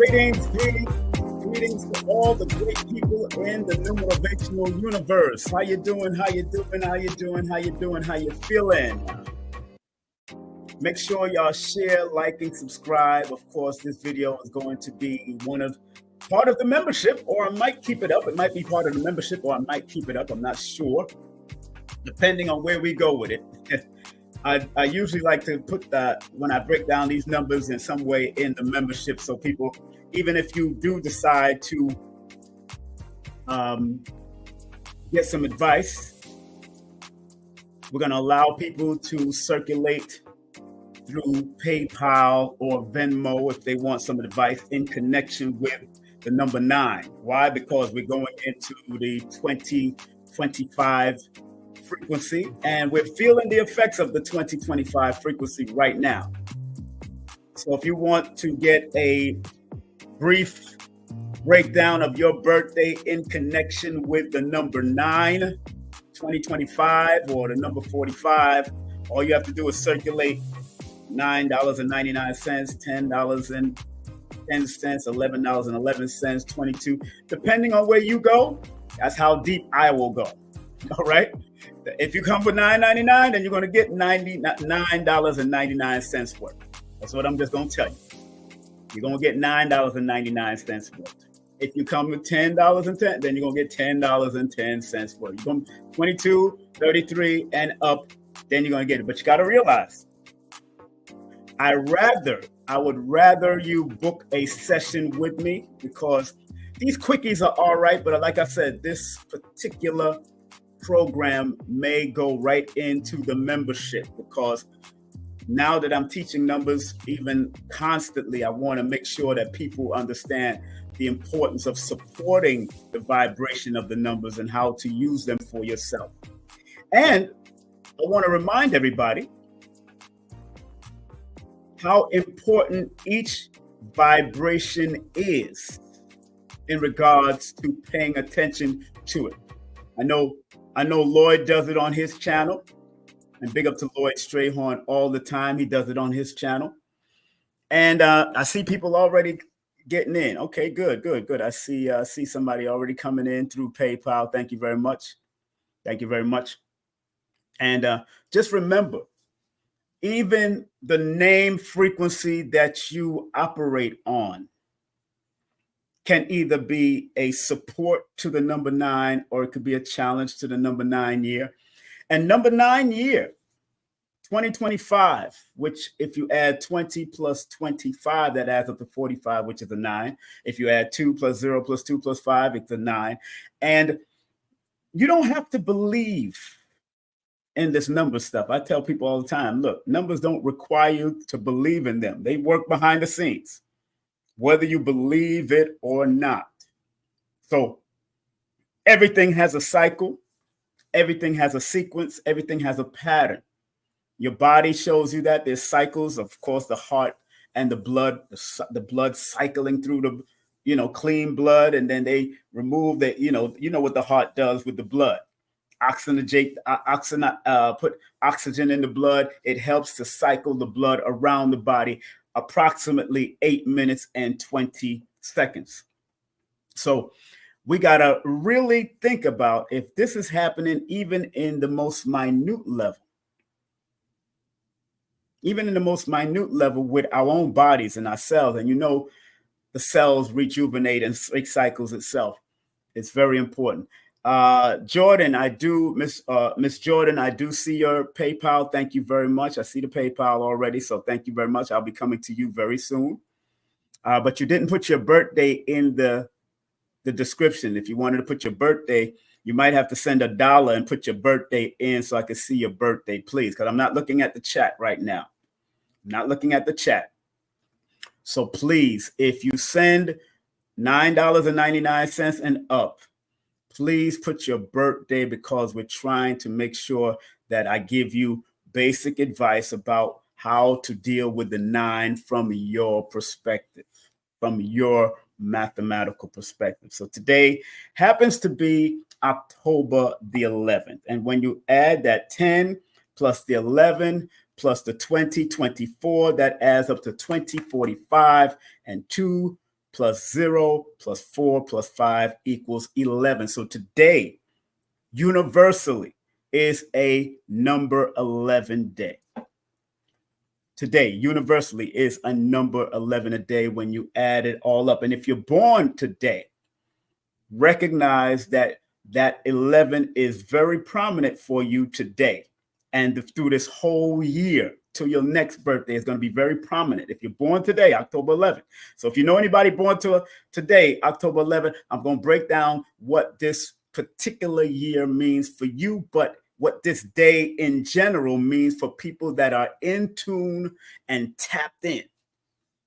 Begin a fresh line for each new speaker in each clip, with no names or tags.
Greetings to all the great people in the Numerovational universe. How you doing? How you doing? How you doing? How you doing? How you feeling? Make sure y'all share, like, and subscribe. Of course, this video is going to be part of the membership, or I might keep it up. It might be part of the membership, or I might keep it up. I'm not sure, depending on where we go with it. I usually like to put that when I break down these numbers in some way in the membership, so people, even if you do decide to get some advice, we're going to allow people to circulate through PayPal or Venmo if they want some advice in connection with the number 9. Why? Because we're going into the 2025 frequency, and we're feeling the effects of the 2025 frequency right now. So if you want to get a brief breakdown of your birthday in connection with the number 9, 2025, or the number 45, all you have to do is circulate $9.99, $10.10, $11.11, 22. Depending on where you go, that's how deep I will go. All right. If you come for $9.99, then you're going to get $9.99 worth. That's what I'm just going to tell you. You're going to get $9.99 worth. If you come with $10.10, then you're going to get $10.10 worth. You're going 22, 33, and up, then you're going to get it. But you got to realize, I would rather you book a session with me, because these quickies are all right. But like I said, this particular program may go right into the membership, because now that I'm teaching numbers even constantly, I want to make sure that people understand the importance of supporting the vibration of the numbers and how to use them for yourself. And I want to remind everybody how important each vibration is in regards to paying attention to it. I know Lloyd does it on his channel, and big up to Lloyd Strayhorn all the time. He does it on his channel. And I see people already getting in. Okay, good. I see somebody already coming in through PayPal. Thank you very much. And just remember, even the name frequency that you operate on can either be a support to the number 9, or it could be a challenge to the number 9 year. And number 9 year, 2025, which if you add 20 plus 25, that adds up to 45, which is a 9. If you add 2 plus 0 plus 2 plus 5, it's a 9. And you don't have to believe in this number stuff. I tell people all the time, look, numbers don't require you to believe in them. They work behind the scenes, whether you believe it or not. So everything has a cycle, everything has a sequence, everything has a pattern. Your body shows you that there's cycles, of course, the heart and the blood cycling through the, clean blood, and then they remove the, what the heart does with the blood. Put oxygen in the blood. It helps to cycle the blood around the body approximately 8 minutes and 20 seconds. So we got to really think about if this is happening even in the most minute level. Even in the most minute level with our own bodies and our cells. And the cells rejuvenate and cycles itself. It's very important. Jordan, Miss Jordan, I do see your PayPal. Thank you very much. I see the PayPal already, so thank you very much. I'll be coming to you very soon. But you didn't put your birthday in the description. If you wanted to put your birthday, you might have to send $1 and put your birthday in so I can see your birthday, please, because I'm not looking at the chat right now. So please, if you send $9.99 and up, please put your birthday, because we're trying to make sure that I give you basic advice about how to deal with the 9 from your perspective, from your mathematical perspective. So today happens to be October the 11th. And when you add that 10 plus the 11 plus the 2024, that adds up to 2045, and 2 plus 0 plus 4 plus 5 equals 11. So today, universally, is a number 11 day. Today, universally, is a number 11 a day when you add it all up. And if you're born today, recognize that that 11 is very prominent for you today. And through this whole year till your next birthday is going to be very prominent. If you're born today, October 11th. So if you know anybody born today, October 11th, I'm going to break down what this particular year means for you, but what this day in general means for people that are in tune and tapped in.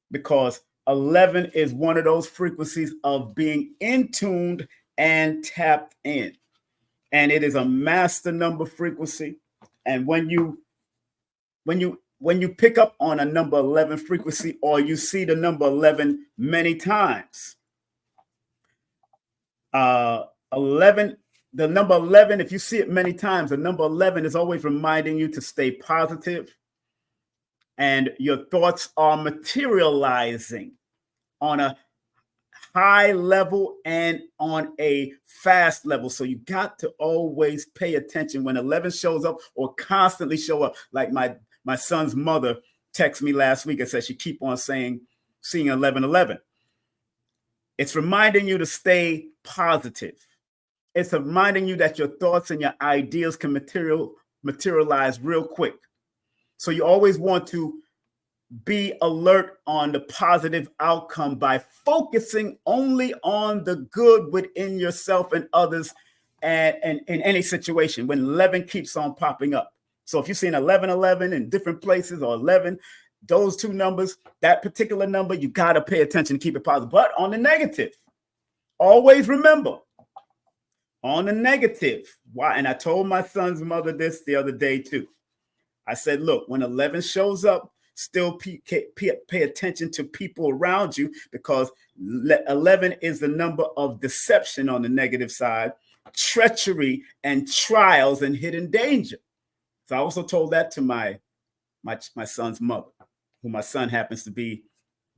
Because 11 is one of those frequencies of being in tuned and tapped in. And it is a master number frequency. And when you pick up on a number 11 frequency, or you see the number 11 many times, 11, the number 11, if you see it many times, the number 11 is always reminding you to stay positive, and your thoughts are materializing on a high level and on a fast level. So you got to always pay attention when 11 shows up, or constantly show up. Like my son's mother texted me last week and said she keep on seeing 1111. It's reminding you to stay positive. It's reminding you that your thoughts and your ideas can materialize real quick. So you always want to be alert on the positive outcome by focusing only on the good within yourself and others, and in any situation when 11 keeps on popping up. So if you're seeing 1111 in different places, or 11, those two numbers, that particular number, you got to pay attention to keep it positive. But on the negative, always remember, on the negative, why? And I told my son's mother this the other day too. I said, look, when 11 shows up, still pay attention to people around you, because 11 is the number of deception on the negative side, treachery and trials and hidden danger. So I also told that to my son's mother, who my son happens to be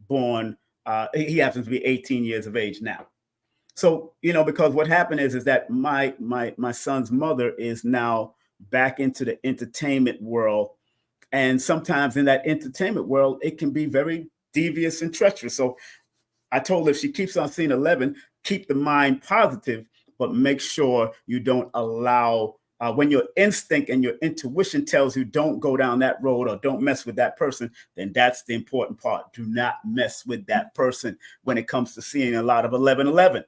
born. He happens to be 18 years of age now. So, because what happened is that my son's mother is now back into the entertainment world. And sometimes in that entertainment world, it can be very devious and treacherous. So I told her, if she keeps on seeing 11, keep the mind positive, but make sure you don't allow, when your instinct and your intuition tells you don't go down that road or don't mess with that person, then that's the important part. Do not mess with that person when it comes to seeing a lot of 1111.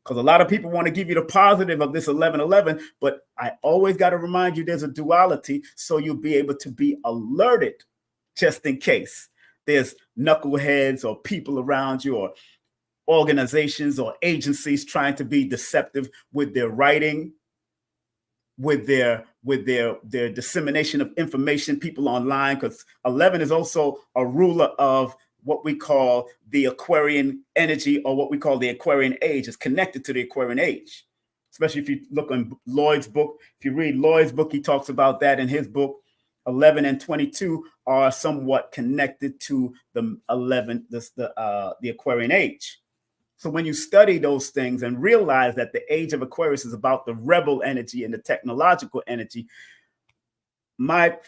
Because a lot of people want to give you the positive of this 1111, but I always got to remind you there's a duality, so you'll be able to be alerted just in case there's knuckleheads or people around you, or organizations or agencies trying to be deceptive with their writing, with their dissemination of information, people online, because 11 is also a ruler of what we call the Aquarian energy, or what we call the Aquarian age. Is connected to the Aquarian age, especially if you look on Lloyd's book. If you read Lloyd's book, he talks about that in his book. 11 and 22 are somewhat connected to the Aquarian age. So when you study those things and realize that the age of Aquarius is about the rebel energy and the technological energy, my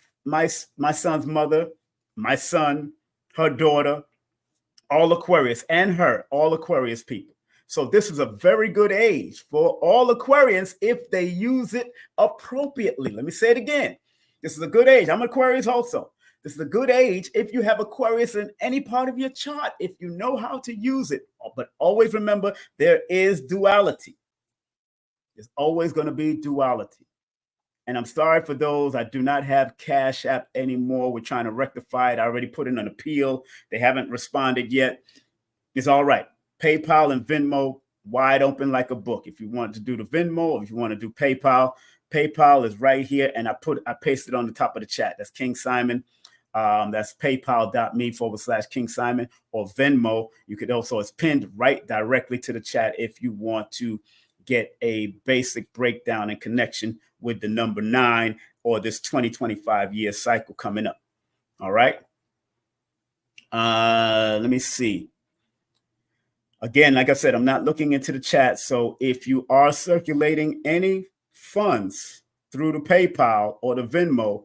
son's mother, my son, her daughter, all Aquarius, and her, all Aquarius people. So this is a very good age for all Aquarians if they use it appropriately. Let me say it again. This is a good age. I'm Aquarius also. This is a good age if you have Aquarius in any part of your chart, if you know how to use it. But always remember, there is duality. There's always going to be duality. And I'm sorry for those. I do not have Cash App anymore. We're trying to rectify it. I already put in an appeal. They haven't responded yet. It's all right. PayPal and Venmo, wide open like a book. If you want to do the Venmo, or if you want to do PayPal, PayPal is right here. And I pasted on the top of the chat. That's King Simon. That's paypal.me/King Simon, or Venmo. You could also, it's pinned right directly to the chat if you want to get a basic breakdown and connection with the number 9, or this 2025 year cycle coming up. All right. Let me see. Again, like I said, I'm not looking into the chat. So if you are circulating any funds through the PayPal or the Venmo,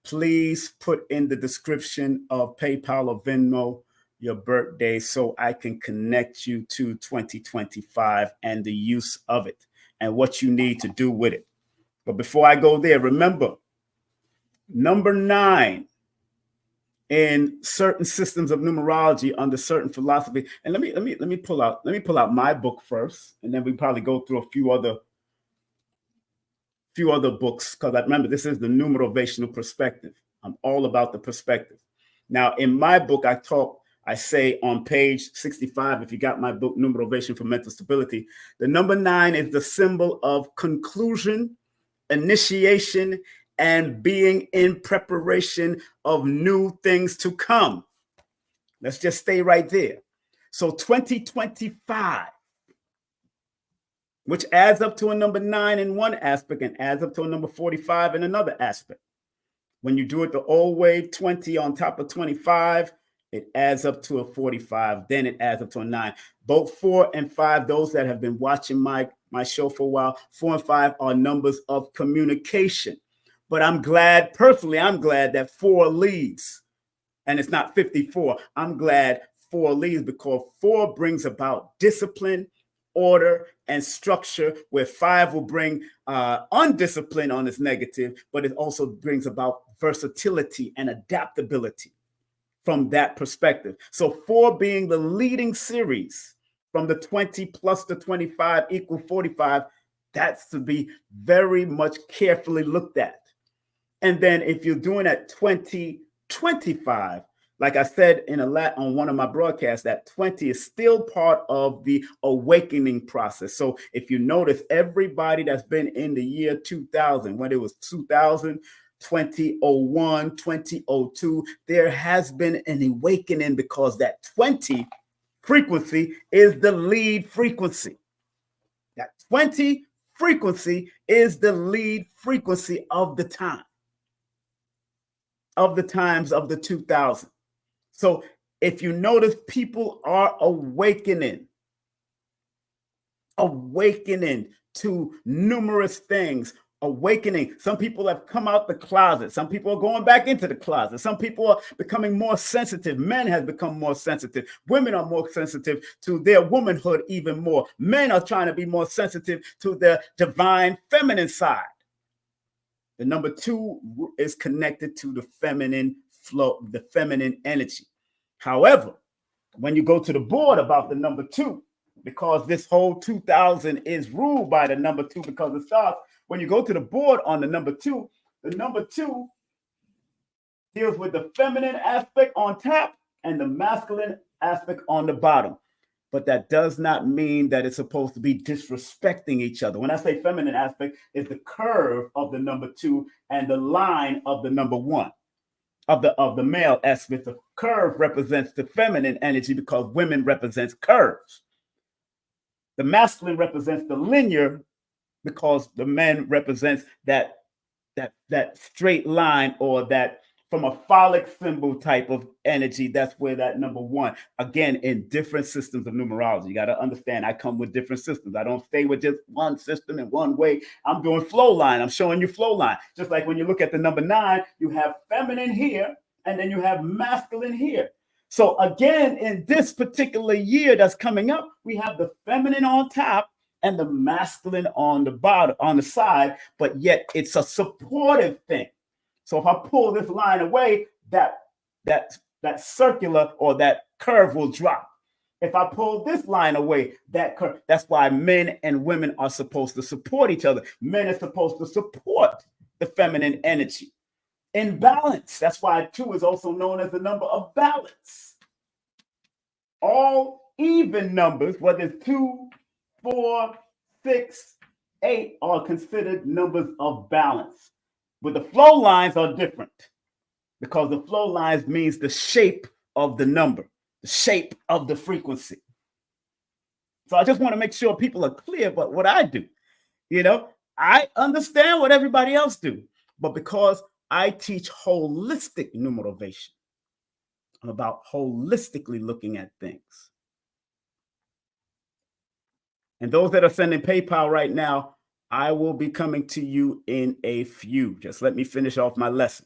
please put in the description of PayPal or Venmo your birthday so I can connect you to 2025 and the use of it and what you need to do with it. But before I go there, remember, number 9 in certain systems of numerology under certain philosophy. And let me pull out my book first, and then we probably go through a few other books, because I remember this is the Numerovational Perspective. I'm all about the perspective. Now, in my book, I say on page 65, if you got my book, Numerovation for Mental Stability, the number 9 is the symbol of conclusion, initiation, and being in preparation of new things to come. Let's just stay right there. So 2025, which adds up to a number 9 in one aspect and adds up to a number 45 in another aspect. When you do it the old way, 20 on top of 25, it adds up to a 45. Then it adds up to a 9. Both 4 and 5, those that have been watching my show for a while, 4 and 5 are numbers of communication. But I'm glad that 4 leads. And it's not 54. I'm glad 4 leads, because 4 brings about discipline, order, and structure, where 5 will bring undiscipline on its negative, but it also brings about versatility and adaptability from that perspective. So 4 being the leading series from the 20 plus the 25 equal 45, that's to be very much carefully looked at. And then if you're doing at 2025, like I said on one of my broadcasts, that 20 is still part of the awakening process. So if you notice, everybody that's been in the year 2000, when it was 2000, 2001, 2002, there has been an awakening, because that 20 frequency is the lead frequency. That 20 frequency is the lead frequency of the time, of the times of the 2000. So if you notice, people are awakening to numerous things, awakening. Some people have come out the closet. Some people are going back into the closet. Some people are becoming more sensitive. Men have become more sensitive. Women are more sensitive to their womanhood even more. Men are trying to be more sensitive to their divine feminine side. The number 2 is connected to the feminine flow, the feminine energy. However, when you go to the board about the number 2, because this whole 2000 is ruled by the number 2, because it starts, when you go to the board on the number 2, the number 2 deals with the feminine aspect on top and the masculine aspect on the bottom. But that does not mean that it's supposed to be disrespecting each other. When I say feminine aspect, it's the curve of the number 2 and the line of the number 1. Of the male aspect. The curve represents the feminine energy, because women represents curves. The masculine represents the linear, because the men represents that straight line, or that from a phallic symbol type of energy. That's where that number 1, again, in different systems of numerology. You got to understand, I come with different systems. I don't stay with just one system in one way. I'm doing flow line. I'm showing you flow line. Just like when you look at the number 9, you have feminine here, and then you have masculine here. So again, in this particular year that's coming up, we have the feminine on top and the masculine on the bottom, on the side, but yet it's a supportive thing. So if I pull this line away, that circular or that curve will drop. If I pull this line away, that curve. That's why men and women are supposed to support each other. Men are supposed to support the feminine energy in balance. That's why 2 is also known as the number of balance. All even numbers, whether it's 2, 4, 6, 8, are considered numbers of balance. But the flow lines are different, because the flow lines means the shape of the number, the shape of the frequency. So I just want to make sure people are clear about what I do. I understand what everybody else do, but because I teach holistic numerovation, I'm about holistically looking at things. And those that are sending PayPal right now, I will be coming to you in a few. Just let me finish off my lesson.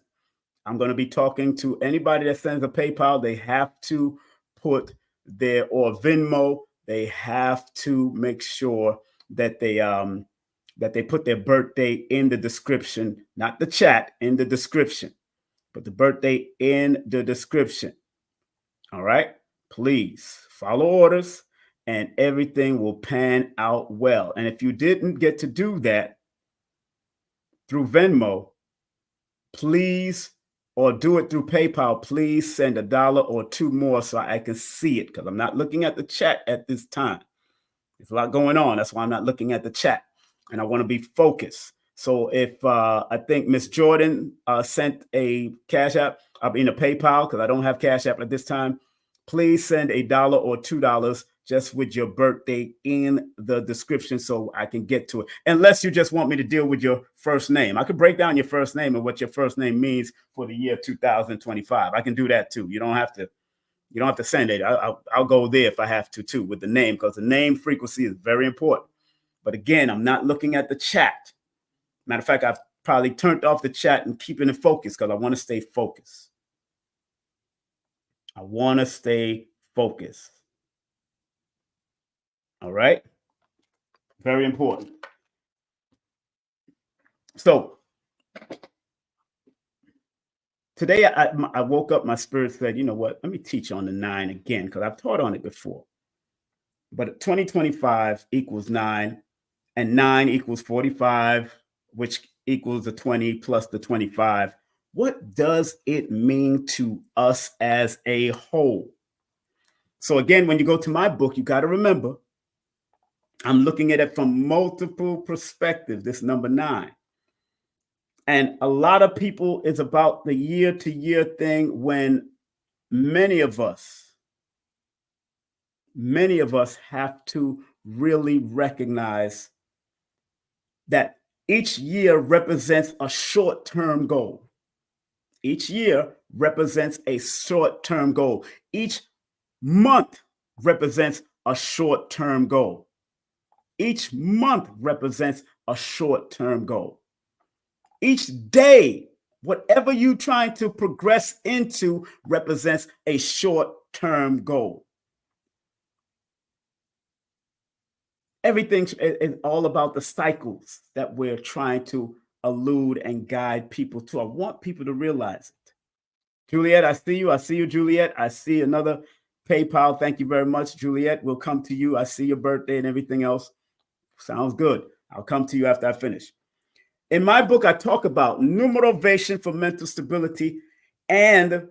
I'm going to be talking to anybody that sends a PayPal. They have to put their, or Venmo, they have to make sure that they put their birthday in the description, not the chat, in the description. Put the birthday in the description. All right? Please follow orders and everything will pan out well. And if you didn't get to do that through Venmo, please, or do it through PayPal, please send $1 or $2 more so I can see it, because I'm not looking at the chat at this time. There's a lot going on. That's why I'm not looking at the chat. And I want to be focused. So if I think Miss Jordan sent a Cash App, a PayPal, because I don't have Cash App at this time, please send $1 or $2 just with your birthday in the description so I can get to it. Unless you just want me to deal with your first name. I could break down your first name and what your first name means for the year 2025. I can do that too. You don't have to send it. I'll go there if I have to too with the name, because the name frequency is very important. But again, I'm not looking at the chat. Matter of fact, I've probably turned off the chat and keeping it focused because I want to stay focused. I want to stay focused. All right. Very important. So today I woke up, my spirit said, you know what, let me teach on the 9 again, because I've taught on it before. But 2025 equals 9, and 9 equals 45, which equals the 20 plus the 25. What does it mean to us as a whole? So again, when you go to my book, you got to remember, I'm looking at it from multiple perspectives, this number 9. And a lot of people, it's about the year to year thing, when many of us have to really recognize that each year represents a short-term goal. Each year represents a short-term goal. Each month represents a short-term goal. Each month represents a short-term goal. Each day, whatever you're trying to progress into, represents a short-term goal. Everything is all about the cycles that we're trying to elude and guide people to. I want people to realize it. Juliet, I see you. I see you, Juliet. I see another PayPal. Thank you very much, Juliet. We'll come to you. I see your birthday and everything else. Sounds good. I'll come to you after I finish. In my book, I talk about numerovation for mental stability, and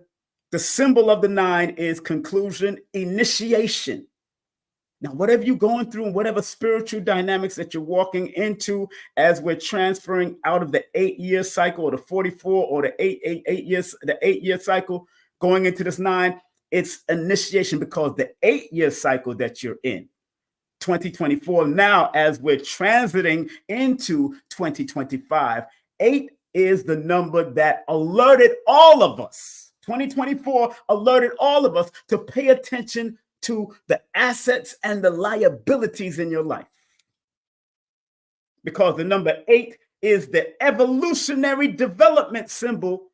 the symbol of the 9 is conclusion, initiation. Now, whatever you're going through and whatever spiritual dynamics that you're walking into as we're transferring out of the 8-year cycle, or the 44, or the 8-year cycle, going into this 9, it's initiation, because the 8-year cycle that you're in, 2024, now as we're transiting into 2025, 8 is the number that alerted all of us. 2024 alerted all of us to pay attention to the assets and the liabilities in your life. Because the number 8 is the evolutionary development symbol,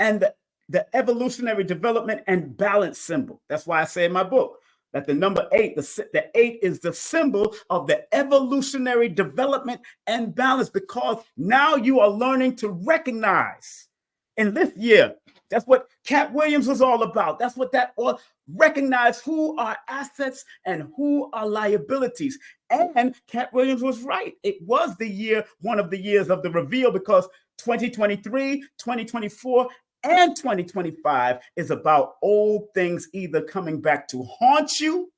and the evolutionary development and balance symbol. That's why I say in my book that the number 8, the 8 is the symbol of the evolutionary development and balance, because now you are learning to recognize in this year. That's what Cat Williams was all about. That's what that all recognize who are assets and who are liabilities. And Cat Williams was right. It was the year, one of the years of the reveal, because 2023, 2024, and 2025 is about old things either coming back to haunt you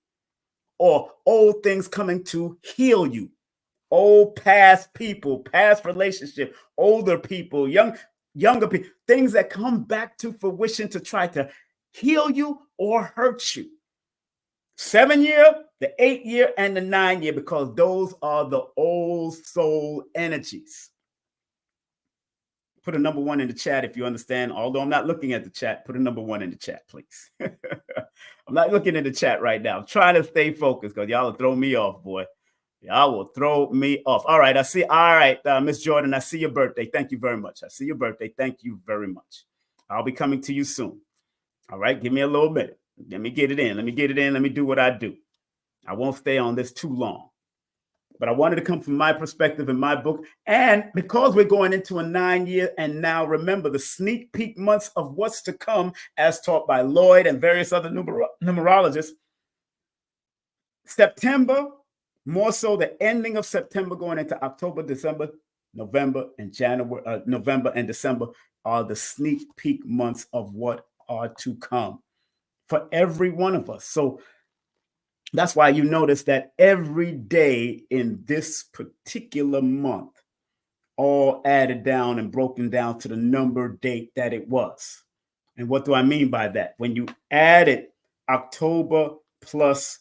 or old things coming to heal you. Old past people, past relationship, older people, younger people, things that come back to fruition to try to heal you or hurt you. 7-year, the 8-year, and the 9-year, because those are the old soul energies. Put a number 1 in the chat if you understand. Although I'm not looking at the chat, put a number 1 in the chat, please. I'm not looking at the chat right now. I'm trying to stay focused because y'all are throwing me off, boy. Y'all will throw me off. All right, I see. All right, Miss Jordan, I see your birthday. Thank you very much. I see your birthday. Thank you very much. I'll be coming to you soon. All right, give me a little minute. Let me get it in. Let me get it in. Let me do what I do. I won't stay on this too long. But I wanted to come from my perspective in my book. And because we're going into a 9-year, and now remember the sneak peek months of what's to come, as taught by Lloyd and various other numerologists, September, more so the ending of September going into October, December, November, and January, November and December are the sneak peek months of what are to come for every one of us. So that's why you notice that every day in this particular month, all added down and broken down to the number date that it was. And what do I mean by that? When you added October plus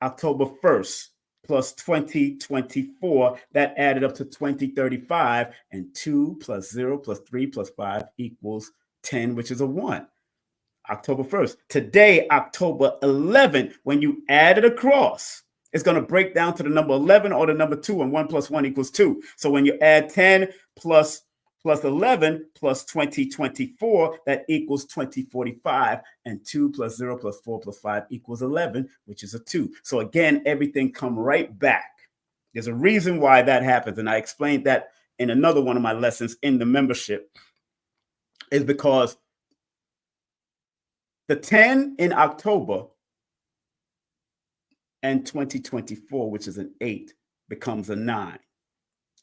October 1st plus 2024, that added up to 2035, and 2 plus 0 plus 3 plus 5 equals 10, which is a 1. October 1st. Today, October 11th, when you add it across, it's going to break down to the number 11 or the number 2, and 1 plus 1 equals 2. So when you add 10 plus 11 plus 2024, that equals 2045, and 2 plus 0 plus 4 plus 5 equals 11, which is a 2. So again, everything come right back. There's a reason why that happens, and I explained that in another one of my lessons in the membership, is because the 10 in October and 2024, which is an 8, becomes a 9.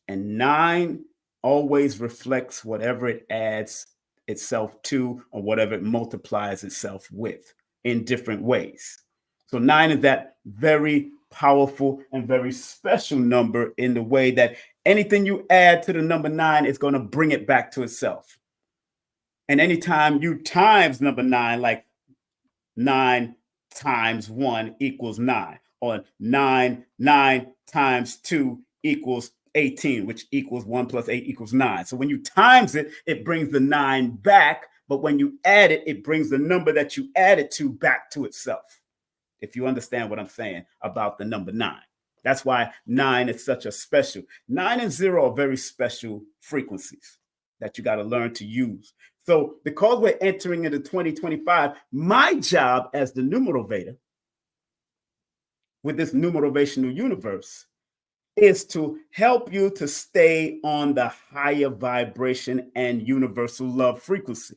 And 9 always reflects whatever it adds itself to or whatever it multiplies itself with in different ways. So 9 is that very powerful and very special number in the way that anything you add to the number 9 is going to bring it back to itself. And anytime you times number 9, like 9 times 1 equals 9, or 9 times 2 equals 18, which equals 1 plus 8 equals 9. So when you times it, it brings the 9 back, but when you add it, it brings the number that you added to back to itself. If you understand what I'm saying about the number 9. That's why 9 is such a special. 9 and 0 are very special frequencies that you got to learn to use. So because we're entering into 2025, my job as the Numerovator with this numerovational universe is to help you to stay on the higher vibration and universal love frequency.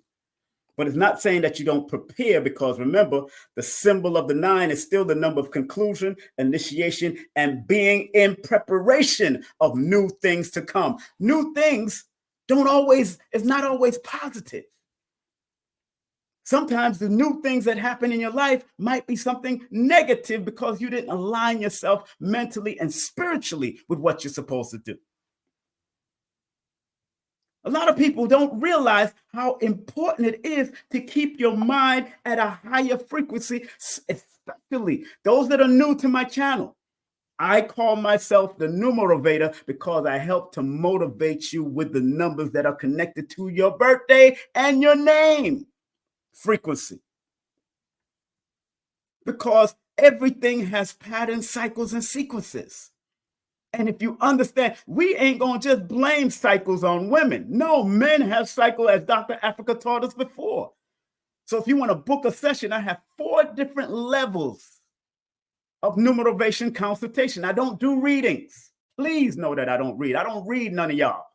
But it's not saying that you don't prepare, because remember, the symbol of the 9 is still the number of conclusion, initiation, and being in preparation of new things to come. New things it's not always positive. Sometimes the new things that happen in your life might be something negative because you didn't align yourself mentally and spiritually with what you're supposed to do. A lot of people don't realize how important it is to keep your mind at a higher frequency, especially those that are new to my channel. I call myself the Numerovator because I help to motivate you with the numbers that are connected to your birthday and your name frequency. Because everything has patterns, cycles, and sequences. And if you understand, we ain't going to just blame cycles on women. No, men have cycle, as Dr. Africa taught us before. So if you want to book a session, I have 4 different levels of numerovation consultation. I don't do readings. Please know that I don't read. I don't read none of y'all.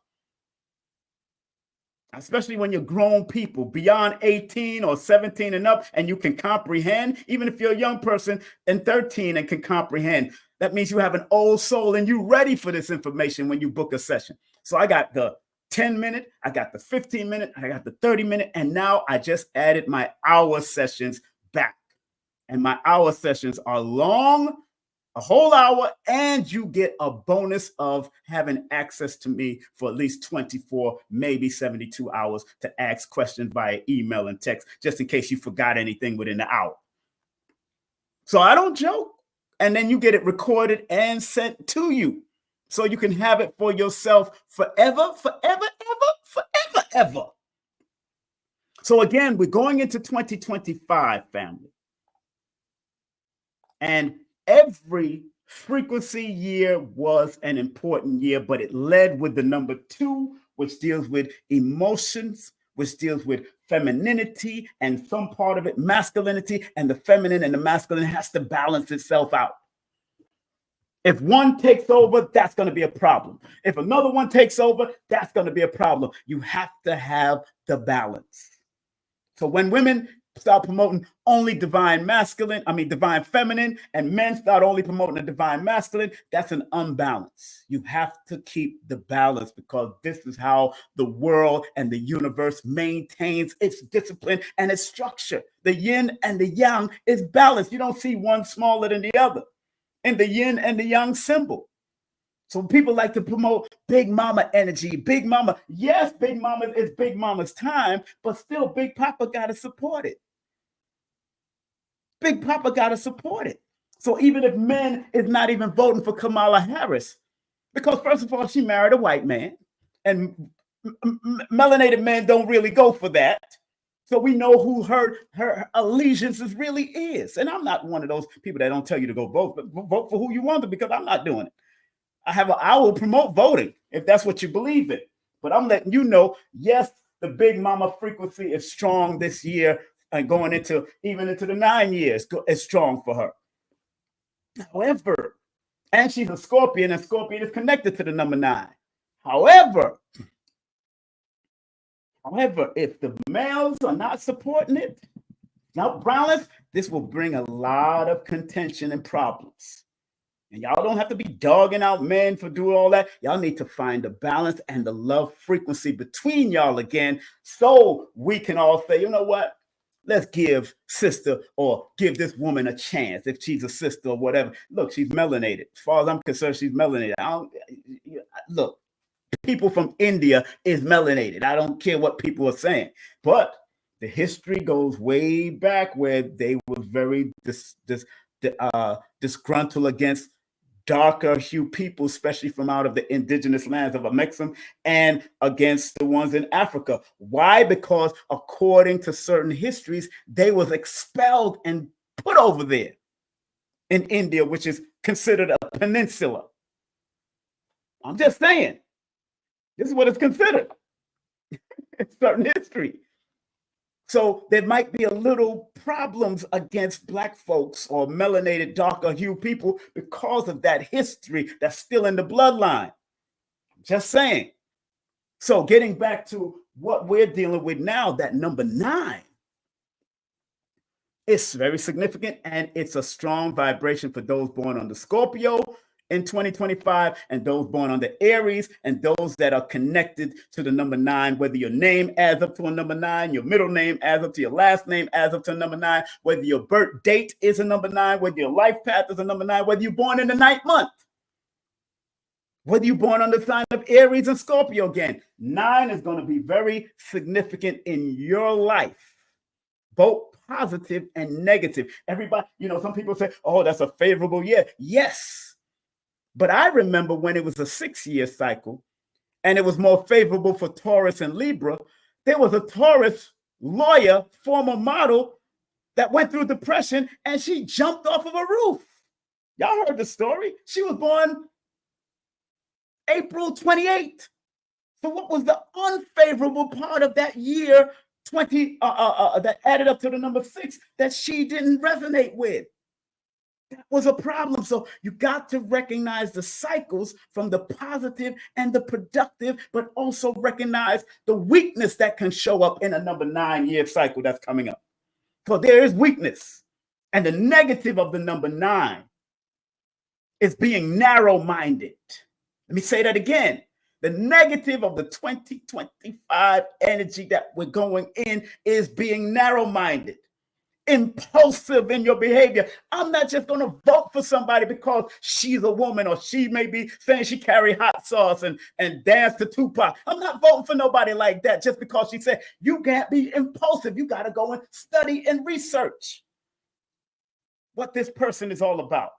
Especially when you're grown people beyond 18 or 17 and up, and you can comprehend. Even if you're a young person and 13 and can comprehend, that means you have an old soul and you're ready for this information when you book a session. So I got the 10-minute, I got the 15-minute, I got the 30-minute, and now I just added my hour sessions back. And my hour sessions are long, a whole hour, and you get a bonus of having access to me for at least 24, maybe 72 hours to ask questions via email and text, just in case you forgot anything within the hour. So I don't joke. And then you get it recorded and sent to you, so you can have it for yourself forever, ever. So again, we're going into 2025, family. And every frequency year was an important year, but it led with the number 2, which deals with emotions, which deals with femininity and some part of it masculinity, and the feminine and the masculine has to balance itself out. If one takes over, that's going to be a problem. If another one takes over, that's going to be a problem. You have to have the balance. So when women start promoting only divine feminine, and men start only promoting the divine masculine, that's an unbalance. You have to keep the balance, because this is how the world and the universe maintains its discipline and its structure. The yin and the yang is balanced. You don't see one smaller than the other in the yin and the yang symbol. So people like to promote Big Mama energy. Big Mama, yes, Big Mama is Big Mama's time, but still Big Papa got to support it. Big Papa got to support it. So even if men is not even voting for Kamala Harris, because first of all, she married a white man, and melanated men don't really go for that. So we know who her allegiances really is. And I'm not one of those people that don't tell you to go vote, but vote for who you want to, because I'm not doing it. I will promote voting if that's what you believe in. But I'm letting you know, yes, the Big Mama frequency is strong this year, and going into the 9 years is strong for her. However, and she's a Scorpion, and Scorpion is connected to the number 9. However, if the males are not supporting it, not balance, this will bring a lot of contention and problems. And y'all don't have to be dogging out men for doing all that. Y'all need to find the balance and the love frequency between y'all again, so we can all say, you know what? Let's give sister, or give this woman a chance if she's a sister or whatever. Look, she's melanated. As far as I'm concerned, she's melanated. Look, people from India is melanated. I don't care what people are saying. But the history goes way back where they were very disgruntled against darker hue people, especially from out of the indigenous lands of Amexem, and against the ones in Africa. Why? Because according to certain histories, they was expelled and put over there in India, which is considered a peninsula. I'm just saying, this is what it's considered in certain history. So there might be a little problems against Black folks or melanated, darker hue people because of that history that's still in the bloodline. Just saying. So getting back to what we're dealing with now, that number 9, it's very significant, and it's a strong vibration for those born under Scorpio in 2025, and those born under Aries, and those that are connected to the number 9, whether your name adds up to a number 9, your middle name adds up to your last name adds up to a number 9, whether your birth date is a number 9, whether your life path is a number 9, whether you're born in the 9th month, whether you're born on the sign of Aries and Scorpio. Again, 9 is going to be very significant in your life, both positive and negative. Everybody, some people say, oh, that's a favorable year. Yes. But I remember when it was a 6-year cycle, and it was more favorable for Taurus and Libra. There was a Taurus lawyer, former model, that went through depression, and she jumped off of a roof. Y'all heard the story. She was born April 28th. So what was the unfavorable part of that year 20 that added up to the number 6 that she didn't resonate with? That was a problem. So you got to recognize the cycles from the positive and the productive, but also recognize the weakness that can show up in a number 9-year cycle that's coming up. So there is weakness. And the negative of the number 9 is being narrow-minded. Let me say that again. The negative of the 2025 energy that we're going in is being narrow-minded, impulsive in your behavior. I'm not just going to vote for somebody because she's a woman, or she may be saying she carry hot sauce and dance to Tupac. I'm not voting for nobody like that just because she said. You can't be impulsive. You got to go and study and research what this person is all about.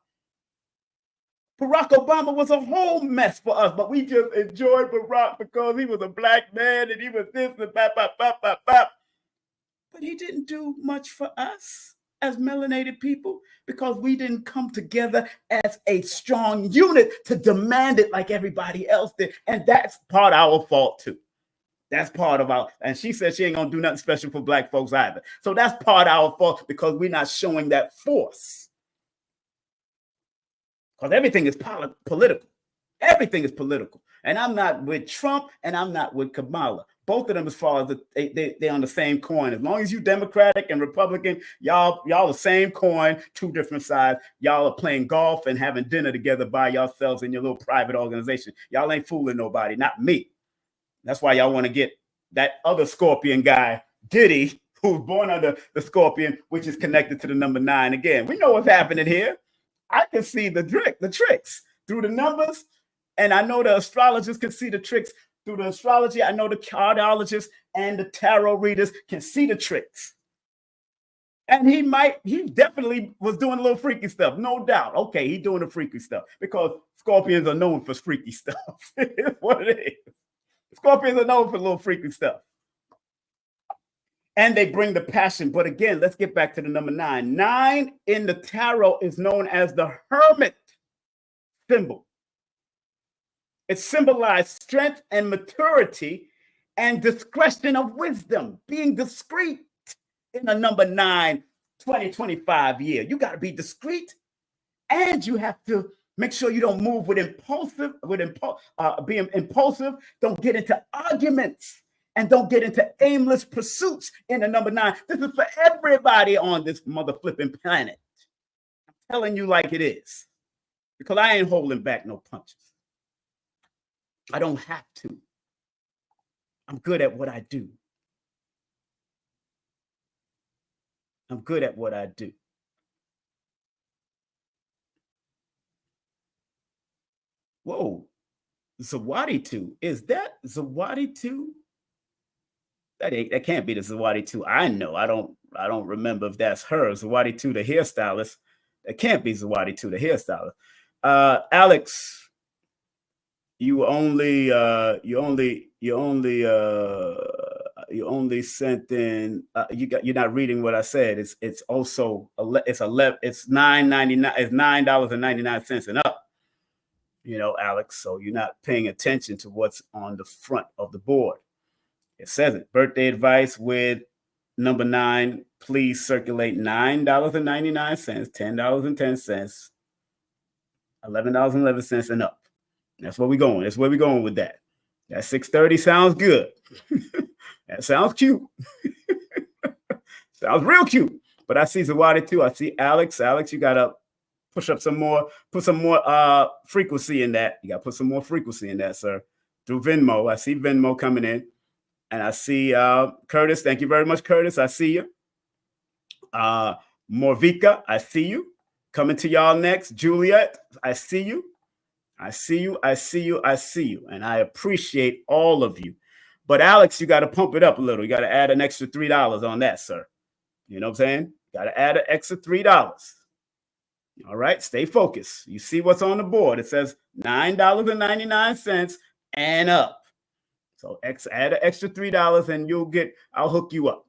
Barack Obama was a whole mess for us, but we just enjoyed Barack because he was a Black man and he was this and that. But he didn't do much for us. as melanated people because we didn't come together as a strong unit to demand it like everybody else did. And that's part of our fault too. That's part of our, and she said she ain't gonna do nothing special for Black folks either. So that's part of our fault because we're not showing that force. Because everything is political. Everything is political. And I'm not with Trump and I'm not with Kamala. Both of them, as far as they're on the same coin. As long as you Democratic and Republican, y'all the same coin, two different sides. Y'all are playing golf and having dinner together by yourselves in your little private organization. Y'all ain't fooling nobody, not me. That's why y'all want to get that other Scorpion guy, Diddy, who was born under the Scorpion, which is connected to the number 9. Again, we know what's happening here. I can see the tricks through the numbers, and I know the astrologers can see the tricks through the astrology. I know the cardiologists and the tarot readers can see the tricks. And he definitely was doing a little freaky stuff, no doubt. Okay, he's doing the freaky stuff because Scorpions are known for freaky stuff. It's what it is. Scorpions are known for a little freaky stuff. And they bring the passion. But again, let's get back to the number 9. 9 in the tarot is known as the hermit symbol. It symbolized strength and maturity and discretion of wisdom, being discreet in the number 9, 2025 year. You got to be discreet, and you have to make sure you don't move being impulsive. Don't get into arguments and don't get into aimless pursuits in the number 9. This is for everybody on this mother flipping planet. I'm telling you like it is, because I ain't holding back no punches. I don't have to. I'm good at what I do. I'm good at what I do. Whoa, Zawadi 2. Is that Zawadi 2? That can't be the Zawadi 2. I know. I don't remember if that's her. Zawadi 2, the hairstylist. That can't be Zawadi 2, the hairstylist. Alex, you only sent in. You're not reading what I said. It's also it's $9.99. It's $9.99 and up. You know, Alex. So you're not paying attention to what's on the front of the board. It says it. Birthday advice with number 9. Please circulate $9.99, $10.10, $11.11 and up. That's where we're going. That's where we're going with that. That 630 sounds good. That sounds cute. Sounds real cute. But I see Zawadi too. I see Alex. Alex, you gotta push up some more, put some more frequency in that. You gotta put some more frequency in that, sir. Through Venmo. I see Venmo coming in. And I see Curtis. Thank you very much, Curtis. I see you. Morvika, I see you. Coming to y'all next. Juliet, I see you. I see you. I see you. I see you. And I appreciate all of you. But Alex, you got to pump it up a little. You got to add an extra $3 on that, sir. You know what I'm saying? Got to add an extra $3. All right. Stay focused. You see what's on the board. It says $9.99 and up. So add an extra $3 and I'll hook you up.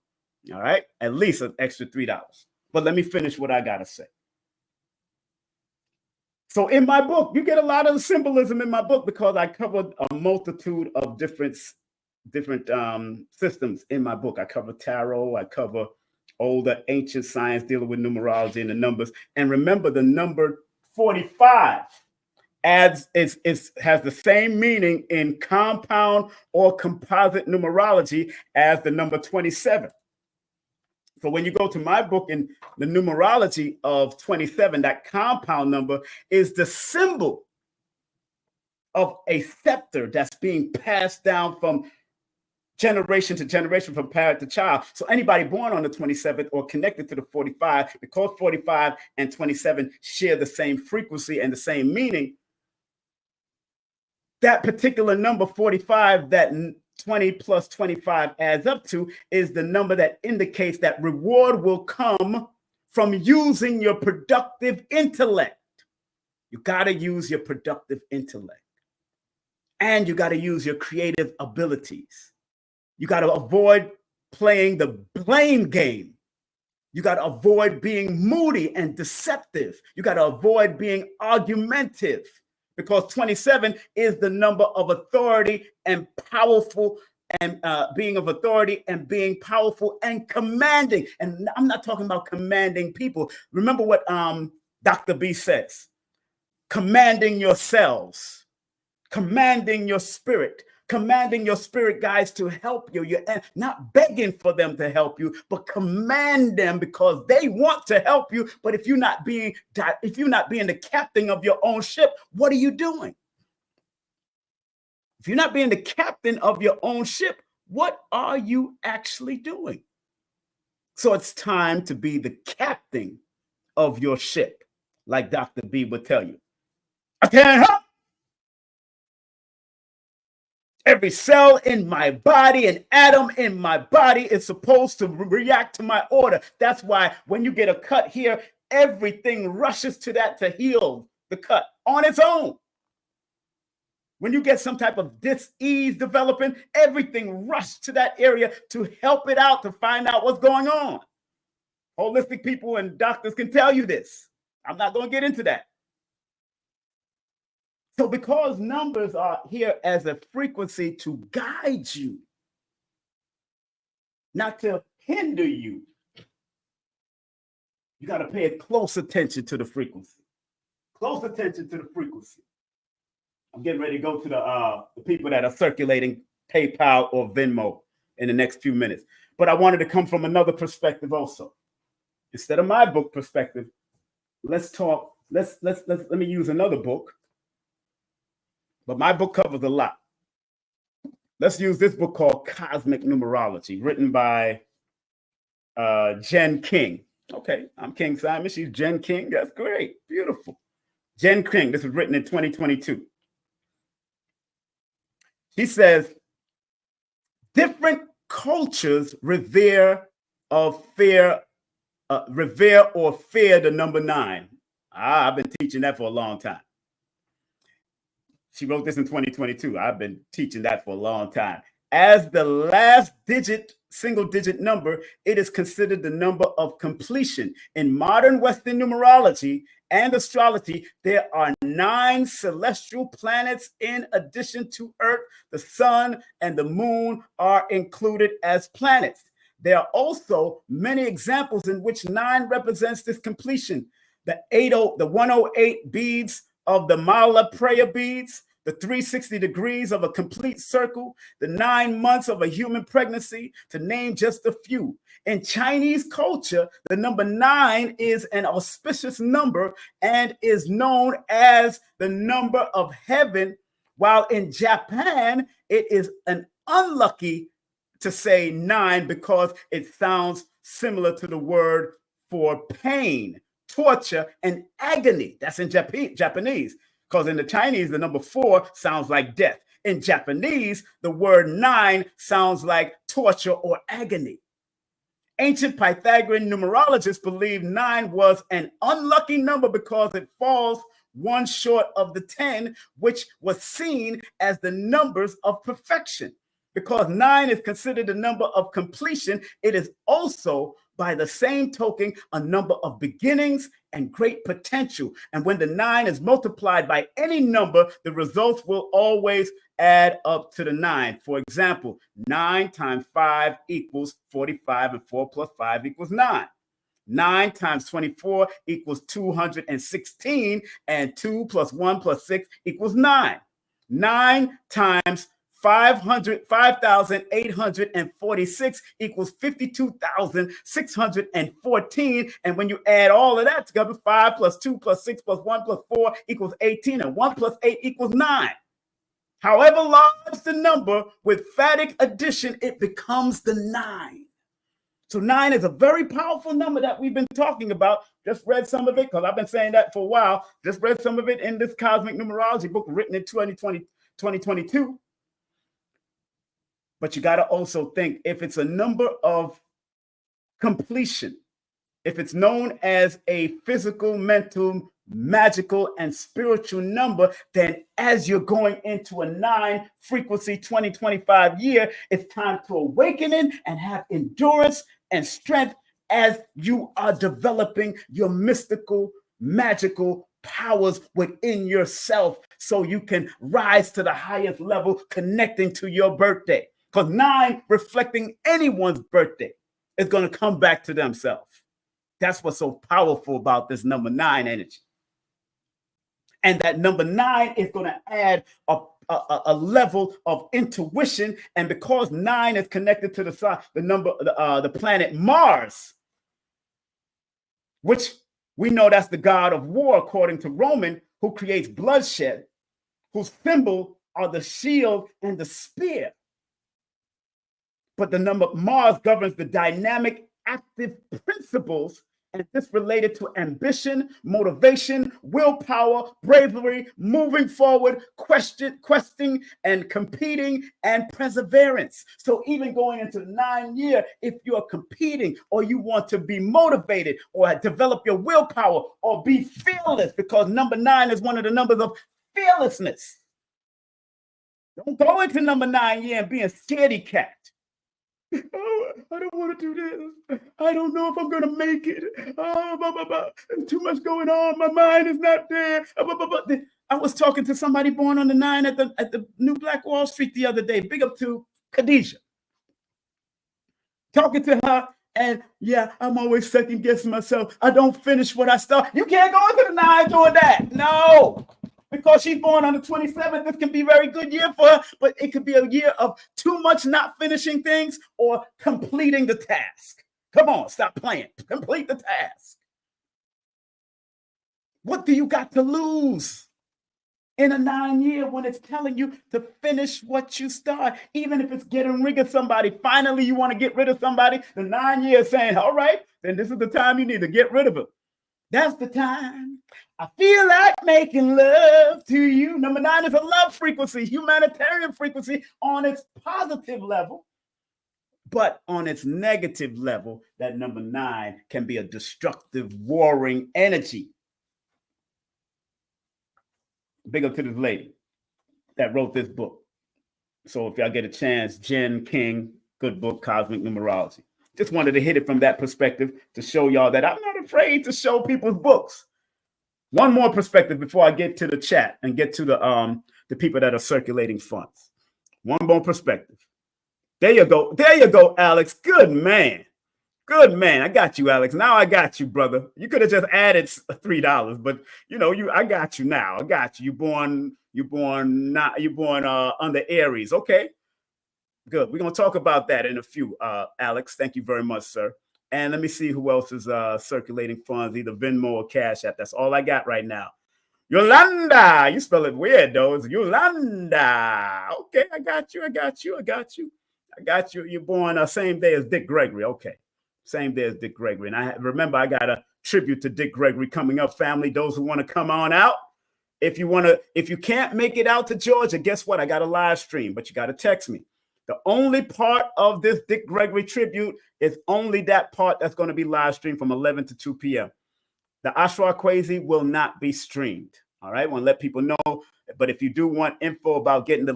All right. At least an extra $3. But let me finish what I got to say. So in my book, you get a lot of the symbolism in my book because I covered a multitude of different systems in my book. I cover tarot. I cover older ancient science dealing with numerology and the numbers. And remember, the number 45 has the same meaning in compound or composite numerology as the number 27. So when you go to my book in the numerology of 27, that compound number is the symbol of a scepter that's being passed down from generation to generation, from parent to child. So anybody born on the 27th or connected to the 45, because 45 and 27 share the same frequency and the same meaning, that particular number 45, that 20 plus 25 adds up to, is the number that indicates that reward will come from using your productive intellect. You got to use your productive intellect. And you got to use your creative abilities. You got to avoid playing the blame game. You got to avoid being moody and deceptive. You got to avoid being argumentative, because 27 is the number of authority and powerful, and being of authority and being powerful and commanding. And I'm not talking about commanding people. Remember what Dr. B says: commanding yourselves, commanding your spirit, guys, to help you. You're not begging for them to help you, but command them, because they want to help you. But if you're not being the captain of your own ship, what are you doing? If you're not being the captain of your own ship, what are you actually doing? So it's time to be the captain of your ship, like Dr. B would tell you. I can't help. Every cell in my body, an atom in my body is supposed to react to my order. That's why when you get a cut here, everything rushes to that to heal the cut on its own. When you get some type of dis-ease developing, everything rushes to that area to help it out, to find out what's going on. Holistic people and doctors can tell you this. I'm not going to get into that. So because numbers are here as a frequency to guide you, not to hinder you, you got to pay close attention to the frequency. Close attention to the frequency. I'm getting ready to go to the people that are circulating PayPal or Venmo in the next few minutes. But I wanted to come from another perspective also. Instead of my book perspective, let me use another book. But my book covers a lot. Let's use this book called Cosmic Numerology, written by Jen King. Okay, I'm King Simon. She's Jen King. That's great. Beautiful. Jen King. This was written in 2022. She says, different cultures revere or fear the number 9. I've been teaching that for a long time. She wrote this in 2022. I've been teaching that for a long time. As the last single digit number, it is considered the number of completion. In modern Western numerology and astrology, there are 9 celestial planets in addition to Earth. The sun and the moon are included as planets. There are also many examples in which 9 represents this completion. The 108 beads of the Mala prayer beads, the 360 degrees of a complete circle, the 9 months of a human pregnancy, to name just a few. In Chinese culture, the number 9 is an auspicious number and is known as the number of heaven, while in Japan, it is an unlucky to say 9 because it sounds similar to the word for pain, torture, and agony. That's in Japanese. Because in the Chinese, the number 4 sounds like death. In Japanese, the word 9 sounds like torture or agony. Ancient Pythagorean numerologists believed 9 was an unlucky number because it falls one short of the 10, which was seen as the numbers of perfection. Because 9 is considered a number of completion, it is also, by the same token, a number of beginnings and great potential. And when the 9 is multiplied by any number, the results will always add up to the 9. For example, 9 times 5 equals 45, and 4 plus 5 equals 9. 9 times 24 equals 216, and 2 plus 1 plus 6 equals 9. 9 times 5,846 equals 52,614. And when you add all of that together, 5 plus 2 plus 6 plus 1 plus 4 equals 18, and 1 plus 8 equals 9. However large the number, with phatic addition, it becomes the 9. So 9 is a very powerful number that we've been talking about. Just read some of it, because I've been saying that for a while. Just read some of it in this Cosmic Numerology book written in 2022. But you got to also think, if it's a number of completion, if it's known as a physical, mental, magical, and spiritual number, then as you're going into a 9 frequency 2025 year, it's time to awaken and have endurance and strength as you are developing your mystical, magical powers within yourself so you can rise to the highest level connecting to your birthday. Because 9 reflecting anyone's birthday is going to come back to themselves. That's what's so powerful about this number 9 energy. And that number 9 is going to add a level of intuition. And because 9 is connected to the planet Mars, which we know that's the god of war, according to Roman, who creates bloodshed, whose symbol are the shield and the spear. But the number Mars governs the dynamic, active principles, and this related to ambition, motivation, willpower, bravery, moving forward, questing and competing, and perseverance. So even going into the 9th year, if you are competing or you want to be motivated or develop your willpower or be fearless, because number 9 is one of the numbers of fearlessness. Don't go into number 9 year and be a scaredy cat. Oh, I don't want to do this. I don't know if I'm going to make it. There's too much going on. My mind is not there. I was talking to somebody born on the 9 at the New Black Wall Street the other day. Big up to Khadijah. Talking to her, and yeah, I'm always second guessing myself. I don't finish what I start. You can't go into the 9 doing that. No. Because she's born on the 27th, this can be a very good year for her, but it could be a year of too much not finishing things or completing the task. Come on, stop playing. Complete the task. What do you got to lose in a 9 year when it's telling you to finish what you start? Even if it's getting rid of somebody, finally you want to get rid of somebody, the 9 year is saying, all right, then this is the time you need to get rid of it. That's the time. I feel like making love to you. Number 9 is a love frequency, humanitarian frequency on its positive level. But on its negative level, that number 9 can be a destructive, warring energy. Big up to this lady that wrote this book. So if y'all get a chance, Jen King, good book, Cosmic Numerology. Just wanted to hit it from that perspective to show y'all that I'm not afraid to show people's books. One more perspective before I get to the chat and get to the people that are circulating funds. One more perspective. There you go. There you go, Alex. Good man. Good man. I got you, Alex. Now I got you, brother. You could have just added $3, but I got you now. I got you. You're born under Aries. Okay. Good. We're going to talk about that in a few, Alex. Thank you very much, sir. And let me see who else is circulating funds, either Venmo or Cash App. That's all I got right now. Yolanda. You spell it weird, though. It's Yolanda. Okay, I got you. You're born the same day as Dick Gregory. Okay. Same day as Dick Gregory. And I got a tribute to Dick Gregory coming up, family. Those who want to come on out. If you can't make it out to Georgia, guess what? I got a live stream, but you got to text me. The only part of this Dick Gregory tribute is only that part that's going to be live streamed from 11 to 2 p.m. The Ashra Kwesi will not be streamed. All right, I want to let people know. But if you do want info about getting the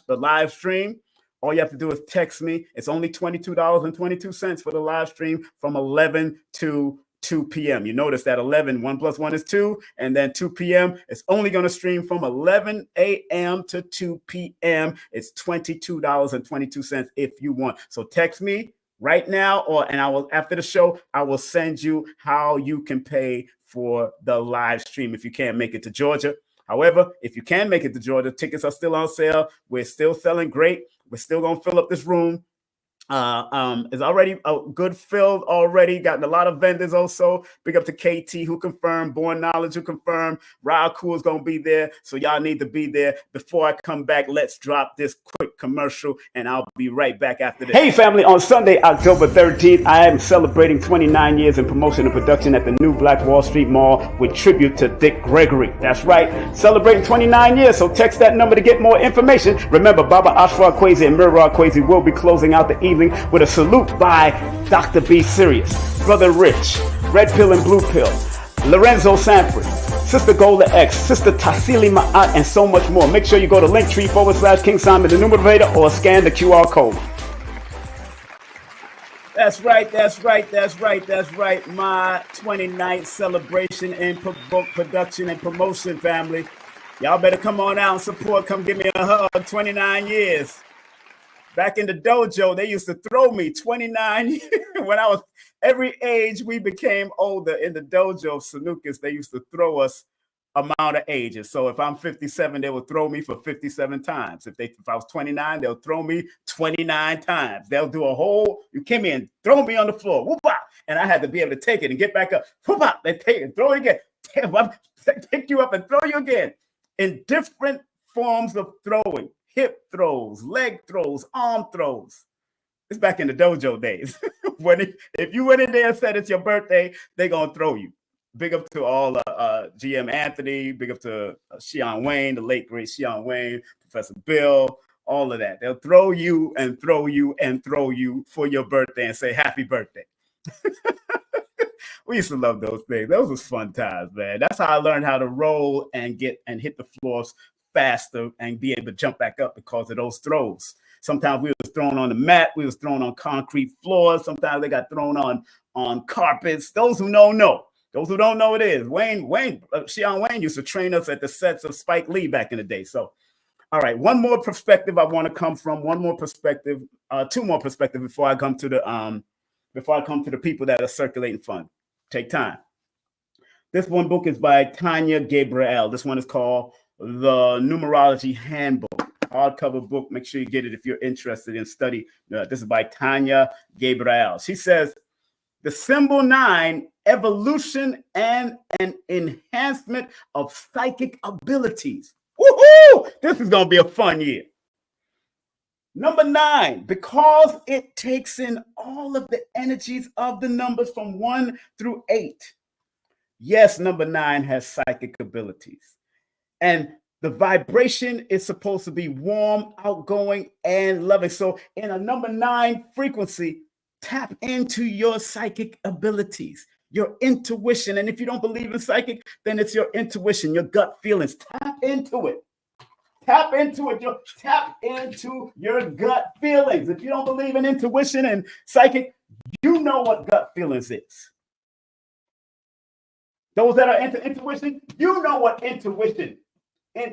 live stream, all you have to do is text me. It's only $22.22 for the live stream from 11 to 2 p.m. You notice that 11, 1 plus 1 is 2, and then 2 p.m. It's only going to stream from 11 a.m. to 2 p.m. It's $22.22 if you want. So text me right now, and I will, after the show, I will send you how you can pay for the live stream if you can't make it to Georgia. However, if you can make it to Georgia, tickets are still on sale. We're still selling great. We're still going to fill up this room. It's already a good filled already. Gotten a lot of vendors also. Big up to KT who confirmed, Born Knowledge who confirmed. Raku is gonna be there, so y'all need to be there. Before I come back, let's drop this quick commercial, and I'll be right back after this. Hey family, on Sunday, October 13th, I am celebrating 29 years in promotion and production at the New Black Wall Street Mall with tribute to Dick Gregory. That's right, celebrating 29 years. So text that number to get more information. Remember, Baba Ashra Kwesi and Mirror Kwesi will be closing out the evening with a salute by Dr. B. Sirius, Brother Rich, Red Pill and Blue Pill, Lorenzo Sanford, Sister Golda X, Sister Tassili Ma'at, and so much more. Make sure you go to Linktr.ee /King Simon the Numerovator or scan the QR code. That's right. My 29th celebration in book production and promotion, family. Y'all better come on out and support. Come give me a hug. 29 years. Back in the dojo, they used to throw me 29 years. When I was every age, we became older in the dojo. Sanukas, they used to throw us amount of ages. So if I'm 57, they will throw me for 57 times. If I was 29, they'll throw me 29 times. They'll do a whole, you came in, throw me on the floor, whoop up, and I had to be able to take it and get back up, whoop up, they take it, throw it again, pick you up and throw you again, in different forms of throwing, hip throws, leg throws, arm throws. It's back in the dojo days. If you went in there and said it's your birthday, they're gonna throw you. Big up to all GM Anthony, big up to Shion Wayne, the late great Shion Wayne, Professor Bill, all of that. They'll throw you and throw you and throw you for your birthday and say happy birthday. We used to love those things. Those was fun times, man. That's how I learned how to roll and hit the floors faster and be able to jump back up because of those throws. Sometimes we was thrown on the mat, we was thrown on concrete floors. Sometimes they got thrown on carpets. Those who know. Those who don't know, it is Shion Wayne used to train us at the sets of Spike Lee back in the day. So, all right, one more perspective I want to come from. Two more perspectives before I come to the people that are circulating fun. Take time. This one book is by Tanya Gabriel. This one is called The Numerology Handbook. Hardcover book. Make sure you get it if you're interested in study. This is by Tanya Gabriel. She says, the symbol 9, evolution and an enhancement of psychic abilities. Woohoo! This is going to be a fun year. Number 9, because it takes in all of the energies of the numbers from 1 through 8. Yes, number 9 has psychic abilities. And the vibration is supposed to be warm, outgoing, and loving. So in a number 9 frequency, tap into your psychic abilities, your intuition. And if you don't believe in psychic, then it's your intuition, your gut feelings. Tap into it. Tap into it. Tap into your gut feelings. If you don't believe in intuition and psychic, you know what gut feelings is. Those that are into intuition, you know what intuition is.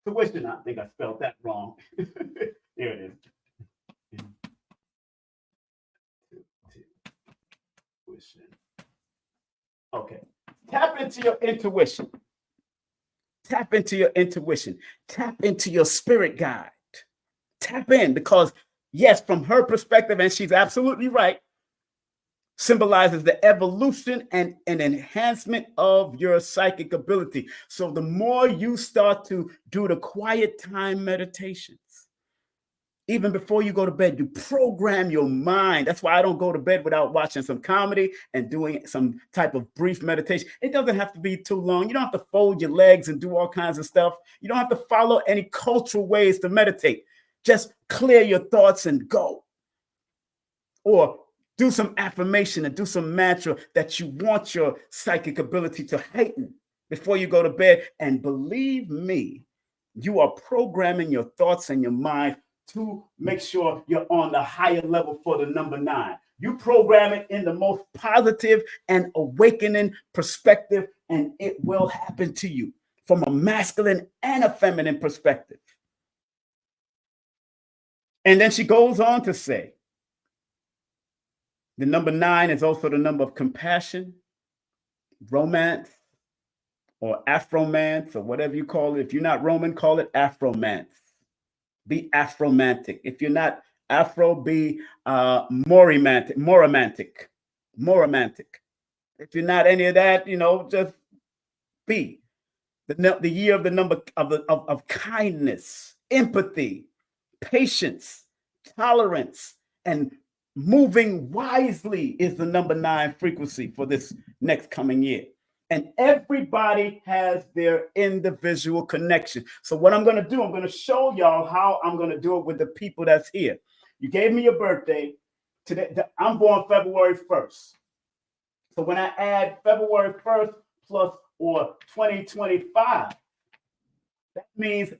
Intuition, I think I spelled that wrong. Here it is. Okay. Tap into your intuition. Tap into your intuition. Tap into your spirit guide. Tap in because, yes, from her perspective, and she's absolutely right, symbolizes the evolution and an enhancement of your psychic ability. So the more you start to do the quiet time meditations, even before you go to bed, you program your mind. That's why I don't go to bed without watching some comedy and doing some type of brief meditation. It doesn't have to be too long. You don't have to fold your legs and do all kinds of stuff. You don't have to follow any cultural ways to meditate. Just clear your thoughts and go. Or do some affirmation and do some mantra that you want your psychic ability to heighten before you go to bed. And believe me, you are programming your thoughts and your mind to make sure you're on the higher level for the number 9. You program it in the most positive and awakening perspective, and it will happen to you from a masculine and a feminine perspective. And then she goes on to say, the number 9 is also the number of compassion, romance, or Afromance, or whatever you call it. If you're not Roman, call it Afromance. Be Afromantic. If you're not Afro, be more romantic. If you're not any of that, just be. The year of the number of kindness, empathy, patience, tolerance, and moving wisely is the number 9 frequency for this next coming year. And everybody has their individual connection. So what I'm going to do, I'm going to show y'all how I'm going to do it with the people that's here. You gave me your birthday. Today, I'm born February 1st. So when I add February 1st plus or 2025, that means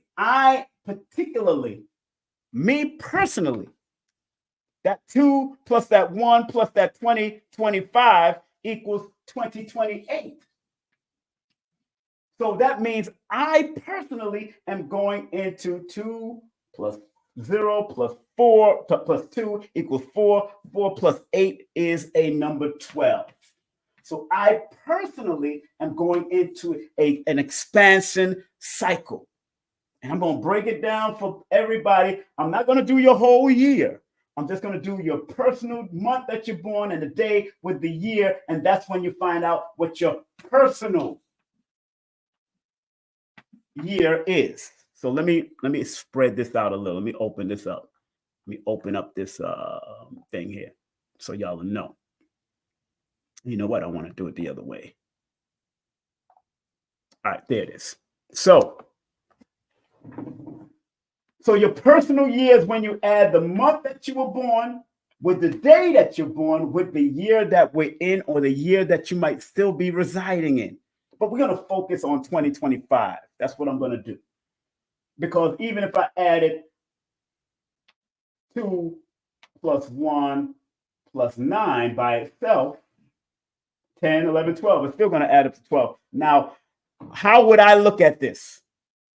me personally, That 2 plus that 1 plus that 2025 equals 2028. So that means I personally am going into 2 plus 0 plus 4 plus 2 equals 4. 4 plus 8 is a number 12. So I personally am going into an expansion cycle. And I'm going to break it down for everybody. I'm not going to do your whole year. I'm just going to do your personal month that you're born and the day with the year. And that's when you find out what your personal year is. So let me spread this out a little. Let me open this up. Let me open up this thing here so y'all will know. You know what? I want to do it the other way. All right, there it is. So your personal year is when you add the month that you were born with the day that you're born with the year that we're in or the year that you might still be residing in. But we're going to focus on 2025. That's what I'm going to do. Because even if I added 2 plus 1 plus 9 by itself, 10, 11, 12, it's still going to add up to 12. Now, how would I look at this?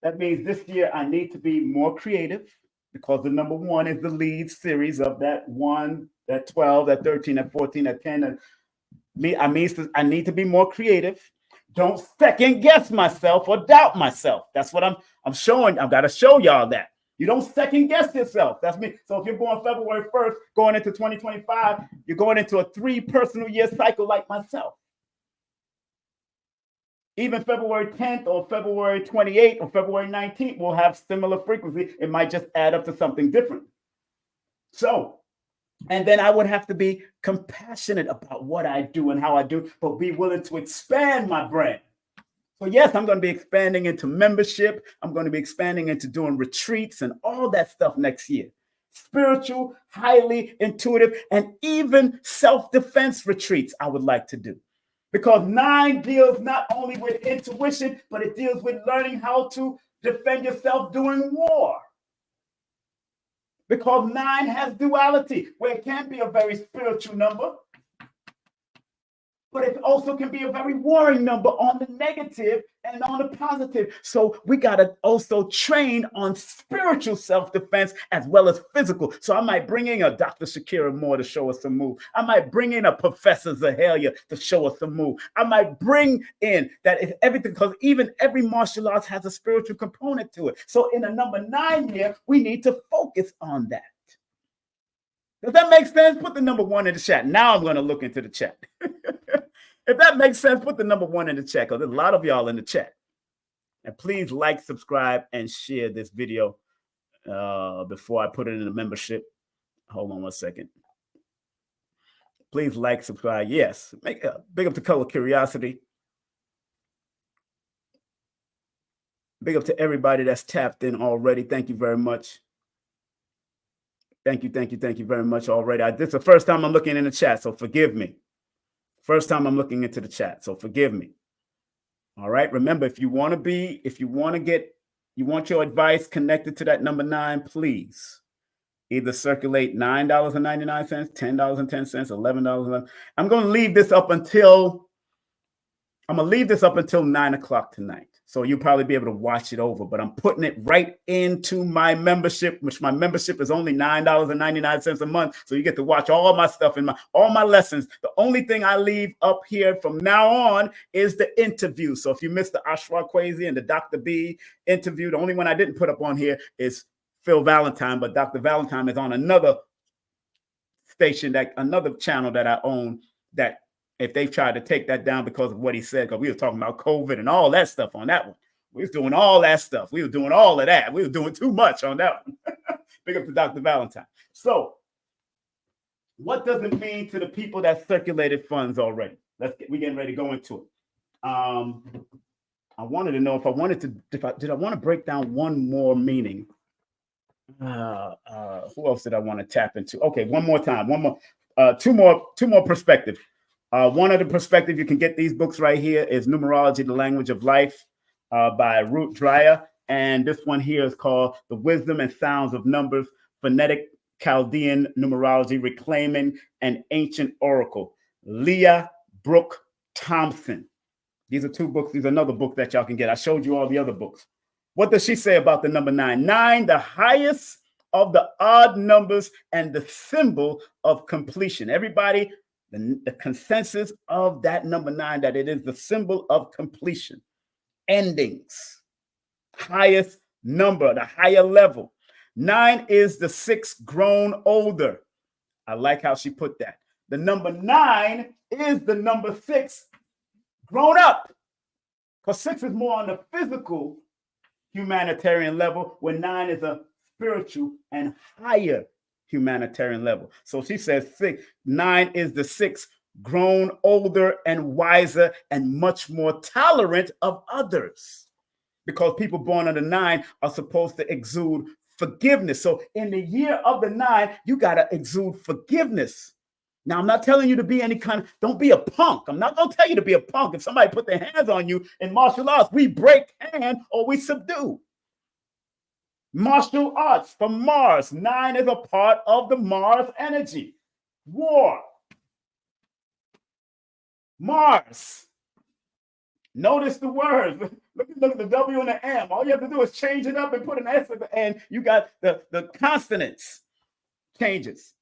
That means this year I need to be more creative because the number 1 is the lead series of that 1, that 12, that 13, that 14, that 10. I need to be more creative. Don't second guess myself or doubt myself. That's what I'm showing. I've got to show y'all that. You don't second guess yourself. That's me. So if you're born February 1st, going into 2025, you're going into a 3 personal year cycle like myself. Even February 10th or February 28th or February 19th will have similar frequency. It might just add up to something different. So, and then I would have to be compassionate about what I do and how I do, but be willing to expand my brand. So yes, I'm going to be expanding into membership. I'm going to be expanding into doing retreats and all that stuff next year. Spiritual, highly intuitive, and even self-defense retreats I would like to do. Because 9 deals not only with intuition, but it deals with learning how to defend yourself during war. Because 9 has duality, where it can be a very spiritual number, but it also can be a very warring number on the negative and on the positive. So we got to also train on spiritual self-defense as well as physical. So I might bring in a Dr. Shakira Moore to show us some move. I might bring in a Professor Zahalia to show us some move. I might bring in that it's everything, because even every martial arts has a spiritual component to it. So in a number 9 year, we need to focus on that. Does that make sense? Put the number 1 in the chat. Now I'm going to look into the chat. If that makes sense, put the number 1 in the chat, because there's a lot of y'all in the chat. And please like, subscribe, and share this video before I put it in the membership. Hold on 1 second. Please like, subscribe. Yes. Big up to Color Curiosity. Big up to everybody that's tapped in already. Thank you very much. Thank you very much already. This is the first time I'm looking in the chat, so forgive me. First time I'm looking into the chat, so forgive me. All right. Remember, if you want your advice connected to that number 9, please either circulate $9.99, $10.10, $11. I'm going to leave this up until 9 o'clock tonight. So you'll probably be able to watch it over, but I'm putting it right into my membership, which my membership is only $9.99 a month. So you get to watch all my stuff and all my lessons. The only thing I leave up here from now on is the interview. So if you missed the Ashra Kwesi and the Dr. B interview, the only one I didn't put up on here is Phil Valentine, but Dr. Valentine is on another station, another channel that I own, that if they've tried to take that down because of what he said, because we were talking about COVID and all that stuff on that one. We was doing all that stuff. We were doing all of that. We were doing too much on that one. Big up to Dr. Valentine. So what does it mean to the people that circulated funds already? We're getting ready to go into it. I wanted to know if I wanted to break down one more meaning. Who else did I want to tap into? Okay, one more time. Two more perspectives. One of the perspectives, you can get these books right here, is Numerology, the Language of Life by Ruth Dreyer. And this one here is called The Wisdom and Sounds of Numbers, Phonetic Chaldean Numerology, Reclaiming an Ancient Oracle, Leah Brooke Thompson. These are two books. These are another book that y'all can get. I showed you all the other books. What does she say about the number 9? 9, the highest of the odd numbers and the symbol of completion. Everybody, the consensus of that number 9, that it is the symbol of completion, endings, highest number, the higher level. 9 is the 6th grown older. I like how she put that. The number 9 is the number 6 grown up, because 6 is more on the physical humanitarian level, where 9 is a spiritual and higher humanitarian level. So she says 9 is the 6th grown older and wiser and much more tolerant of others, because people born under 9 are supposed to exude forgiveness. So in the year of the 9, you got to exude forgiveness. Now, I'm not telling you to be any don't be a punk. I'm not going to tell you to be a punk. If somebody put their hands on you in martial arts, we break hand or we subdue. Martial arts from Mars. 9 is a part of the Mars energy. War. Mars. Notice the words. Look at the W and the M. All you have to do is change it up and put an S at the end. You got the consonants changes.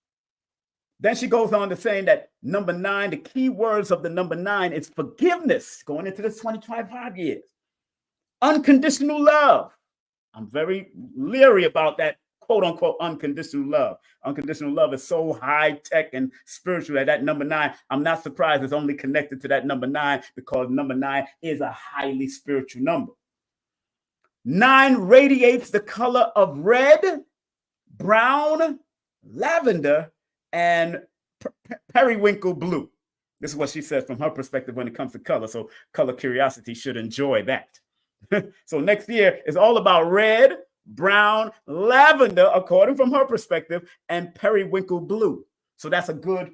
Then she goes on to saying that number 9, the key words of the number 9 is forgiveness going into this 2025 years. Unconditional love. I'm very leery about that quote unquote unconditional love. Unconditional love is so high tech and spiritual that number 9, I'm not surprised it's only connected to that number 9, because number 9 is a highly spiritual number. 9 radiates the color of red, brown, lavender, and periwinkle blue. This is what she says from her perspective when it comes to color. So color curiosity should enjoy that. So next year is all about red, brown, lavender, according from her perspective, and periwinkle blue. So that's a good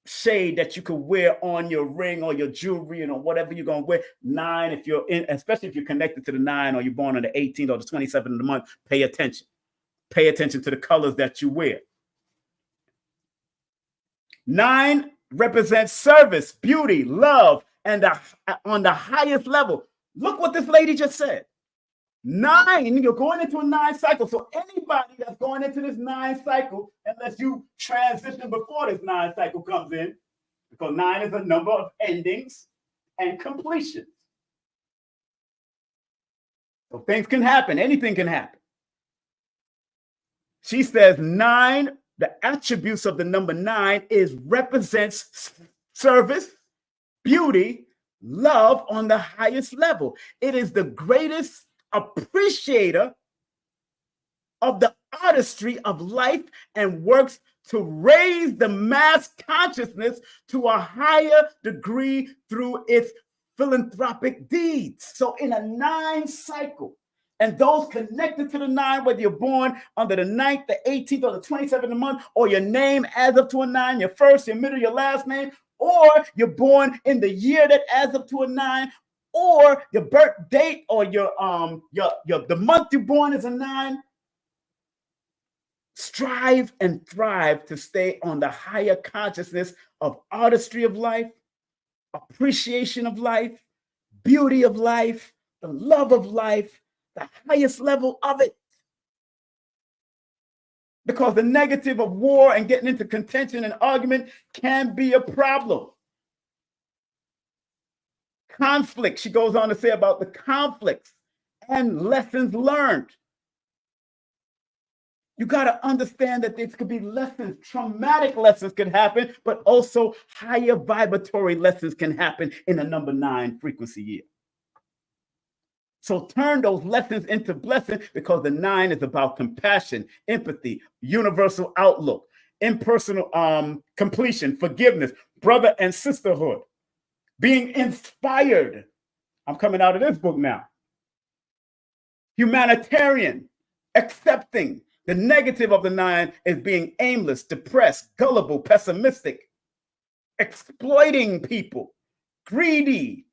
shade that you could wear on your ring or your jewelry and whatever you're going to wear. 9, if you're in, especially if you're connected to the 9 or you're born on the 18th or the 27th of the month, pay attention. Pay attention to the colors that you wear. 9 represents service, beauty, love, and on the highest level. Look what this lady just said. 9, you're going into a 9 cycle. So anybody that's going into this 9 cycle, unless you transition before this 9 cycle comes in, because 9 is a number of endings and completions. So things can happen. Anything can happen. She says 9, the attributes of the number 9 represents service, beauty, love on the highest level. It is the greatest appreciator of the artistry of life and works to raise the mass consciousness to a higher degree through its philanthropic deeds. So in a 9 cycle, and those connected to the 9, whether you're born under the 9th, the 18th, or the 27th of the month, or your name adds up to a 9, your first, your middle, your last name, or you're born in the year that adds up to a 9, or your birth date, or the month you're born is a 9. Strive and thrive to stay on the higher consciousness of artistry of life, appreciation of life, beauty of life, the love of life, the highest level of it. Because the negative of war and getting into contention and argument can be a problem. Conflict, she goes on to say about the conflicts and lessons learned. You got to understand that there could be lessons, traumatic lessons could happen, but also higher vibratory lessons can happen in a number 9 frequency year. So turn those lessons into blessings, because the 9 is about compassion, empathy, universal outlook, impersonal completion, forgiveness, brother and sisterhood, being inspired. I'm coming out of this book now. Humanitarian, accepting. The negative of the 9 is being aimless, depressed, gullible, pessimistic, exploiting people, greedy,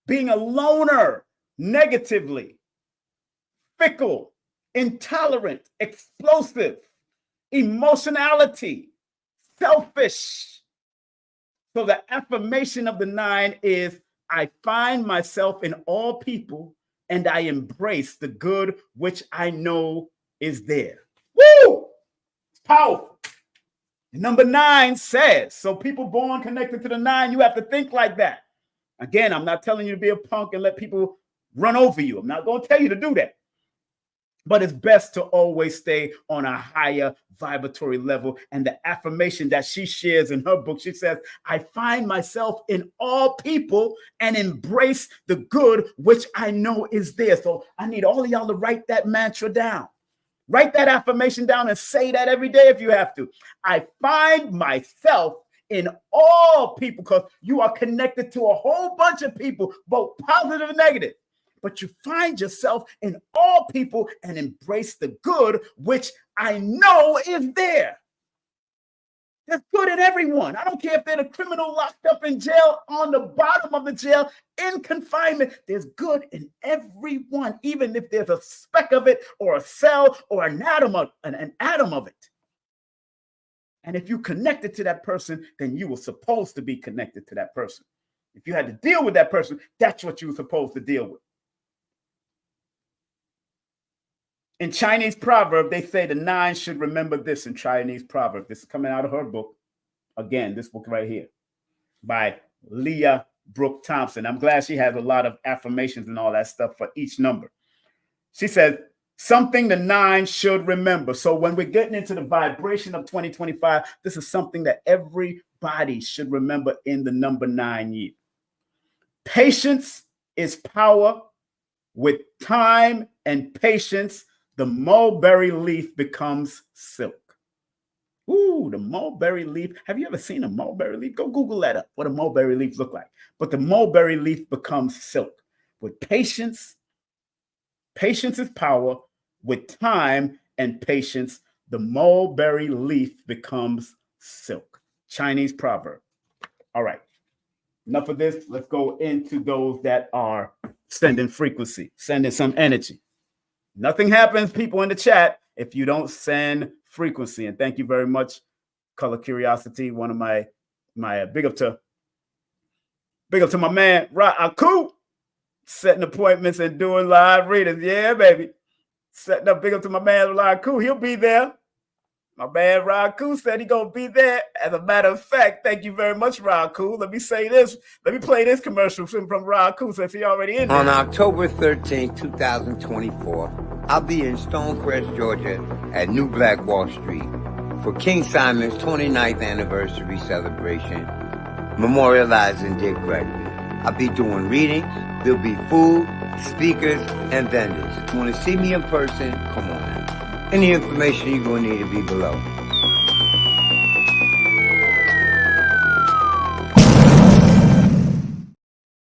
being a loner, negatively, fickle, intolerant, explosive, emotionality, selfish. So the affirmation of the 9 is, I find myself in all people and I embrace the good which I know is there. Woo! It's powerful. Number 9 says, so people born connected to the 9, you have to think like that. Again, I'm not telling you to be a punk and let people run over you. I'm not going to tell you to do that. But it's best to always stay on a higher vibratory level. And the affirmation that she shares in her book, she says, I find myself in all people and embrace the good which I know is there. So I need all of y'all to write that mantra down. Write that affirmation down and say that every day if you have to. I find myself in all people, because you are connected to a whole bunch of people, both positive and negative. But you find yourself in all people and embrace the good, which I know is there. There's good in everyone. I don't care if they're the criminal locked up in jail, on the bottom of the jail, in confinement. There's good in everyone, even if there's a speck of it or a cell or an atom of it. And if you connected to that person, then you were supposed to be connected to that person. If you had to deal with that person, that's what you were supposed to deal with. In Chinese proverb, they say the 9 should remember this in Chinese proverb. This is coming out of her book. Again, this book right here by Leah Brooke Thompson. I'm glad she has a lot of affirmations and all that stuff for each number. She says, something the 9 should remember. So when we're getting into the vibration of 2025, this is something that everybody should remember in the number 9 year. Patience is power. With time and patience, the mulberry leaf becomes silk. Ooh, the mulberry leaf. Have you ever seen a mulberry leaf? Go Google that up, what a mulberry leaf look like. But the mulberry leaf becomes silk. With patience, patience is power. With time and patience, the mulberry leaf becomes silk. Chinese proverb. All right. Enough of this. Let's go into those that are sending frequency, sending some energy. Nothing happens, people in the chat, if you don't send frequency. And thank you very much, Color Curiosity. One of my big up to my man Raku, setting appointments and doing live readings. Yeah, baby. Setting up, big up to my man Raku. He'll be there. My man Raku said he's going to be there. As a matter of fact, thank you very much, Raku. Let me say this. Let me play this commercial from Raku since he already in there.
On October 13, 2024, I'll be in Stonecrest, Georgia at New Black Wall Street for King Simon's 29th anniversary celebration, memorializing Dick Gregory. I'll be doing readings. There'll be food, speakers, and vendors. If you want to see me in person, come on out. Any information you're going to need to be below.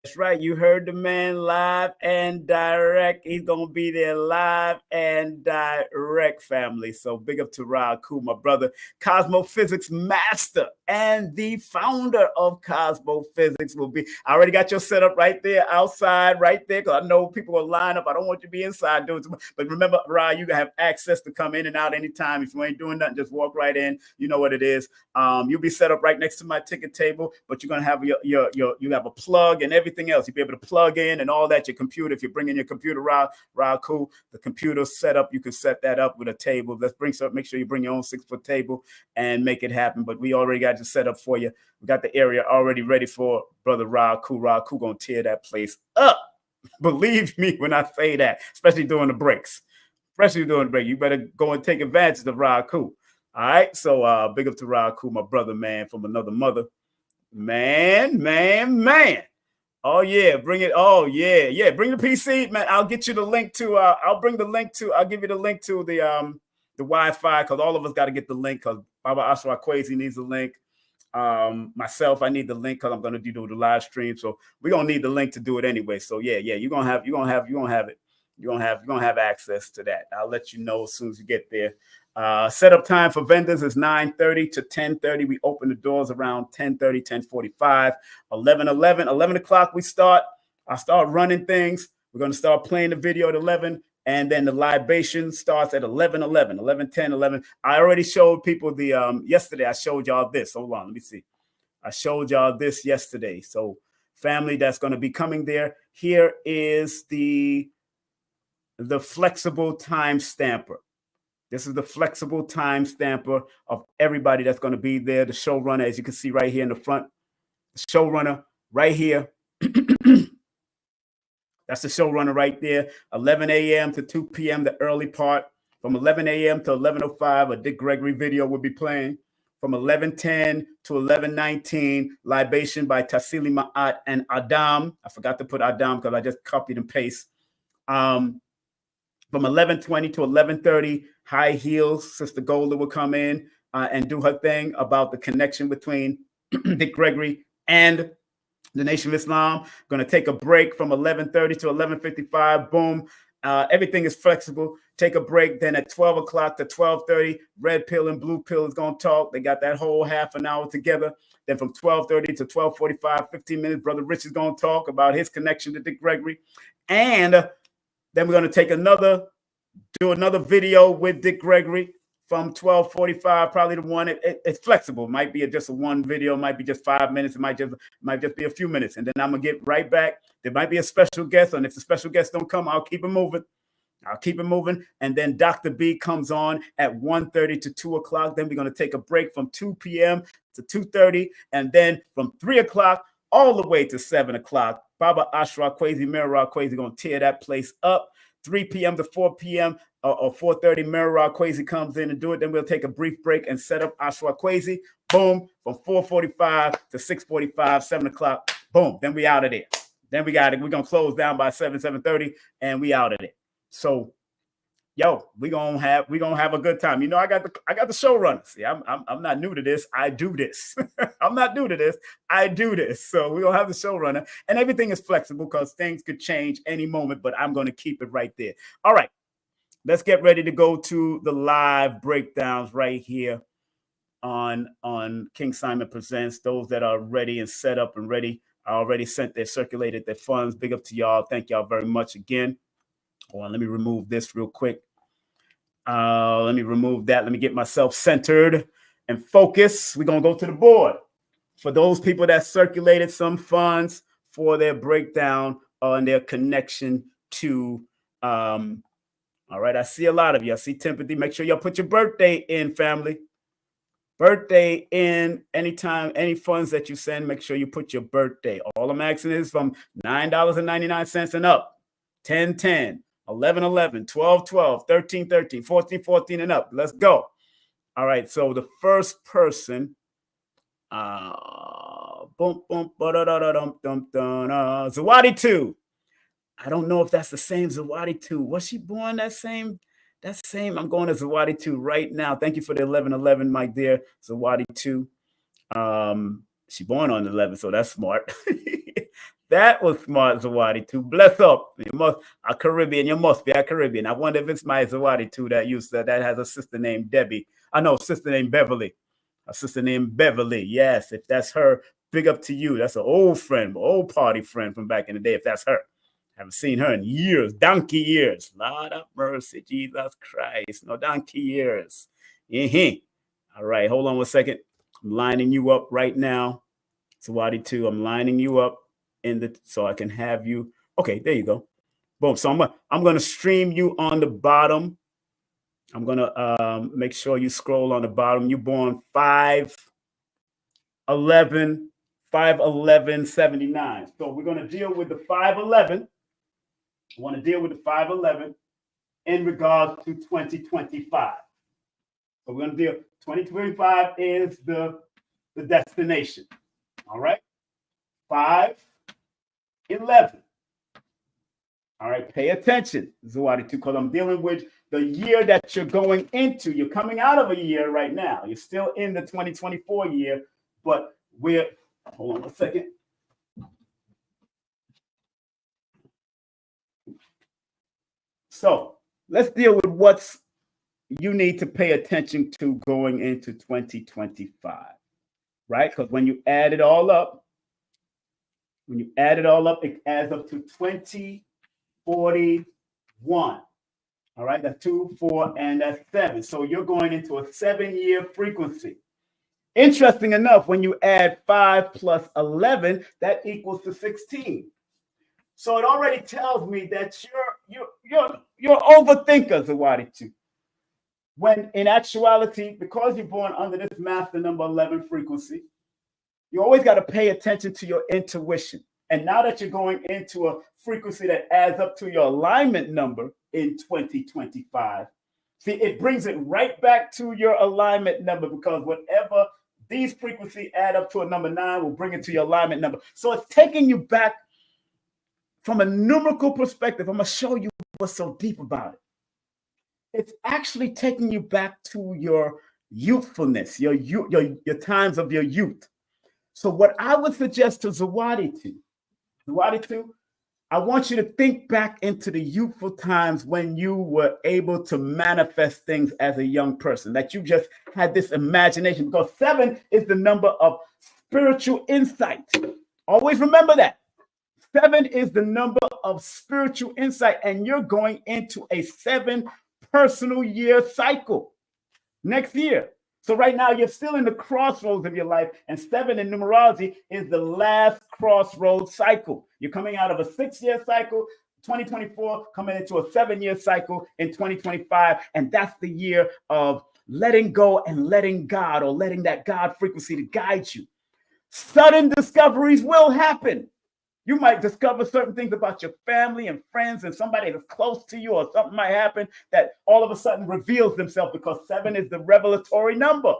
That's right. You heard the man live and direct. He's going to be there live and direct, family. So big up to Raku, my brother, Cosmophysics master and the founder of Cosmophysics will be. I already got your setup right there outside, right there, because I know people will line up. I don't want you to be inside doing too much. But remember, Ra, you have access to come in and out anytime. If you ain't doing nothing, just walk right in. You know what it is. You'll be set up right next to my ticket table, but you're going to have you have a plug and everything else. You'll be able to plug in and all that, your computer. If you're bringing your computer, Raku, the computer setup, you can set that up with a table. Make sure you bring your own 6-foot table and make it happen. But we already got it set up for you. We got the area already ready for brother Raku. Raku gonna tear that place up. Believe me when I say that, especially during the breaks. You better go and take advantage of Raku. All right, so big up to Raku, my brother, man, from another mother. Man. Oh, yeah, bring it. Oh, yeah. Bring the PC, man. I'll get you the link to, I'll give you the link to the Wi-Fi, because all of us got to get the link, because Baba Asra Kwesi needs the link. Myself, I need the link because I'm going to do the live stream. So we're going to need the link to do it anyway. So yeah, you're going to have it. You're going to have access to that. I'll let you know as soon as you get there. Setup time for vendors is 9:30 to 10:30. We open the doors around 10:30, 10:45, 11 o'clock we start. I start running things. We're going to start playing the video at 11, And then the libation starts at 11:11, 11:10, 11. I already showed people the yesterday. I showed y'all this. Hold on, let me see. I showed y'all this yesterday. So family that's going to be coming there. Here is the flexible time stamper. This is the flexible time stamper of everybody that's going to be there. The showrunner, as you can see right here in the front, the showrunner right here. That's the showrunner right there. 11 a.m. to 2 p.m., the early part. From 11 a.m. to 11:05, a Dick Gregory video will be playing. From 11:10 to 11:19, Libation by Tassili Ma'at and Adam. I forgot to put Adam because I just copied and paste. From 11:20 to 11:30, High Heels, Sister Golda will come in and do her thing about the connection between Dick Gregory and the Nation of Islam. Going to take a break from 11:30 to 11:55. Boom. Everything is flexible. Take a break. Then at 12 o'clock to 12:30, Red Pill and Blue Pill is going to talk. They got that whole half an hour together. Then from 12:30 to 12:45, 15 minutes, Brother Rich is going to talk about his connection to Dick Gregory. And then we're going to do another video with Dick Gregory from 12:45, probably the one. It's flexible. It might be just a one video. It might be just 5 minutes. It might just be a few minutes. And then I'm going to get right back. There might be a special guest. And if the special guests don't come, I'll keep it moving. And then Dr. B comes on at 1:30 to 2 o'clock. Then we're going to take a break from 2 p.m. to 2:30. And then from 3 o'clock all the way to 7 o'clock, Baba Ashra Kwesi, Mirror Kwesi going to tear that place up. 3 p.m. to 4 p.m. or 4:30, Mirror Kwesi comes in and do it. Then we'll take a brief break and set up Ashra Kwesi. Boom, from 4:45 to 6:45, 7 o'clock. Boom, then we out of there. Then we got it. We're going to close down by 7:30, and we out of there. So, yo, we're gonna have a good time. You know, I got the showrunner. See, I'm not new to this. I do this. I'm not new to this. I do this. So we're gonna have the showrunner, and everything is flexible because things could change any moment, but I'm gonna keep it right there. All right, let's get ready to go to the live breakdowns right here on King Simon Presents. Those that are ready and set up and ready, I already circulated their funds. Big up to y'all. Thank y'all very much again. Hold on, let me remove this real quick. Let me remove that. Let me get myself centered and focus. We're going to go to the board. For those people that circulated some funds for their breakdown and their connection to, all right, I see a lot of you. I see Timothy. Make sure y'all put your birthday in, family. Birthday in. Anytime, any funds that you send, make sure you put your birthday. All I'm asking is from $9.99 and up, 10.10. 11, 12, 13, 14, and up. Let's go. All right. So the first person, Zawadi 2. I don't know if that's the same Zawadi 2. Was she born that same? That's same. I'm going to Zawadi 2 right now. Thank you for the 11, my dear Zawadi 2. She born on the 11, so that's smart. That was smart, Zawadi 2. Bless up. You must a Caribbean. You must be a Caribbean. I wonder if it's my Zawadi 2 that has a sister named Debbie. I know, sister named Beverly. A sister named Beverly. Yes, if that's her, big up to you. That's an old friend, old party friend from back in the day. If that's her, haven't seen her in years, donkey years. Lord of mercy, Jesus Christ. No donkey years. All right, hold on one second. I'm lining you up right now, Zawadi 2. I'm lining you up so I can have you. Okay, there you go. Boom. So I'm gonna stream you on the bottom. I'm gonna make sure you scroll on the bottom. You born 5/11/79. So we're gonna deal with the 5/11. I want to deal with the 5/11 in regards to 2025. So we're gonna deal. 2025 is the destination. All right. 5/11. All right, pay attention, Zawadi 2, because I'm dealing with the year that you're going into. You're coming out of a year right now. You're still in the 2024 year, but hold on a second. So let's deal with what's you need to pay attention to going into 2025, right? Because when you add it all up, it adds up to 2041. All right, that's 2, 4, and that's 7. So you're going into a 7-year frequency. Interesting enough, when you add 5 plus 11, that equals to 16. So it already tells me that you're overthinkers, Zawadi too. When in actuality, because you're born under this master number 11 frequency, you always got to pay attention to your intuition. And now that you're going into a frequency that adds up to your alignment number in 2025, see, it brings it right back to your alignment number, because whatever these frequencies add up to a number 9 will bring it to your alignment number. So it's taking you back from a numerical perspective. I'm going to show you what's so deep about it. It's actually taking you back to your youthfulness, your times of your youth. So what I would suggest to Zawadi, I want you to think back into the youthful times when you were able to manifest things as a young person, that you just had this imagination, because 7 is the number of spiritual insight. Always remember that. 7 is the number of spiritual insight, and you're going into a 7 personal year cycle next year. So right now you're still in the crossroads of your life, and 7 in numerology is the last crossroads cycle. You're coming out of a 6-year cycle, 2024, coming into a 7-year cycle in 2025, and that's the year of letting go and letting God, or letting that God frequency to guide you. Sudden discoveries will happen. You might discover certain things about your family and friends and somebody that's close to you, or something might happen that all of a sudden reveals themselves, because 7 is the revelatory number.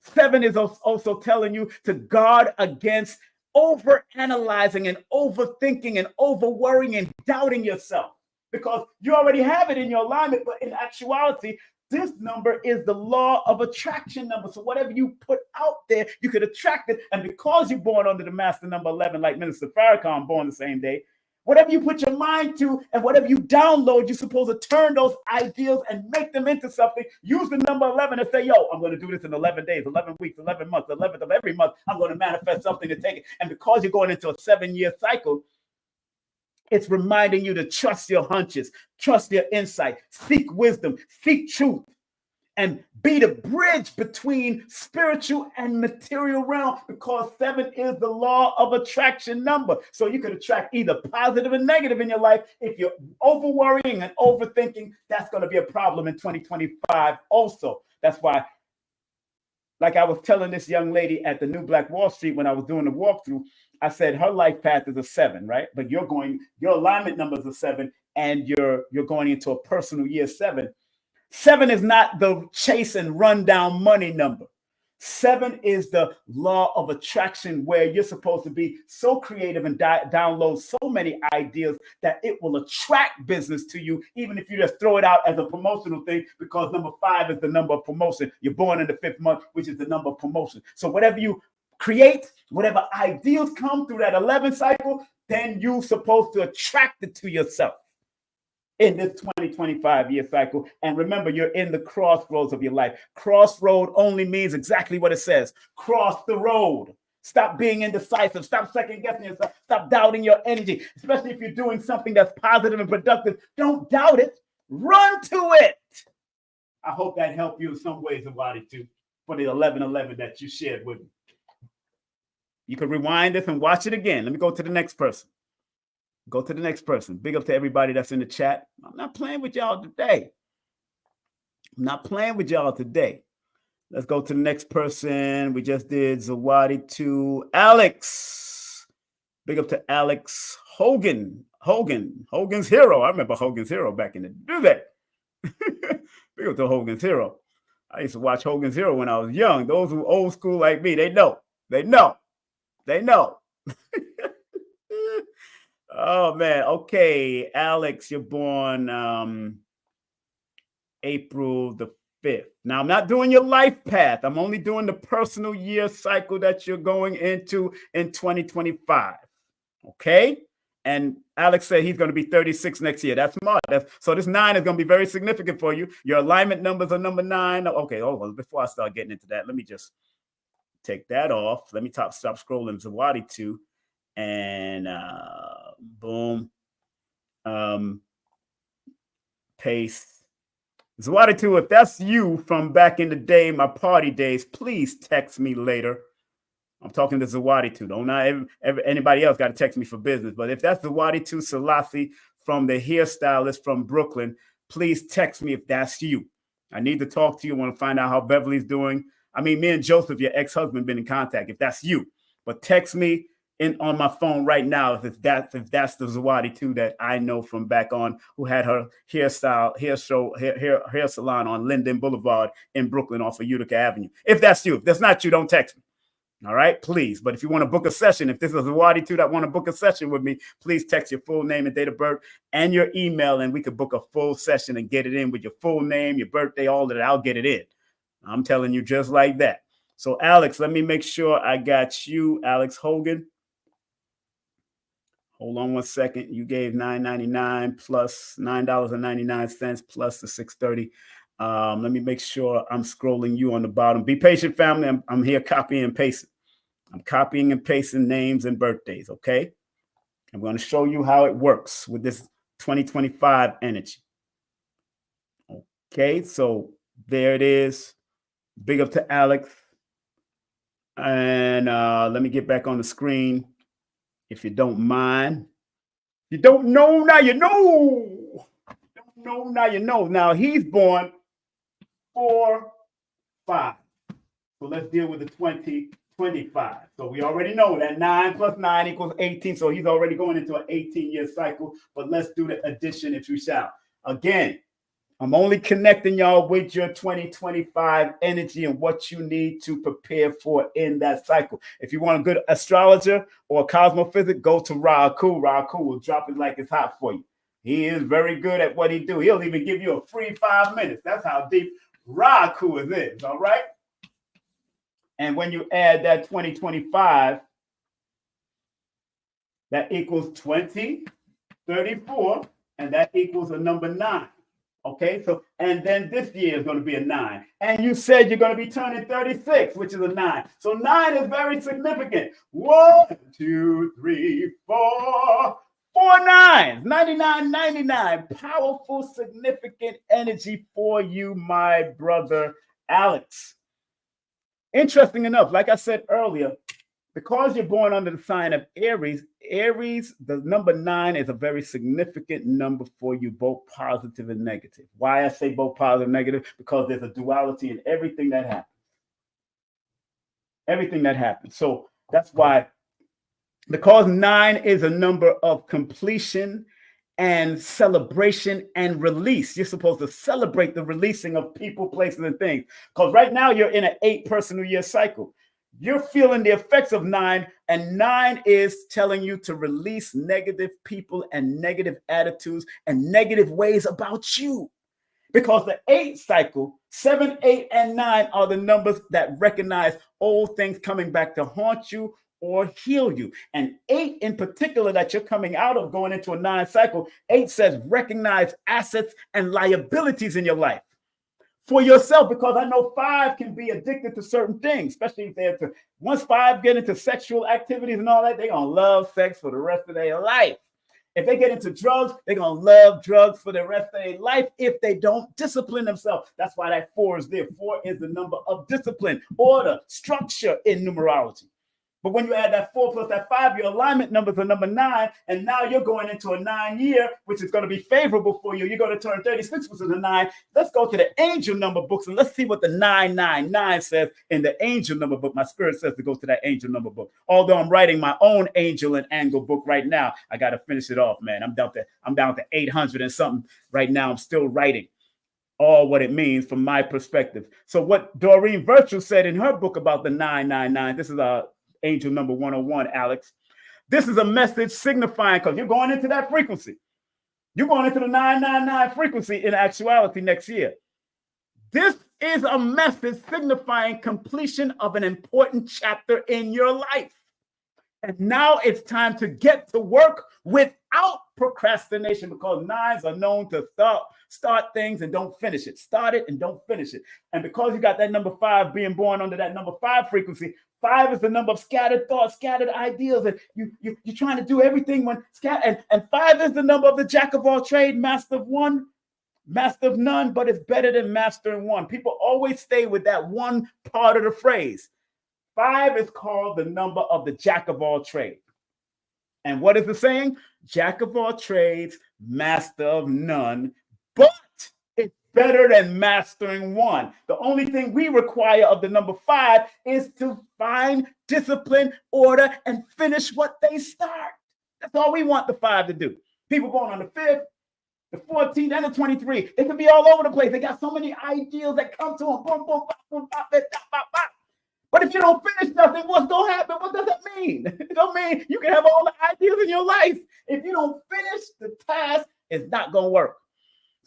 7 is also telling you to guard against overanalyzing and overthinking and overworrying and doubting yourself, because you already have it in your alignment. But in actuality, this number is the law of attraction number. So whatever you put out there, you could attract it. And because you're born under the master number 11, like Minister Farrakhan, born the same day, whatever you put your mind to and whatever you download, you're supposed to turn those ideas and make them into something. Use the number 11 and say, yo, I'm going to do this in 11 days, 11 weeks, 11 months, 11th of every month. I'm going to manifest something to take it. And because you're going into a 7-year cycle, it's reminding you to trust your hunches, trust your insight, seek wisdom, seek truth, and be the bridge between spiritual and material realm, because 7 is the law of attraction number. So you can attract either positive and negative in your life. If you're over worrying and overthinking, that's going to be a problem in 2025 also. That's why, like I was telling this young lady at the New Black Wall Street when I was doing the walkthrough, I said her life path is a 7, right? But your alignment number is a 7, and you're going into a personal year 7. 7 is not the chase and run down money number. 7 is the law of attraction, where you're supposed to be so creative and download so many ideas that it will attract business to you, even if you just throw it out as a promotional thing, because number 5 is the number of promotion. You're born in the 5th month, which is the number of promotion. So whatever you create, whatever ideas come through that 11 cycle, then you're supposed to attract it to yourself in this 2025 year cycle. And remember, you're in the crossroads of your life. Crossroad only means exactly what it says. Cross the road. Stop being indecisive. Stop second guessing yourself. Stop doubting your energy, especially if you're doing something that's positive and productive. Don't doubt it. Run to it. I hope that helped you in some ways about it too, for the 1111 that you shared with me. You can rewind this and watch it again. Let me go to the next person. Go to the next person. Big up to everybody that's in the chat. I'm not playing with y'all today. Let's go to the next person. We just did Zawadi to Alex. Big up to Alex Hogan. Hogan's Hero. I remember Hogan's Hero back in the day. Big up to Hogan's Hero. I used to watch Hogan's Hero when I was young. Those who old school like me, they know. Oh, man. Okay, Alex, you're born April the 5th. Now, I'm not doing your life path. I'm only doing the personal year cycle that you're going into in 2025. Okay? And Alex said he's going to be 36 next year. That's smart. So this 9 is going to be very significant for you. Your alignment numbers are number 9. Okay, hold on. Before I start getting into that, let me just take that off. Let me stop scrolling Zawadi 2. And boom. paste. Zawadi 2, if that's you from back in the day, my party days, please text me later. I'm talking to Zawadi 2. Don't anybody else got to text me for business. But if that's Zawadi 2 Salasi from the hairstylist from Brooklyn, please text me if that's you. I need to talk to you. I want to find out how Beverly's doing. I mean, me and Joseph, your ex-husband, been in contact. If that's you, but text me on my phone right now if that's the Zawadi 2 that I know from back on, who had her hair salon on Linden Boulevard in Brooklyn off of Utica Avenue. If that's you, if that's not you, don't text me. All right, please. But if you want to book a session, if this is a Zawadi 2 that want to book a session with me, please text your full name and date of birth and your email, and we could book a full session and get it in with your full name, your birthday, all of that. I'll get it in. I'm telling you, just like that. So, Alex, let me make sure I got you, Alex Hogan. Hold on one second. You gave $9.99 plus $9.99 plus the $6.30. Let me make sure I'm scrolling you on the bottom. Be patient, family. I'm here copying and pasting. I'm copying and pasting names and birthdays, okay? I'm going to show you how it works with this 2025 energy. Okay, so there it is. Big up to Alex. And let me get back on the screen, if you don't mind. You don't know, now you know. Don't know, now you know. Now, he's born 4-5. So let's deal with the 2025. So we already know that 9 plus 9 equals 18. So he's already going into an 18-year cycle. But let's do the addition if you shall. Again, I'm only connecting y'all with your 2025 energy and what you need to prepare for in that cycle. If you want a good astrologer or a cosmophysic, go to Raku. Raku will drop it like it's hot for you. He is very good at what he do. He'll even give you a free 5 minutes. That's how deep Raku is, all right? And when you add that 2025, that equals 20, 34, and that equals a number 9. Okay, so, and then this year is going to be a 9. And you said you're going to be turning 36, which is a 9. So 9 is very significant. 1, 2, 3, 4. 4 9s, 99, 99. Powerful, significant energy for you, my brother Alex. Interesting enough, like I said earlier, because you're born under the sign of Aries, the number 9 is a very significant number for you, both positive and negative. Why I say both positive and negative? Because there's a duality in everything that happens. Everything that happens. So that's why, because 9 is a number of completion and celebration and release. You're supposed to celebrate the releasing of people, places, and things. Because right now you're in an 8-person year cycle. You're feeling the effects of 9, and 9 is telling you to release negative people and negative attitudes and negative ways about you. Because the 8 cycle, 7, 8, and 9 are the numbers that recognize old things coming back to haunt you or heal you. And 8 in particular that you're coming out of going into a 9 cycle, 8 says recognize assets and liabilities in your life. For yourself, because I know 5 can be addicted to certain things, especially if they're once 5 get into sexual activities and all that, they're going to love sex for the rest of their life. If they get into drugs, they're going to love drugs for the rest of their life if they don't discipline themselves. That's why that 4 is there. 4 is the number of discipline, order, structure in numerology. But when you add that 4 plus that 5, your alignment numbers are number 9. And now you're going into a 9-year, which is going to be favorable for you. You're going to turn 36, which is a 9. Let's go to the angel number books and let's see what the 999 says in the angel number book. My spirit says to go to that angel number book. Although I'm writing my own angel and angle book right now, I got to finish it off, man. I'm down to 800 and something right now. I'm still writing all what it means from my perspective. So what Doreen Virtue said in her book about the 999, this is angel number 101, Alex. This is a message signifying, because you're going into that frequency. You're going into the 999 frequency in actuality next year. This is a message signifying completion of an important chapter in your life. And now it's time to get to work without procrastination, because 9s are known to start things and don't finish it. Start it and don't finish it. And because you got that number 5 being born under that number 5 frequency, 5 is the number of scattered thoughts, scattered ideas, and you're trying to do everything when scattered. And 5 is the number of the jack of all trade, master of one. master of none, but it's better than mastering one. People always stay with that one part of the phrase. 5 is called the number of the jack of all trades. And what is the saying? Jack of all trades, master of none, but it's better than mastering one. The only thing we require of the number 5 is to find discipline, order, and finish what they start. That's all we want the 5 to do. People born on the 5th, the 14th, and the 23. They can be all over the place. They got so many ideals that come to them. Boom, boom, bop, boom, bop, bop, bop, bop. But if you don't finish nothing, what's going to happen? What does that mean? It don't mean you can have all the ideas in your life. If you don't finish the task, it's not going to work.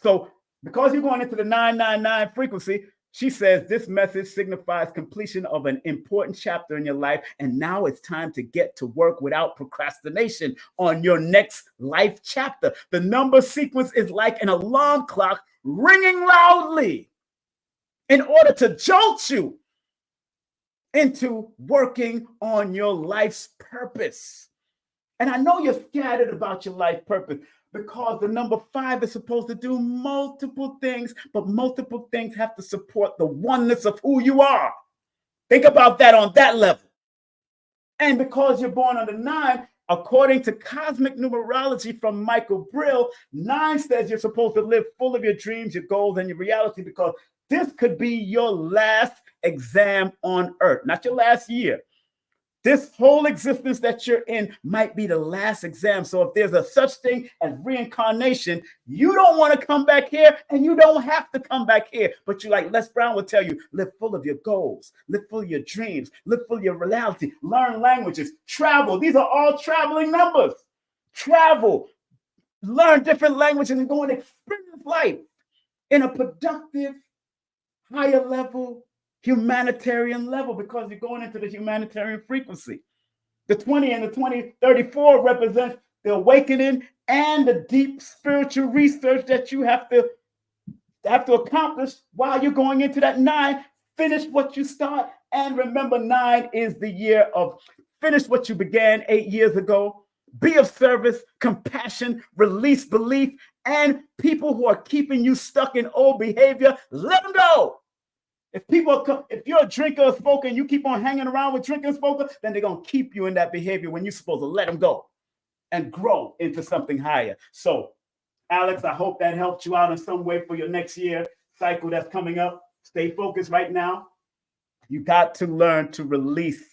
So because you're going into the 999 frequency, she says this message signifies completion of an important chapter in your life. And now it's time to get to work without procrastination on your next life chapter. The number sequence is like an alarm clock ringing loudly in order to jolt you into working on your life's purpose. And I know you're scattered about your life purpose because the number 5 is supposed to do multiple things, but multiple things have to support the oneness of who you are. Think about that on that level. And because you're born on the 9, according to cosmic numerology from Michael Brill, 9 says you're supposed to live full of your dreams, your goals, and your reality, because this could be your last exam on earth, not your last year. This whole existence that you're in might be the last exam. So if there's a such thing as reincarnation, you don't want to come back here, and you don't have to come back here. But you, like Les Brown would tell you, live full of your goals, live full of your dreams, live full of your reality, learn languages, travel. These are all traveling numbers. Travel, learn different languages, and go and experience life in a productive, higher level, humanitarian level, because you're going into the humanitarian frequency. The 20 and the 2034 represents the awakening and the deep spiritual research that you have to accomplish while you're going into that 9. Finish what you start. And remember, 9 is the year of finish what you began 8 years ago. Be of service, compassion, release belief, and people who are keeping you stuck in old behavior, let them go. If you're a drinker or smoker and you keep on hanging around with drinkers and smokers, then they're going to keep you in that behavior when you're supposed to let them go and grow into something higher. So, Alex, I hope that helped you out in some way for your next year cycle that's coming up. Stay focused right now. You got to learn to release.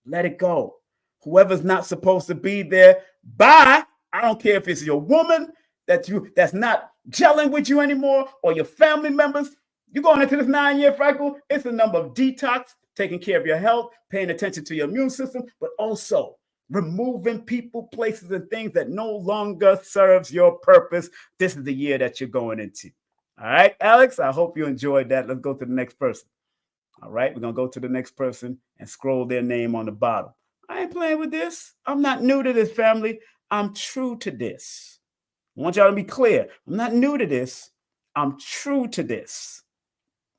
Let it go. Whoever's not supposed to be there, bye. I don't care if it's your woman that's not gelling with you anymore, or your family members. You're going into this 9-year cycle. It's a number of detox, taking care of your health, paying attention to your immune system, but also removing people, places, and things that no longer serves your purpose. This is the year that you're going into. All right, Alex, I hope you enjoyed that. Let's go to the next person. All right, we're going to go to the next person and scroll their name on the bottom. I ain't playing with this. I'm not new to this, family. I'm true to this. I want y'all to be clear. I'm not new to this. I'm true to this.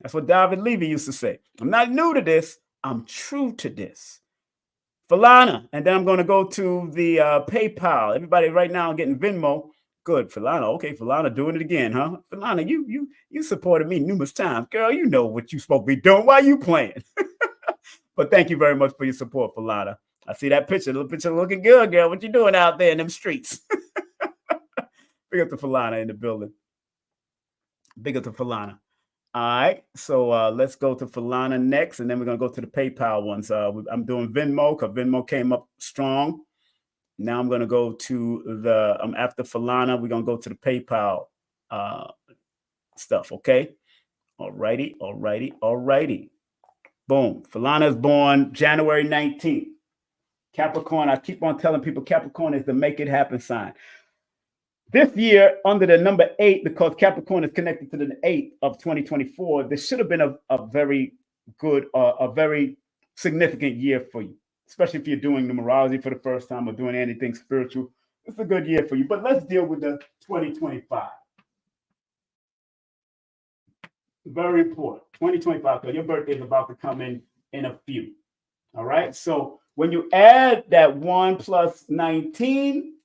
That's what David Levy used to say. I'm not new to this. I'm true to this. Falana, and then I'm going to go to the PayPal. Everybody right now getting Venmo. Good, Falana. Okay, Falana doing it again, huh? Falana, you supported me numerous times. Girl, you know what you're supposed to be doing. Why are you playing? But thank you very much for your support, Falana. I see that picture. The picture looking good, girl. What you doing out there in them streets? Big up to Falana in the building. Big up to Falana. All right, so let's go to Falana next, and then we're going to go to the PayPal ones. I'm doing Venmo because Venmo came up strong. Now I'm going to go to after Falana, we're going to go to the PayPal stuff, okay? All righty. Boom. Falana is born January 19th. Capricorn, I keep on telling people Capricorn is the make it happen sign. This year, under the number 8, because Capricorn is connected to the 8 of 2024, this should have been a very good, a very significant year for you, especially if you're doing numerology for the first time or doing anything spiritual. It's a good year for you. But let's deal with the 2025. Very important. 2025, because your birthday is about to come in a few. All right. So when you add that 1 plus 19,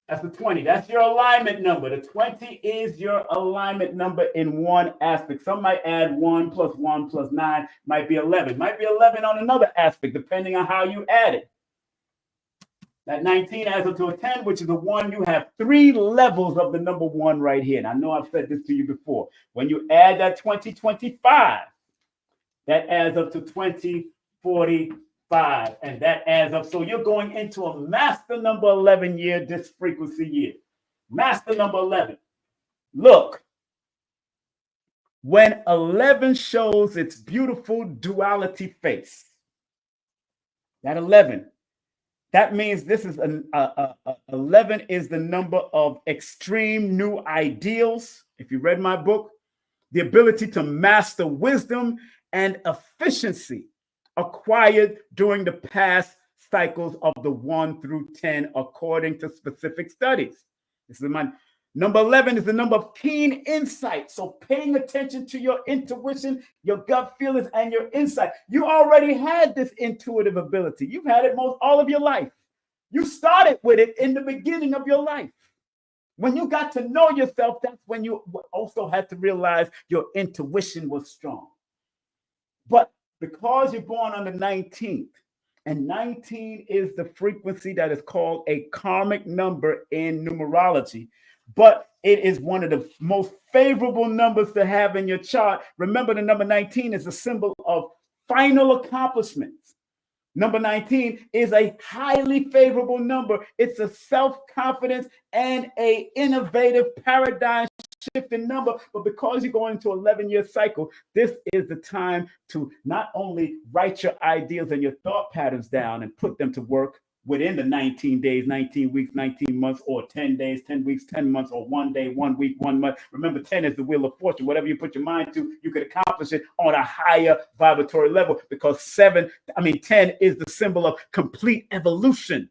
That's the 20. That's your alignment number. The 20 is your alignment number in one aspect. Some might add 1 plus 1 plus 9, might be 11. Might be 11 on another aspect, depending on how you add it. That 19 adds up to a 10, which is a 1. You have 3 levels of the number 1 right here. And I know I've said this to you before. When you add that 2025, that adds up to 2045. And that adds up. So you're going into a master number 11 year, this frequency year. Master number 11. Look, when 11 shows its beautiful duality face, that 11, that means this is 11 is the number of extreme new ideals. If you read my book, the ability to master wisdom and efficiency acquired during the past cycles of the 1 through 10, according to specific studies. This is my number 11 is the number of keen insight. So paying attention to your intuition, your gut feelings, and your insight. You already had this intuitive ability. You've had it all of your life. You started with it in the beginning of your life. When you got to know yourself, that's when you also had to realize your intuition was strong. But because you're born on the 19th, and 19 is the frequency that is called a karmic number in numerology, but it is one of the most favorable numbers to have in your chart. Remember, the number 19 is a symbol of final accomplishments. Number 19 is a highly favorable number. It's a self-confidence and a innovative paradigm shifting number. But because you're going into an 11-year cycle, this is the time to not only write your ideas and your thought patterns down and put them to work within the 19 days, 19 weeks, 19 months, or 10 days, 10 weeks, 10 months, or 1 day, 1 week, 1 month. Remember, 10 is the wheel of fortune. Whatever you put your mind to, you could accomplish it on a higher vibratory level, because 10 is the symbol of complete evolution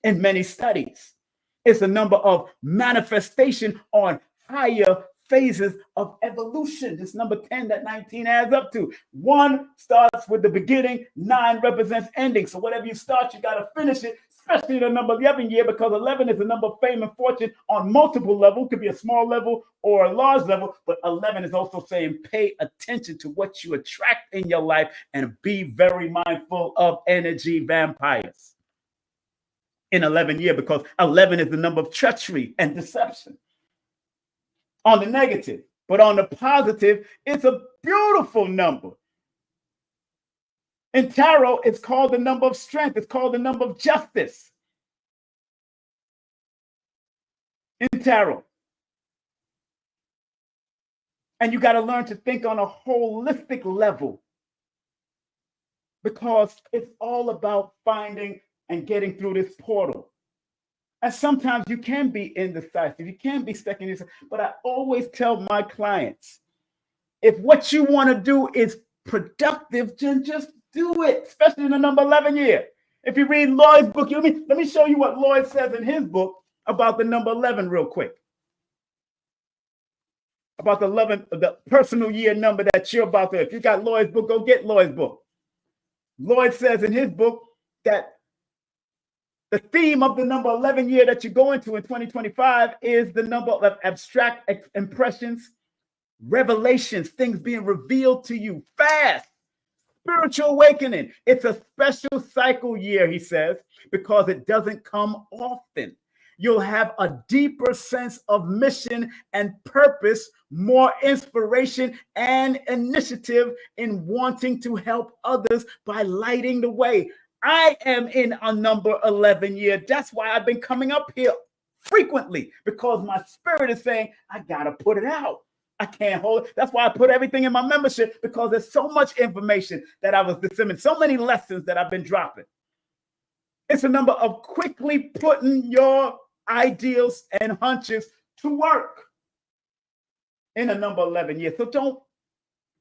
in many studies. It's a number of manifestation on higher phases of evolution. This number 10 that 19 adds up to. 1 starts with the beginning, 9 represents ending. So whatever you start, you got to finish it, especially the number 11 year, because 11 is the number of fame and fortune on multiple levels. It could be a small level or a large level, but 11 is also saying pay attention to what you attract in your life and be very mindful of energy vampires in 11 year, because 11 is the number of treachery and deception. On the negative, but on the positive, it's a beautiful number. In tarot, it's called the number of strength. It's called the number of justice. In tarot. And you got to learn to think on a holistic level, because it's all about finding and getting through this portal. And sometimes you can be indecisive. You can be stuck in this. But I always tell my clients, if what you want to do is productive, then just do it, especially in the number 11 year. If you read Lloyd's book, let me show you what Lloyd says in his book about the number 11 real quick. About the personal year number that you're about to. If you got Lloyd's book, go get Lloyd's book. Lloyd says in his book that the theme of the number 11 year that you're going to in 2025 is the number of abstract impressions, revelations, things being revealed to you fast, spiritual awakening. It's a special cycle year, he says, because it doesn't come often. You'll have a deeper sense of mission and purpose, more inspiration and initiative in wanting to help others by lighting the way. I am in a number 11 year. That's why I've been coming up here frequently, because my spirit is saying, I got to put it out. I can't hold it. That's why I put everything in my membership, because there's so much information that I was disseminating, so many lessons that I've been dropping. It's a number of quickly putting your ideals and hunches to work in a number 11 years. So don't,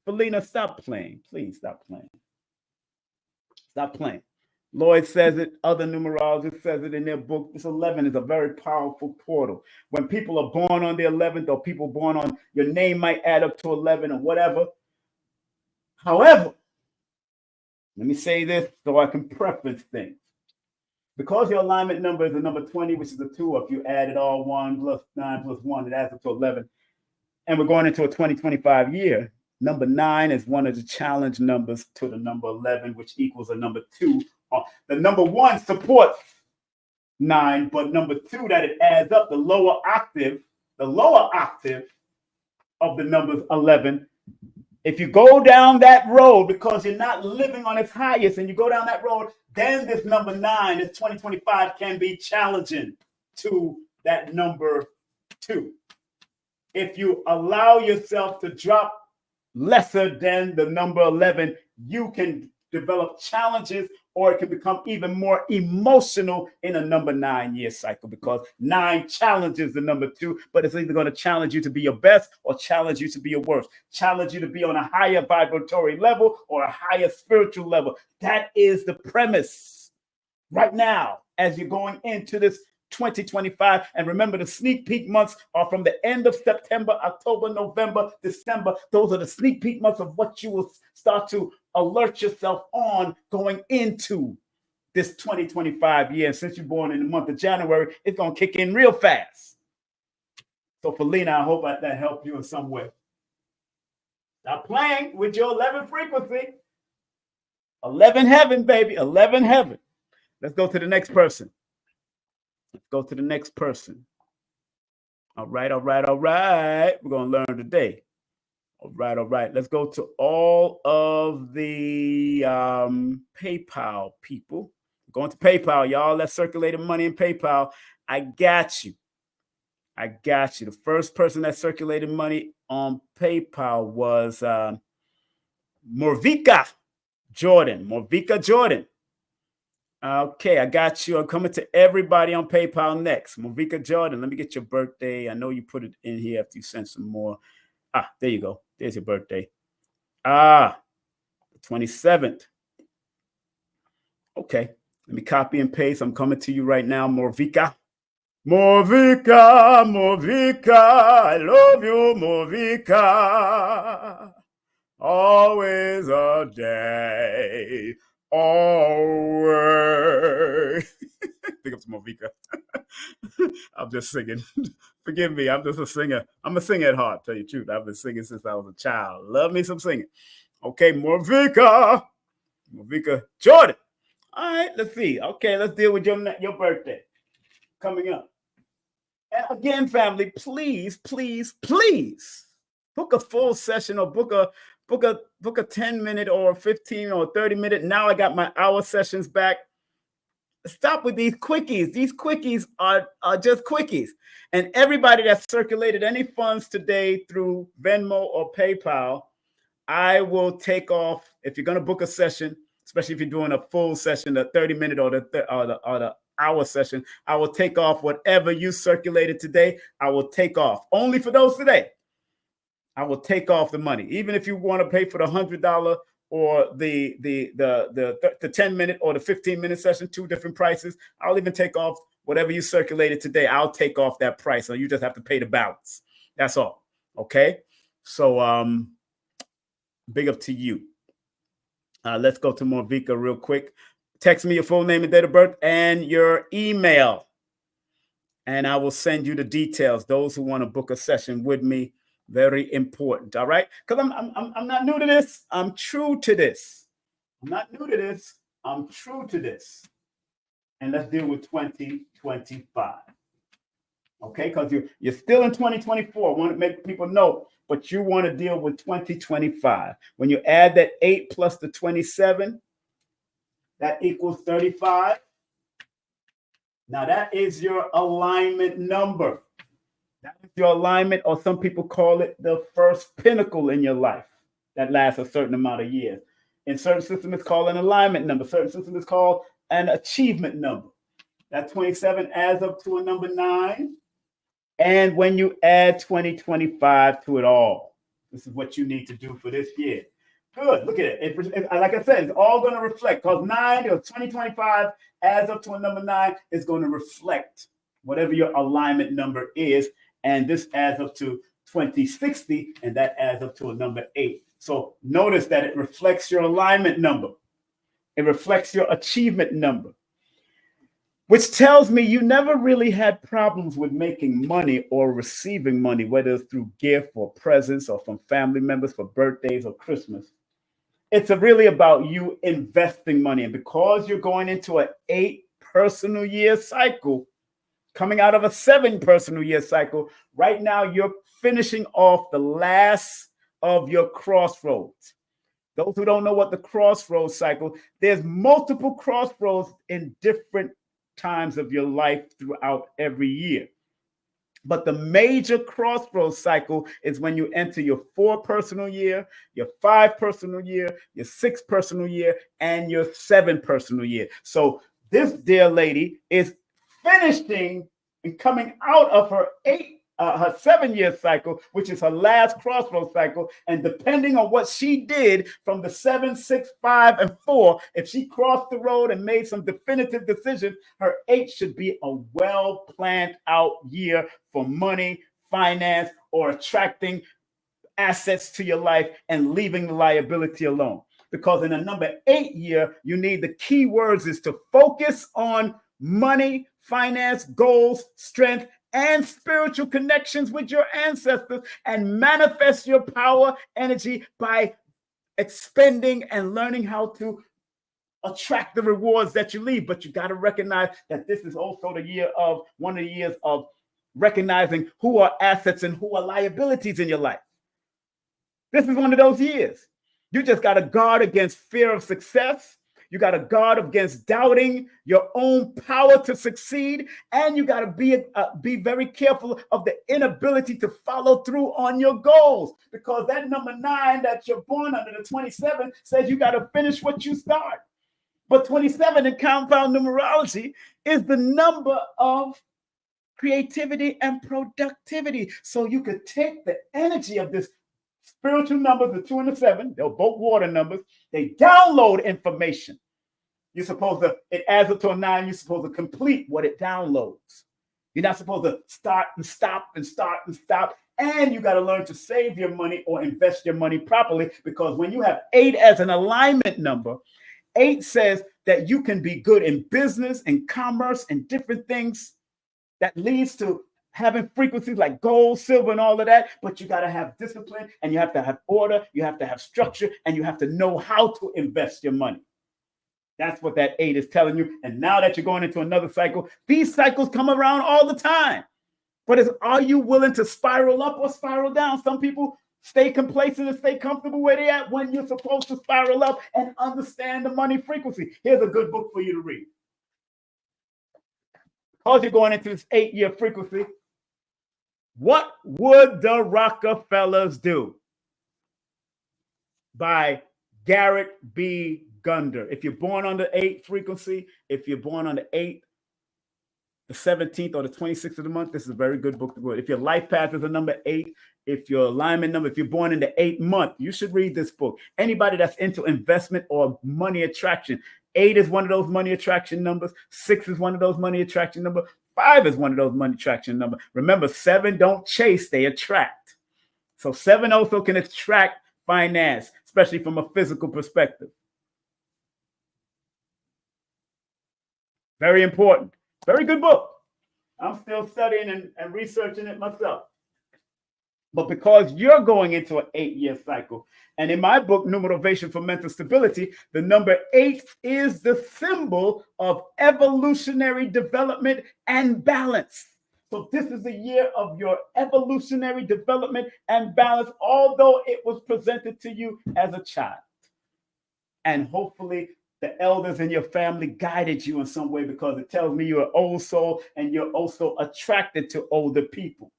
Felina, stop playing. Please stop playing. Stop playing. Lloyd says it, other numerologists says it in their book. This 11 is a very powerful portal. When people are born on the 11th, or people born on, your name might add up to 11 or whatever. However, let me say this so I can preface things. Because your alignment number is the number 20, which is a 2, if you add it all 1 plus 9 plus 1, it adds up to 11. And we're going into a 2025 year. Number 9 is one of the challenge numbers to the number 11, which equals a number 2. The number 1 supports 9, but number 2, that it adds up, the lower octave of the numbers 11. If you go down that road because you're not living on its highest and you go down that road, then this number 9, this 2025 can be challenging to that number 2. If you allow yourself to drop lesser than the number 11, you can develop challenges, or it can become even more emotional in a number 9-year cycle, because 9 challenges the number 2, but it's either going to challenge you to be your best or challenge you to be your worst, challenge you to be on a higher vibratory level or a higher spiritual level. That is the premise right now as you're going into this 2025. And remember, the sneak peek months are from the end of September, October, November, December. Those are the sneak peek months of what you will start to alert yourself on going into this 2025 year. And since you're born in the month of January, it's going to kick in real fast. So for Lena, I hope that helped you in some way. Stop playing with your 11 frequency. 11 heaven, baby. 11 heaven. Let's go to the next person. Let's go to the next person. All right. We're going to learn today. All right. Let's go to all of the PayPal people. We're going to PayPal, y'all. Let's circulate money in PayPal. I got you. The first person that circulated money on PayPal was Morvika Jordan. Okay, I got you. I'm coming to everybody on PayPal next. Morvika Jordan, let me get your birthday. I know you put it in here after you sent some more. There you go. There's your birthday. The 27th. Okay, let me copy and paste. I'm coming to you right now, Morvika. Morvika, I love you, Morvika. Always a day. Always. Think of Morvika. I'm just singing. Forgive me. I'm just a singer. I'm a singer at heart, tell you the truth. I've been singing since I was a child. Love me some singing. Okay, Morvika Jordan. All right, let's see. Okay, let's deal with your birthday coming up. And again, family, please book a full session or book a 10-minute or 15 or 30-minute. Now I got my hour sessions back. Stop with these quickies. These quickies are just quickies. And everybody that circulated any funds today through Venmo or PayPal, I will take off. If you're going to book a session, especially if you're doing a full session, the 30-minute or the hour session, I will take off whatever you circulated today. I will take off only for those today. I will take off the money, even if you want to pay for the $100 or the 10-minute or the 15-minute session, 2 different prices. I'll even take off whatever you circulated today. I'll take off that price, so you just have to pay the balance. That's all. Okay. So big up to you. Let's go to Morvika real quick. Text me your full name and date of birth and your email, and I will send you the details. Those who want to book a session with me, very important. All right, because I'm not new to this. I'm true to this. I'm not new to this. I'm true to this. And let's deal with 2025. Okay, because you're still in 2024. I want to make people know, but you want to deal with 2025. When you add that 8 plus the 27, that equals 35. Now that is your alignment number. That is your alignment, or some people call it the first pinnacle in your life that lasts a certain amount of years. In certain systems, it's called an alignment number. Certain systems, it's called an achievement number. That 27 adds up to a number 9. And when you add 2025 to it all, this is what you need to do for this year. Good. Look at it. Like I said, it's all going to reflect, because 9 or 2025 adds up to a number 9. It's going to reflect whatever your alignment number is. And this adds up to 2060, and that adds up to a number 8. So notice that it reflects your alignment number. It reflects your achievement number. which tells me you never really had problems with making money or receiving money, whether it's through gift or presents or from family members for birthdays or Christmas. It's really about you investing money. And because you're going into an 8 personal year cycle, coming out of a 7 personal year cycle, right now you're finishing off the last of your crossroads. Those who don't know what the crossroads cycle, there's multiple crossroads in different times of your life throughout every year. But the major crossroads cycle is when you enter your 4 personal year, your 5 personal year, your 6 personal year, and your 7 personal year. So this dear lady is finishing and coming out of her 7-year cycle, which is her last crossroads cycle. And depending on what she did from the 7, 6, 5, and 4, if she crossed the road and made some definitive decisions, her 8 should be a well-planned out year for money, finance, or attracting assets to your life and leaving the liability alone. Because in a number 8 year, you need the key words is to focus on money, finance, goals, strength, and spiritual connections with your ancestors, and manifest your power, energy by expending and learning how to attract the rewards that you leave. But you got to recognize that this is also one of the years of recognizing who are assets and who are liabilities in your life. This is one of those years. You just got to guard against fear of success. You got to guard against doubting your own power to succeed. And you got to be very careful of the inability to follow through on your goals. Because that number 9 that you're born under, the 27, says you got to finish what you start. But 27 in compound numerology is the number of creativity and productivity. So you could take the energy of this spiritual numbers, the 2 and the 7, they're both water numbers. They download information. You're supposed to, it adds up to a 9, you're supposed to complete what it downloads. You're not supposed to start and stop and start and stop. And you got to learn to save your money or invest your money properly, because when you have 8 as an alignment number, 8 says that you can be good in business and commerce and different things that leads to having frequencies like gold, silver, and all of that. But you got to have discipline, and you have to have order, you have to have structure, and you have to know how to invest your money. That's what that 8 is telling you. And now that you're going into another cycle, these cycles come around all the time. But are you willing to spiral up or spiral down? Some people stay complacent and stay comfortable where they're at when you're supposed to spiral up and understand the money frequency. Here's a good book for you to read. Because you're going into this 8-year frequency, What Would the Rockefellers Do? By Garrett B. Gunder. If you're born on the 8 frequency, if you're born on the 8th, the 17th, or the 26th of the month, this is a very good book to read. If your life path is a number 8, if your alignment number, if you're born in the 8th month, you should read this book. Anybody that's into investment or money attraction, 8 is one of those money attraction numbers. 6 is one of those money attraction numbers. 5 is one of those money attraction numbers. Remember, 7 don't chase, they attract. So 7 also can attract finance, especially from a physical perspective. Very important. Very good book. I'm still studying and researching it myself. But because you're going into an 8-year cycle, and in my book, Numerovation for Mental Stability, the number 8 is the symbol of evolutionary development and balance. So this is the year of your evolutionary development and balance, although it was presented to you as a child. And hopefully the elders in your family guided you in some way, because it tells me you're an old soul and you're also attracted to older people.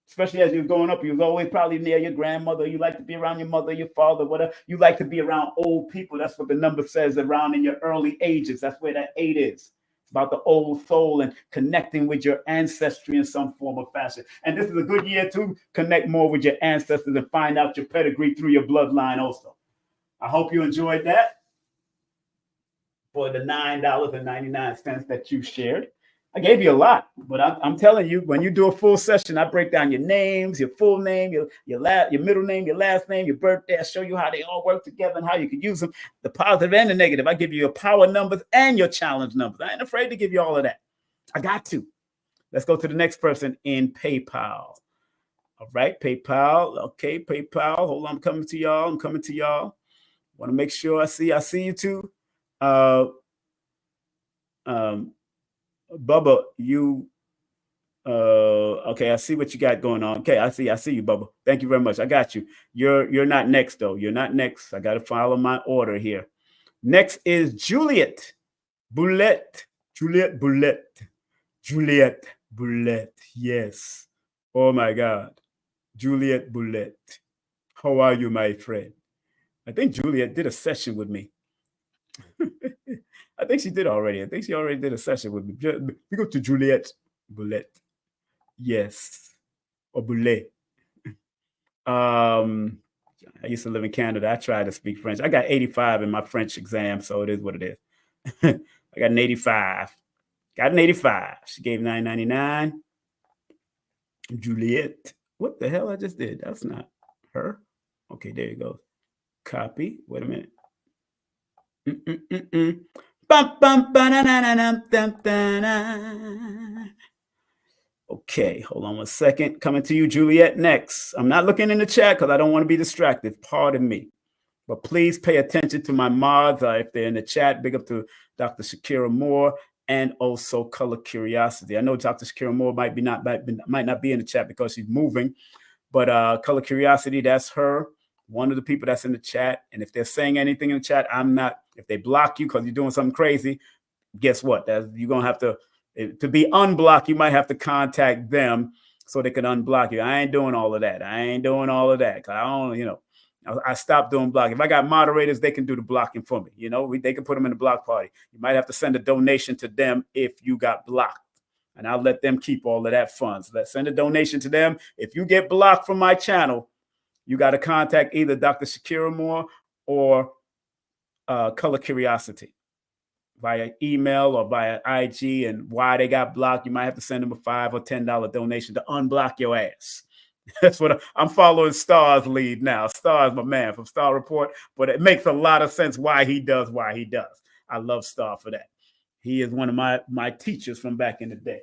Especially as you're growing up, you was always probably near your grandmother. You like to be around your mother, your father, whatever. You like to be around old people. That's what the number says, around in your early ages. That's where that 8 is. It's about the old soul and connecting with your ancestry in some form or fashion. And this is a good year to connect more with your ancestors and find out your pedigree through your bloodline also. I hope you enjoyed that for the $9.99 that you shared. I gave you a lot, but I'm telling you, when you do a full session, I break down your names, your full name, your middle name, your last name, your birthday. I show you how they all work together and how you can use them, the positive and the negative. I give you your power numbers and your challenge numbers. I ain't afraid to give you all of that. I got to. Let's go to the next person in PayPal. All right, PayPal. Okay, PayPal. Hold on, I'm coming to y'all. Want to make sure I see you too. Bubba, you okay, I see what you got going on. Okay, I see you, Bubba. Thank you very much. I got you. You're not next though. You're not next. I got to follow my order here. Next is Juliet Boulette. Yes. Oh my God. Juliet Boulette. How are you, my friend? I think Juliet did a session with me. I think she did already. I think she already did a session with me. We go to Juliet Boulette. Yes. Or Boulet. I used to live in Canada. I tried to speak French. I got 85 in my French exam, so it is what it is. I got an 85. She gave $9.99. Juliet. What the hell I just did? That's not her. Okay, there you go. Copy. Wait a minute. Okay, hold on 1 second. Coming to you, Juliet, next. I'm not looking in the chat because I don't want to be distracted. Pardon me. But please pay attention to my mods if they're in the chat. Big up to Dr. Shakira Moore and also Color Curiosity. I know Dr. Shakira Moore might not be in the chat because she's moving, but Color Curiosity, that's her. One of the people that's in the chat. And if they're saying anything in the chat, I'm not. If they block you because you're doing something crazy, guess what? You're going to have to be unblocked. You might have to contact them so they can unblock you. I ain't doing all of that. Cause I don't, I stopped doing blocking. If I got moderators, they can do the blocking for me. They can put them in the block party. You might have to send a donation to them if you got blocked. And I'll let them keep all of that fun. So let's send a donation to them. If you get blocked from my channel, you got to contact either Dr. Shakira Moore or Color Curiosity via email or via IG. And why they got blocked, you might have to send them a $5 or $10 donation to unblock your ass. That's what I'm following Star's lead now. Star's my man from Star Report, but it makes a lot of sense why he does. I love Star for that. He is one of my teachers from back in the day.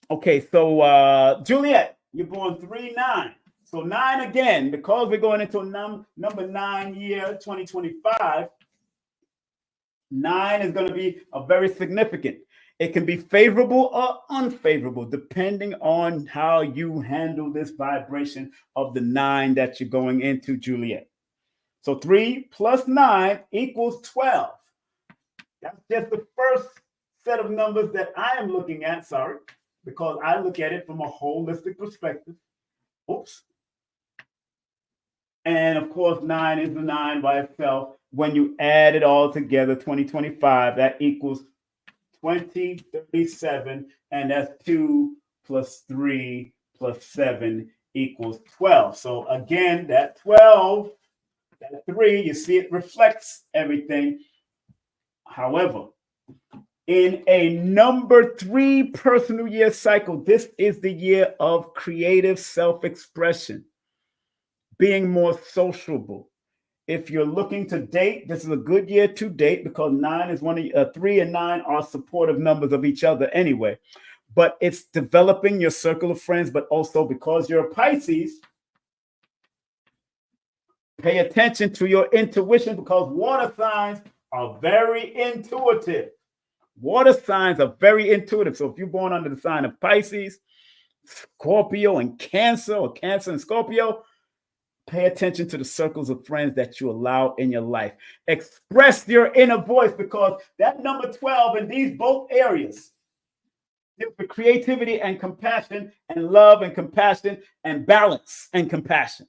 Okay, so Juliet, you're born 3/9. So 9 again, because we're going into number 9 year, 2025. 9 is going to be a very significant. It can be favorable or unfavorable, depending on how you handle this vibration of the 9 that you're going into, Juliet. So 3 plus 9 equals 12. That's just the first set of numbers that I am looking at, because I look at it from a holistic perspective. Oops. And of course, 9 is the 9 by itself. When you add it all together, 2025, that equals 2037, and that's 2 plus 3 plus 7 equals 12. So again, that 12, that 3, you see it reflects everything. However, in a number 3 personal year cycle, this is the year of creative self-expression, being more sociable. If you're looking to date, this is a good year to date because 9 is 3 and 9 are supportive numbers of each other anyway. But it's developing your circle of friends, but also because you're a Pisces, pay attention to your intuition because water signs are very intuitive. Water signs are very intuitive. So if you're born under the sign of Pisces, Scorpio, and Cancer, or Cancer and Scorpio, pay attention to the circles of friends that you allow in your life. Express your inner voice because that number 12 in these both areas deals with creativity and compassion and love and compassion and balance and compassion.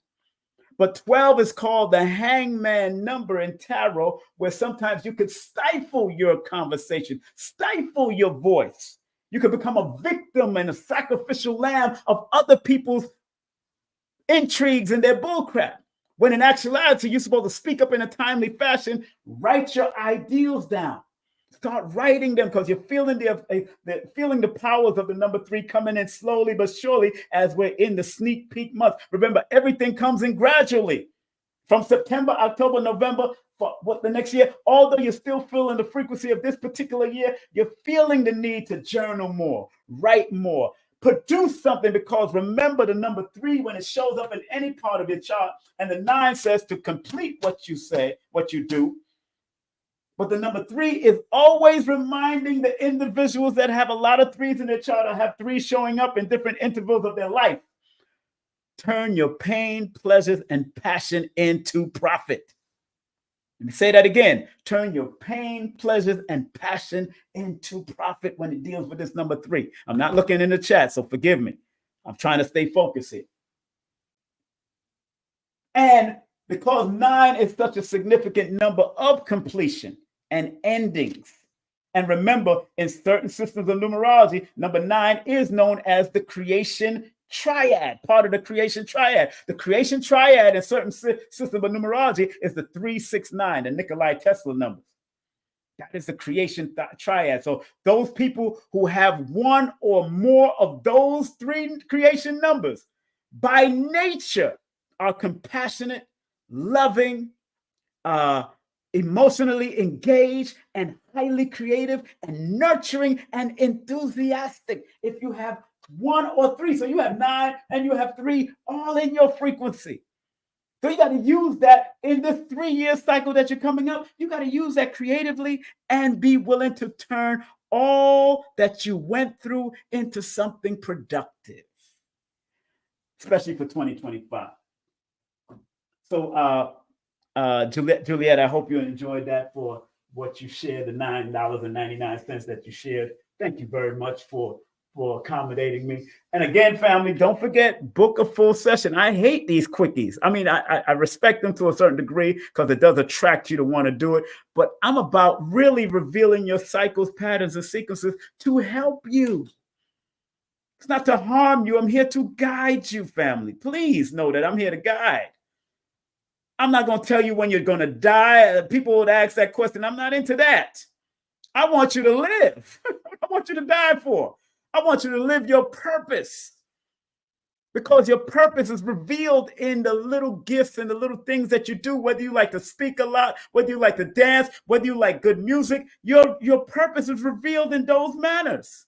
But 12 is called the hangman number in tarot, where sometimes you could stifle your conversation, stifle your voice. You could become a victim and a sacrificial lamb of other people's intrigues and their bullcrap. When in actuality, you're supposed to speak up in a timely fashion, write your ideals down. Start writing them because you're feeling the powers of the number 3 coming in slowly but surely as we're in the sneak peek month. Remember, everything comes in gradually from September, October, November, for what the next year. Although you're still feeling the frequency of this particular year, you're feeling the need to journal more, write more, produce something, because remember, the number 3, when it shows up in any part of your chart, and the 9 says to complete what you say, what you do. But the number 3 is always reminding the individuals that have a lot of 3s in their chart or have 3 showing up in different intervals of their life. Turn your pain, pleasures, and passion into profit. Let me say that again. Turn your pain, pleasures, and passion into profit when it deals with this number 3. I'm not looking in the chat, so forgive me. I'm trying to stay focused here. And because 9 is such a significant number of completion and endings. And remember, in certain systems of numerology, number 9 is known as the creation triad, part of the creation triad. The creation triad in certain systems of numerology is the 369, the Nikola Tesla numbers. That is the creation triad. So those people who have one or more of those 3 creation numbers by nature are compassionate, loving, emotionally engaged, and highly creative and nurturing and enthusiastic. If you have 1 or 3, so you have 9 and you have 3 all in your frequency. So you got to use that in this 3-year cycle that you're coming up. You got to use that creatively and be willing to turn all that you went through into something productive, especially for 2025. So, Juliet, I hope you enjoyed that for what you shared, the $9.99 that you shared. Thank you very much for accommodating me. And again, family, don't forget, book a full session. I hate these quickies. I mean, I respect them to a certain degree because it does attract you to want to do it. But I'm about really revealing your cycles, patterns, and sequences to help you. It's not to harm you. I'm here to guide you, family. Please know that I'm here to guide. I'm not going to tell you when you're going to die. People would ask that question. I'm not into that. I want you to live. I want you to die for. I want you to live your purpose, because your purpose is revealed in the little gifts and the little things that you do, whether you like to speak a lot, whether you like to dance, whether you like good music. Your purpose is revealed in those manners.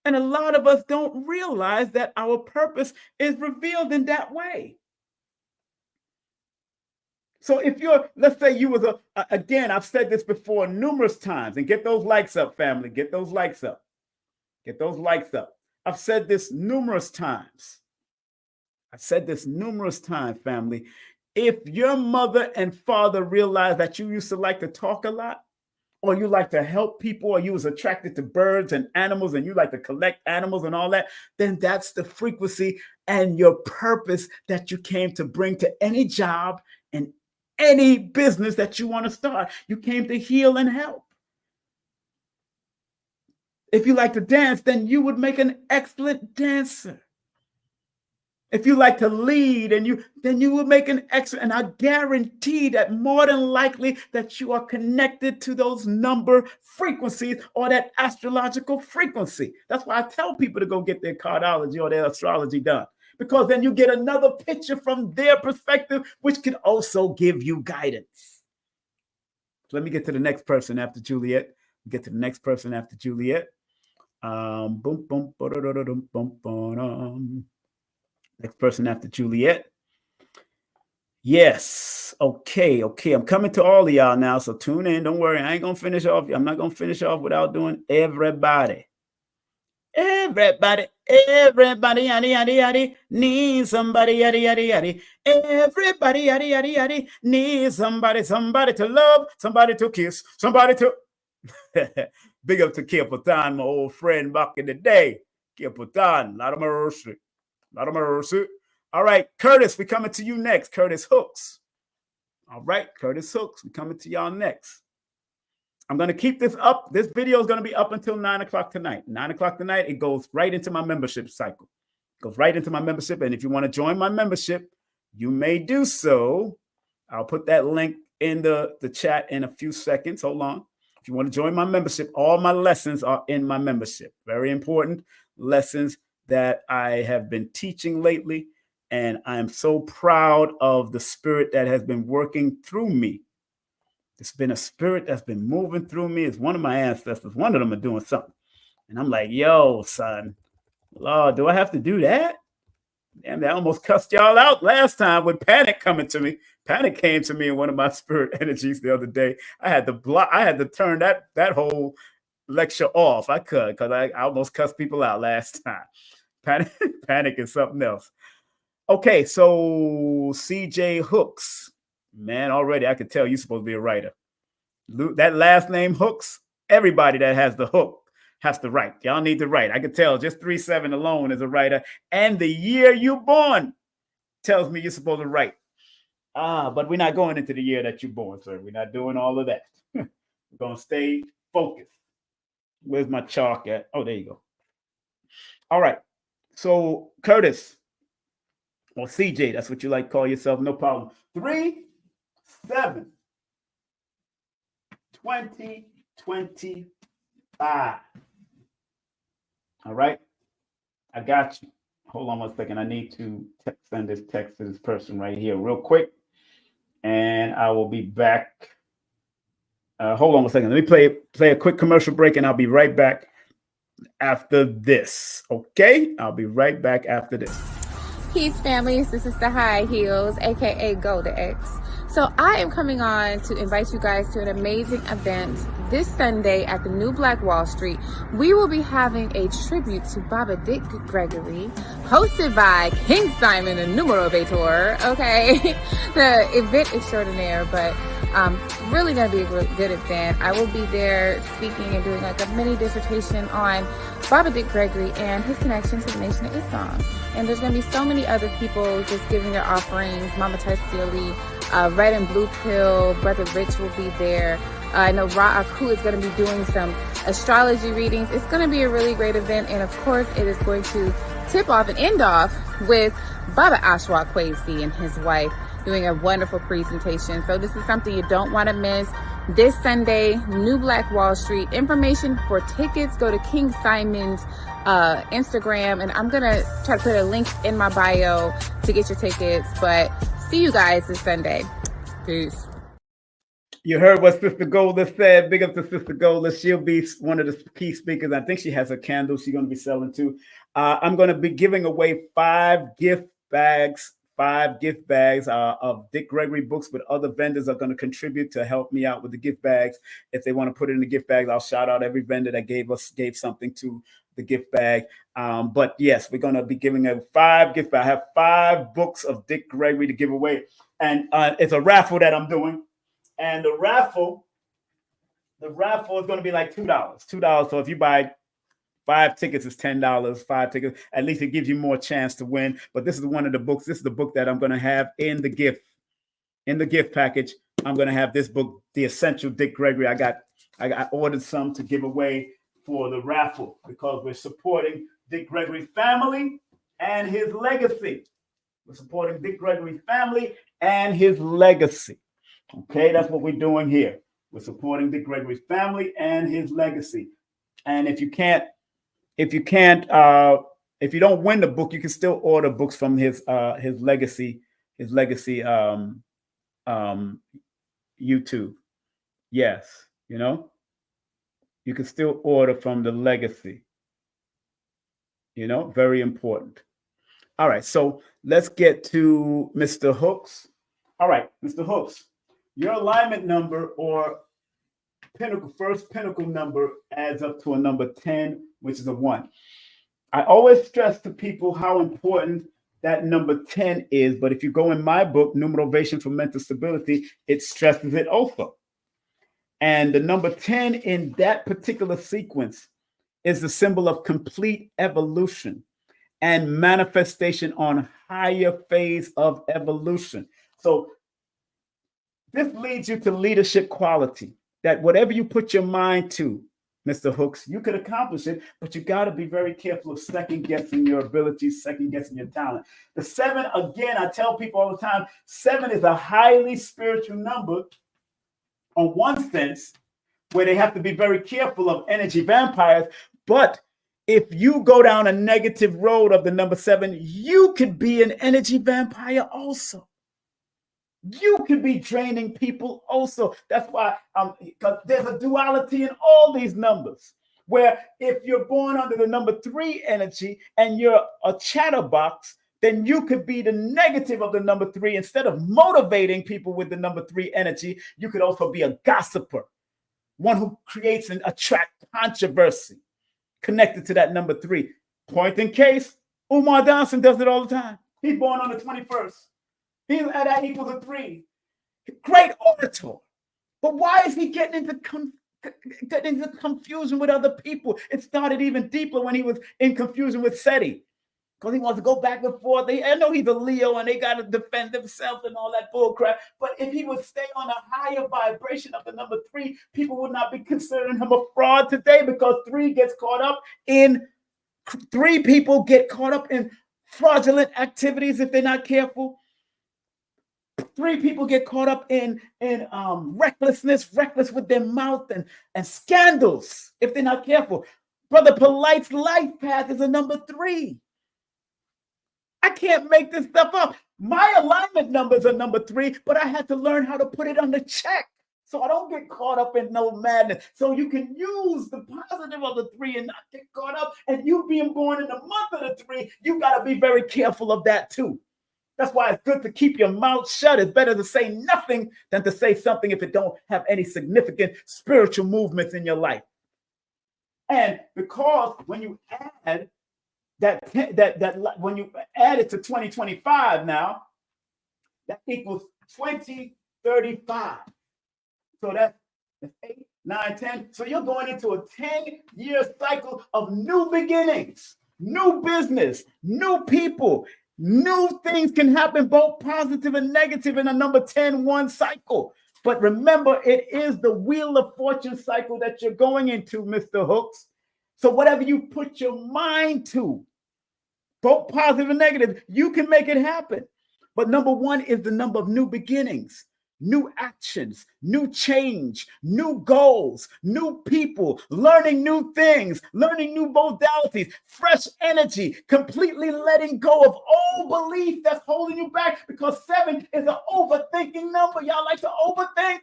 And a lot of us don't realize that our purpose is revealed in that way. So if you're, let's say you was again, I've said this before numerous times, and get those likes up, family, get those likes up. Get those likes up. I've said this numerous times. Family. If your mother and father realized that you used to like to talk a lot, or you like to help people, or you was attracted to birds and animals, and you like to collect animals and all that, then that's the frequency and your purpose that you came to bring to any job and any business that you want to start. You came to heal and help. If you like to dance, then you would make an excellent dancer. If you like to lead, then you would make an excellent, and I guarantee that more than likely that you are connected to those number frequencies or that astrological frequency. That's why I tell people to go get their cardology or their astrology done, because then you get another picture from their perspective, which can also give you guidance. So let me get to the next person after Juliet. Next person after Juliet. Yes. Okay. I'm coming to all of y'all now, so tune in. Don't worry. I ain't going to finish off. I'm not going to finish off without doing everybody. Everybody, yaddy, yaddy, yaddy, needs somebody, yaddy, yaddy, yaddy. Everybody, yaddy, yaddy, yaddy, needs somebody to love, somebody to kiss, somebody to... Big up to Kiapotan, my old friend back in the day. Kiapotan, lot of mercy. All right, Curtis, we coming to you next. Curtis Hooks. All right, Curtis Hooks, we coming to y'all next. I'm going to keep this up. This video is going to be up until 9 o'clock tonight. 9 o'clock tonight, it goes right into my membership cycle. It goes right into my membership. And if you want to join my membership, you may do so. I'll put that link in the chat in a few seconds. Hold on. If you want to join my membership, all my lessons are in my membership. Very important lessons that I have been teaching lately. And I'm so proud of the spirit that has been working through me. It's been a spirit that's been moving through me. It's one of my ancestors. One of them are doing something. And I'm like, yo, son, Lord, do I have to do that? Damn, I almost cussed y'all out last time with Panic coming to me. Panic came to me in one of my spirit energies the other day. I had to turn that whole lecture off. I could, because I almost cussed people out last time. Panic is something else. Okay, so CJ Hooks. Man, already I could tell you're supposed to be a writer. That last name Hooks, everybody that has the hook has to write. Y'all need to write. I could tell just 3-7 alone is a writer. And the year you born tells me you're supposed to write. But we're not going into the year that you're born, sir. We're not doing all of that. We're going to stay focused. Where's my chalk at? Oh, there you go. All right. So Curtis, or CJ, that's what you like to call yourself. No problem. 3-7 2025. All right. I got you. Hold on 1 second. I need to send this text to this person right here real quick. And I will be back. Hold on 1 second. Let me play a quick commercial break, and I'll be right back after this. Okay? I'll be right back after this.
Peace, families. This is the High Heels, aka Golden X. So I am coming on to invite you guys to an amazing event this Sunday at the New Black Wall Street. We will be having a tribute to Baba Dick Gregory, hosted by King Simon the Numerovator. Okay, the event extraordinaire, but really gonna be a good event. I will be there speaking and doing like a mini dissertation on Baba Dick Gregory and his connection to the Nation of Islam. And there's going to be so many other people just giving their offerings. Mama Tarsili, Red and Blue Pill, Brother Rich will be there. I know Ra Aku is going to be doing some astrology readings. It's going to be a really great event. And of course, it is going to tip off and end off with Baba Ashwa Kwesi and his wife doing a wonderful presentation. So this is something you don't want to miss. This Sunday, New Black Wall Street. Information for tickets, go to King Simon's Instagram, and I'm gonna try to put a link in my bio to get your tickets. But see you guys this Sunday. Peace.
You heard what Sister Golda said. Big up to Sister Golda. She'll be one of the key speakers. I think she has a candle she's going to be selling too. I'm going to be giving away 5 gift bags of Dick Gregory books, but other vendors are going to contribute to help me out with the gift bags. If they want to put it in the gift bags, I'll shout out every vendor that gave something to the gift bag. But yes, we're going to be giving a 5 gift bags. I have 5 books of Dick Gregory to give away. And it's a raffle that I'm doing. And the raffle is going to be like $2. So if you buy 5 tickets, it's $10. 5 tickets, at least it gives you more chance to win. But this is one of the books. This is the book that I'm going to have in the gift package. I'm going to have this book, The Essential Dick Gregory. I ordered some to give away for the raffle because we're supporting Dick Gregory's family and his legacy. We're supporting Dick Gregory's family and his legacy. Okay, that's what we're doing here. We're supporting Dick Gregory's family and his legacy. And if you don't win the book, you can still order books from his legacy YouTube. Yes, you can still order from the legacy. Very important. All right, so let's get to Mr. Hooks. All right, Mr. Hooks, your alignment number or first pinnacle number adds up to a number 10, which is a 1. I always stress to people how important that number 10 is, but if you go in my book, Numerovation for Mental Stability, it stresses it also. And the number 10 in that particular sequence is the symbol of complete evolution and manifestation on higher phase of evolution. So this leads you to leadership quality, that whatever you put your mind to, Mr. Hooks, you could accomplish it, but you got to be very careful of second-guessing your abilities, second-guessing your talent. The 7, again, I tell people all the time, 7 is a highly spiritual number on one sense, where they have to be very careful of energy vampires. But if you go down a negative road of the number 7, you could be an energy vampire also. You could be draining people also. That's why because there's a duality in all these numbers, where if you're born under the number 3 energy and you're a chatterbox, then you could be the negative of the number 3. Instead of motivating people with the number 3 energy, you could also be a gossiper, one who creates and attracts controversy connected to that number 3. Point in case, Umar Johnson does it all the time. He's born on the 21st. That equals a 3. Great orator. But why is he getting into confusion with other people? It started even deeper when he was in confusion with SETI, because he wants to go back and forth. I know he's a Leo and they got to defend themselves and all that bull crap. But if he would stay on a higher vibration of the number 3, people would not be considering him a fraud today, because 3 people get caught up in fraudulent activities if they're not careful. 3 people get caught up in recklessness, reckless with their mouth, and scandals if they're not careful. Brother Polite's life path is a number 3. I can't make this stuff up. My alignment numbers are number 3, but I had to learn how to put it on the check so I don't get caught up in no madness. So you can use the positive of the 3 and not get caught up. And you being born in the month of the 3, you got to be very careful of that too. That's why it's good to keep your mouth shut. It's better to say nothing than to say something if it don't have any significant spiritual movements in your life. And because when you add when you add it to 2025 now, that equals 2035. So that's 8, 9, 10. So you're going into a 10-year cycle of new beginnings, new business, new people. New things can happen, both positive and negative, in a number 10-1 cycle. But remember, it is the Wheel of Fortune cycle that you're going into, Mr. Hooks. So whatever you put your mind to, both positive and negative, you can make it happen. But number 1 is the number of new beginnings, new actions, new change, new goals, new people, learning new things, learning new modalities, fresh energy, completely letting go of old belief that's holding you back, because 7 is an overthinking number. Y'all like to overthink,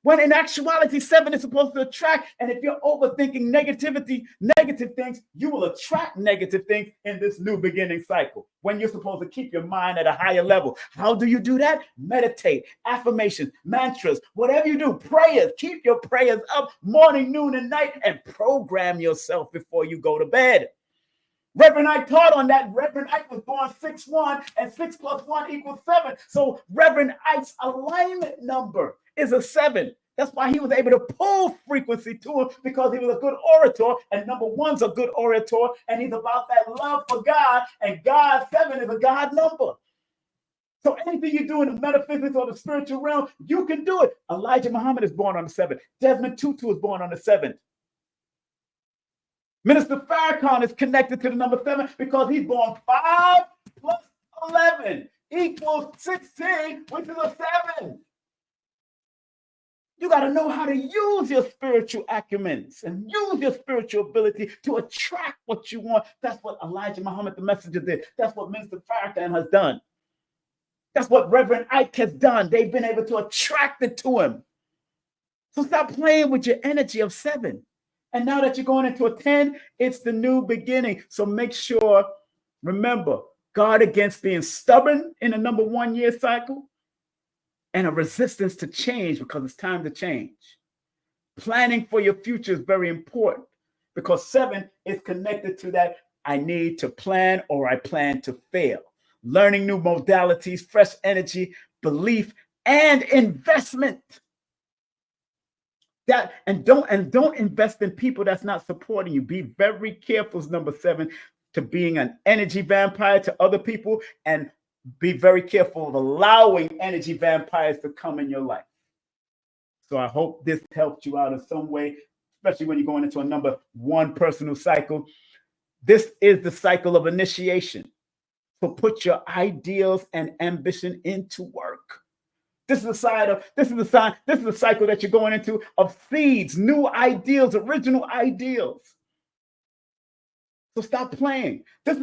when in actuality 7 is supposed to attract. And if you're overthinking negative things, you will attract negative things in this new beginning cycle, when you're supposed to keep your mind at a higher level. How do you do that? Meditate, affirmations, mantras, whatever you do, prayers. Keep your prayers up morning, noon, and night, and program yourself before you go to bed. Reverend Ike taught on that. Reverend Ike was born 6-1, and 6 + 1 equals 7. So Reverend Ike's alignment number is a 7. That's why he was able to pull frequency to him, because he was a good orator, and number 1's a good orator, and he's about that love for God, and God 7 is a God number. So anything you do in the metaphysics or the spiritual realm, you can do it. Elijah Muhammad is born on the 7th. Desmond Tutu is born on the 7th. Minister Farrakhan is connected to the number 7 because he's born 5 + 11 equals 16, which is a 7. You got to know how to use your spiritual acumens and use your spiritual ability to attract what you want. That's what Elijah Muhammad, the messenger, did. That's what Minister Farrakhan has done. That's what Reverend Ike has done. They've been able to attract it to him. So stop playing with your energy of 7. And now that you're going into a 10, it's the new beginning. So make sure, remember, guard against being stubborn in a number 1 year cycle, and a resistance to change, because it's time to change. Planning for your future is very important, because 7 is connected to that I need to plan or I plan to fail. Learning new modalities, fresh energy, belief, and investment. Don't invest in people that's not supporting you. Be very careful, number 7, to being an energy vampire to other people, and be very careful of allowing energy vampires to come in your life. So I hope this helped you out in some way, especially when you're going into a number 1 personal cycle. This is the cycle of initiation. So put your ideals and ambition into work. This is a cycle that you're going into of seeds, new ideals, original ideals. So stop playing. This is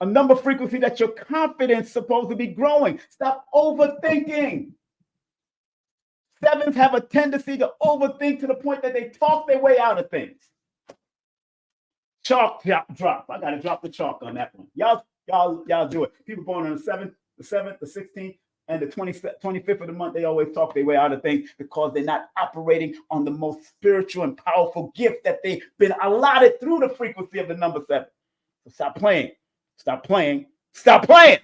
a number frequency that your confidence is supposed to be growing. Stop overthinking. Sevens have a tendency to overthink to the point that they talk their way out of things. Chalk drop. I gotta drop the chalk on that one. Y'all do it. People born on the 7th, the 16th, and the 25th of the month, they always talk their way out of things because they're not operating on the most spiritual and powerful gift that they've been allotted through the frequency of the number 7. So stop playing. Stop playing. Stop playing.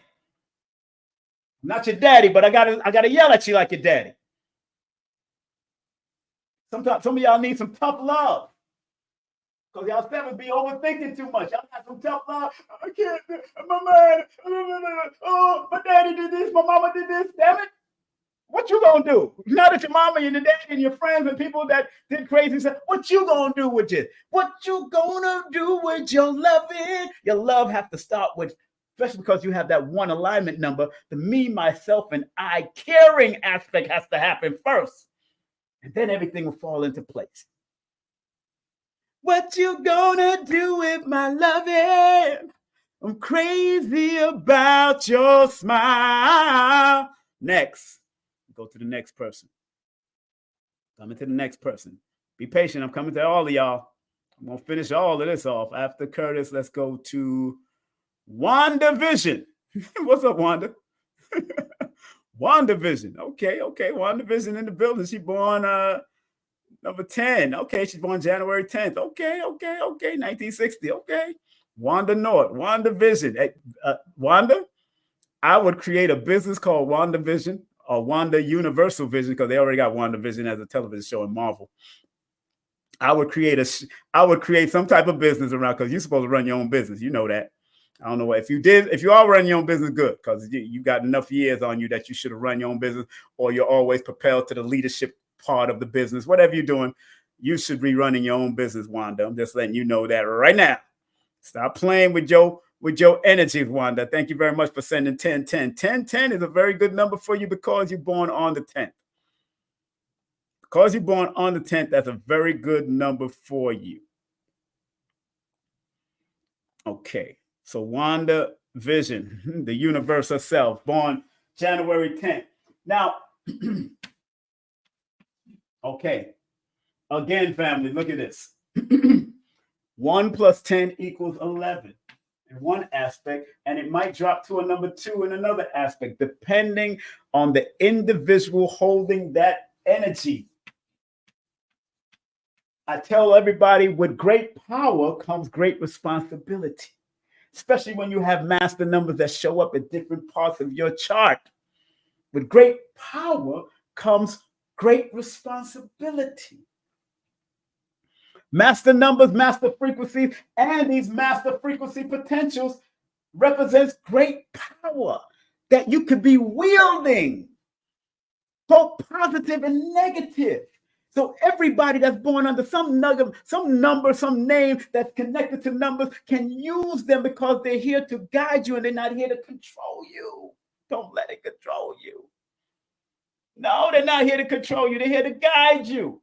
I'm not your daddy, but I gotta yell at you like your daddy. Sometimes some of y'all need some tough love. Because y'all 7 be overthinking too much. Y'all got some tough love. I can't, my man, oh, my daddy did this, my mama did this, damn it. What you gonna do? Now that your mama and your daddy and your friends and people that did crazy stuff, what you gonna do with it? What you gonna do with your loving? Your love have to start with, especially because you have that one alignment number, the me, myself, and I caring aspect has to happen first. And then everything will fall into place. What you gonna do with my loving? I'm crazy about your smile. Next. Go to the next person. Coming to the next person. Be patient. I'm coming to all of y'all. I'm going to finish all of this off. After Curtis, let's go to WandaVision. What's up, Wanda? WandaVision. Okay. WandaVision in the building. She born number 10. Okay, she's born January 10th. Okay. 1960. Okay. Wanda North, WandaVision. Hey, Wanda, I would create a business called WandaVision or Wanda Universal Vision because they already got WandaVision as a television show in Marvel. I would create some type of business around because you're supposed to run your own business. You know that. I don't know what if you are running your own business, good, because you got enough years on you that you should have run your own business, or you're always propelled to the leadership part of the business. Whatever you're doing, you should be running your own business, Wanda. I'm just letting you know that right now. Stop playing with your energy, Wanda. Thank you very much for sending 1010. 1010 is a very good number for you because you're born on the 10th. Because you're born on the 10th, that's a very good number for you. Okay. So WandaVision, the universe herself, born January 10th. Now, okay. Again, family, look at this. 1 plus 10 equals 11 in one aspect, and it might drop to a number 2 in another aspect, depending on the individual holding that energy. I tell everybody with great power comes great responsibility, especially when you have master numbers that show up at different parts of your chart. With great power comes great responsibility. Master numbers, master frequencies, and these master frequency potentials represents great power that you could be wielding, both positive and negative. So everybody that's born under some number, some name that's connected to numbers can use them because they're here to guide you and they're not here to control you. Don't let it control you. No, they're not here to control you. They're here to guide you.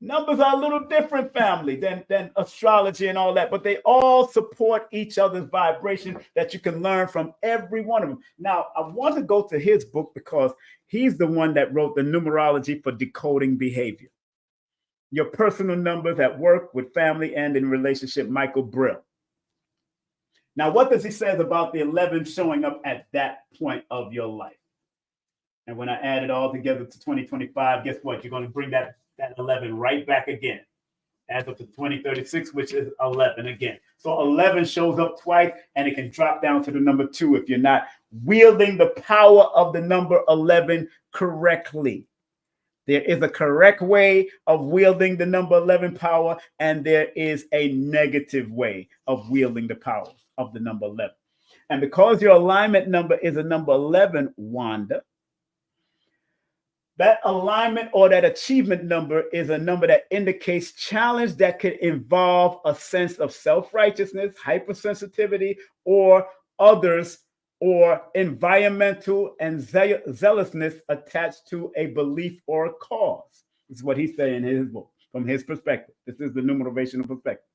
Numbers are a little different, family, than astrology and all that, but they all support each other's vibration that you can learn from every one of them. Now, I want to go to his book because he's the one that wrote the numerology for decoding behavior. Your personal numbers at work, with family, and in relationship, Michael Brill. Now, what does he say about the 11 showing up at that point of your life? And when I add it all together to 2025, guess what? You're going to bring that 11 right back again. As up to 2036, which is 11 again. So 11 shows up twice, and it can drop down to the number 2 if you're not wielding the power of the number 11 correctly. There is a correct way of wielding the number 11 power, and there is a negative way of wielding the power of the number 11. And because your alignment number is a number 11, Wanda, that alignment or that achievement number is a number that indicates challenge that could involve a sense of self-righteousness, hypersensitivity, or others, or environmental and zealousness attached to a belief or a cause. This is what he's saying in his book from his perspective. This is the Numerovational Perspective.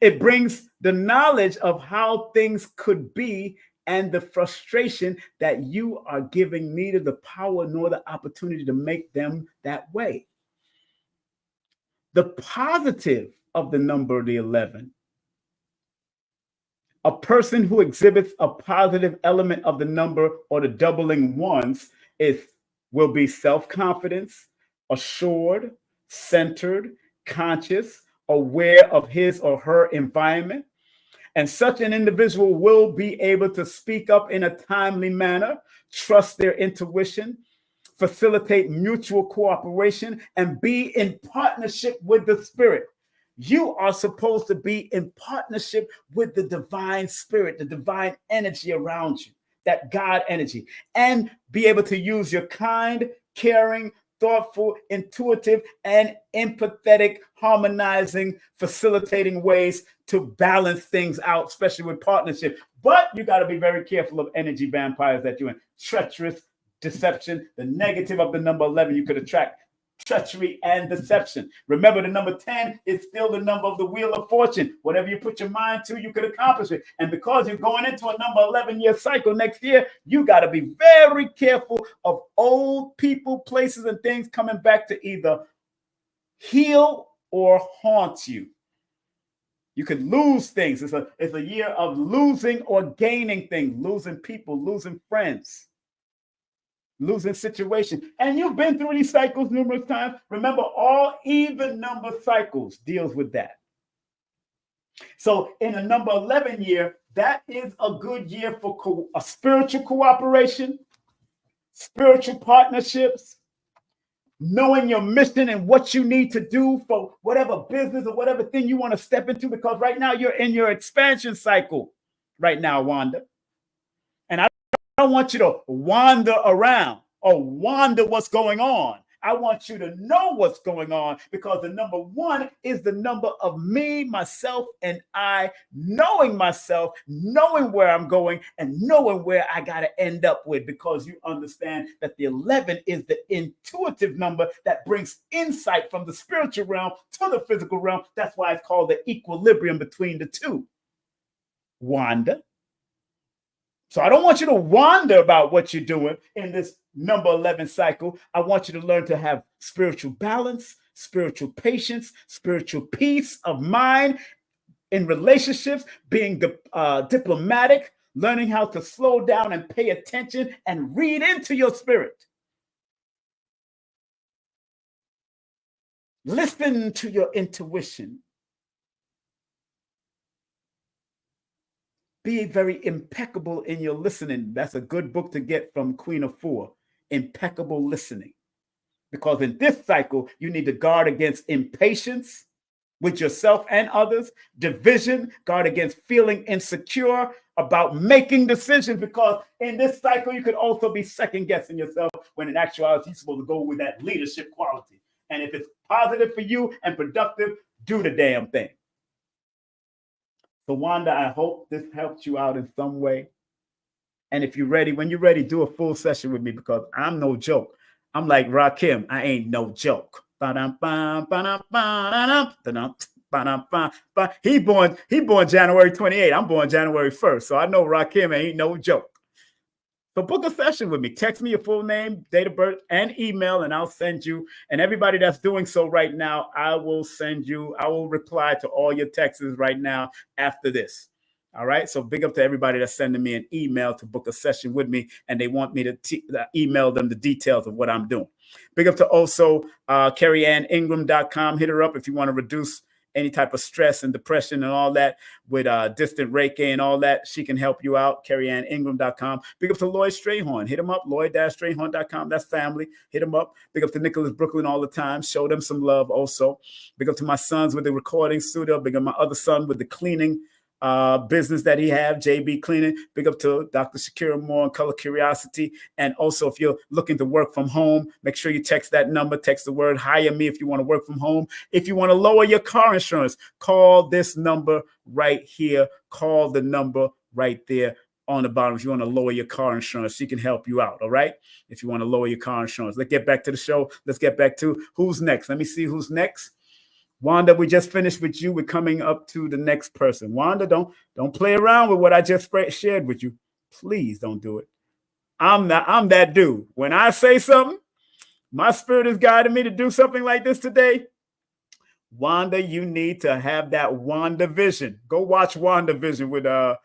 It brings the knowledge of how things could be and the frustration that you are giving neither the power nor the opportunity to make them that way. The positive of the number the 11. A person who exhibits a positive element of the number or the doubling ones will be self-confidence, assured, centered, conscious, aware of his or her environment. And such an individual will be able to speak up in a timely manner, trust their intuition, facilitate mutual cooperation, and be in partnership with the spirit. You are supposed to be in partnership with the divine spirit, the divine energy around you, that God energy, and be able to use your kind, caring, thoughtful, intuitive, and empathetic, harmonizing, facilitating ways to balance things out, especially with partnership. But you got to be very careful of energy vampires that you're in. Treacherous, deception, the negative of the number 11, you could attract treachery and deception. Remember, the number 10 is still the number of the wheel of fortune. Whatever you put your mind to, you could accomplish it. And because you're going into a number 11-year cycle next year, you got to be very careful of old people, places, and things coming back to either heal or haunt you. You could lose things. It's a year of losing or gaining things, losing people, losing friends, losing situation. And you've been through these cycles numerous times. Remember, all even number cycles deals with that. So in a number 11 year, that is a good year for a spiritual cooperation, spiritual partnerships, knowing your mission and what you need to do for whatever business or whatever thing you want to step into, because right now you're in your expansion cycle right now, Wanda. And I don't want you to wander around or wonder what's going on. I want you to know what's going on, because the number 1 is the number of me, myself, and I, knowing myself, knowing where I'm going, and knowing where I got to end up with, because you understand that the 11 is the intuitive number that brings insight from the spiritual realm to the physical realm. That's why it's called the equilibrium between the two. Wanda. So I don't want you to wonder about what you're doing in this number 11 cycle. I want you to learn to have spiritual balance, spiritual patience, spiritual peace of mind in relationships, being diplomatic, learning how to slow down and pay attention and read into your spirit. Listen to your intuition. Be very impeccable in your listening. That's a good book to get from Queen of Four, Impeccable Listening. Because in this cycle, you need to guard against impatience with yourself and others, division, guard against feeling insecure about making decisions, because in this cycle, you could also be second guessing yourself when in actuality, you're supposed to go with that leadership quality. And if it's positive for you and productive, do the damn thing. So Wanda, I hope this helped you out in some way. And if you're ready, when you're ready, do a full session with me, because I'm no joke. I'm like Rakim. I ain't no joke. He born January 28th. I'm born January 1st. So I know Rakim ain't no joke. So book a session with me. Text me your full name, date of birth, and email, and I'll send you. And everybody that's doing so right now, I will reply to all your texts right now after this. All right. So big up to everybody that's sending me an email to book a session with me, and they want me to email them the details of what I'm doing. Big up to also CarrieAnnIngram.com. Hit her up if you want to reduce any type of stress and depression and all that with distant Reiki and all that. She can help you out. CarrieAnnIngram.com. Big up to Lloyd Strayhorn. Hit him up. Lloyd-Strayhorn.com. That's family. Hit him up. Big up to Nicholas Brooklyn all the time. Show them some love also. Big up to my sons with the recording studio. Big up my other son with the cleaning business that he have, JB Cleaning. Big up to Dr. Shakira Moore and Color Curiosity. And also, if you're looking to work from home, make sure you text that number. Text the word hire me if you want to work from home. If you want to lower your car insurance, call this number right here. Call the number right there. on the bottom. If you want to lower your car insurance, she can help you out. All right. If you want to lower your car insurance, let's get back to the show. Let's get back to who's next. Let me see who's next. Wanda, we just finished with you. We're coming up to the next person. Wanda, don't play around with what I just shared with you. Please don't do it. I'm that dude. When I say something, my spirit is guiding me to do something like this today. Wanda, you need to have that WandaVision. Go watch WandaVision with the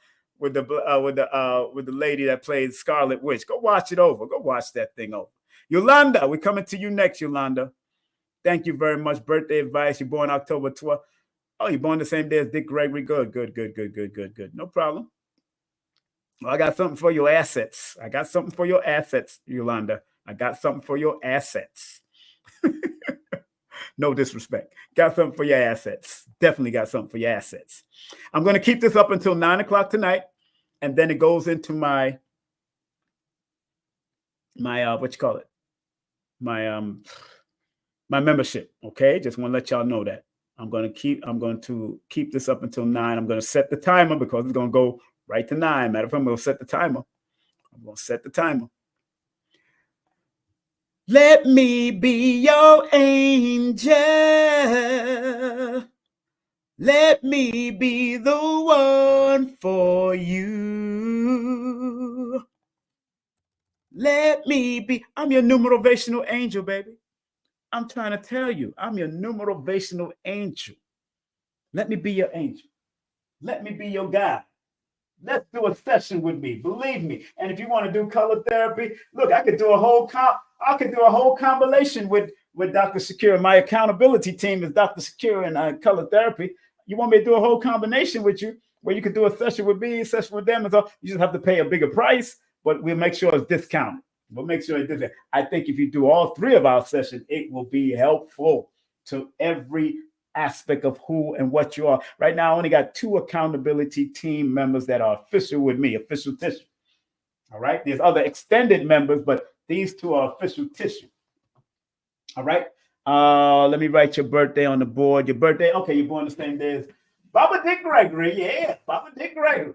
lady that played Scarlet Witch. Go watch it over. Go watch that thing over. Yolanda, we're coming to you next, Yolanda. Thank you very much. Birthday advice. You're born October 12th. Oh, you're born the same day as Dick Gregory. Good. No problem. Well, I got something for your assets. Yolanda. I got something for your assets. No disrespect. Got something for your assets. Definitely got something for your assets. I'm going to keep this up until 9 o'clock tonight. And then it goes into my what you call it? My membership. Okay. Just want to let y'all know that. I'm going to keep this up until 9. I'm going to set the timer because it's going to go right to 9. Matter of fact, I'm going to set the timer. Let me be your angel. Let me be the one for you. Let me be. I'm your numerovational angel, baby. I'm trying to tell you, I'm your numerovational angel. Let me be your angel. Let me be your guide. Let's do a session with me. Believe me. And if you want to do color therapy, look, I could do a whole combination with Dr. Secure. My accountability team is Dr. Secure and color therapy. You want me to do a whole combination with you where you could do a session with me, a session with them, and so you just have to pay a bigger price, but we'll make sure it's discounted. We'll make sure it does it. I think if you do all 3 of our sessions, it will be helpful to every aspect of who and what you are. Right now, I only got 2 accountability team members that are official with me, official tissue. All right. There's other extended members, but these 2 are official tissue. All right. Let me write your birthday on the board. Your birthday. Okay. You're born the same day as Baba Dick Gregory. Yeah. Baba Dick Gregory.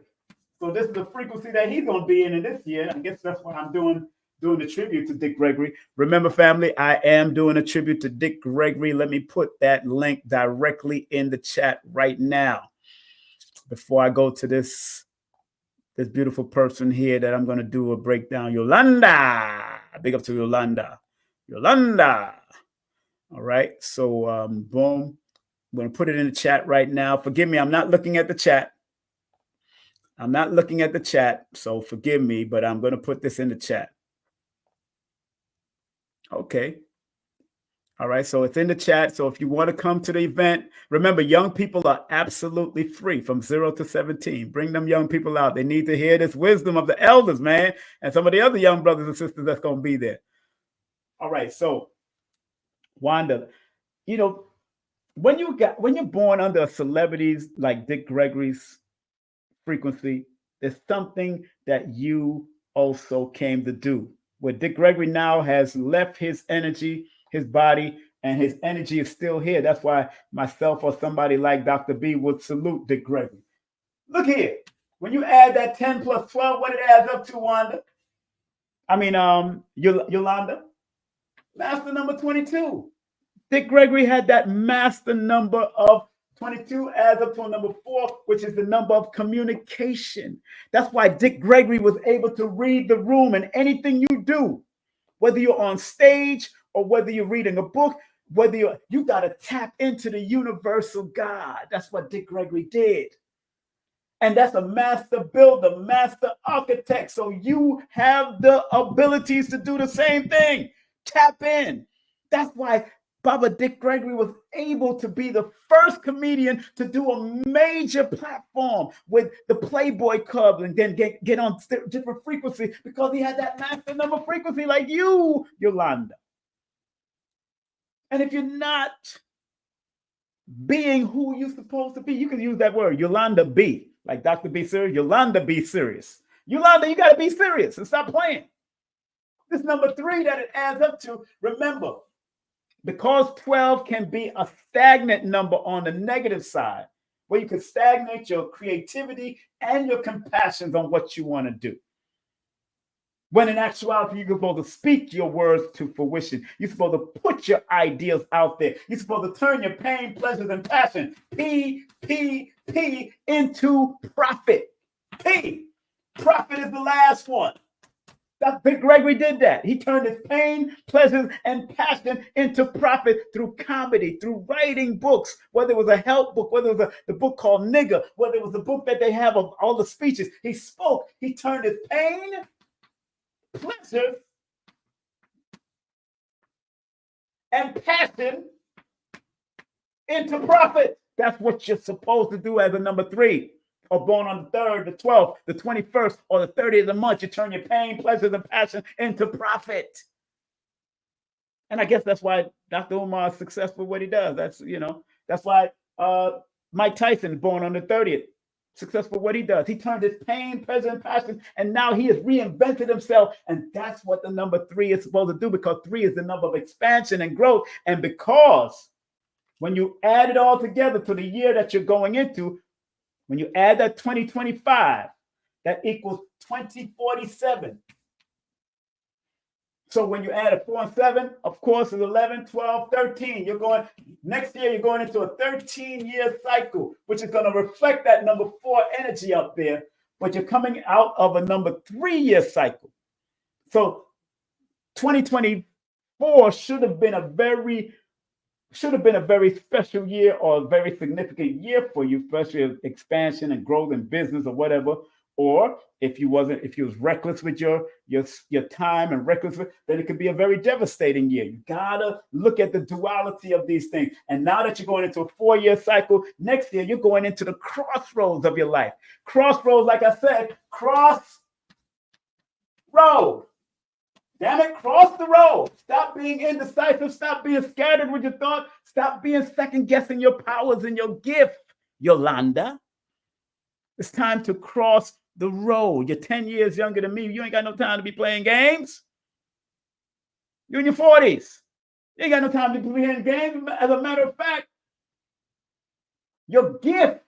So this is the frequency that he's going to be in this year. I guess that's what I'm doing the tribute to Dick Gregory. Remember, family, I am doing a tribute to Dick Gregory. Let me put that link directly in the chat right now. Before I go to this beautiful person here that I'm going to do a breakdown. Yolanda. Big up to Yolanda. All right. So, boom. I'm going to put it in the chat right now. Forgive me. I'm not looking at the chat. So forgive me, but I'm going to put this in the chat. Okay. All right. So it's in the chat. So if you want to come to the event, remember, young people are absolutely free from 0 to 17. Bring them young people out. They need to hear this wisdom of the elders, man, and some of the other young brothers and sisters that's going to be there. All right. So, Wanda, you know, when you're born under a celebrities like Dick Gregory's frequency, there's something that you also came to do. Where Dick Gregory now has left his energy, his body, and his energy is still here. That's why myself or somebody like Dr. B would salute Dick Gregory. Look here. When you add that 10 plus 12, what it adds up to, Wanda? Yolanda? Master number 22. Dick Gregory had that master number of 22 adds up to a number 4, which is the number of communication. That's why Dick Gregory was able to read the room, and anything you do, whether you're on stage or whether you're reading a book, whether you got to tap into the universal God. That's what Dick Gregory did. And that's a master builder, master architect. So you have the abilities to do the same thing. Tap in. That's why Baba Dick Gregory was able to be the first comedian to do a major platform with the Playboy Club and then get on different frequencies because he had that master number frequency like you, Yolanda. And if you're not being who you're supposed to be, you can use that word, Yolanda B. Like Dr. B serious, Yolanda be serious. Yolanda, you got to be serious and stop playing. This number 3 that it adds up to, remember, because 12 can be a stagnant number on the negative side, where you can stagnate your creativity and your compassions on what you want to do. When in actuality, you're supposed to speak your words to fruition. You're supposed to put your ideas out there. You're supposed to turn your pain, pleasures, and passion, P, into profit. P. Profit is the last one. Dr. Gregory did that. He turned his pain, pleasures, and passion into profit through comedy, through writing books, whether it was a help book, whether it was the book called Nigger, whether it was the book that they have of all the speeches. He spoke. He turned his pain, pleasure, and passion into profit. That's what you're supposed to do as a number 3. Or born on the 3rd, the 12th, the 21st, or the 30th of the month. You turn your pain, pleasures, and passion into profit. And I guess that's why Dr. Umar is successful at what he does. That's why Mike Tyson is born on the 30th. Successful at what he does. He turned his pain, pleasure, and passion, and now he has reinvented himself. And that's what the number 3 is supposed to do, because 3 is the number of expansion and growth. And because when you add it all together to the year that you're going into, when you add that 2025, that equals 2047. So when you add a 4 and 7, of course, it's 11, 12, 13. Next year, you're going into a 13-year cycle, which is going to reflect that number 4 energy up there. But you're coming out of a number 3-year cycle. So 2024 should have been a very special year, or a very significant year for you, especially expansion and growth in business or whatever. Or if you was reckless with your time and reckless, then it could be a very devastating year. You gotta look at the duality of these things. And now that you're going into a 4-year cycle, next year you're going into the crossroads of your life. Crossroads, like I said, cross road. Damn it, cross the road. Stop being indecisive. Stop being scattered with your thoughts. Stop being second-guessing your powers and your gift, Yolanda. It's time to cross the road. You're 10 years younger than me. You ain't got no time to be playing games. You're in your 40s. You ain't got no time to be playing games. As a matter of fact, your gift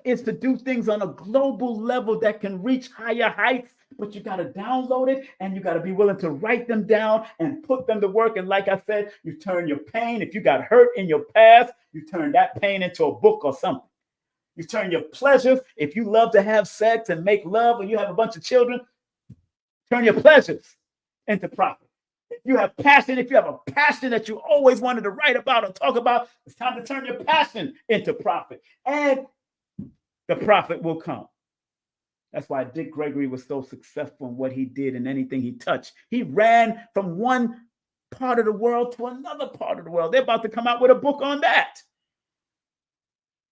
is to do things on a global level that can reach higher heights. But you got to download it, and you got to be willing to write them down and put them to work. And like I said, you turn your pain. If you got hurt in your past, you turn that pain into a book or something. You turn your pleasures. If you love to have sex and make love, or you have a bunch of children, turn your pleasures into profit. If you have passion, if you have a passion that you always wanted to write about or talk about, it's time to turn your passion into profit. And the profit will come. That's why Dick Gregory was so successful in what he did and anything he touched. He ran from one part of the world to another part of the world. They're about to come out with a book on that.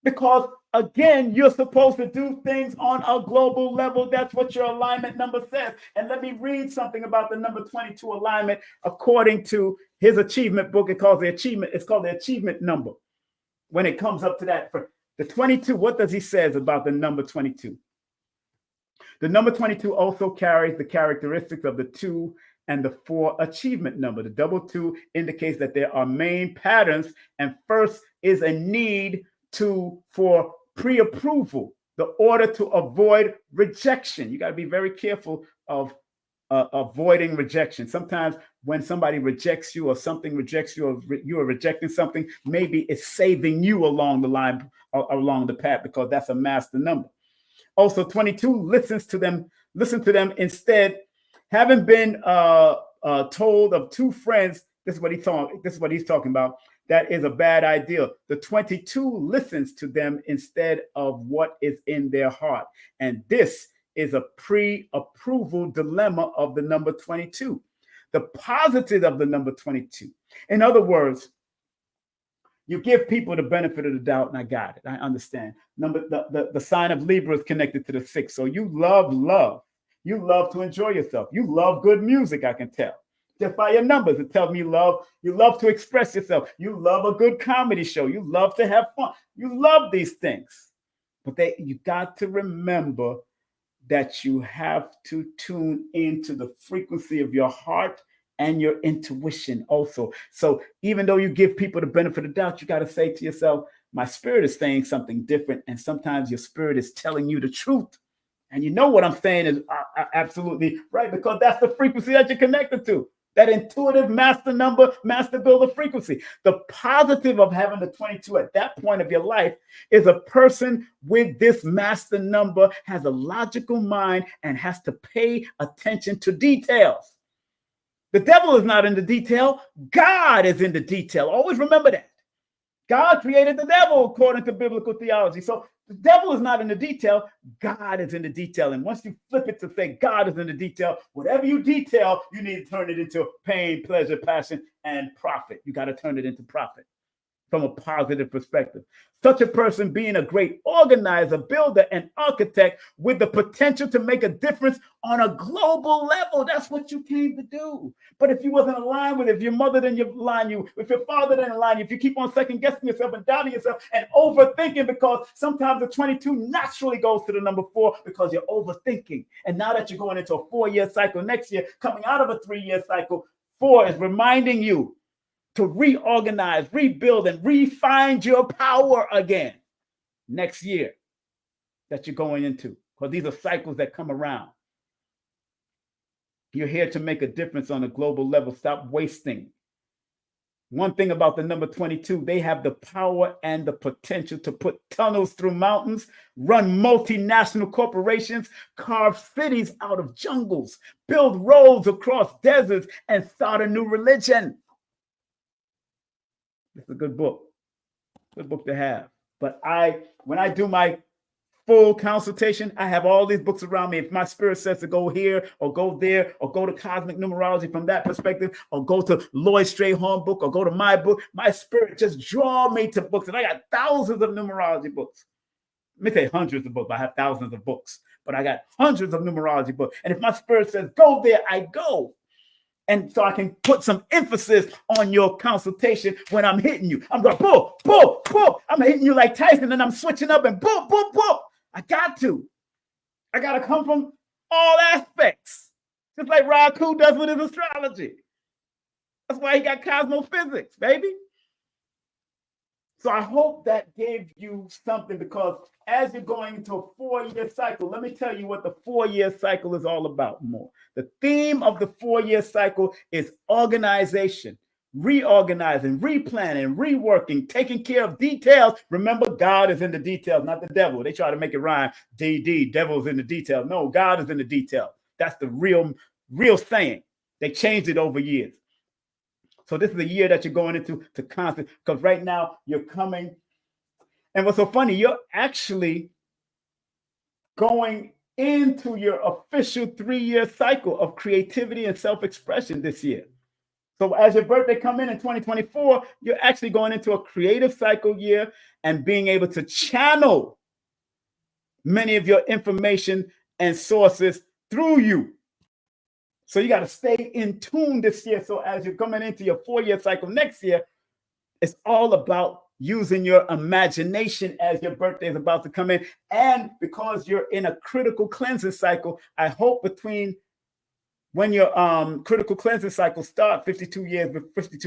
Because, again, you're supposed to do things on a global level. That's what your alignment number says. And let me read something about the number 22 alignment according to his achievement book. It's called the achievement number. When it comes up to that, for the 22, what does he say about the number 22? The number 22 also carries the characteristics of the 2 and the 4 achievement number. The double 2 indicates that there are main patterns, and first is a need for pre-approval, the order to avoid rejection. You got to be very careful of avoiding rejection. Sometimes when somebody rejects you, or something rejects you, or you are rejecting something, maybe it's saving you along the line, along the path, because that's a master number. Also, 22 listen to them instead. Having been told of 2 friends, this is what he's talking about, that is a bad idea. The 22 listens to them instead of what is in their heart. And this is a pre-approval dilemma of the number 22. The positive of the number 22. In other words, you give people the benefit of the doubt, and I got it. I understand. The sign of Libra is connected to the 6. So you love love. You love to enjoy yourself. You love good music, I can tell. Just by your numbers, it tells me you love to express yourself. You love a good comedy show. You love to have fun. You love these things. But you got to remember that you have to tune into the frequency of your heart and your intuition also. So even though you give people the benefit of the doubt, you got to say to yourself, my spirit is saying something different. And sometimes your spirit is telling you the truth. And you know what I'm saying is absolutely right, because that's the frequency that you're connected to. That intuitive master number, master builder frequency. The positive of having the 22 at that point of your life is a person with this master number has a logical mind and has to pay attention to details. The devil is not in the detail. God is in the detail. Always remember that. God created the devil according to biblical theology. So the devil is not in the detail. God is in the detail. And once you flip it to say God is in the detail, whatever you detail, you need to turn it into pain, pleasure, passion, and profit. You got to turn it into profit from a positive perspective. Such a person being a great organizer, builder, and architect with the potential to make a difference on a global level. That's what you came to do. But if you wasn't aligned with it, if your mother didn't align you, if your father didn't align you, if you keep on second guessing yourself and doubting yourself and overthinking, because sometimes the 22 naturally goes to the number 4 because you're overthinking. And now that you're going into a 4-year cycle next year, coming out of a 3-year cycle, 4 is reminding you to reorganize, rebuild, and refine your power again next year that you're going into, because these are cycles that come around. You're here to make a difference on a global level. Stop wasting. One thing about the number 22, they have the power and the potential to put tunnels through mountains, run multinational corporations, carve cities out of jungles, build roads across deserts, and start a new religion. It's a good book to have. But when I do my full consultation, I have all these books around me. If my spirit says to go here or go there or go to cosmic numerology from that perspective or go to Lloyd Strayhorn book or go to my book, my spirit just draw me to books. And I got thousands of numerology books. Let me say hundreds of books, but I have thousands of books. But I got hundreds of numerology books. And if my spirit says go there, I go. And so I can put some emphasis on your consultation when I'm hitting you. I'm going, boom, boom, boom. I'm hitting you like Tyson, and I'm switching up and boom, boom, boom. I got to come from all aspects, just like Raku does with his astrology. That's why he got cosmophysics, baby. So I hope that gave you something, because as you're going into a 4-year cycle, let me tell you what the 4-year cycle is all about more. The theme of the 4-year cycle is organization, reorganizing, replanning, reworking, taking care of details. Remember, God is in the details, not the devil. They try to make it rhyme. Devil's in the detail. No, God is in the detail. That's the real saying. They changed it over years. So this is a year that you're going into to constant, because right now you're coming. And what's so funny, you're actually going into your official 3-year cycle of creativity and self-expression this year. So as your birthday come in 2024, you're actually going into a creative cycle year and being able to channel many of your information and sources through you. So you got to stay in tune this year. So as you're coming into your 4-year cycle next year, it's all about using your imagination as your birthday is about to come in. And because you're in a critical cleansing cycle, I hope between when your critical cleansing cycle starts 52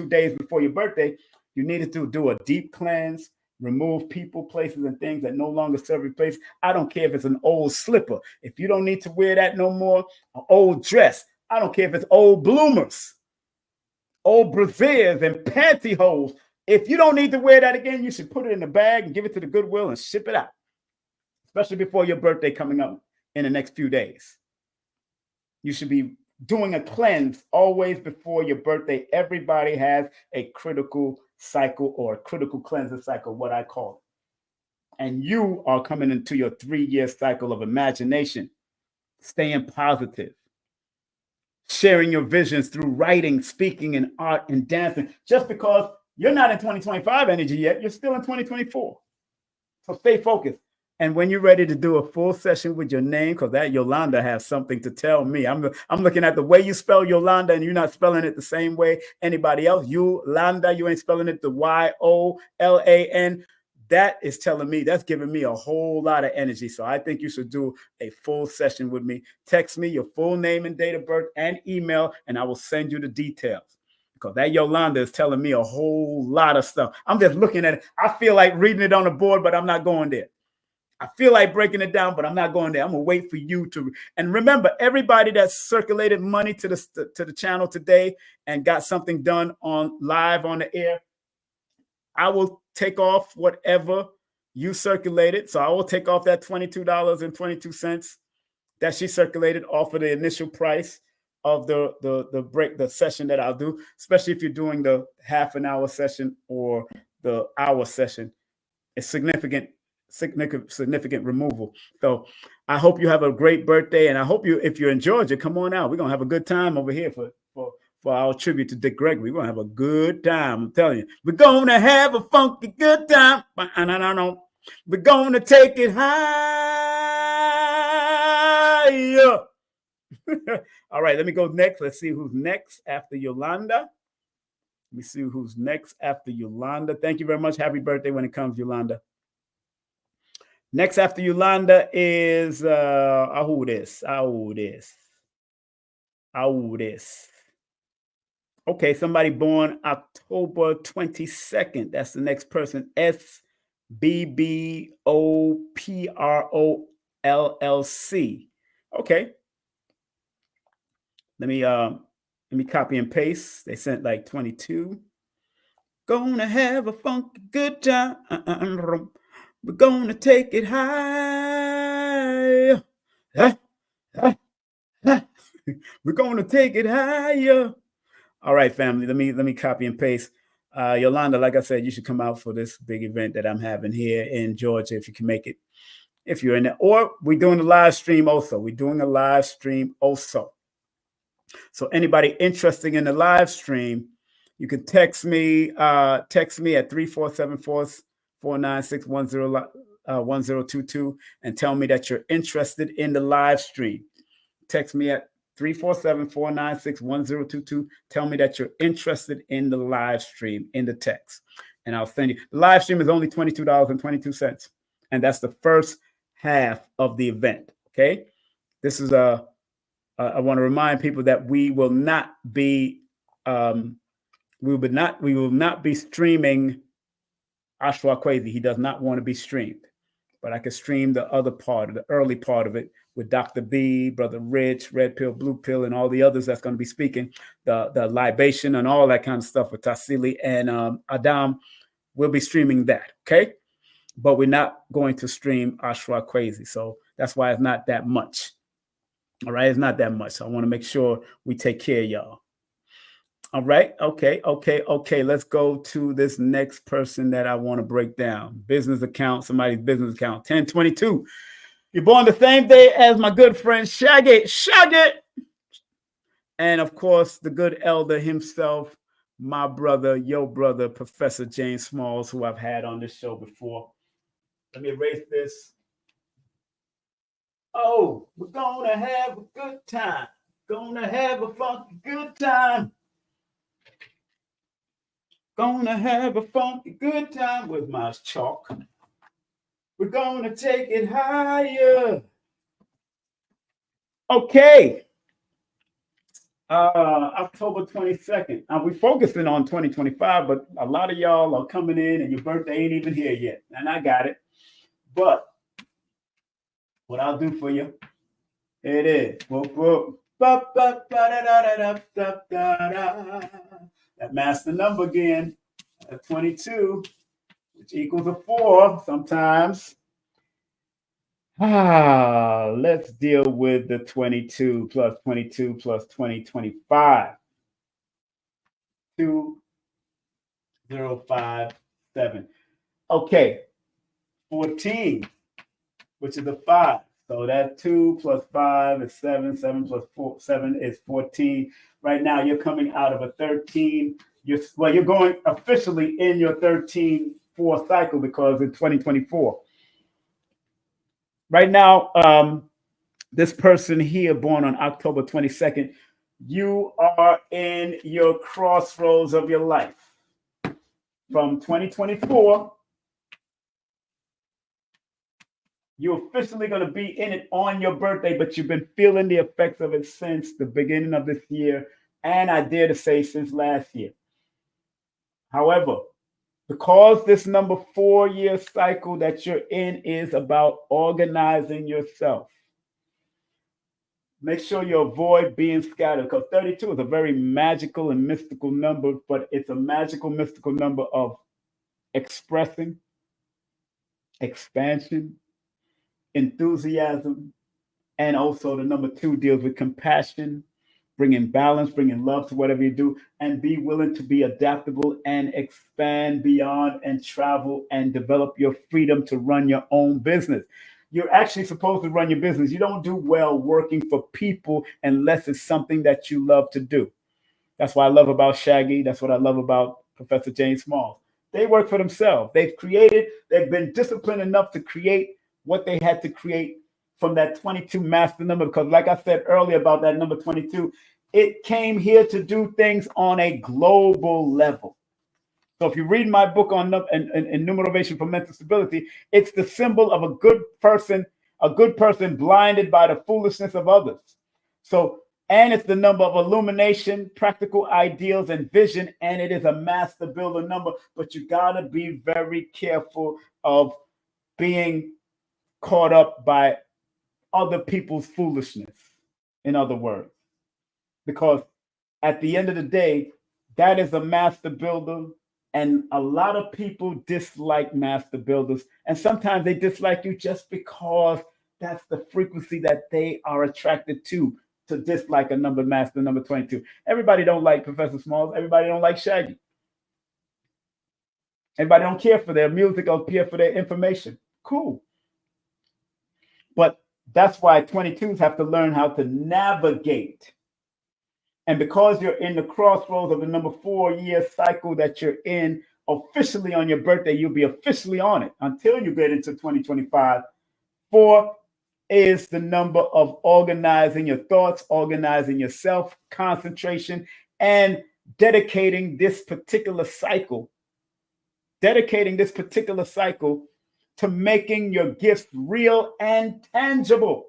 days before your birthday, you needed to do a deep cleanse, remove people, places, and things that no longer serve your place. I don't care if it's an old slipper. If you don't need to wear that no more, an old dress. I don't care if it's old bloomers, old brassieres and pantyhose. If you don't need to wear that again, you should put it in a bag and give it to the Goodwill and ship it out, especially before your birthday coming up in the next few days. You should be doing a cleanse always before your birthday. Everybody has a critical cycle or a critical cleansing cycle, what I call it. And you are coming into your 3-year cycle of imagination, staying positive, sharing your visions through writing, speaking, and art and dancing. Just because you're not in 2025 energy yet, you're still in 2024. So stay focused. And when you're ready to do a full session with your name, because that Yolanda has something to tell me. I'm looking at the way you spell Yolanda, and you're not spelling it the same way anybody else. Yolanda, you ain't spelling it the Y-O-L-A-N. That is telling me, that's giving me a whole lot of energy. So I think you should do a full session with me. Text me your full name and date of birth and email, and I will send you the details. because that Yolanda is telling me a whole lot of stuff. I'm just looking at it. I feel like reading it on the board, but I'm not going there. I feel like breaking it down, but I'm not going there. I'm gonna wait for you to. And remember, everybody that circulated money to the channel today and got something done on live on the air, I will take off whatever you circulated. So I will take off that $22.22 that she circulated off of the initial price of the session that I'll do, especially if you're doing the half an hour session or the hour session. It's significant removal. So I hope you have a great birthday, and I hope if you're in Georgia, come on out. We're gonna have a good time over here for our tribute to Dick Gregory. We're gonna have a good time. I'm telling you, we're gonna have a funky good time. We're gonna take it higher. All right, let me go next. Let's see who's next after Yolanda. Let me see who's next after Yolanda. Thank you very much. Happy birthday when it comes, Yolanda. Next after Yolanda is this. Okay, somebody born October 22nd. That's the next person. SBBOPROLLC. Okay. Let me copy and paste. They sent like 22. Gonna have a funky good time. We're gonna take it higher. We're gonna take it higher. All right, family. Let me copy and paste. Yolanda, like I said, you should come out for this big event that I'm having here in Georgia if you can make it. If you're in there, or we're doing a live stream also. So anybody interested in the live stream, you can text me at 3474-496-1022 and tell me that you're interested in the live stream. Text me at 347-496-1022. Tell me that you're interested in the live stream in the text, and I'll send you. The live stream is only $22.22, and that's the first half of the event. Okay, this is I want to remind people that we will not be streaming Ashwa Kwesi. He does not want to be streamed, but I can stream the other part, the early part of it, with Dr. B, Brother Rich, Red Pill, Blue Pill, and all the others that's going to be speaking, the libation and all that kind of stuff with Tassili and Adam. We'll be streaming that, okay? But we're not going to stream Ashwa Kwesi, so that's why it's not that much. All right, it's not that much. So I want to make sure we take care of y'all. All right, okay. Let's go to this next person that I want to break down. Business account, somebody's business account, 1022. You're born the same day as my good friend Shaggy. And of course, the good elder himself, my brother, your brother, Professor James Smalls, who I've had on this show before. Let me erase this. Oh, we're gonna have a good time. Gonna have a funky good time. Gonna have a funky good time with my chalk. We're gonna take it higher. Okay. October 22nd. We're focusing on 2025, but a lot of y'all are coming in and your birthday ain't even here yet. And I got it. But what I'll do for you, it is. That master number again, 22, which equals a 4 sometimes. Let's deal with the 22 plus 22 plus 20, 25. 2057. Okay, 14, which is a 5. So that 2 plus 5 is 7. 7 plus 7 is 14. Right now, you're coming out of a 13. You're going officially in your 13-4 cycle because in 2024. Right now, this person here, born on October 22nd, you are in your crossroads of your life. From 2024, you're officially going to be in it on your birthday, but you've been feeling the effects of it since the beginning of this year and I dare to say since last year. However, because this number 4-year cycle that you're in is about organizing yourself, make sure you avoid being scattered, because 32 is a very magical and mystical number, but it's a magical, mystical number of expressing, expansion, enthusiasm, and also the number 2 deals with compassion, bringing balance, bringing love to whatever you do, and be willing to be adaptable and expand beyond and travel and develop your freedom to run your own business. You're actually supposed to run your business. You don't do well working for people unless it's something that you love to do. That's what I love about Shaggy. That's what I love about Professor James Small. They work for themselves. They've been disciplined enough to create what they had to create from that 22 master number. Because like I said earlier about that number 22, it came here to do things on a global level. So if you read my book on Numerovation for Mental Stability, it's the symbol of a good person blinded by the foolishness of others. So, and it's the number of illumination, practical ideals, and vision, and it is a master builder number. But you gotta be very careful of being caught up by other people's foolishness, in other words. Because at the end of the day, that is a master builder. And a lot of people dislike master builders. And sometimes they dislike you just because that's the frequency that they are attracted to dislike a number master, number 22. Everybody don't like Professor Smalls. Everybody don't like Shaggy. Everybody don't care for their music or care for their information. Cool. But that's why 22s have to learn how to navigate. And because you're in the crossroads of the number 4-year cycle that you're in, officially on your birthday, you'll be officially on it until you get into 2025. 4 is the number of organizing your thoughts, organizing yourself, concentration, and dedicating this particular cycle to making your gifts real and tangible.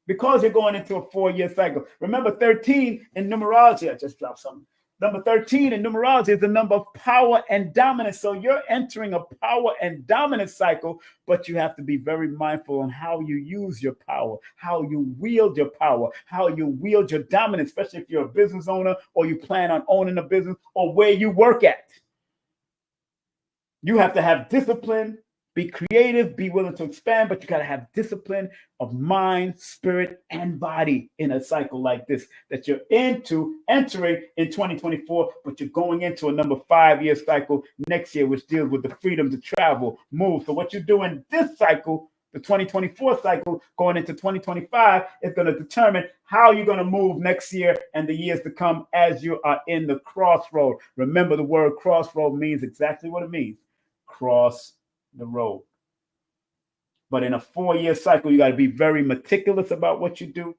Because you're going into a 4-year cycle. Remember, 13 in numerology, I just dropped something. Number 13 in numerology is the number of power and dominance. So you're entering a power and dominance cycle, but you have to be very mindful on how you use your power, how you wield your power, how you wield your dominance, especially if you're a business owner or you plan on owning a business or where you work at. You have to have discipline. Be creative, be willing to expand, but you got to have discipline of mind, spirit, and body in a cycle like this that you're entering in 2024, but you're going into a number 5-year cycle next year, which deals with the freedom to travel, move. So what you do in this cycle, the 2024 cycle, going into 2025, is going to determine how you're going to move next year and the years to come as you are in the crossroad. Remember, the word crossroad means exactly what it means. Cross the road. But in a 4-year cycle, you got to be very meticulous about what you do.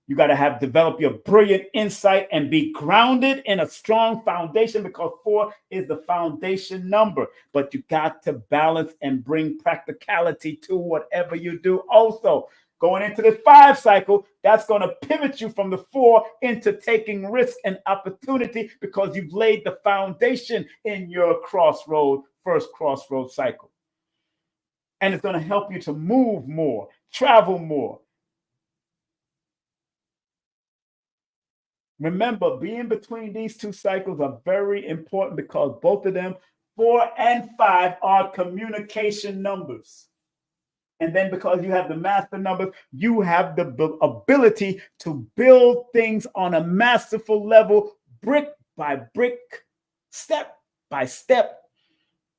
You got to develop your brilliant insight and be grounded in a strong foundation, because 4 is the foundation number. But you got to balance and bring practicality to whatever you do. Also, going into the 5 cycle, that's going to pivot you from the 4 into taking risk and opportunity, because you've laid the foundation in your first crossroad cycle. And it's going to help you to move more, travel more. Remember, being between these 2 cycles are very important, because both of them, 4 and 5, are communication numbers. And then because you have the master numbers, you have the ability to build things on a masterful level, brick by brick, step by step.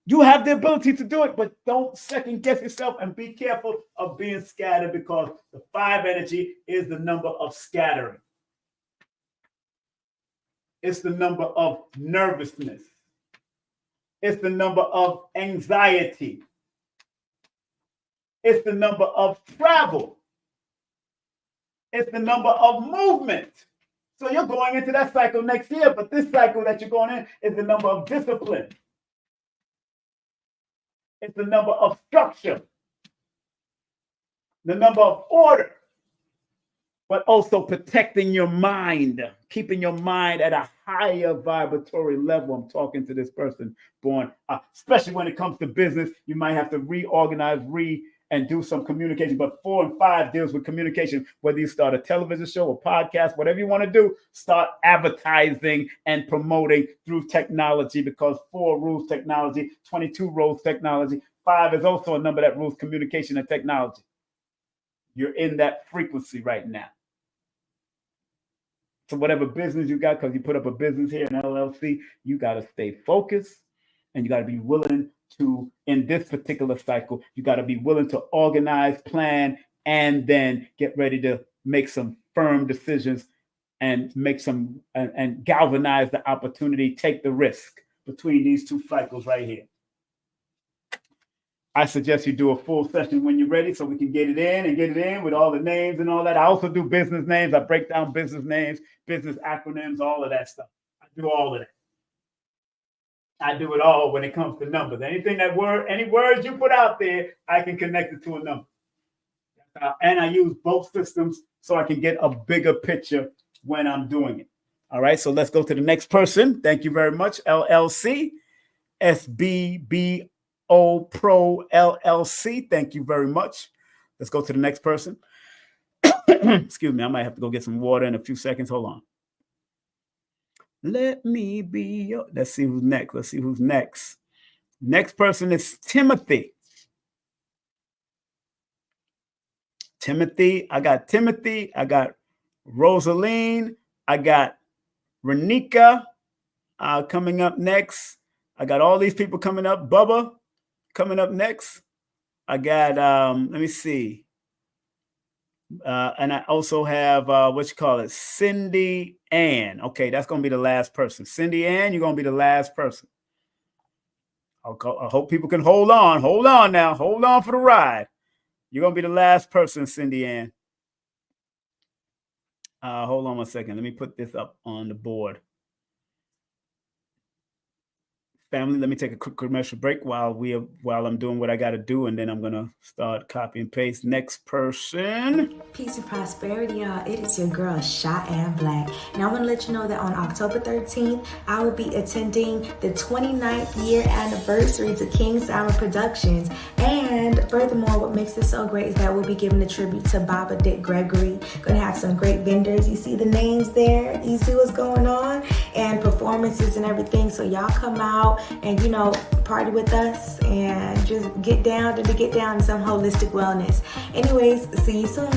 You have the ability to do it, but don't second guess yourself and be careful of being scattered, because the 5 energy is the number of scattering. It's the number of nervousness. It's the number of anxiety. It's the number of travel. It's the number of movement. So you're going into that cycle next year, but this cycle that you're going in is the number of discipline. It's the number of structure, the number of order. but also protecting your mind, keeping your mind at a higher vibratory level. I'm talking to this person born, especially when it comes to business, you might have to reorganize, and do some communication. But 4 and 5 deals with communication. Whether you start a television show or podcast, whatever you want to do, start advertising and promoting through technology, because 4 rules technology, 22 rules technology. 5 is also a number that rules communication and technology. You're in that frequency right now. So whatever business you got, because you put up a business here, an LLC, you got to stay focused, and you got to be willing to, in this particular cycle, you got to be willing to organize, plan, and then get ready to make some firm decisions and make some and galvanize the opportunity, take the risk between these 2 cycles right here. I suggest you do a full session when you're ready, so we can get it in with all the names and all that. I also do business names. I break down business names, business acronyms, all of that stuff. I do all of that. I do it all when it comes to numbers. Any words you put out there, I can connect it to a number. And I use both systems so I can get a bigger picture when I'm doing it. All right, so let's go to the next person. Thank you very much, LLC, SBBO Pro LLC. Thank you very much. Let's go to the next person. Excuse me, I might have to go get some water in a few seconds. Hold on. Let me be your. Let's see who's next. Next person is Timothy. I got Timothy. I got Rosaline. I got Renika coming up next. I got all these people coming up. Bubba coming up next. I got, let me see. And I also have, Cindy Ann. Okay, that's going to be the last person. Cindy Ann, you're going to be the last person. I hope people can hold on. Hold on now. Hold on for the ride. You're going to be the last person, Cindy Ann. Hold on one second. Let me put this up on the board. Family, let me take a quick commercial break while I'm doing what I got to do, and then I'm gonna start copy and paste. Next person.
Peace and prosperity, y'all. It is your girl, Cheyenne Black. Now I want to let you know that on October 13th, I will be attending the 29th year anniversary to King Simon Productions. And furthermore, what makes this so great is that we'll be giving a tribute to Baba Dick Gregory. Gonna have some great vendors. You see the names there. You see what's going on, and performances and everything. So y'all come out and, party with us and just get down to some holistic wellness. Anyways, see you soon.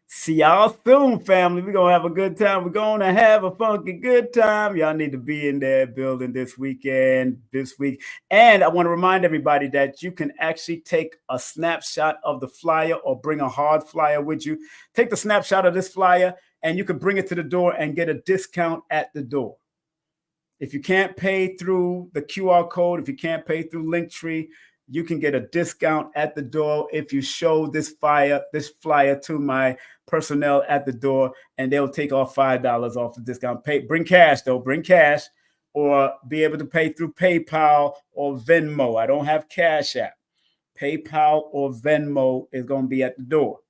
See y'all soon, family. We're going to have a good time. We're going to have a funky good time. Y'all need to be in there building this week. And I want to remind everybody that you can actually take a snapshot of the flyer or bring a hard flyer with you. Take the snapshot of this flyer and you can bring it to the door and get a discount at the door. If you can't pay through the QR code, if you can't pay through Linktree, you can get a discount at the door if you show this flyer to my personnel at the door, and they'll take off $5 off the discount. Bring cash, or be able to pay through PayPal or Venmo. I don't have Cash App. PayPal or Venmo is going to be at the door.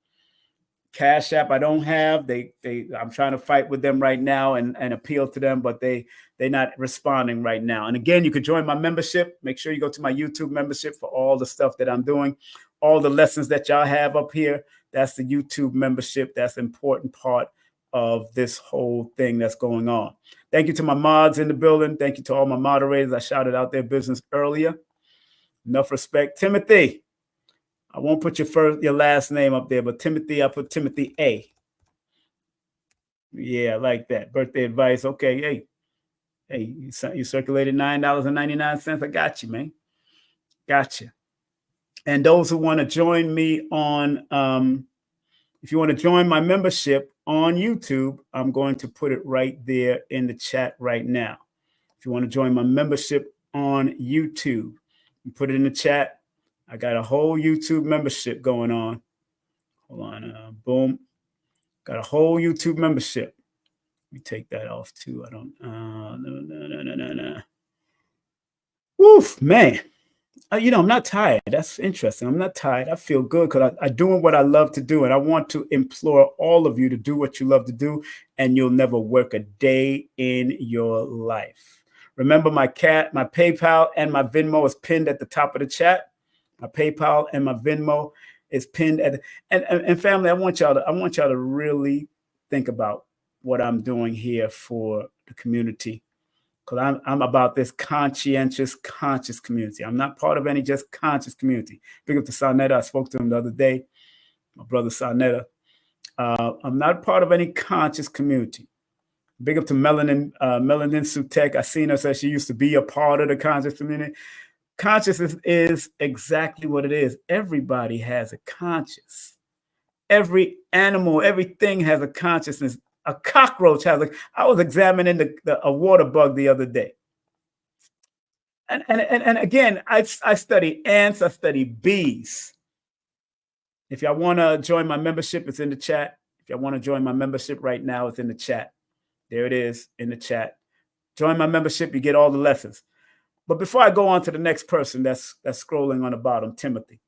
Cash App I don't have. I'm trying to fight with them right now and appeal to them, but they're not responding right now. And again, you can join my membership. Make sure you go to my YouTube membership for all the stuff that I'm doing, all the lessons that y'all have up here. That's the YouTube membership. That's an important part of this whole thing that's going on. Thank you to my mods in the building. Thank you to all my moderators. I shouted out their business earlier. Enough respect. Timothy, I won't put your last name up there, but Timothy, I put Timothy A. Yeah, I like that. Birthday advice. Okay, hey, you circulated $9.99. I got you, man. Gotcha. And those who want to join me on, if you want to join my membership on YouTube, I'm going to put it right there in the chat right now. If you want to join my membership on YouTube, put it in the chat. I got a whole YouTube membership going on. Hold on. Boom. Got a whole YouTube membership. Let me take that off too. I don't. No. Woof, man. I'm not tired. That's interesting. I'm not tired. I feel good because I'm doing what I love to do. And I want to implore all of you to do what you love to do, and you'll never work a day in your life. Remember, my PayPal and my Venmo is pinned at the top of the chat. My PayPal and my Venmo is pinned at and family, I want y'all to really think about what I'm doing here for the community. Because I'm about this conscious community. I'm not part of any just conscious community. Big up to Sarnetta. I spoke to him the other day, my brother Sarnetta. I'm not part of any conscious community. Big up to Melanin Sutek. I seen her say she used to be a part of the conscious community. Consciousness is exactly what it is. Everybody has a conscience. Every animal, everything has a consciousness. A cockroach has I was examining a water bug the other day. And again, I study ants, I study bees. If y'all want to join my membership, it's in the chat. If y'all want to join my membership right now, it's in the chat. There it is in the chat. Join my membership, you get all the lessons. But before I go on to the next person that's scrolling on the bottom, Timothy.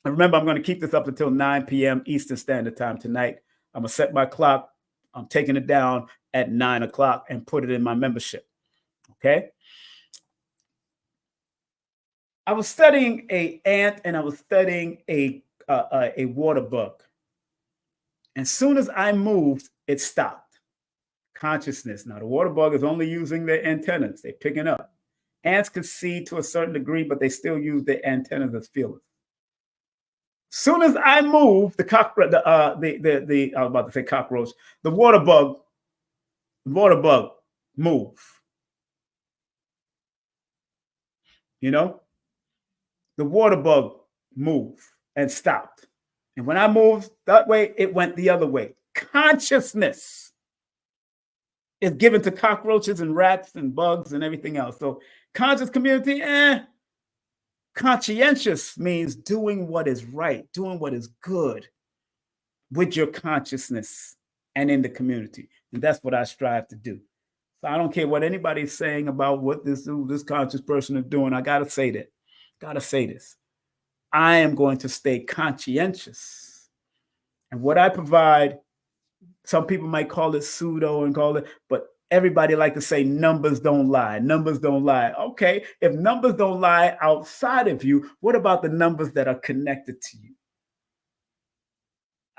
And remember, I'm going to keep this up until 9 p.m. Eastern Standard Time tonight. I'm going to set my clock. I'm taking it down at 9 o'clock and put it in my membership. Okay. I was studying an ant and I was studying a water bug. As soon as I moved, it stopped. Consciousness. Now, the water bug is only using their antennas. They're picking up. Ants can see to a certain degree, but they still use their antennas as feelers. Soon as I moved, I was about to say cockroach, the water bug moved. The water bug moved and stopped. And when I moved that way, it went the other way. Consciousness is given to cockroaches and rats and bugs and everything else. So conscious community, conscientious means doing what is right, doing what is good with your consciousness and in the community. And that's what I strive to do. So I don't care what anybody's saying about what this conscious person is doing. I got to say that. Got to say this. I am going to stay conscientious. And what I provide, some people might call it pseudo and call it, but everybody like to say numbers don't lie. Numbers don't lie. Okay, if numbers don't lie outside of you, what about the numbers that are connected to you?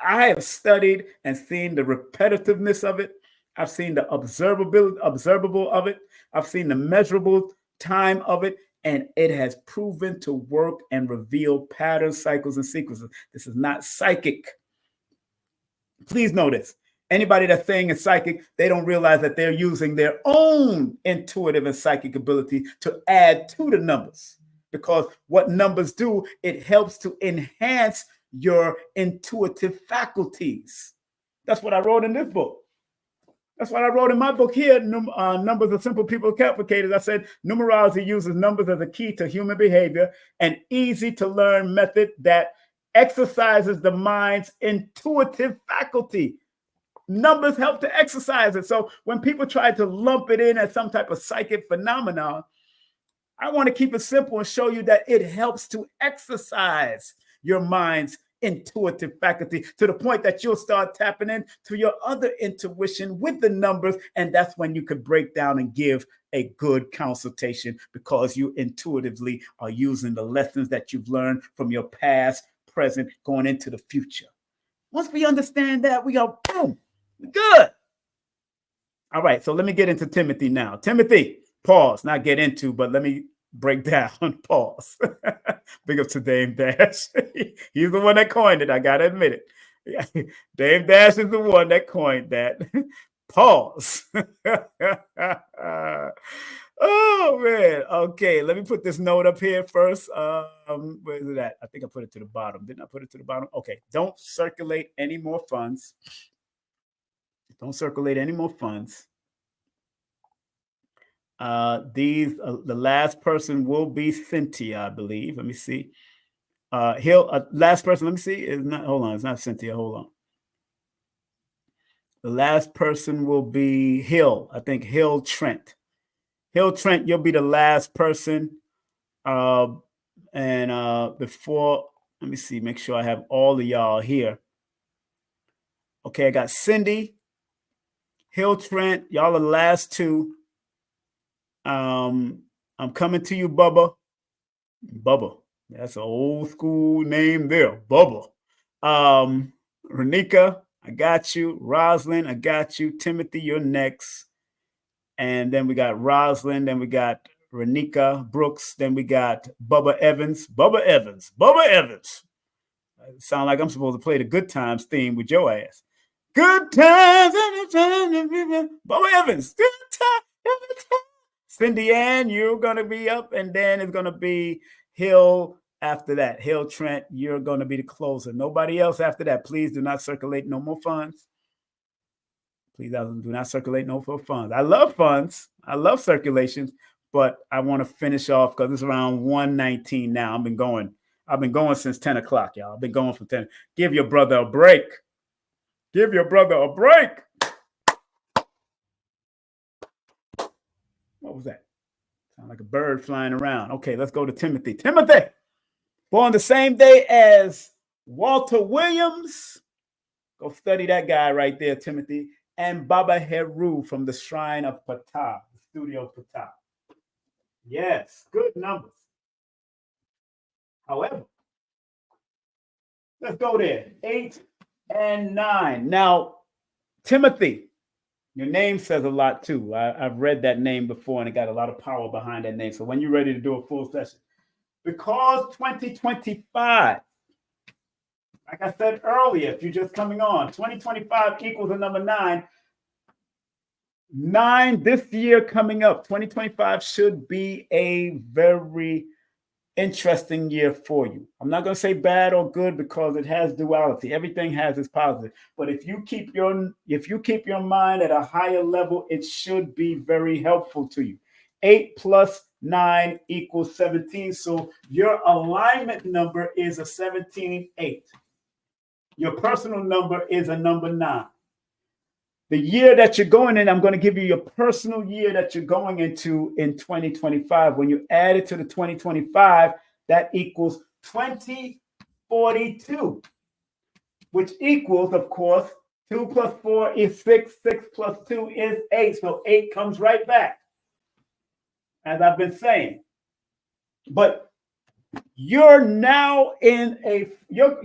I have studied and seen the repetitiveness of it. I've seen the observable of it. I've seen the measurable time of it. And it has proven to work and reveal patterns, cycles, and sequences. This is not psychic. Please know this. Anybody that's saying it's psychic, they don't realize that they're using their own intuitive and psychic ability to add to the numbers. Because what numbers do, it helps to enhance your intuitive faculties. That's what I wrote in this book. That's what I wrote in my book here, Numbers of Simple People Complicated. I said, numerology uses numbers as a key to human behavior, an easy-to-learn method that exercises the mind's intuitive faculty. Numbers help to exercise it. So when people try to lump it in as some type of psychic phenomenon, I want to keep it simple and show you that it helps to exercise your mind's intuitive faculty to the point that you'll start tapping into your other intuition with the numbers. And that's when you could break down and give a good consultation because you intuitively are using the lessons that you've learned from your past, present, going into the future. Once we understand that, we go, boom, good. All right, so let me get into Timothy now. Timothy, pause, not get into, but let me break down, pause. Big up to Dame Dash. He's the one that coined it. I got to admit it. Dame Dash is the one that coined that. Pause. Oh, man. Okay, let me put this note up here first. Where is it at? I think I put it to the bottom. Didn't I put it to the bottom? Okay, don't circulate any more funds. Don't circulate any more funds. The last person will be Cynthia, I believe. Let me see. Last person, let me see. It's not Cynthia. Hold on. The last person will be Hill. I think Hill Trent. Hill Trent, you'll be the last person. And before, let me see, make sure I have all of y'all here. Okay, I got Cindy, Hill Trent. Y'all are the last two. I'm coming to you, Bubba. Bubba. That's an old school name there. Bubba. Renika, I got you. Rosalind, I got you. Timothy, you're next. And then we got Rosalind, then we got Renika Brooks, then we got Bubba Evans. Bubba Evans. Bubba Evans. Sound like I'm supposed to play the Good Times theme with your ass. Good times. Bubba Evans. Good times. Cindy Ann, you're going to be up, and then it's going to be Hill after that. Hill Trent, you're going to be the closer. Nobody else after that. Please do not circulate no more funds. Please do not circulate no more funds. I love funds. I love circulations, but I want to finish off because it's around 1:19 now. I've been going since 10 o'clock, y'all. I've been going from 10. Give your brother a break. Give your brother a break. What was that? Sound like a bird flying around. Okay, let's go to Timothy. Timothy, born the same day as Walter Williams. Go study that guy right there, Timothy. And Baba Heru from the Shrine of Ptah, the studio Ptah. Yes, good numbers. However, let's go there. 8 and 9. Now, Timothy, your name says a lot too. I've read that name before and it got a lot of power behind that name. So when you're ready to do a full session, because 2025, like I said earlier, if you're just coming on, 2025 equals the number 9. 9 this year coming up, 2025 should be a very interesting year for you. I'm not going to say bad or good because it has duality. Everything has its positive. But if you keep your mind at a higher level, it should be very helpful to you. 8 plus 9 equals 17. So your alignment number is a 17-8. Your personal number is a number 9. The year that you're going in, I'm going to give you your personal year that you're going into in 2025. When you add it to the 2025, that equals 2042, which equals, of course, 2 plus 4 is 6. 6 plus 2 is 8. So 8 comes right back, as I've been saying. But you're now in you're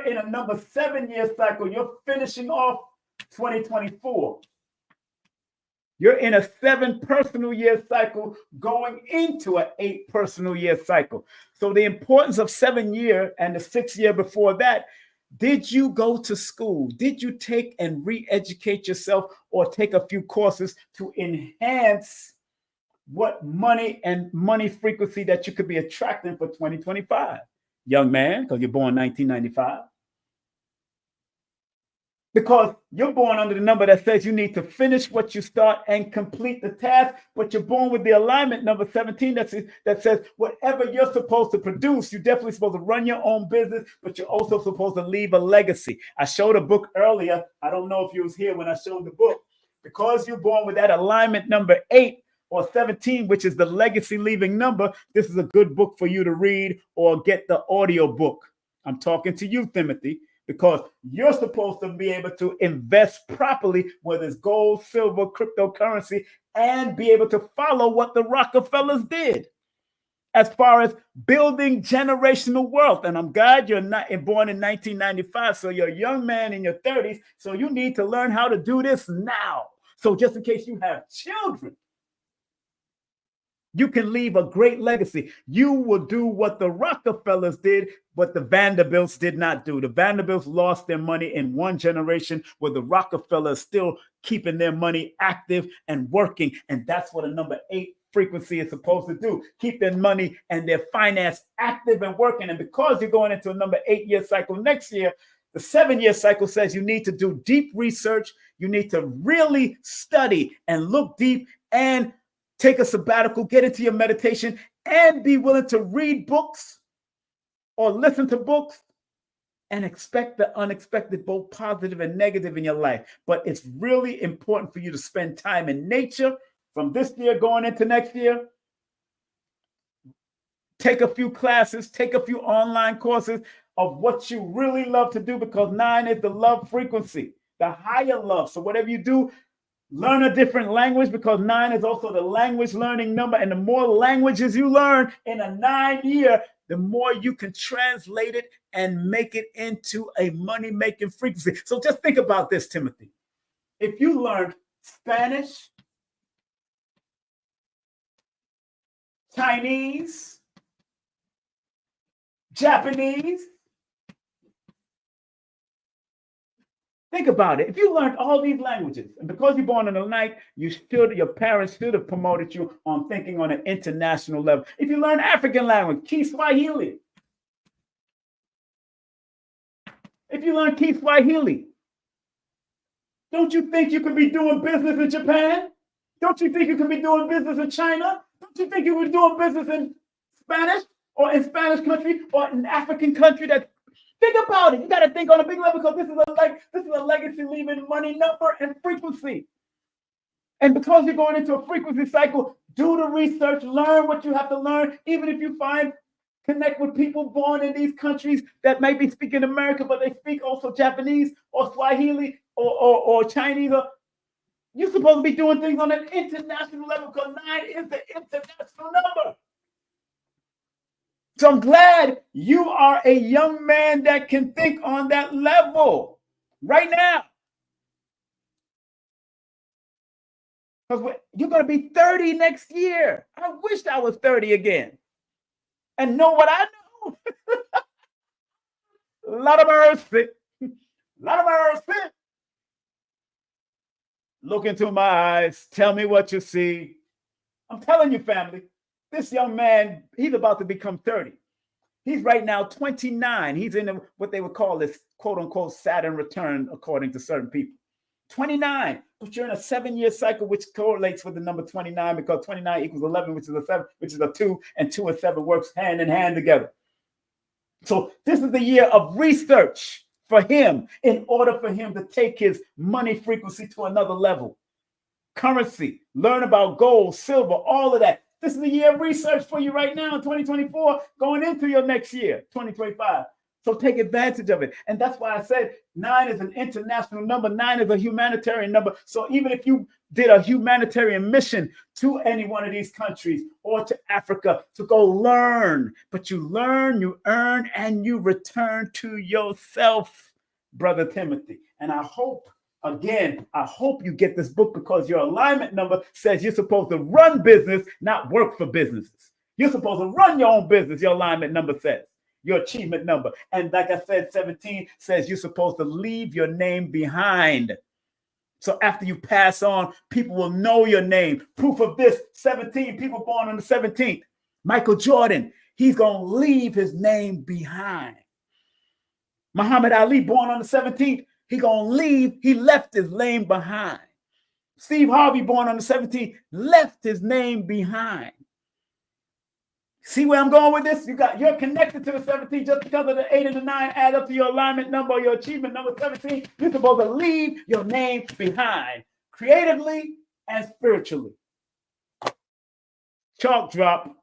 in a number 7-year cycle. You're finishing off 2024. You're in a 7 personal year cycle going into an 8 personal year cycle. So the importance of 7 year and the 6 year before that, did you go to school? Did you take and re-educate yourself or take a few courses to enhance what money and money frequency that you could be attracting for 2025? Young man, because you're born 1995. Because you're born under the number that says you need to finish what you start and complete the task, but you're born with the alignment number 17 that says whatever you're supposed to produce, you're definitely supposed to run your own business, but you're also supposed to leave a legacy. I showed a book earlier. I don't know if you was here when I showed the book. Because you're born with that alignment number 8 or 17, which is the legacy leaving number, this is a good book for you to read or get the audio book. I'm talking to you, Timothy, because you're supposed to be able to invest properly, whether it's gold, silver, cryptocurrency, and be able to follow what the Rockefellers did as far as building generational wealth. And I'm glad you're not born in 1995, so you're a young man in your 30s, so you need to learn how to do this now. So just in case you have children, you can leave a great legacy. You will do what the Rockefellers did, but the Vanderbilts did not do. The Vanderbilts lost their money in one generation, where the Rockefellers still keeping their money active and working. And that's what a number 8 frequency is supposed to do. Keep their money and their finance active and working. And because you're going into a number 8-year cycle next year, the 7-year cycle says you need to do deep research. You need to really study and look deep and take a sabbatical, get into your meditation, and be willing to read books or listen to books and expect the unexpected, both positive and negative in your life. But it's really important for you to spend time in nature from this year going into next year. Take a few classes, take a few online courses of what you really love to do, because 9 is the love frequency, the higher love. So whatever you do, learn a different language, because 9 is also the language learning number. And the more languages you learn in a 9 year, the more you can translate it and make it into a money-making frequency. So just think about this, Timothy. If you learned Spanish, Chinese, Japanese, think about it. If you learned all these languages, and because you're born in the night, your parents should have promoted you on thinking on an international level. If you learn African language, Kiswahili. If you learn Kiswahili, don't you think you could be doing business in Japan? Don't you think you could be doing business in China? Don't you think you would be doing business in Spanish, or in Spanish country, or in African country? Think about it. You got to think on a big level, because this is a legacy leaving money number and frequency. And because you're going into a frequency cycle, do the research, learn what you have to learn. Even if you connect with people born in these countries that may be speaking American, but they speak also Japanese or Swahili or Chinese. You're supposed to be doing things on an international level, because 9 is the international number. So I'm glad you are a young man that can think on that level right now. Because you're going to be 30 next year. I wish I was 30 again. And know what I know? A lot of mercy. A lot of mercy. Look into my eyes. Tell me what you see. I'm telling you, family. This young man, he's about to become 30. He's right now 29. He's in what they would call this quote unquote Saturn return, according to certain people. 29, but you're in a 7-year cycle, which correlates with the number 29, because 29 equals 11, which is a 7, which is a 2, and 2 and 7 works hand in hand together. So this is the year of research for him, in order for him to take his money frequency to another level. Currency, learn about gold, silver, all of that. This is the year of research for you right now in 2024, going into your next year, 2025. So take advantage of it. And that's why I said 9 is an international number. 9 is a humanitarian number. So even if you did a humanitarian mission to any one of these countries or to Africa to go learn, but you learn, you earn, and you return to yourself, Brother Timothy. And I hope you get this book, because your alignment number says you're supposed to run business, not work for businesses. You're supposed to run your own business, your alignment number says. Your achievement number. And like I said, 17 says you're supposed to leave your name behind. So after you pass on, people will know your name. Proof of this, 17 people born on the 17th. Michael Jordan, he's going to leave his name behind. Muhammad Ali, born on the 17th, he left his name behind. Steve Harvey, born on the 17th, left his name behind. See where I'm going with this? You're connected to the 17 just because of the 8 and the 9 add up to your alignment number or your achievement number 17. You're supposed to leave your name behind, creatively and spiritually. Chalk drop.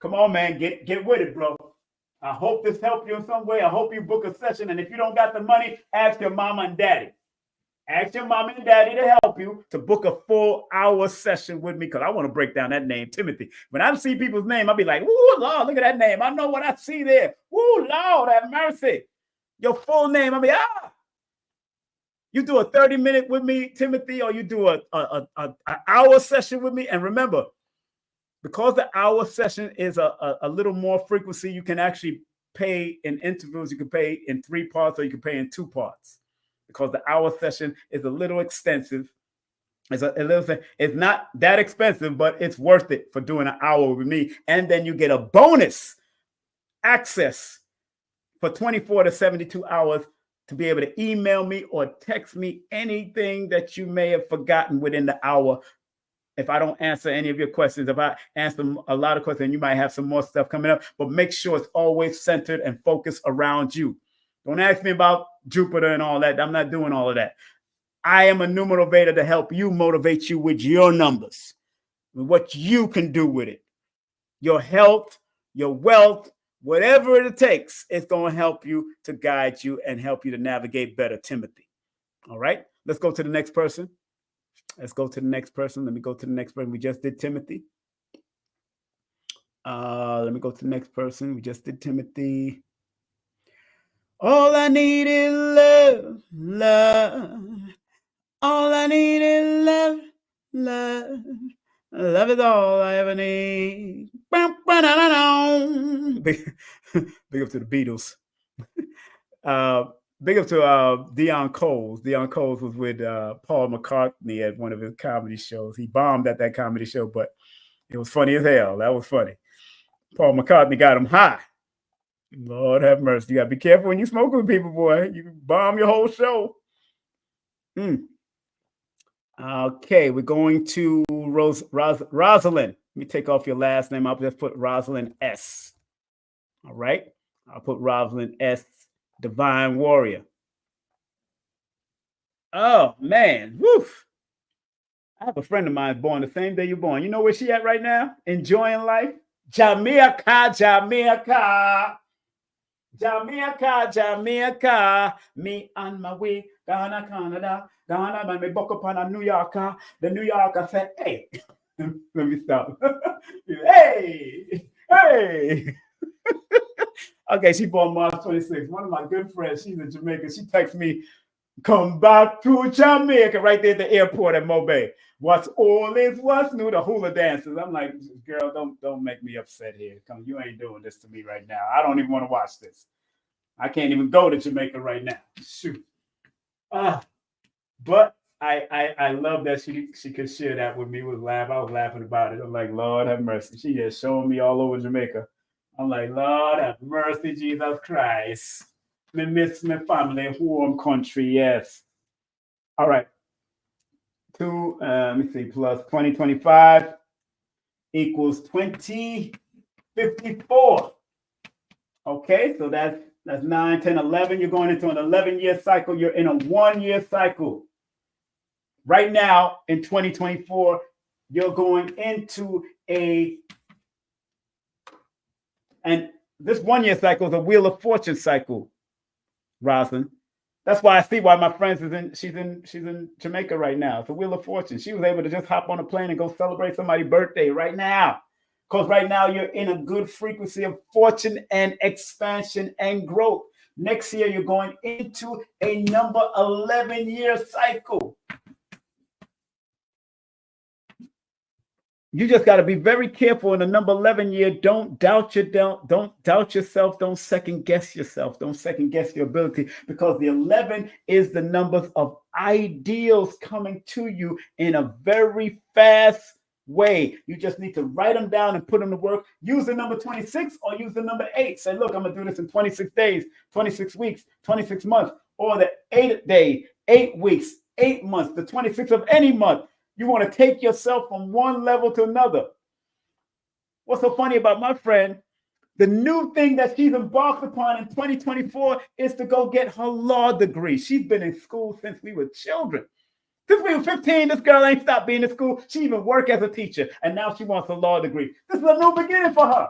Come on, man, get with it, bro. I hope this helped you in some way. I hope you book a session. And if you don't got the money, ask your mama and daddy. Ask your mama and daddy to help you to book a full-hour session with me, because I want to break down that name, Timothy. When I see people's name, I'll be like, "Ooh, Lord, look at that name. I know what I see there. Ooh, Lord, have mercy." Your full name, I'll be, You do a 30-minute with me, Timothy, or you do an hour session with me. And remember, because the hour session is a little more frequency, you can actually pay in intervals. You can pay in 3 parts, or you can pay in 2 parts. Because the hour session is a little extensive. It's not that expensive, but it's worth it for doing an hour with me. And then you get a bonus access for 24 to 72 hours to be able to email me or text me anything that you may have forgotten within the hour. If I don't answer any of your questions, if I answer a lot of questions, you might have some more stuff coming up, but make sure it's always centered and focused around you. Don't ask me about Jupiter and all that. I'm not doing all of that. I am a numerovator to help you motivate you with your numbers, with what you can do with it. your health, your wealth, whatever it takes, it's going to help you to guide you and help you to navigate better, Timothy. All right, let's go to the next person. Let's go to the next person. Let me go to the next person. We just did Timothy. Let me go to the next person. We just did Timothy. All I need is love, love. All I need is love, love. Love is all I ever need. Big up to the Beatles. Big up to Dion Coles. Dion Coles was with Paul McCartney at one of his comedy shows. He bombed at that comedy show, but it was funny as hell. That was funny. Paul McCartney got him high. Lord have mercy. You got to be careful when you smoke with people, boy. You can bomb your whole show. Okay, we're going to Rosalind. Let me take off your last name. I'll just put Rosalind S. All right. I'll put Rosalind S. Divine Warrior. Oh, man. Woof. I have a friend of mine born the same day you're born. You know where she at right now? Enjoying life? Jamaica, Jamaica. Jamaica, Jamaica. Me on my way down to Canada. Down and me buck up on a New Yorker. The New Yorker said, hey. Let me stop. Hey, hey. Okay, she born March 26th. One of my good friends, she's in Jamaica. She texts me, come back to Jamaica, right there at the airport at Mobay. What's all is what's new, the hula dances. I'm like, girl, don't make me upset here. Come, you ain't doing this to me right now. I don't even want to watch this. I can't even go to Jamaica right now. Shoot. But I love that she could share that with me. I was laughing about it. I'm like, Lord have mercy. She is showing me all over Jamaica. I'm like, Lord have mercy, Jesus Christ. Me miss my family, home country, yes. All right. Let me see, plus 2025 equals 2054. Okay, so that's 9, 10, 11. You're going into an 11-year cycle. You're in a 1-year cycle. Right now, in 2024, you're going into and this 1-year cycle is a Wheel of Fortune cycle, Rosalind. That's why I see why my friends she's in Jamaica right now. It's a Wheel of Fortune. She was able to just hop on a plane and go celebrate somebody's birthday right now. Because right now you're in a good frequency of fortune and expansion and growth. Next year, you're going into a number 11-year cycle. You just got to be very careful in the number 11 year. Don't doubt yourself. Don't second guess yourself. Don't second guess your ability, because the 11 is the numbers of ideals coming to you in a very fast way. You just need to write them down and put them to work. Use the number 26 or use the number 8. Say, look, I'm going to do this in 26 days, 26 weeks, 26 months, or the 8 day, 8 weeks, 8 months, the 26th of any month. You want to take yourself from one level to another. What's so funny about my friend, the new thing that she's embarked upon in 2024 is to go get her law degree. She's been in school since we were children. Since we were 15, this girl ain't stopped being in school. She even worked as a teacher, and now she wants a law degree. This is a new beginning for her.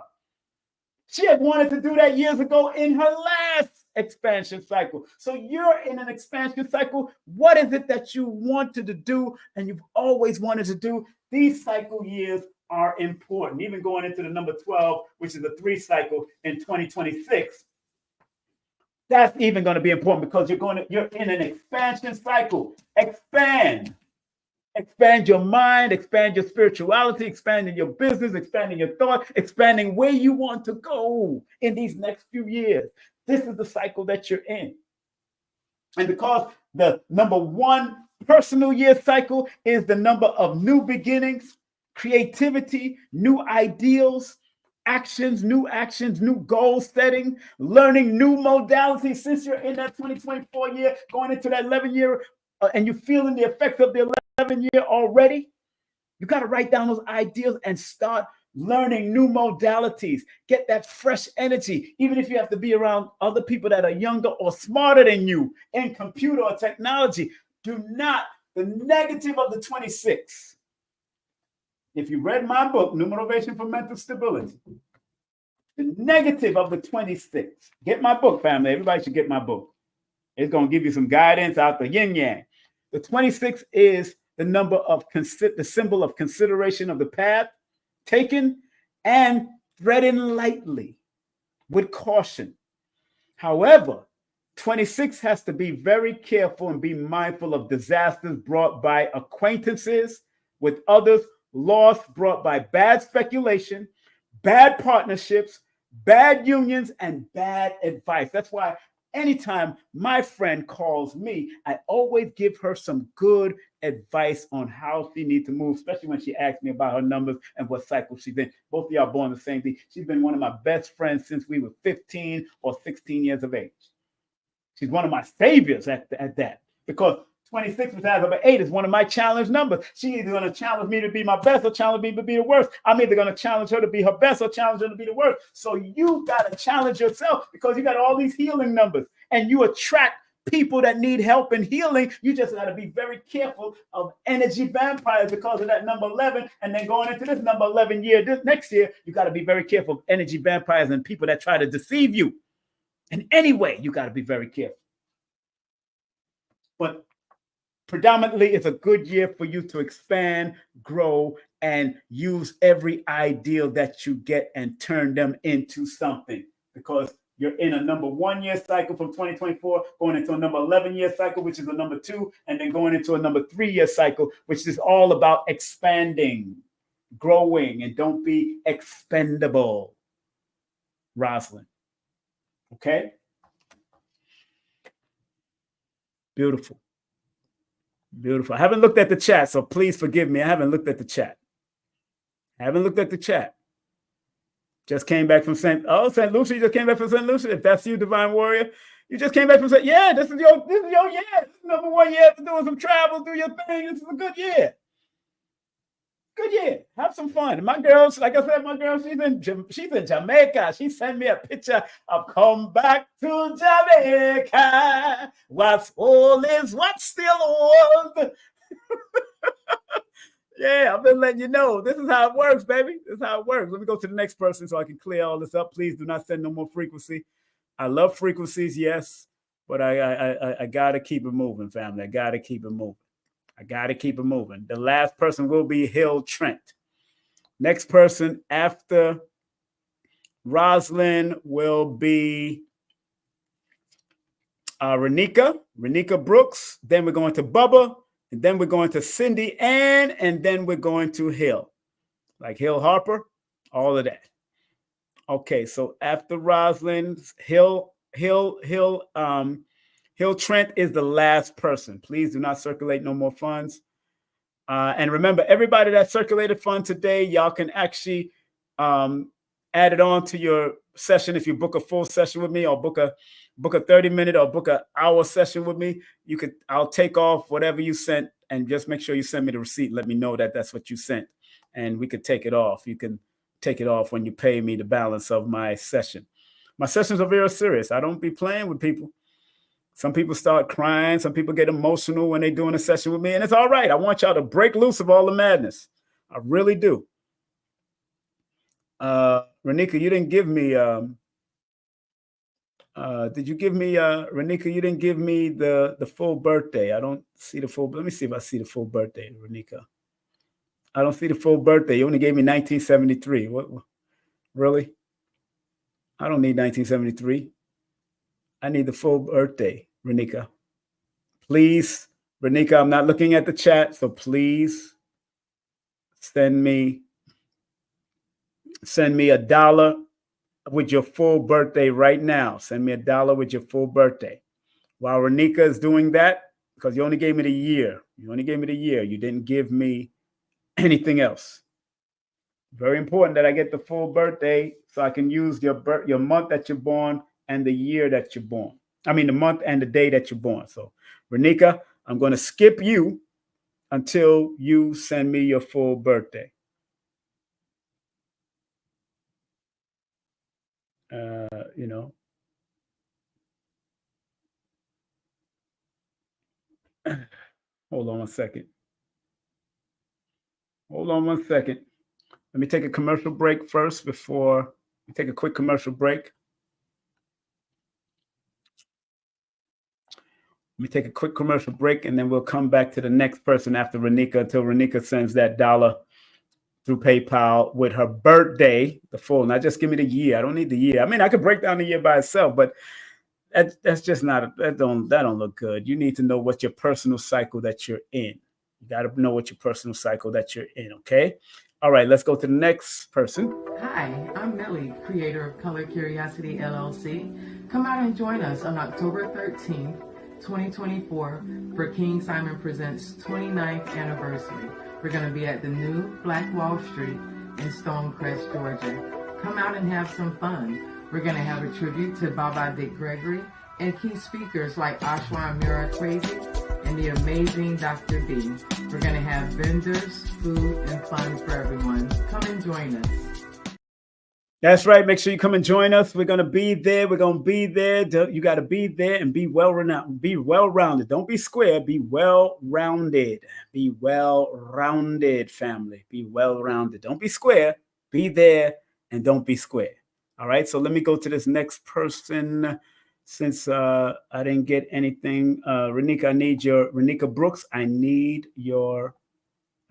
She had wanted to do that years ago in her last expansion cycle. So you're in an expansion cycle. What is it that you wanted to do and you've always wanted to do? These cycle years are important. Even going into the number 12, which is a 3 cycle in 2026. That's even going to be important because you're in an expansion cycle. Expand your mind, expand your spirituality, expanding your business, expanding your thought, expanding where you want to go in these next few years. This is the cycle that you're in. And because the number 1 personal year cycle is the number of new beginnings, creativity, new ideals, new goal setting, learning new modalities. Since you're in that 2024 year, going into that 11 year, and you're feeling the effects of the 11 year already, you got to write down those ideas and start learning new modalities. Get that fresh energy, even if you have to be around other people that are younger or smarter than you in computer or technology. The negative of the 26 If you read my book, Numerovation for Mental Stability, the negative of the 26, get my book, family. Everybody should get my book. It's going to give you some guidance out the yin yang. The 26 is the number of the symbol of consideration of the path taken and treading lightly with caution. However, 26 has to be very careful and be mindful of disasters brought by acquaintances with others, loss brought by bad speculation, bad partnerships, bad unions, and bad advice. That's why anytime my friend calls me, I always give her some good advice on how she needs to move, especially when she asks me about her numbers and what cycle she's in. Both of y'all born the same thing. She's been one of my best friends since we were 15 or 16 years of age. She's one of my saviors at that, because 26 besides number 8 is one of my challenge numbers. She's either going to challenge me to be my best or challenge me to be the worst. I'm either going to challenge her to be her best or challenge her to be the worst. So you got to challenge yourself, because you got all these healing numbers and you attract people that need help and healing. You just got to be very careful of energy vampires because of that number 11. And then going into this number 11 year, this next year, you got to be very careful of energy vampires and people that try to deceive you. And anyway, you got to be very careful. But predominantly, it's a good year for you to expand, grow, and use every ideal that you get and turn them into something, because you're in a number 1 year cycle from 2024, going into a number 11 year cycle, which is a number 2, and then going into a number 3 year cycle, which is all about expanding, growing, and don't be expendable. Rosalind. Okay? Beautiful. Beautiful. I haven't looked at the chat, so please forgive me. I haven't looked at the chat. Just came back from St. Lucia. You just came back from St. Lucia. If that's you, Divine Warrior, you just came back from St. Yeah, this is your year. This is number 1 year to doing some travel, do your thing. This is a good year. Good year. Have some fun. And my girls, like I said, she's in Jamaica. She sent me a picture of come back to Jamaica. What's old is what's still old. Yeah, I've been letting you know. This is how it works, baby. This is how it works. Let me go to the next person so I can clear all this up. Please do not send no more frequency. I love frequencies, yes, but I gotta keep it moving, family. I gotta keep it moving. The last person will be Hill Trent. Next person after Rosalind will be Renika Brooks. Then we're going to Bubba. And then we're going to Cindy Ann. And then we're going to Hill. Like Hill Harper. All of that. Okay, so after Rosalind, Hill Trent is the last person. Please do not circulate no more funds. And remember, everybody that circulated fund today, y'all can actually add it on to your session. If you book a full session with me, or book a 30-minute or book an hour session with me, I'll take off whatever you sent, and just make sure you send me the receipt. Let me know that that's what you sent, and we could take it off. You can take it off when you pay me the balance of my session. My sessions are very serious. I don't be playing with people. Some people start crying. Some people get emotional when they're doing a session with me, and it's all right. I want y'all to break loose of all the madness. I really do. Renika, you didn't give me. Did you give me, Renika? You didn't give me the full birthday. I don't see the full. Let me see if I see the full birthday, Renika. I don't see the full birthday. You only gave me 1973. What? Really? I don't need 1973. I need the full birthday, Renika. Please, Renika, I'm not looking at the chat, so please send me $1 with your full birthday right now. Send me $1 with your full birthday. While Renika is doing that, because you only gave me the year. You didn't give me anything else. Very important that I get the full birthday so I can use your month that you're born and the year that you're born. I mean, the month and the day that you're born. So, Renika, I'm going to skip you until you send me your full birthday. Hold on one second. Hold on 1 second. Let me take a commercial break first before we take a quick commercial break. Let me take a quick commercial break, and then we'll come back to the next person after Renika until Renika sends that dollar through PayPal with her birthday, the full. Not just give me the year. I don't need the year. I mean, I could break down the year by itself, but that's just not that don't look good. You need to know what your personal cycle that you're in. You got to know what your personal cycle that you're in. Okay. All right. Let's go to the next person.
Hi, I'm Millie, creator of Color Curiosity LLC. Come out and join us on October 13th, 2024 for King Simon Presents 29th anniversary. We're going to be at the new Black Wall Street in Stonecrest, Georgia. Come out and have some fun. We're going to have a tribute to Baba Dick Gregory and key speakers like Ashwa Mira Crazy and the amazing Dr. B. We're going to have vendors, food, and fun for everyone. Come and join us.
That's right. Make sure you come and join us. We're going to be there. We're going to be there. You got to be there and be well-rounded. Be well-rounded. Don't be square. Be well-rounded. Be well-rounded, family. Be well-rounded. Don't be square. Be there and don't be square. All right. So let me go to this next person. Since I didn't get anything, Renika, Renika Brooks, I need your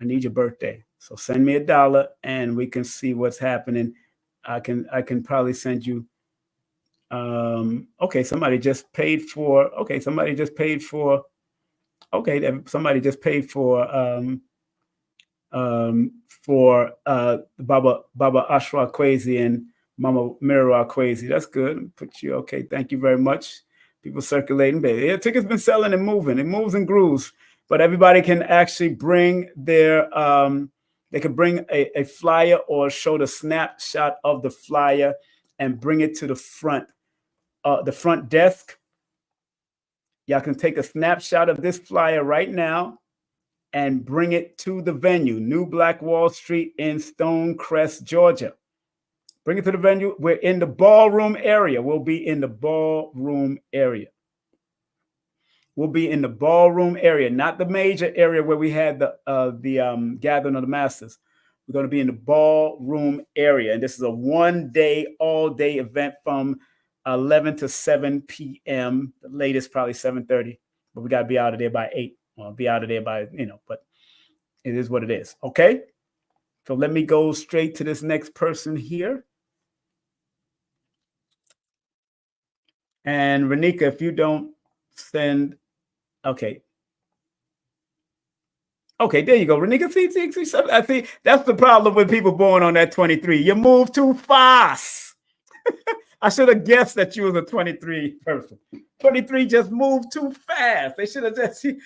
birthday. So send me $1 and we can see what's happening. I can probably send you. Okay, somebody just paid for. Okay, somebody just paid for. Okay, somebody just paid for Baba Ashra Kwesi and Mama Mira Kwesi. That's good. Put you okay. Thank you very much. People circulating, but yeah, tickets been selling and moving. It moves and grooves. But everybody can actually bring their. They could bring a flyer or show the snapshot of the flyer and bring it to the front desk. Y'all can take a snapshot of this flyer right now and bring it to the venue, New Black Wall Street in Stonecrest, Georgia. Bring it to the venue. We're in the ballroom area. We'll be in the ballroom area. We'll be in the ballroom area, not the major area where we had the gathering of the masters. We're going to be in the ballroom area. And this is a all-day event from 11 to 7 p.m. The latest, probably 7:30. But we got to be out of there by 8. Well, be out of there by, but it is what it is. Okay? So let me go straight to this next person here. And Renika, if you don't send... Okay, there you go. Renika, see, I see that's the problem with people born on that 23. You move too fast. I should have guessed that you was a 23 person. 23 just moved too fast. They should have just she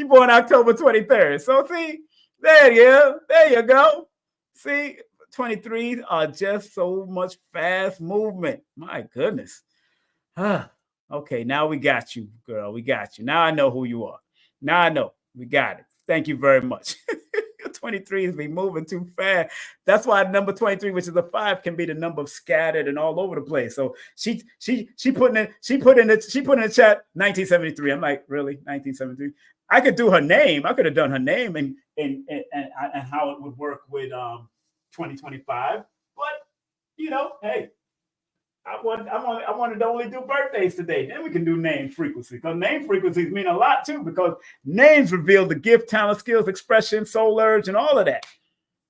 born October 23rd. So see, there you go. See, 23s are just so much fast movement. My goodness. Okay, now we got you, girl. We got you. Now I know who you are. Now I know. We got it. Thank you very much. 23s be moving too fast. That's why number 23, which is a 5, can be the number of scattered and all over the place. So she put in the chat 1973. I'm like, really? 1973? I could do her name. I could have done her name and how it would work with 2025. But hey. I wanted to only do birthdays today. Then we can do name frequency, because name frequencies mean a lot too, because names reveal the gift, talent, skills, expression, soul urge, and all of that.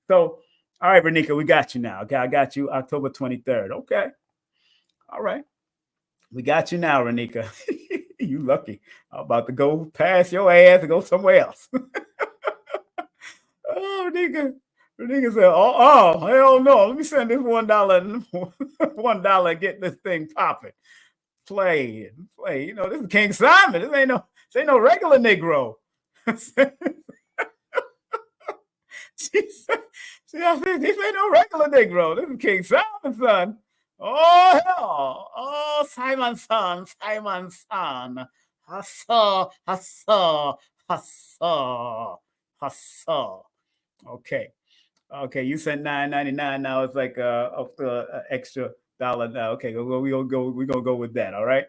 So, all right, Renika, we got you now. Okay, I got you October 23rd. Okay. All right. We got you now, Renika. You lucky. I'm about to go past your ass and go somewhere else. Oh, Renika. Renika said, oh, hell no. Let me send this $1 and get this thing popping. Play. This is King Simon. This ain't no regular Negro. This ain't no regular Negro. This is King Simon's son. Oh, hell. Oh, Simon's son. Hustle. Okay, you sent $9.99. Now it's like extra $1 now. Okay, we're gonna go with that. All right.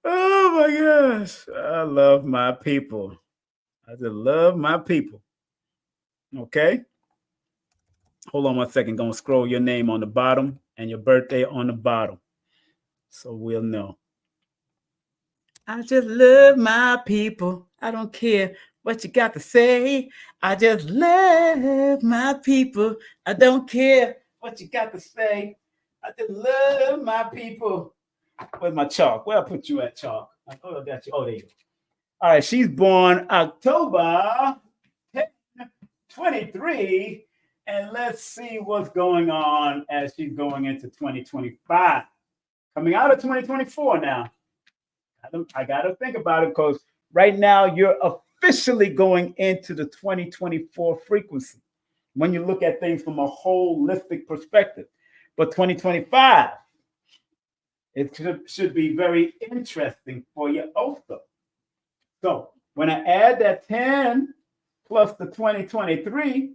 Oh my gosh. I love my people. I just love my people. Okay. Hold on 1 second. Gonna scroll your name on the bottom and your birthday on the bottom. So we'll know. I just love my people. I don't care what you got to say. I just love my people. I don't care what you got to say. I just love my people. Where's my chalk? Where I put you at, chalk? I got you. Oh, there you go. All right, she's born October 23. And let's see what's going on as she's going into 2025. Coming out of 2024 now. I got to think about it because right now you're officially going into the 2024 frequency when you look at things from a holistic perspective. But 2025, it should be very interesting for you also. So when I add that 10 plus the 2023,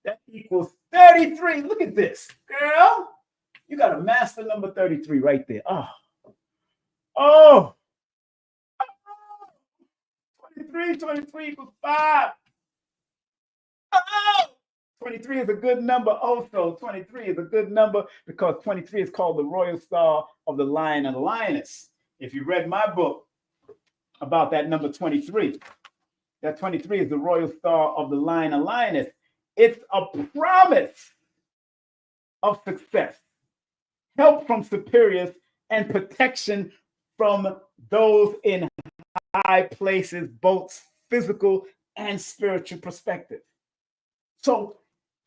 that equals 33. Look at this, girl. You got a master number 33 right there. Oh. 23 equals 5. Oh, 23 is a good number also. 23 is a good number because 23 is called the royal star of the lion and the lioness. If you read my book about that number 23, that 23 is the royal star of the lion and lioness. It's a promise of success, help from superiors, and protection from those in high places, both physical and spiritual perspective. So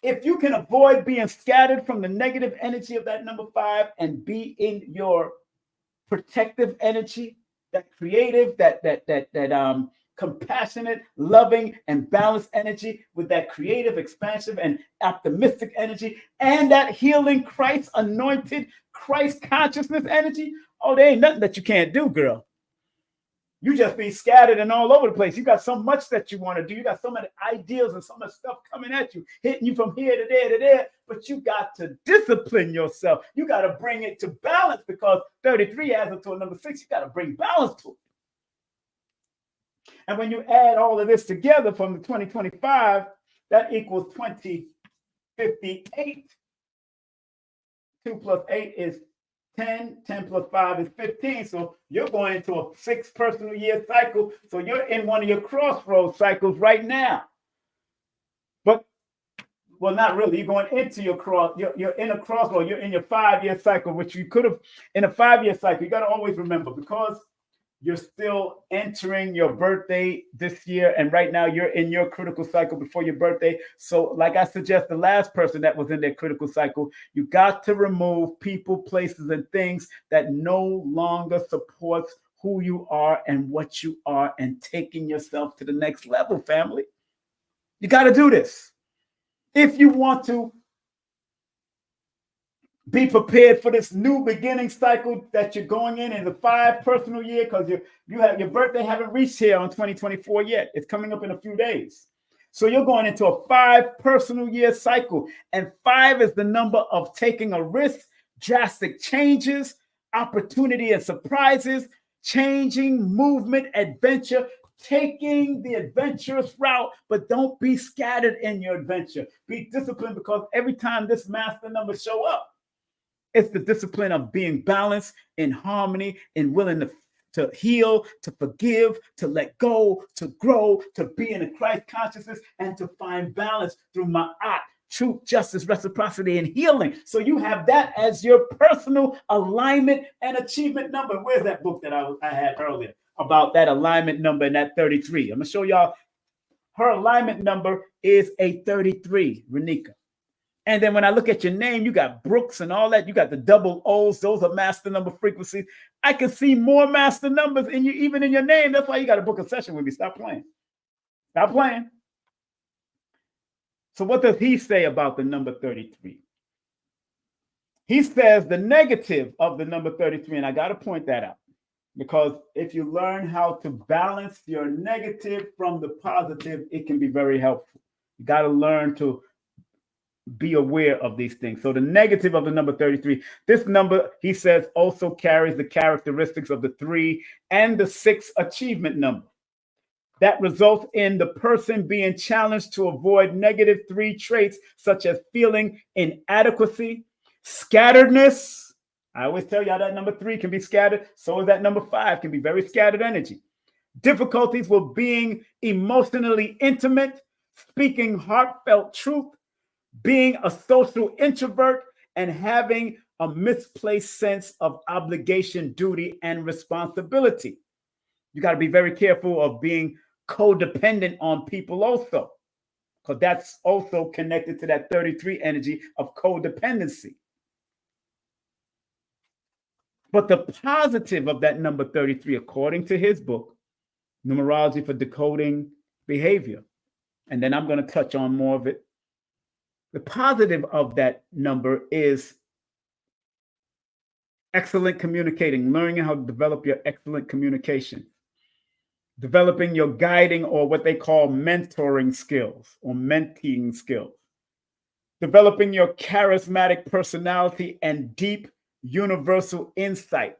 if you can avoid being scattered from the negative energy of that number 5 and be in your protective energy, that creative, that compassionate, loving, and balanced energy with that creative, expansive, and optimistic energy, and that healing, Christ anointed, Christ consciousness energy, oh, there ain't nothing that you can't do, girl. You just be scattered and all over the place. You got so much that you want to do. You got so many ideas and so much stuff coming at you, hitting you from here to there to there. But you got to discipline yourself. You got to bring it to balance because 33 adds up to a number 6. You got to bring balance to it. And when you add all of this together from the 2025, that equals 2058. 2 plus 8 is 10. 10 plus 5 is 15. So you're going into a 6 personal year cycle. So you're in one of your crossroads cycles right now. But, well, not really. You're going into your you're in a crossroad. You're in your 5-year cycle, which you could have in a 5-year cycle. You got to always remember because you're still entering your birthday this year. And right now you're in your critical cycle before your birthday. So like I suggest the last person that was in their critical cycle, you got to remove people, places, and things that no longer supports who you are and what you are and taking yourself to the next level, family. You got to do this. If you want to be prepared for this new beginning cycle that you're going in the 5 personal year, because you have your birthday haven't reached here on 2024 yet. It's coming up in a few days. So you're going into a 5 personal year cycle. And 5 is the number of taking a risk, drastic changes, opportunity and surprises, changing, movement, adventure, taking the adventurous route, but don't be scattered in your adventure. Be disciplined because every time this master number show up, it's the discipline of being balanced, in harmony, and willing to heal, to forgive, to let go, to grow, to be in a Christ consciousness, and to find balance through ma'at, truth, justice, reciprocity, and healing. So you have that as your personal alignment and achievement number. Where's that book that I had earlier about that alignment number and that 33? I'm going to show y'all. Her alignment number is a 33, Renika. And then when I look at your name, you got Brooks and all that. You got the double O's. Those are master number frequencies. I can see more master numbers in you, even in your name. That's why you got to book a session with me. Stop playing. Stop playing. So what does he say about the number 33? He says the negative of the number 33, and I got to point that out, because if you learn how to balance your negative from the positive, it can be very helpful. You got to learn to be aware of these things. So the negative of the number 33, this number, he says, also carries the characteristics of the 3 and the 6 achievement number. That results in the person being challenged to avoid negative 3 traits, such as feeling inadequacy, scatteredness. I always tell y'all that number 3 can be scattered. So is that number 5, can be very scattered energy. Difficulties with being emotionally intimate, speaking heartfelt truth, being a social introvert, and having a misplaced sense of obligation, duty, and responsibility. You got to be very careful of being codependent on people also, because that's also connected to that 33 energy of codependency. But the positive of that number 33, according to his book, Numerology for Decoding Behavior, and then I'm going to touch on more of it. The positive of that number is excellent communicating, learning how to develop your excellent communication, developing your guiding or what they call mentoring skills or menteeing skills, developing your charismatic personality and deep universal insight.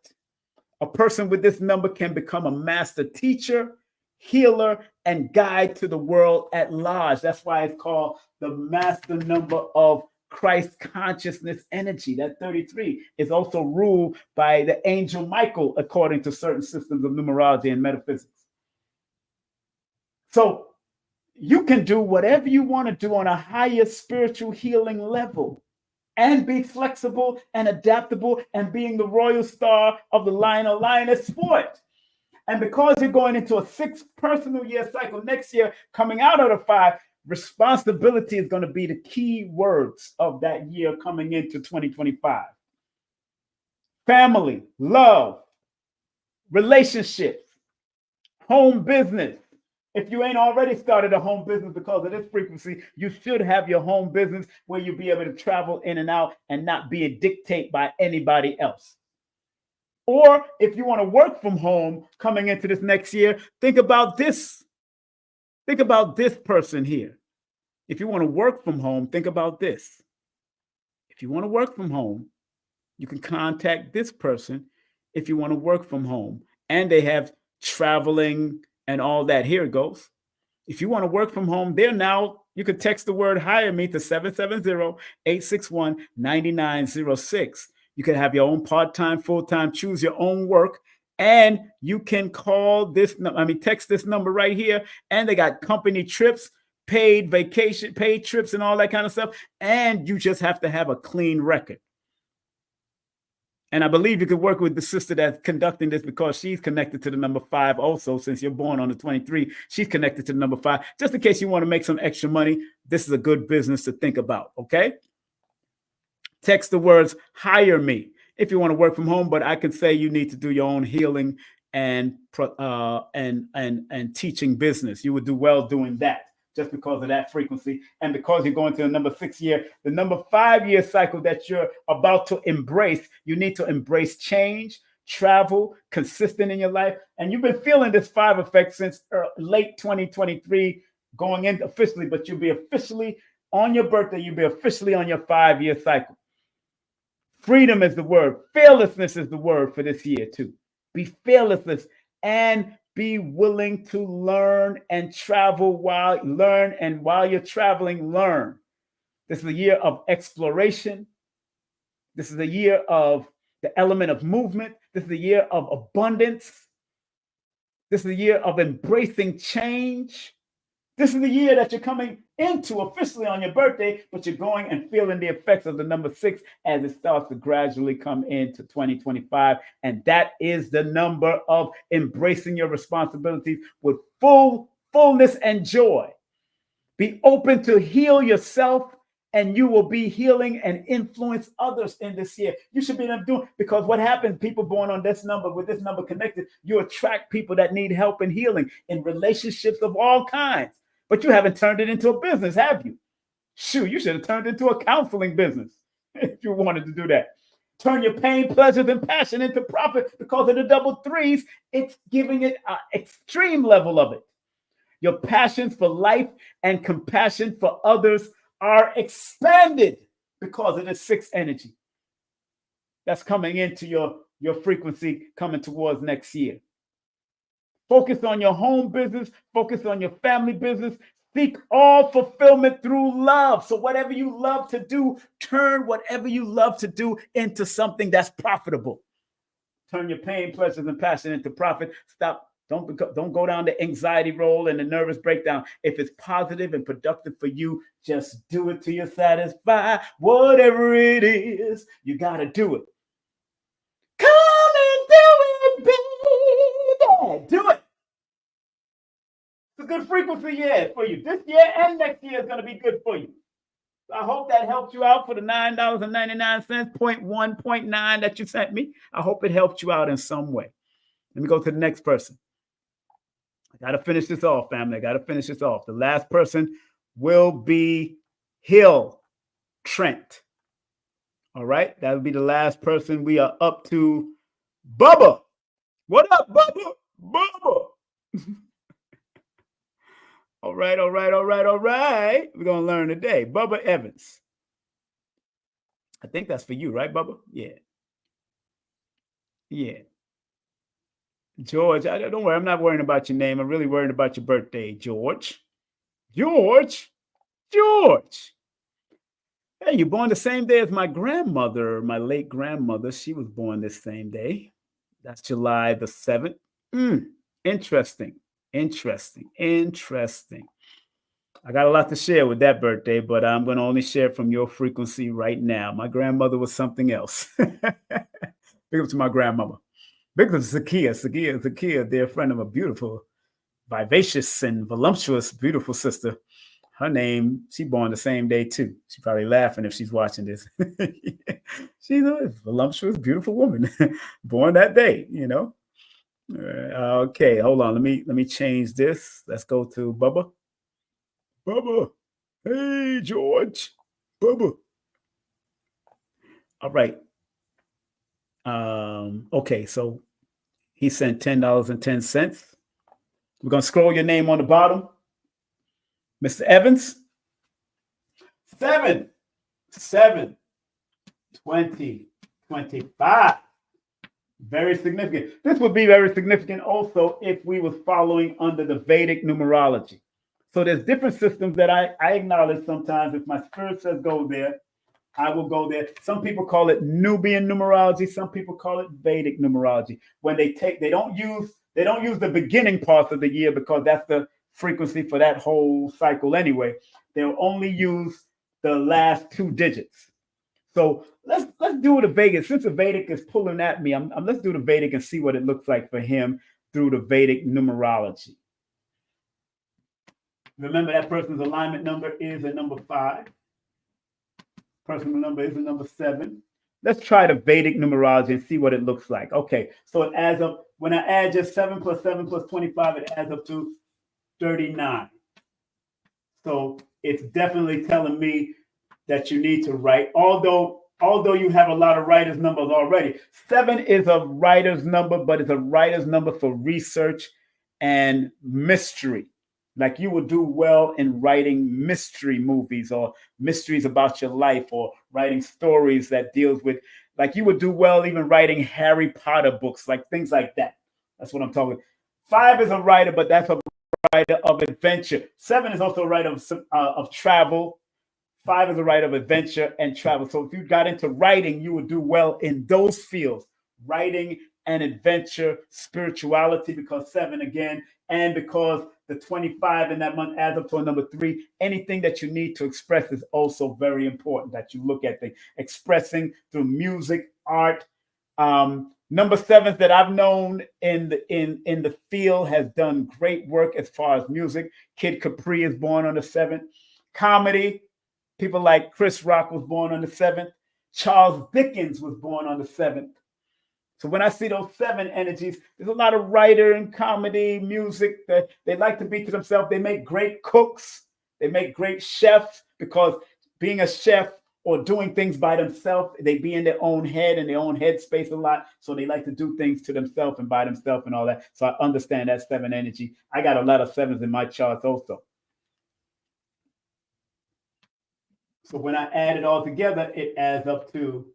A person with this number can become a master teacher, healer, and guide to the world at large. That's why it's called the master number of Christ consciousness energy. That 33 is also ruled by the angel Michael, according to certain systems of numerology and metaphysics. So you can do whatever you want to do on a higher spiritual healing level and be flexible and adaptable and being the royal star of the lion or lioness sport. And because you're going into a 6th personal year cycle next year, coming out of the 5, responsibility is going to be the key words of that year coming into 2025. Family, love, relationships, home business. If you ain't already started a home business because of this frequency, you should have your home business where you'll be able to travel in and out and not be dictated by anybody else. Or if you want to work from home coming into this next year, think about this. Think about this person here. If you want to work from home, think about this. If you want to work from home, you can contact this person if you want to work from home. And they have traveling and all that. Here it goes. If you want to work from home, there now, you can text the word hire me to 770-861-9906. You can have your own part-time, full-time, choose your own work. And you can call this, text this number right here. And they got company trips, paid vacation, paid trips and all that kind of stuff. And you just have to have a clean record. And I believe you could work with the sister that's conducting this because she's connected to the number 5 also. Since you're born on the 23, she's connected to the number 5. Just in case you want to make some extra money, this is a good business to think about, okay? Text the words hire me if you want to work from home, but I could say you need to do your own healing and teaching business. You would do well doing that just because of that frequency. And because you're going to the number 6 year, the number 5 year cycle that you're about to embrace, you need to embrace change, travel, consistent in your life. And you've been feeling this 5 effect since late 2023 going in officially, but you'll be officially on your birthday. You'll be officially on your 5 year cycle. Freedom is the word. Fearlessness is the word for this year too. Be fearless and be willing to learn and travel while you're traveling, learn. This is a year of exploration. This is a year of the element of movement. This is a year of abundance. This is a year of embracing change. This is the year that you're coming into officially on your birthday, but you're going and feeling the effects of the number 6 as it starts to gradually come into 2025. And that is the number of embracing your responsibilities with fullness and joy. Be open to heal yourself, and you will be healing and influence others in this year. You should be doing, because what happens, people born on this number, with this number connected, you attract people that need help and healing in relationships of all kinds. But you haven't turned it into a business, have you? Shoot, you should have turned it into a counseling business if you wanted to do that. Turn your pain, pleasures, and passion into profit because of the double 3s. It's giving it an extreme level of it. Your passions for life and compassion for others are expanded because of the 6 energy that's coming into your frequency coming towards next year. Focus on your home business. Focus on your family business. Seek all fulfillment through love. So whatever you love to do, turn whatever you love to do into something that's profitable. Turn your pain, pleasures, and passion into profit. Stop. Don't go down the anxiety roll and the nervous breakdown. If it's positive and productive for you, just do it till you're satisfied. Whatever it is, you got to do it. Come and do it, baby. Do it. It's a good frequency year for you. This year and next year is going to be good for you. So I hope that helped you out for the $9.99, 0.1, 0.9 that you sent me. I hope it helped you out in some way. Let me go to the next person. I got to finish this off, family. I got to finish this off. The last person will be Hill Trent. All right. That'll be the last person. We are up to Bubba. What up, Bubba? Bubba. All right. We're going to learn today. Bubba Evans. I think that's for you, right, Bubba? Yeah. George, don't worry. I'm not worrying about your name. I'm really worried about your birthday, George. George. Hey, you're born the same day as my grandmother, my late grandmother. She was born this same day. That's July the 7th. Interesting. I got a lot to share with that birthday, but I'm going to only share from your frequency right now. My grandmother was something else. Big up to my grandmama. Big up to Zakia, dear friend of a beautiful, vivacious, and voluptuous, beautiful sister. Her name, she born the same day too. She's probably laughing if she's watching this. She's a voluptuous, beautiful woman, born that day, you know. Okay, hold on. Let me change this. Let's go to Bubba. Bubba. Hey, George. Bubba. All right. Okay, so he sent $10.10. We're going to scroll your name on the bottom. Mr. Evans. 7/7/2025. Very significant. This would be very significant also if we was following under the Vedic numerology. So there's different systems that I acknowledge sometimes. If my spirit says go there, I will go there. Some people call it Nubian numerology. Some people call it Vedic numerology. When they don't use the beginning parts of the year because that's the frequency for that whole cycle anyway. They'll only use the last 2 digits. So let's do the Vedic. Since the Vedic is pulling at me, let's do the Vedic and see what it looks like for him through the Vedic numerology. Remember that person's alignment number is a number 5. Personal number is a number 7. Let's try the Vedic numerology and see what it looks like. Okay, so it adds up. When I add just 7 + 7 + 25, it adds up to 39. So it's definitely telling me that you need to write. Although you have a lot of writer's numbers already, 7 is a writer's number, but it's a writer's number for research and mystery. Like you would do well in writing mystery movies or mysteries about your life or writing stories that deals with, like you would do well even writing Harry Potter books, like things like that. That's what I'm talking about. 5 is a writer, but that's a writer of adventure. 7 is also a writer of travel. 5 is a writer of adventure and travel. So if you got into writing, you would do well in those fields, writing and adventure, spirituality, because 7 again, and because the 25 in that month adds up to a number 3. Anything that you need to express is also very important that you look at the expressing through music, art. Number 7s that I've known in the field has done great work as far as music. Kid Capri is born on the 7th. Comedy, people like Chris Rock was born on the 7th. Charles Dickens was born on the 7th. So when I see those 7 energies, there's a lot of writer and comedy, music that they like to be to themselves. They make great cooks. They make great chefs because being a chef or doing things by themselves, they be in their own head and their own headspace a lot. So they like to do things to themselves and by themselves and all that. So I understand that 7 energy. I got a lot of 7s in my charts also. So when I add it all together, it adds up to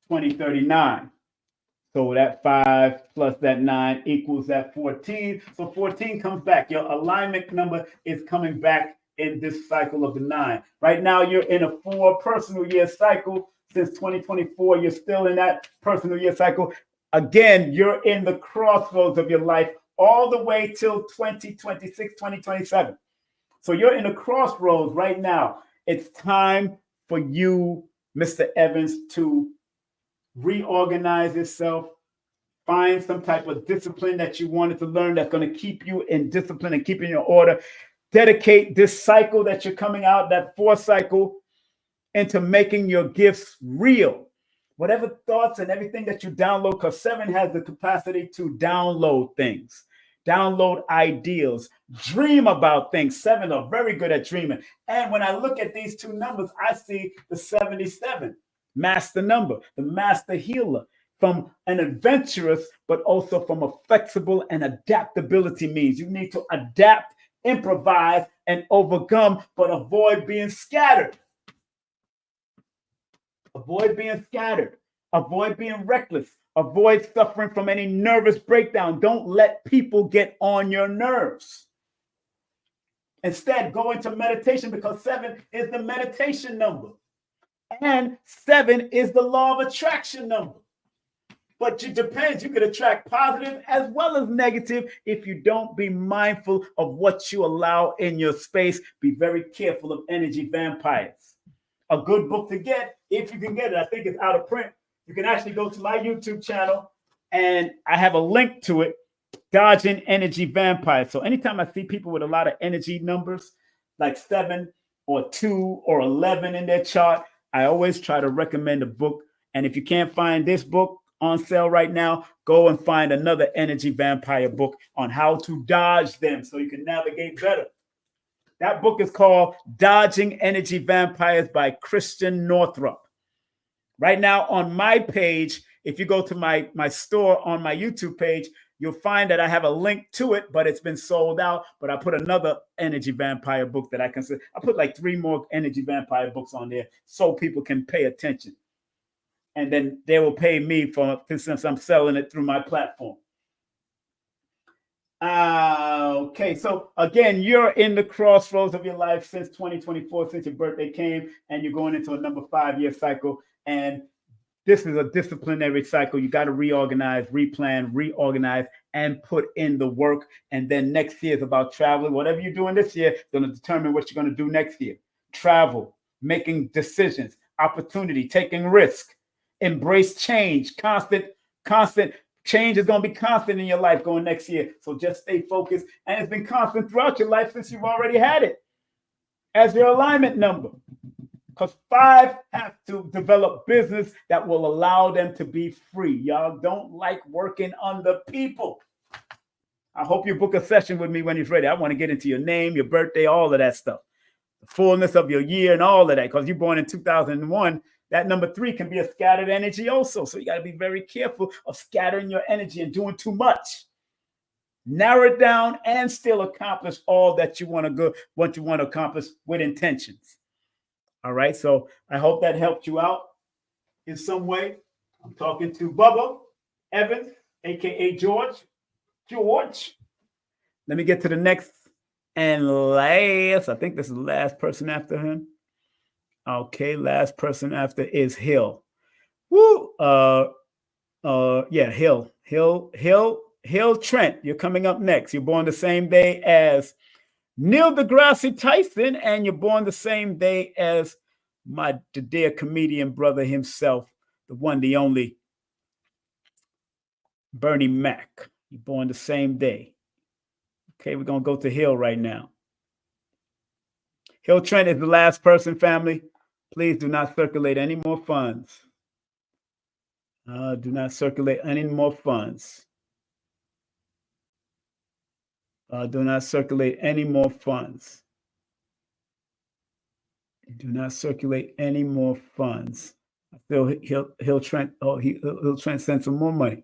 2039. So that 5 plus that 9 equals that 14. So 14 comes back. Your alignment number is coming back in this cycle of the 9. Right now, you're in a 4 personal year cycle. Since 2024, you're still in that personal year cycle. Again, you're in the crossroads of your life all the way till 2026, 2027. So you're in a crossroads right now. It's time for you, Mr. Evans, to reorganize yourself, find some type of discipline that you wanted to learn that's going to keep you in discipline and keep in your order. Dedicate this cycle that you're coming out, that 4 cycle, into making your gifts real. Whatever thoughts and everything that you download, because 7 has the capacity to download things, download ideals, dream about things. 7 are very good at dreaming. And when I look at these 2 numbers, I see the 77. Master number, the master healer, from an adventurous, but also from a flexible and adaptability means. You need to adapt, improvise, and overcome, but avoid being scattered. Avoid being scattered. Avoid being reckless. Avoid suffering from any nervous breakdown. Don't let people get on your nerves. Instead, go into meditation, because 7 is the meditation number. And 7 is the law of attraction number. But it depends. You could attract positive as well as negative if you don't be mindful of what you allow in your space. Be very careful of energy vampires. A good book to get, if you can get it, I think it's out of print. You can actually go to my YouTube channel, and I have a link to it, Dodging Energy Vampires. So anytime I see people with a lot of energy numbers, like 7 or 2 or 11 in their chart, I always try to recommend a book. And if you can't find this book on sale right now, go and find another energy vampire book on how to dodge them so you can navigate better. That book is called Dodging Energy Vampires by Christian Northrup. Right now on my page, if you go to my store on my YouTube page, you'll find that I have a link to it, but it's been sold out. But I put another energy vampire book that I consider. I put like 3 more energy vampire books on there so people can pay attention. And then they will pay me since I'm selling it through my platform. Okay, so again, you're in the crossroads of your life since 2024, since your birthday came, and you're going into a number 5-year cycle. And this is a disciplinary cycle. You got to reorganize, replan, reorganize, and put in the work. And then next year is about traveling. Whatever you're doing this year is going to determine what you're going to do next year. Travel, making decisions, opportunity, taking risk, embrace change, constant change is going to be constant in your life going next year. So just stay focused. And it's been constant throughout your life since you've already had it as your alignment number. Because 5 have to develop business that will allow them to be free. Y'all don't like working under people. I hope you book a session with me when you're ready. I want to get into your name, your birthday, all of that stuff. The fullness of your year and all of that. Because you're born in 2001. That number 3 can be a scattered energy also. So you got to be very careful of scattering your energy and doing too much. Narrow it down and still accomplish all that you want to accomplish with intentions. All right, so I hope that helped you out in some way. I'm talking to Bubba Evans, a.k.a. George. Let me get to the next and last. I think this is the last person after him. Okay, last person after is Hill. Woo! Yeah, Hill Trent. You're coming up next. You're born the same day as Neil deGrasse Tyson, and you're born the same day as the dear comedian brother himself, the one, the only, Bernie Mac. You're born the same day. Okay, we're going to go to Hill right now. Hill Trent is the last person, family. Please do not circulate any more funds. Do not circulate any more funds. Do not circulate any more funds. Do not circulate any more funds. I feel Hill Trent. Oh, Hill Trent sent some more money.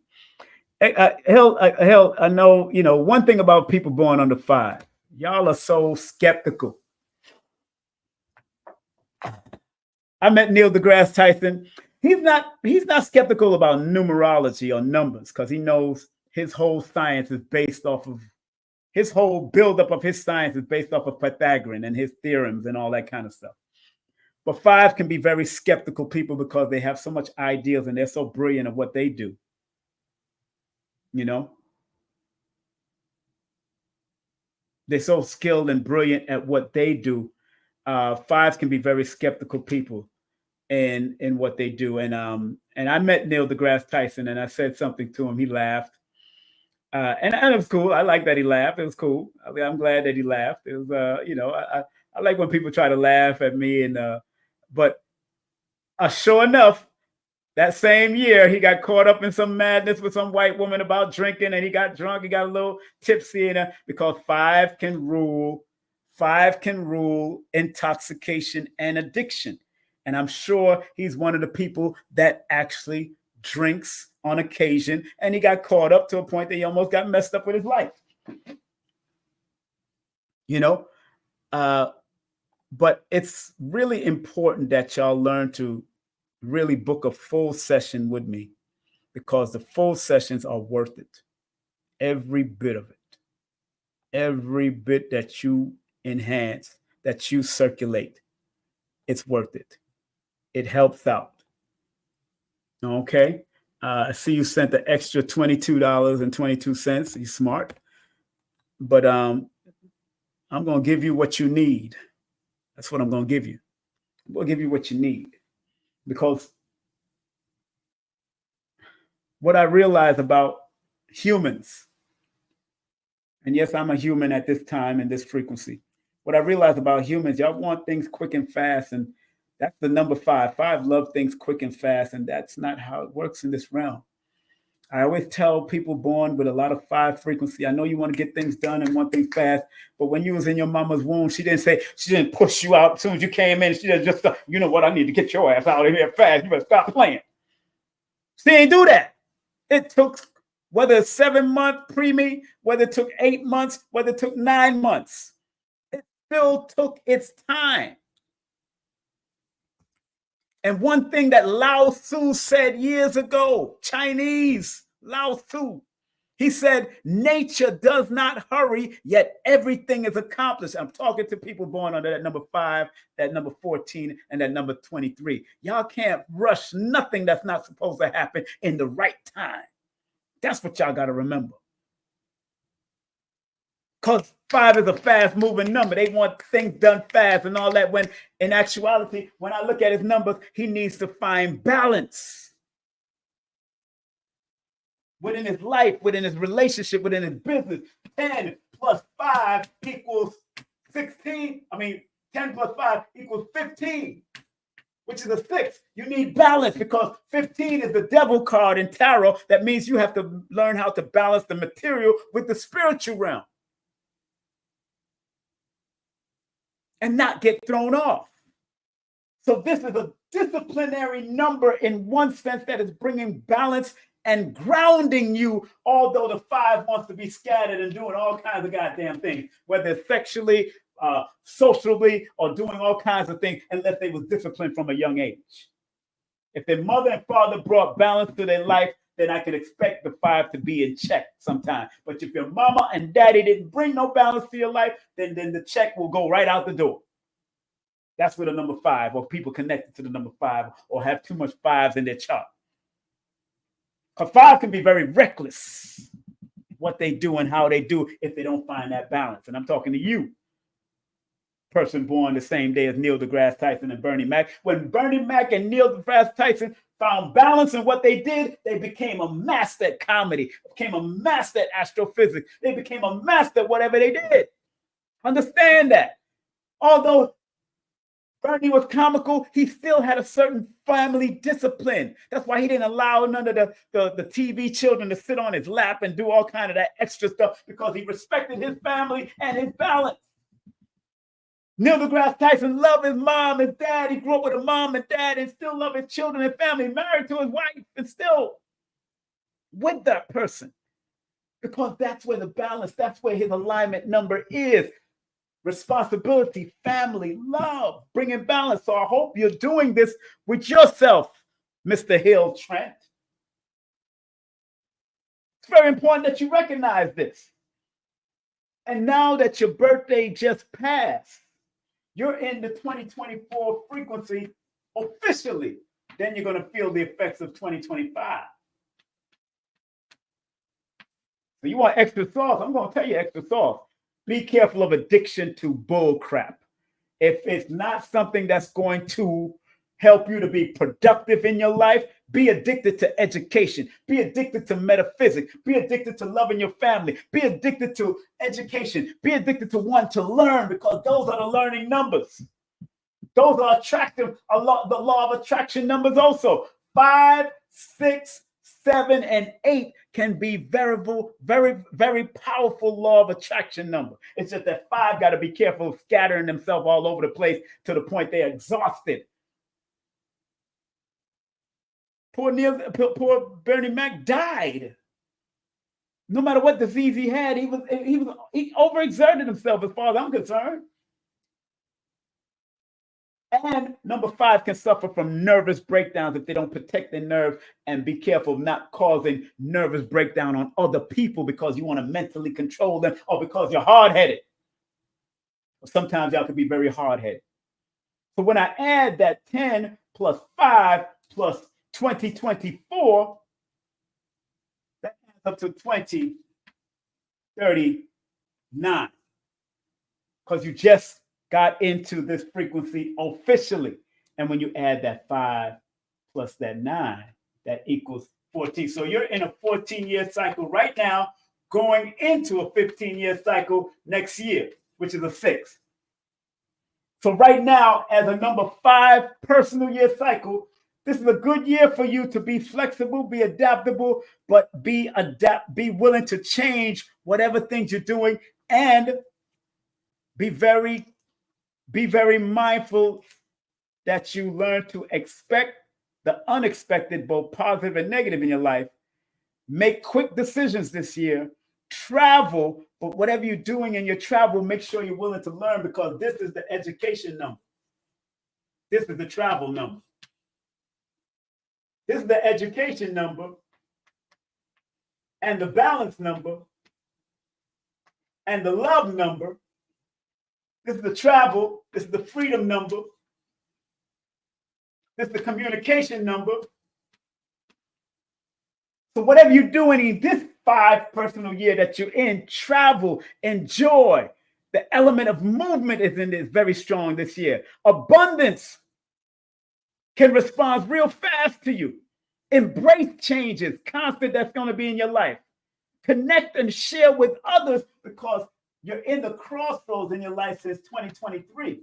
Hill, I know, one thing about people born under 5. Y'all are so skeptical. I met Neil deGrasse Tyson. He's not skeptical about numerology or numbers because he knows his whole science is based off of his whole buildup of his science is based off of Pythagorean and his theorems and all that kind of stuff. But 5 can be very skeptical people because they have so much ideas and they're so brilliant at what they do. You know, they're so skilled and brilliant at what they do. 5s can be very skeptical people in what they do. And I met Neil deGrasse Tyson and I said something to him. He laughed. And it was cool. I like that he laughed. It was cool. I mean, I'm glad that he laughed. It was, I like when people try to laugh at me. But sure enough, that same year, he got caught up in some madness with some white woman about drinking, and he got drunk. He got a little tipsy, because 5 can rule intoxication and addiction. And I'm sure he's one of the people that actually drinks on occasion, and he got caught up to a point that he almost got messed up with his life. But it's really important that y'all learn to really book a full session with me, because the full sessions are worth it. Every bit of it. Every bit that you enhance, that you circulate, it's worth it. It helps out. Okay? I see you sent the extra $22.22. You're smart. But I'm going to give you what you need. That's what I'm going to give you. I'm going to give you what you need. Because what I realize about humans, and yes, I'm a human at this time and this frequency. What I realize about humans, y'all want things quick and fast, and that's the number 5. 5 love things quick and fast, and that's not how it works in this realm. I always tell people born with a lot of 5 frequency, I know you want to get things done and want things fast, but when you was in your mama's womb, she didn't push you out as soon as you came in. She just, you know what, I need to get your ass out of here fast. You better stop playing. She didn't do that. It took, whether it's 7-month preemie, whether it took 8 months, whether it took 9 months, it still took its time. And one thing that Lao Tzu said years ago, Chinese Lao Tzu, he said, nature does not hurry, yet everything is accomplished. I'm talking to people born under that number 5, that number 14, and that number 23. Y'all can't rush nothing that's not supposed to happen in the right time. That's what y'all got to remember. Because 5 is a fast moving number. They want things done fast and all that, when in actuality, when I look at his numbers, he needs to find balance within his life, within his relationship, within his business. 10 plus 5 equals 16. 10 plus 5 equals 15, which is a 6. You need balance, because 15 is the devil card in tarot. That means you have to learn how to balance the material with the spiritual realm and not get thrown off. So this is a disciplinary number in one sense, that is bringing balance and grounding you, although the 5 wants to be scattered and doing all kinds of goddamn things, whether it's sexually, socially, or doing all kinds of things, unless they was disciplined from a young age. If their mother and father brought balance to their life, then I could expect the 5 to be in check sometime. But if your mama and daddy didn't bring no balance to your life, then the check will go right out the door. That's where the number 5, or people connected to the number 5, or have too much 5s in their chart. Because 5 can be very reckless, what they do and how they do, if they don't find that balance. And I'm talking to you, person born the same day as Neil deGrasse Tyson and Bernie Mac. When Bernie Mac and Neil deGrasse Tyson found balance in what they did, they became a master at comedy, became a master at astrophysics. They became a master at whatever they did. Understand that. Although Bernie was comical, he still had a certain family discipline. That's why he didn't allow none of the TV children to sit on his lap and do all kind of that extra stuff, because he respected his family and his balance. Neil deGrasse Tyson loved his mom and dad. He grew up with a mom and dad and still loved his children and family, married to his wife and still with that person. Because that's where the balance, that's where his alignment number is. responsibility, family, love, bringing balance. So I hope you're doing this with yourself, Mr. Hill Trent. It's very important that you recognize this. And now that your birthday just passed, you're in the 2024 frequency officially. Then you're going to feel the effects of 2025. So you want extra sauce? I'm going to tell you extra sauce. Be careful of addiction to bull crap. If it's not something that's going to help you to be productive in your life, be addicted to education, be addicted to metaphysics, be addicted to loving your family, be addicted to education, be addicted to wanting to learn, because those are the learning numbers. Those are attractive, the law of attraction numbers also. 5, 6, 7, and 8 can be very, very powerful law of attraction number. It's just that 5 got to be careful of scattering themselves all over the place to the point they're exhausted. Poor Bernie Mac died. No matter what disease he had, he overexerted himself as far as I'm concerned. And number 5 can suffer from nervous breakdowns if they don't protect their nerves and be careful of not causing nervous breakdown on other people because you want to mentally control them or because you're hard-headed. Sometimes y'all can be very hard-headed. So when I add that 10 plus 5 plus 2024, that adds up to 2039. Because you just got into this frequency officially. And when you add that 5 plus that 9, that equals 14. So you're in a 14-year cycle right now, going into a 15-year cycle next year, which is a 6. So right now, as a number 5 personal year cycle, this is a good year for you to be flexible, be adaptable, but be willing to change whatever things you're doing, and be very mindful that you learn to expect the unexpected, both positive and negative in your life. Make quick decisions this year. Travel, but whatever you're doing in your travel, make sure you're willing to learn, because this is the education number. This is the travel number. This is the education number and the balance number and the love number. This is the travel. This is the freedom number. This is the communication number. So whatever you're doing in this 5 personal year that you're in, travel, enjoy. The element of movement is very strong this year. Abundance can respond real fast to you. Embrace changes, constant that's going to be in your life. Connect and share with others, because you're in the crossroads in your life since 2023.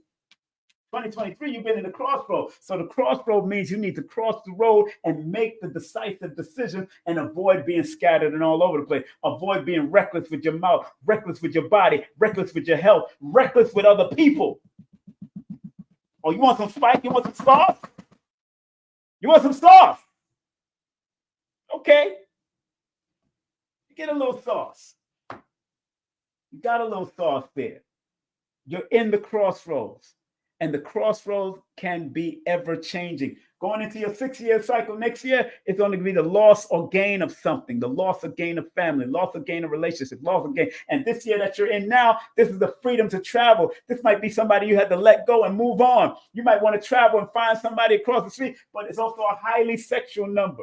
2023, you've been in the crossroad. So the crossroad means you need to cross the road and make the decisive decision and avoid being scattered and all over the place. Avoid being reckless with your mouth, reckless with your body, reckless with your health, reckless with other people. Oh, you want some spice? You want some sauce? You want some sauce? Okay. Get a little sauce. You got a little sauce there. You're in the crossroads. And the crossroads can be ever changing. Going into your 6-year cycle next year, it's going to be the loss or gain of something, the loss or gain of family, loss or gain of relationship, loss or gain. And this year that you're in now, this is the freedom to travel. This might be somebody you had to let go and move on. You might want to travel and find somebody across the street, but it's also a highly sexual number.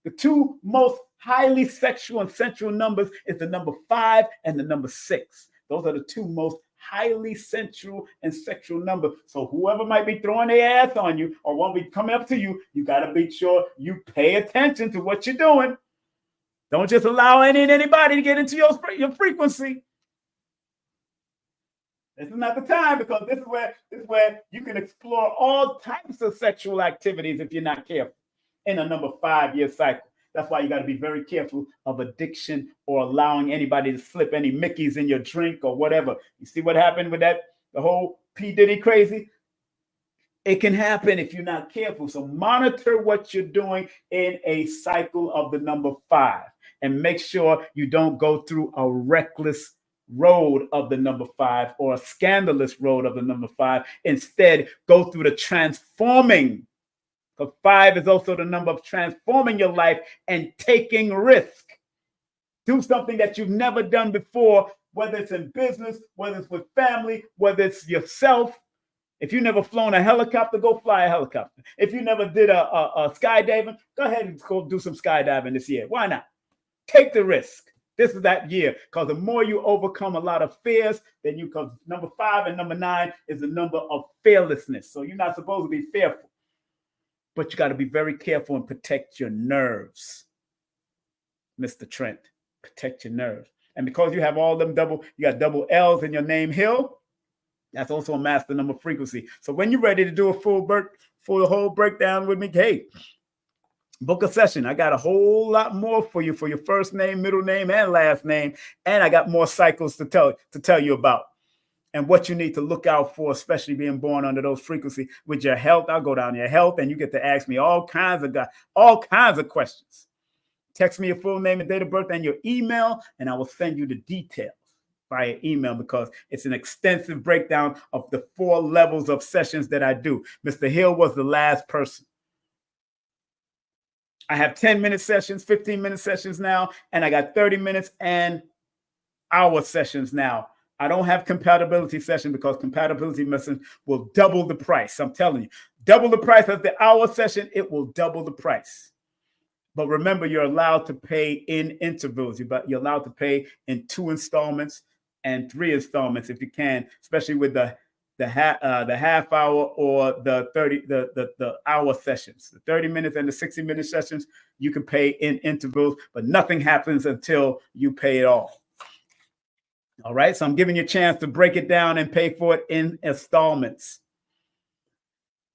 The 2 most highly sexual and sensual numbers is the number 5 and the number 6. Those are the 2 most highly sensual and sexual number. So whoever might be throwing their ass on you or won't be coming up to you, you got to be sure you pay attention to what you're doing. Don't just allow anybody to get into your frequency. This is not the time, because this is where you can explore all types of sexual activities if you're not careful in a number 5-year cycle. That's why you got to be very careful of addiction or allowing anybody to slip any Mickeys in your drink or whatever. You see what happened with the whole P. Diddy crazy? It can happen if you're not careful. So monitor what you're doing in a cycle of the number 5 and make sure you don't go through a reckless road of the number 5 or a scandalous road of the number 5. Instead, go through the transforming. Because 5 is also the number of transforming your life and taking risk. Do something that you've never done before, whether it's in business, whether it's with family, whether it's yourself. If you never flown a helicopter, go fly a helicopter. If you never did a skydiving, go ahead and go do some skydiving this year. Why not? Take the risk. This is that year, because the more you overcome a lot of fears, then you come. Number 5 and number 9 is the number of fearlessness. So you're not supposed to be fearful, but you got to be very careful and protect your nerves, Mr. Trent. Protect your nerves. And because you have all them you got double L's in your name, Hill, that's also a master number frequency. So when you're ready to do a full whole breakdown with me, hey, book a session. I got a whole lot more for you for your first name, middle name, and last name. And I got more cycles to tell you about and what you need to look out for, especially being born under those frequencies. With your health, I'll go down your health and you get to ask me all kinds of questions. Text me your full name and date of birth and your email, and I will send you the details via email, because it's an extensive breakdown of the 4 levels of sessions that I do. Mr. Hill was the last person. I have 10-minute sessions, 15-minute sessions now, and I got 30 minutes and hour sessions now. I don't have compatibility session because compatibility session will double the price. I'm telling you, double the price of the hour session, it will double the price. But remember, you're allowed to pay in intervals. You're allowed to pay in 2 installments and 3 installments if you can, especially with the half hour or the hour sessions, the 30 minutes and the 60-minute sessions. You can pay in intervals, but nothing happens until you pay it all. All right. So I'm giving you a chance to break it down and pay for it in installments.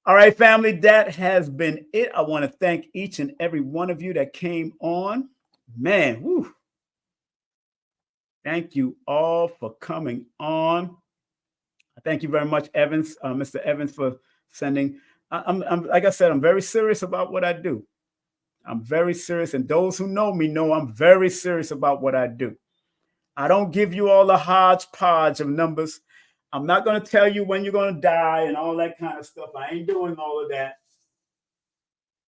All right, family, that has been it. I want to thank each and every one of you that came on. Man, whew. Thank you all for coming on. Thank you very much, Evans, Mr. Evans, for sending. I'm like I said, I'm very serious about what I do. I'm very serious, and those who know me know I'm very serious about what I do. I don't give you all the hodgepodge of numbers. I'm not going to tell you when you're going to die and all that kind of stuff. I ain't doing all of that.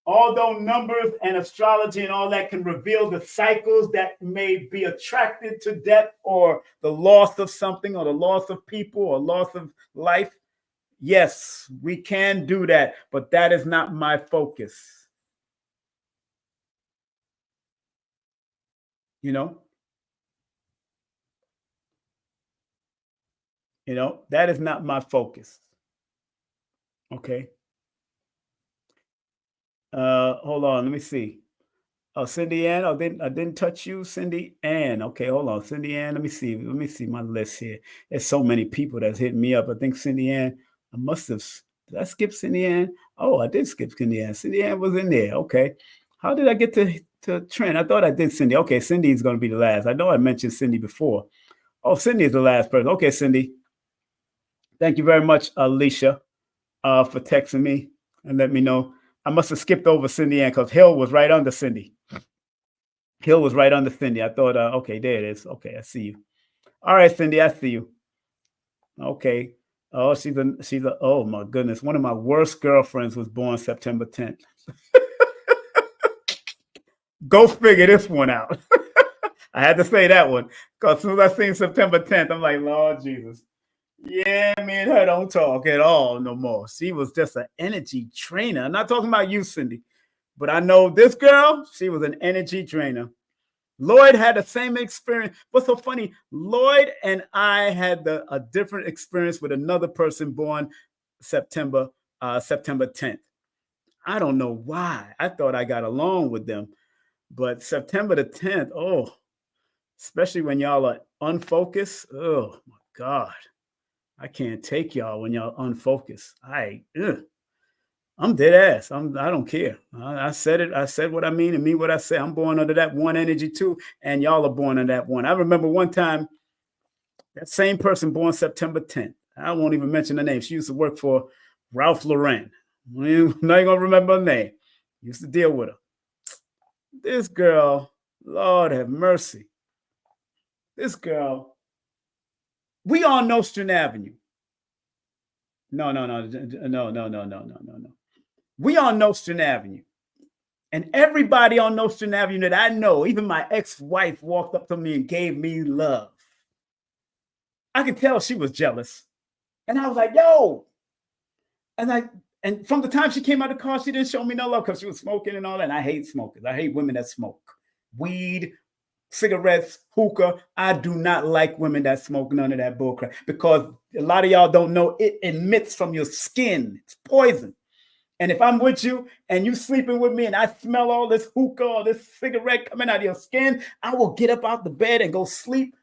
Although numbers and astrology and all that can reveal the cycles that may be attracted to death or the loss of something or the loss of people or loss of life, yes, we can do that, but that is not my focus. You know, that is not my focus. Okay. Hold on, let me see. Oh, Cindy Ann, I didn't touch you, Cindy Ann. Okay, hold on, Cindy Ann. Let me see my list here. There's so many people that's hitting me up. I think Cindy Ann, did I skip Cindy Ann? Oh, I did skip Cindy Ann. Cindy Ann was in there. Okay. How did I get to Trent? I thought I did Cindy. Okay, Cindy's going to be the last. I know I mentioned Cindy before. Oh, Cindy is the last person. Okay, Cindy. Thank you very much, Alicia, for texting me and let me know. I must have skipped over Cindy Ann because Hill was right under Cindy. Hill was right under Cindy. I thought, okay, there it is. Okay, I see you. All right, Cindy, I see you. Okay. Oh, oh my goodness. One of my worst girlfriends was born September 10th. Go figure this one out. I had to say that one because as soon as I seen September 10th, I'm like, Lord Jesus. Yeah, me and her don't talk at all no more. She was just an energy trainer. I'm not talking about you, Cindy, but I know this girl, she was an energy trainer. Lloyd had the same experience. What's so funny, Lloyd and I had a different experience with another person born September 10th. I don't know why. I thought I got along with them, but September the 10th, oh, especially when y'all are unfocused. Oh my God. I can't take y'all when y'all unfocused. I'm dead ass. I don't care. I said it. I said what I mean and mean what I say. I'm born under that one energy too, and y'all are born under that one. I remember one time, that same person born September 10th. I won't even mention the name. She used to work for Ralph Lauren. I'm not even gonna remember her name. Used to deal with her. This girl, Lord have mercy. This girl We on Nostrand Avenue. No. We on Nostrand Avenue. And everybody on Nostrand Avenue that I know, even my ex-wife, walked up to me and gave me love. I could tell she was jealous. And I was like, yo. And from the time she came out of the car, she didn't show me no love because she was smoking and all that. And I hate smokers. I hate women that smoke. Weed, cigarettes, hookah. I do not like women that smoke none of that bullcrap because a lot of y'all don't know it emits from your skin. It's poison. And if I'm with you and you sleeping with me and I smell all this hookah or this cigarette coming out of your skin, I will get up out the bed and go sleep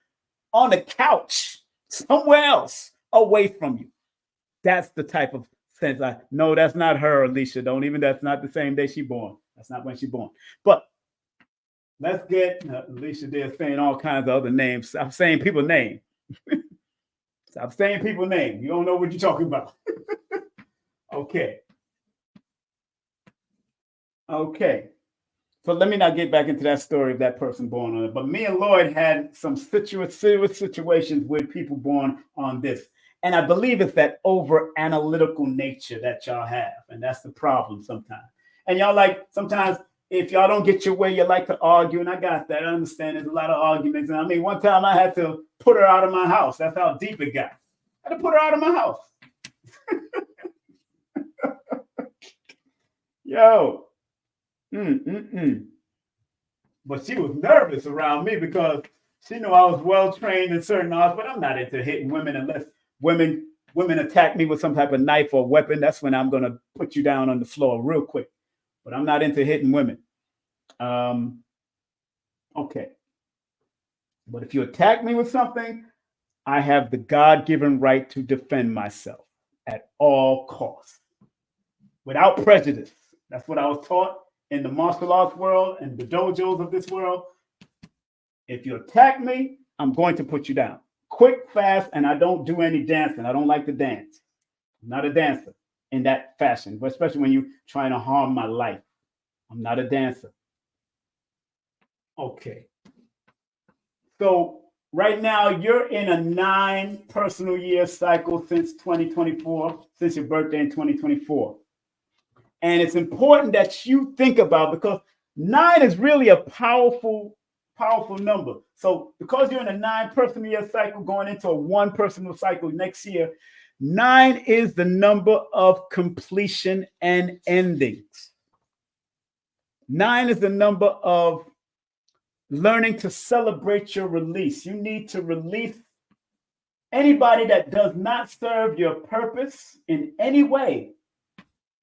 on the couch somewhere else away from you. That's the type of sense. No, that's not her, Alicia. That's not the same day she born. That's not when she born. But let's get Alicia there saying all kinds of other names. I'm saying people's name. Stop saying people's name. You don't know what you're talking about. Okay. So let me not get back into that story of that person born on it. But me and Lloyd had some serious situations with people born on this. And I believe it's that over analytical nature that y'all have. And that's the problem sometimes. And y'all like sometimes if y'all don't get your way, you like to argue. And I got that. I understand there's a lot of arguments. And I mean, one time I had to put her out of my house. That's how deep it got. I had to put her out of my house. Yo. But she was nervous around me because she knew I was well trained in certain arts, but I'm not into hitting women unless women attack me with some type of knife or weapon. That's when I'm gonna put you down on the floor real quick. But I'm not into hitting women. Okay. But if you attack me with something, I have the God-given right to defend myself at all costs, without prejudice. That's what I was taught in the martial arts world and the dojos of this world. If you attack me, I'm going to put you down. Quick, fast, and I don't do any dancing. I don't like to dance. I'm not a dancer in that fashion, but especially when you're trying to harm my life. I'm not a dancer. Okay. So right now, you're in a 9 personal year cycle since 2024, since your birthday in 2024. And it's important that you think about, because 9 is really a powerful number. So because you're in a 9 personal year cycle going into a 1 personal cycle next year, 9 is the number of completion and endings. 9 is the number of learning to celebrate your release. You need to release anybody that does not serve your purpose in any way.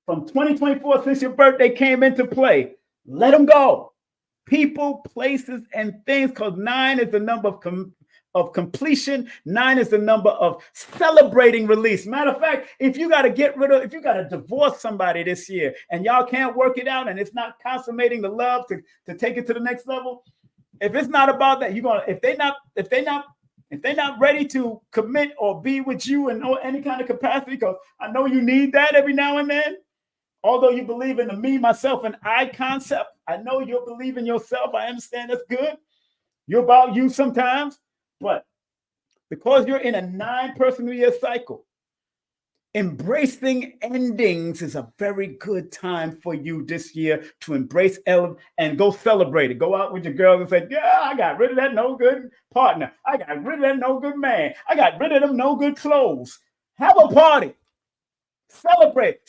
From 2024, since your birthday came into play, let them go. People, places, and things, because 9 is the number of completion. 9 is the number of celebrating release. Matter of fact, if you got to divorce somebody this year and y'all can't work it out and it's not consummating the love to take it to the next level, if it's not about that, if they're not ready to commit or be with you in any kind of capacity, because I know you need that every now and then. Although you believe in the me, myself, and I concept, I know you'll believe in yourself. I understand that's good. You're about you sometimes, but because you're in a 9 personal year cycle, embracing endings is a very good time for you this year to embrace and go celebrate it. Go out with your girls and say, yeah, I got rid of that no good partner. I got rid of that no good man. I got rid of them no good clothes. Have a party. Celebrate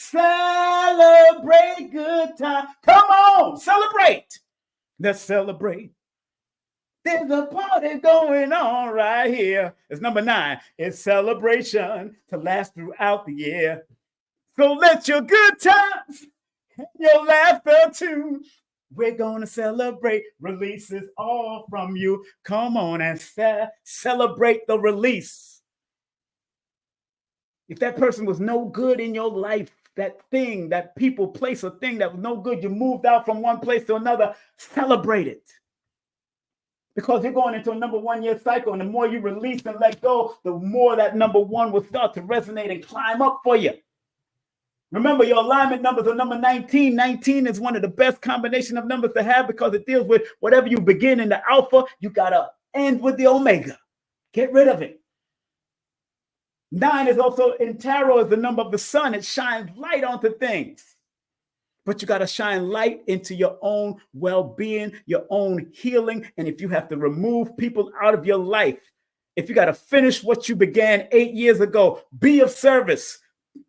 good time. Come on, celebrate. Let's celebrate. There's a party going on right here. It's number 9. It's celebration to last throughout the year. So let your good times and your laughter too. We're going to celebrate releases all from you. Come on and celebrate the release. If that person was no good in your life, that thing, that people, place, or thing that was no good, you moved out from one place to another, celebrate it. Because you're going into a number 1 year cycle, and the more you release and let go, the more that number 1 will start to resonate and climb up for you. Remember, your alignment numbers are number 19. 19 is one of the best combination of numbers to have because it deals with whatever you begin in the alpha, you got to end with the omega. Get rid of it. 9 is also in tarot as the number of the sun. It shines light onto things. But you got to shine light into your own well-being, your own healing. And if you have to remove people out of your life, if you got to finish what you began 8 years ago, be of service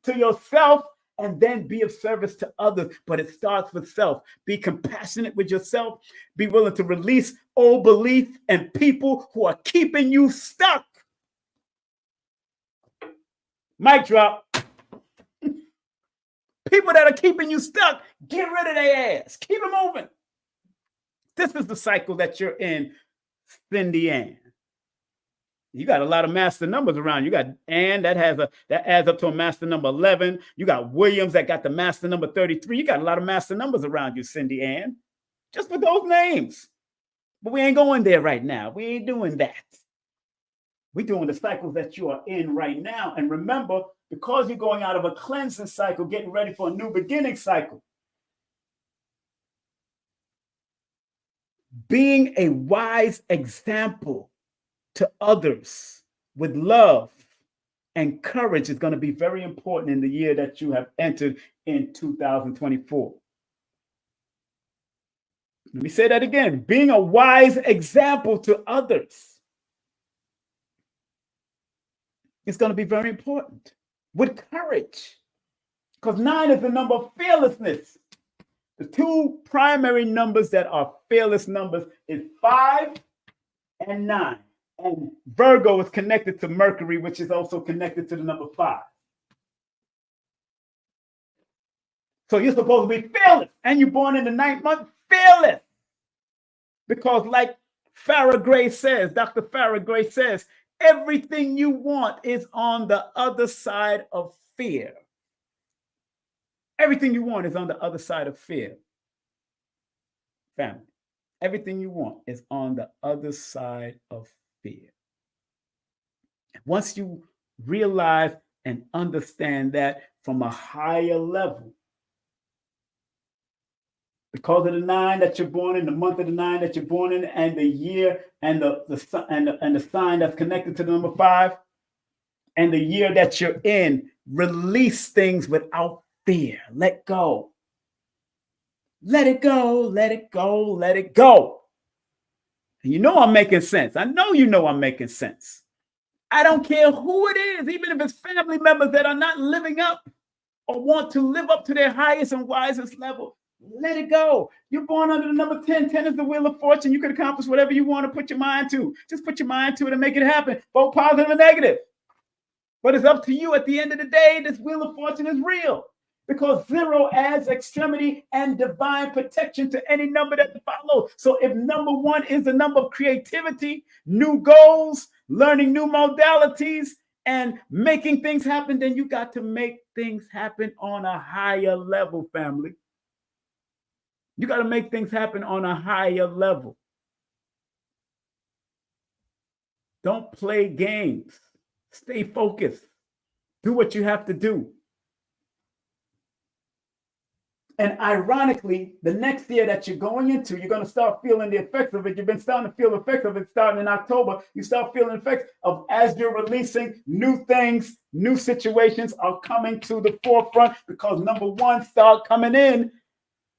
to yourself and then be of service to others. But it starts with self. Be compassionate with yourself. Be willing to release old belief and people who are keeping you stuck. Mic drop. People that are keeping you stuck, get rid of their ass. Keep it moving. This is the cycle that you're in, Cindy Ann. You got a lot of master numbers around. You got Ann that adds up to a master number 11. You got Williams that got the master number 33. You got a lot of master numbers around you, Cindy Ann. Just with those names. But we ain't going there right now. We ain't doing that. We're doing the cycles that you are in right now. And remember, because you're going out of a cleansing cycle, getting ready for a new beginning cycle. Being a wise example to others with love and courage is going to be very important in the year that you have entered in 2024. Let me say that again. Being a wise example to others is going to be very important. With courage, because 9 is the number of fearlessness. The two primary numbers that are fearless numbers is 5 and 9. And Virgo is connected to Mercury, which is also connected to the number 5. So you're supposed to be fearless, and you're born in the 9th month, fearless. Because like Farrah Gray says, Dr. Farrah Gray says, everything you want is on the other side of fear. Everything you want is on the other side of fear. Family, everything you want is on the other side of fear. Once you realize and understand that from a higher level, because of the 9 that you're born in, the month of the 9 that you're born in, and the year and the sign that's connected to the number 5, and the year that you're in, release things without fear. Let go. Let it go. Let it go. Let it go. And you know I'm making sense. I know you know I'm making sense. I don't care who it is, even if it's family members that are not living up or want to live up to their highest and wisest level. Let it go. You're born under the number 10. 10 is the wheel of fortune. You can accomplish whatever you want to put your mind to. Just put your mind to it and make it happen, both positive and negative. But it's up to you. At the end of the day, this wheel of fortune is real because 0 adds extremity and divine protection to any number that you follow. So if number 1 is the number of creativity, new goals, learning new modalities, and making things happen, then you got to make things happen on a higher level, family. You got to make things happen on a higher level. Don't play games. Stay focused. Do what you have to do. And ironically, the next year that you're going into, you're going to start feeling the effects of it. You've been starting to feel the effects of it starting in October. You start feeling the effects of as you're releasing new things, new situations are coming to the forefront because number 1 start coming in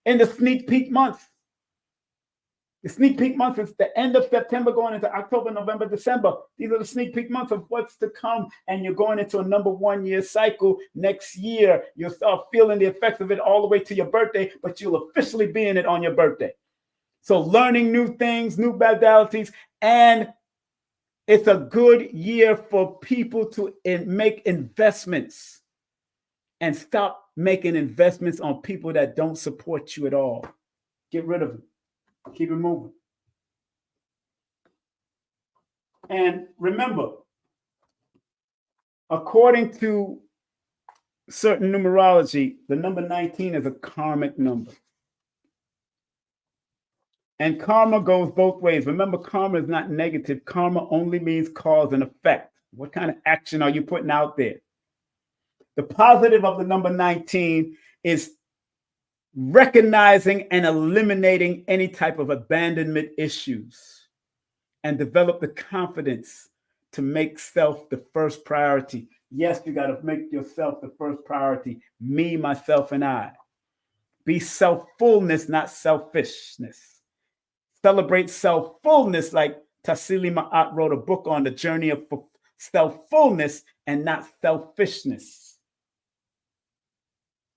the sneak peek month. The sneak peek month is the end of September going into October, November, December. These are the sneak peek months of what's to come. And you're going into a number 1 year cycle next year. You'll start feeling the effects of it all the way to your birthday, but you'll officially be in it on your birthday. So learning new things, new modalities, and it's a good year for people to make investments and stop making investments on people that don't support you at all. Get rid of them. Keep it moving. And remember, according to certain numerology, the number 19 is a karmic number. And karma goes both ways. Remember, karma is not negative. Karma only means cause and effect. What kind of action are you putting out there? The positive of the number 19 is recognizing and eliminating any type of abandonment issues and develop the confidence to make self the first priority. Yes, you got to make yourself the first priority. Me, myself, and I. Be self-fullness, not selfishness. Celebrate self-fullness, like Tassili Ma'at wrote a book on the journey of self-fullness and not selfishness.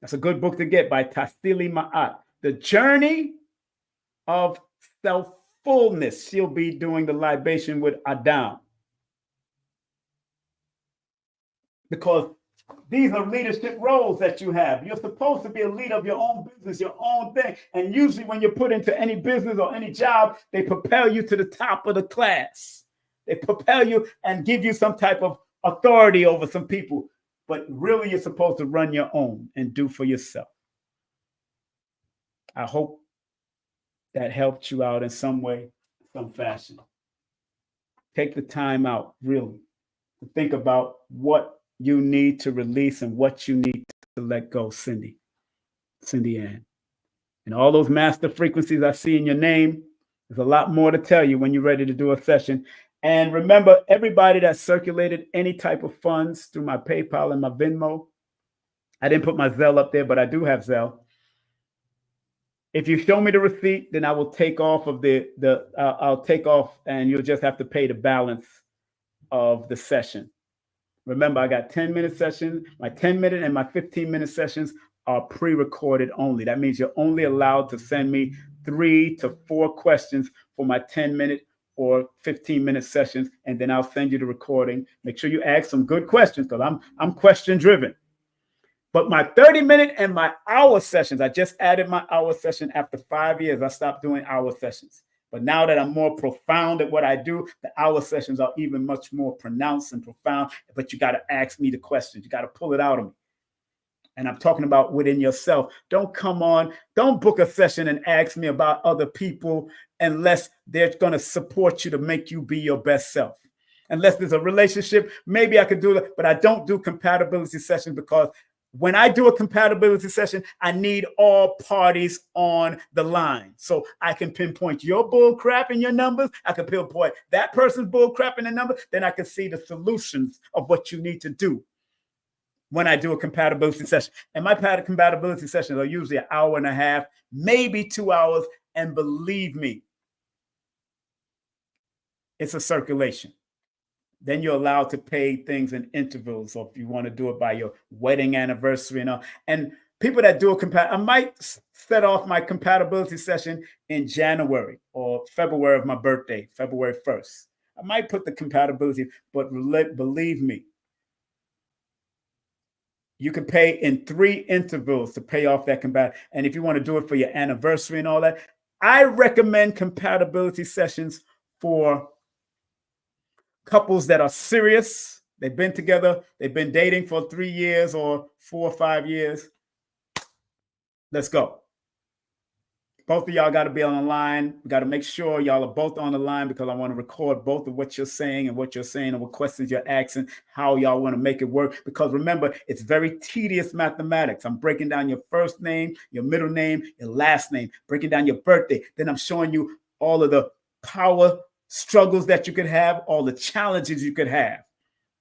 That's a good book to get by Tassili Ma'at. The journey of self-fullness. She'll be doing the libation with Adam. Because these are leadership roles that you have. You're supposed to be a leader of your own business, your own thing. And usually when you're put into any business or any job, they propel you to the top of the class. They propel you and give you some type of authority over some people. But really, you're supposed to run your own and do for yourself. I hope that helped you out in some way, some fashion. Take the time out, really, to think about what you need to release and what you need to let go, Cindy Ann. And all those master frequencies I see in your name, there's a lot more to tell you when you're ready to do a session. And remember, everybody that circulated any type of funds through my PayPal and my Venmo, I didn't put my Zelle up there, but I do have Zelle. If you show me the receipt, then I will take off of I'll take off and you'll just have to pay the balance of the session. Remember, I got 10-minute sessions. My 10-minute and my 15-minute sessions are pre-recorded only. That means you're only allowed to send me 3 to 4 questions for my 10-minute or 15-minute sessions, and then I'll send you the recording. Make sure you ask some good questions because I'm question-driven. But my 30-minute and my hour sessions, I just added my hour session after 5 years. I stopped doing hour sessions. But now that I'm more profound at what I do, the hour sessions are even much more pronounced and profound. But you got to ask me the questions. You got to pull it out of me. And I'm talking about within yourself. Don't book a session and ask me about other people unless they're going to support you to make you be your best self. Unless there's a relationship, maybe I could do that. But I don't do compatibility sessions because when I do a compatibility session, I need all parties on the line. So I can pinpoint your bull crap in your numbers. I can pinpoint that person's bull crap in the number. Then I can see the solutions of what you need to do when I do a compatibility session. And my compatibility sessions are usually an hour and a half, maybe 2 hours. And believe me, it's a circulation. Then you're allowed to pay things in intervals, or if you want to do it by your wedding anniversary and all. And people that do I might set off my compatibility session in January or February of my birthday, February 1st. I might put the compatibility, but believe me, you can pay in 3 intervals to pay off that compatibility. And if you want to do it for your anniversary and all that, I recommend compatibility sessions for couples that are serious. They've been together. They've been dating for 3 years or 4 or 5 years. Let's go. Both of y'all got to be on the line. We got to make sure y'all are both on the line because I want to record both of what you're saying and what questions you're asking, how y'all want to make it work. Because remember, it's very tedious mathematics. I'm breaking down your first name, your middle name, your last name, breaking down your birthday. Then I'm showing you all of the power struggles that you could have, all the challenges you could have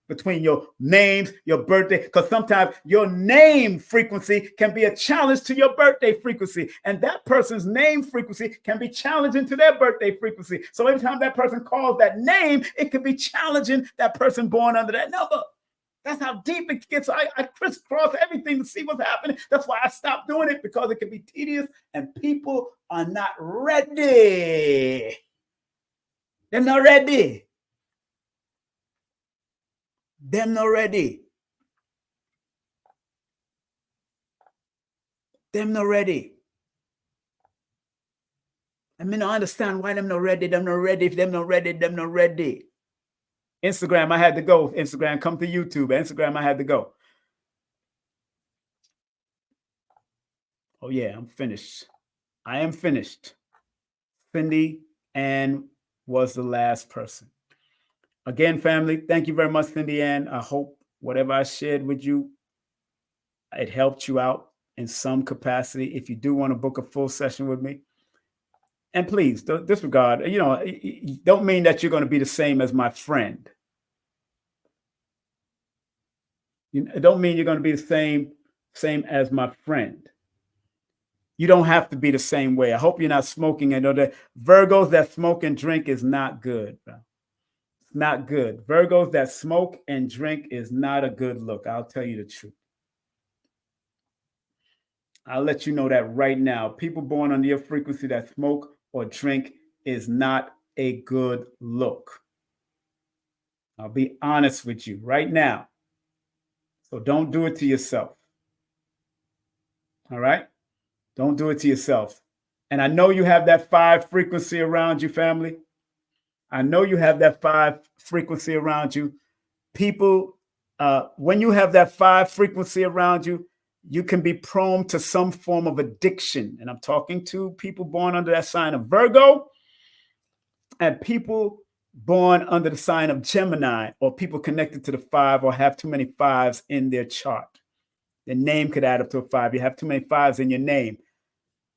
between your names, your birthday, because sometimes your name frequency can be a challenge to your birthday frequency, and that person's name frequency can be challenging to their birthday frequency. So every time that person calls that name, it could be challenging that person born under that number. That's how deep it gets. I crisscross everything to see what's happening. That's why I stopped doing it, because it can be tedious and people are not ready. They're not ready. They're not ready. Them not ready. I mean, I understand why them not ready. Them not ready. If them not ready, them not ready. Instagram, I had to go. Instagram, come to YouTube. Instagram, I had to go. Oh yeah, I'm finished. I am finished. Cindy Ann was the last person. Again, family, thank you very much, Cindy Ann. I hope whatever I shared with you, it helped you out in some capacity. If you do want to book a full session with me, and please don't disregard, don't mean that you're going to be the same as my friend. It don't mean you're going to be the same as my friend. You don't have to be the same way. I hope you're not smoking. I know that Virgos that smoke and drink is not good, bro. It's not good. Virgos that smoke and drink is not a good look. I'll tell you the truth. I'll let you know that right now. People born under your frequency that smoke or drink is not a good look. I'll be honest with you right now. So don't do it to yourself. All right? Don't do it to yourself. And I know you have that 5 frequency around you, family. I know you have that 5 frequency around you. People, when you have that 5 frequency around you, you can be prone to some form of addiction. And I'm talking to people born under that sign of Virgo and people born under the sign of Gemini, or people connected to the 5 or have too many 5s in their chart. Their name could add up to a 5. You have too many 5s in your name.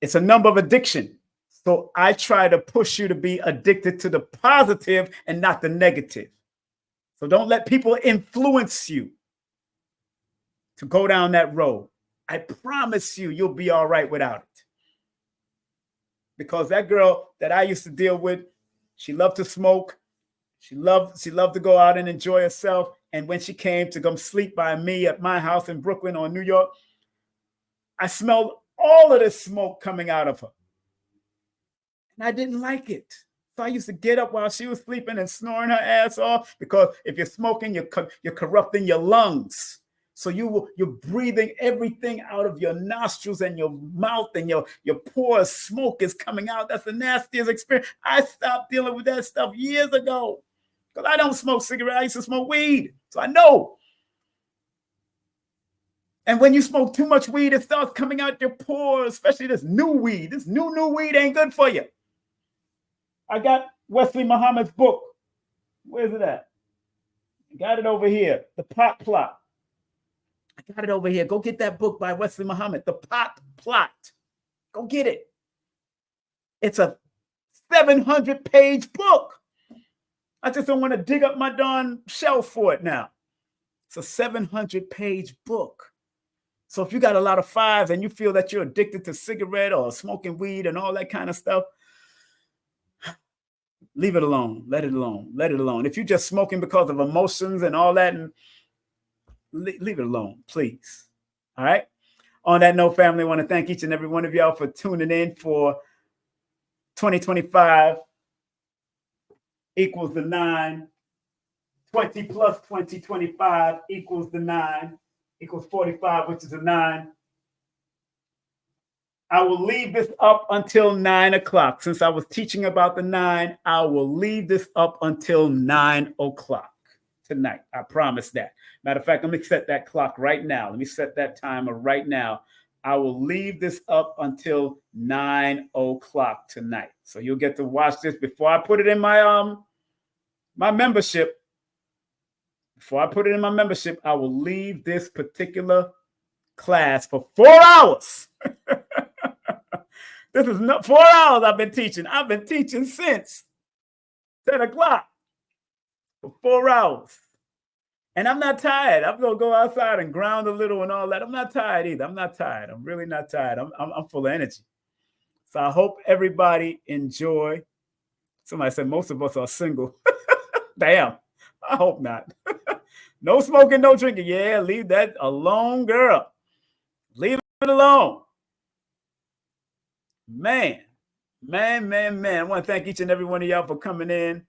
It's a number of addiction. So I try to push you to be addicted to the positive and not the negative. So don't let people influence you to go down that road. I promise you, you'll be all right without it. Because that girl that I used to deal with, she loved to smoke. She loved to go out and enjoy herself. And when she came to come sleep by me at my house in Brooklyn or New York, I smelled all of this smoke coming out of her. And I didn't like it. So I used to get up while she was sleeping and snoring her ass off, because if you're smoking, you're corrupting your lungs. So you're breathing everything out of your nostrils and your mouth, and your pores. Smoke is coming out. That's the nastiest experience. I stopped dealing with that stuff years ago because I don't smoke cigarettes. I used to smoke weed. So I know. And when you smoke too much weed, it starts coming out your pores, especially this new weed. This new weed ain't good for you. I got Wesley Muhammad's book. Where's it at? Got it over here. The Pot Plot. I got it over here. Go get that book by Wesley Muhammad. The Pot Plot. Go get it. It's a 700-page book. I just don't want to dig up my darn shelf for it now. It's a 700-page book. So if you got a lot of 5s and you feel that you're addicted to cigarette or smoking weed and all that kind of stuff, leave it alone. Let it alone. Let it alone. If you're just smoking because of emotions and all that, and leave it alone, please. All right. On that note, family, I want to thank each and every one of y'all for tuning in for 2025 equals the 9. 20 plus 2025 equals the 9. Equals 45, which is a 9. I will leave this up until 9 o'clock. Since I was teaching about the 9, I will leave this up until 9 o'clock tonight. I promise that. Matter of fact, let me set that clock right now. Let me set that timer right now. I will leave this up until 9 o'clock tonight. So you'll get to watch this before I put it in my my membership. Before I put it in my membership, I will leave this particular class for 4 hours. This is not 4 hours I've been teaching. I've been teaching since 10 o'clock for 4 hours. And I'm not tired. I'm going to go outside and ground a little and all that. I'm not tired either. I'm not tired. I'm really not tired. I'm full of energy. So I hope everybody enjoy. Somebody said most of us are single. Damn. I hope not. No smoking, no drinking. Yeah, leave that alone, girl. Leave it alone. Man. I want to thank each and every one of y'all for coming in. I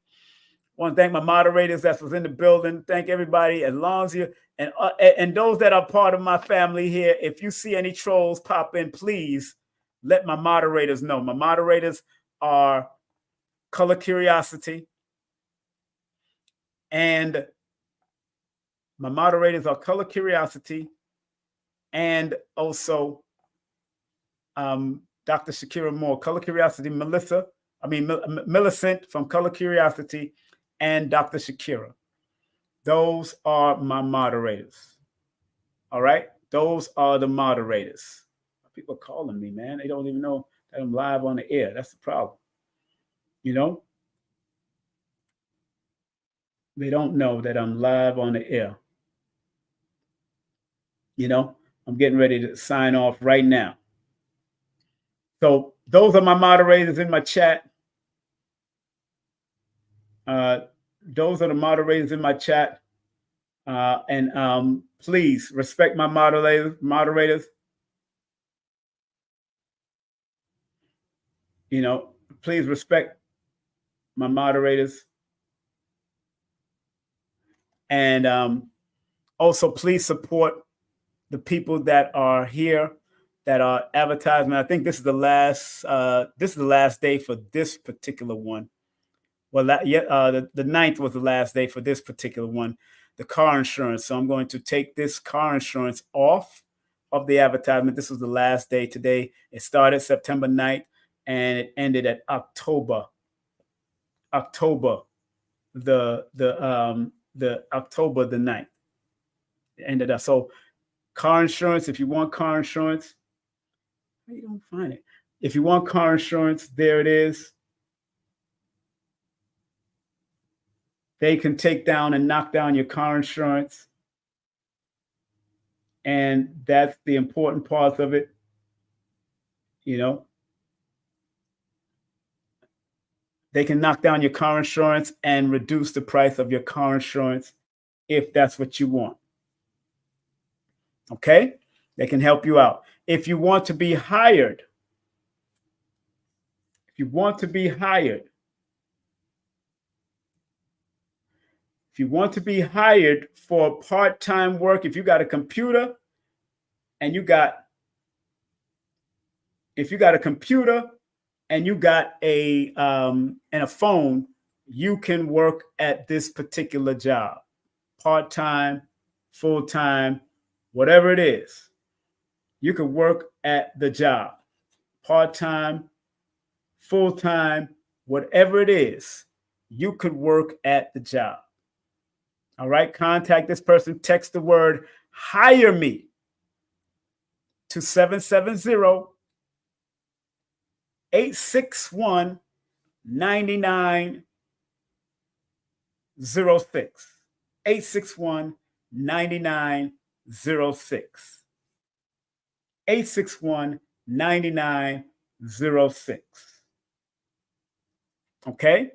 want to thank my moderators that was in the building. Thank everybody, as long as you, and those that are part of my family here. If you see any trolls pop in, please let my moderators know. My moderators are Color Curiosity, and also Dr. Shakira Moore, Color Curiosity, Millicent from Color Curiosity, and Dr. Shakira. Those are my moderators. All right? Those are the moderators. People are calling me, man. They don't even know that I'm live on the air. That's the problem. You know? They don't know that I'm live on the air. I'm getting ready to sign off right now. So those are my moderators in my chat. Those are the moderators in my chat. And please respect my moderators. Please respect my moderators. And also please support the people that are here that are advertising. I think this is the last day for this particular one. Well, the 9th was the last day for this particular one, the car insurance. So I'm going to take this car insurance off of the advertisement. This was the last day today. It started September 9th and it ended at October the October the 9th. It ended up. So car insurance, if you want car insurance, you don't find it. If you want car insurance, there it is. They can take down and knock down your car insurance. And that's the important part of it. They can knock down your car insurance and reduce the price of your car insurance if that's what you want. Okay? They can help you out. If you want to be hired, for part-time work, if you got a computer and you got a phone, you can work at this particular job. Part-time, full-time, whatever it is. You can work at the job. Part-time, full-time, whatever it is, you could work at the job. All right, contact this person, text the word hire me to 770-861-9906. 861-9906. 861-9906. Okay?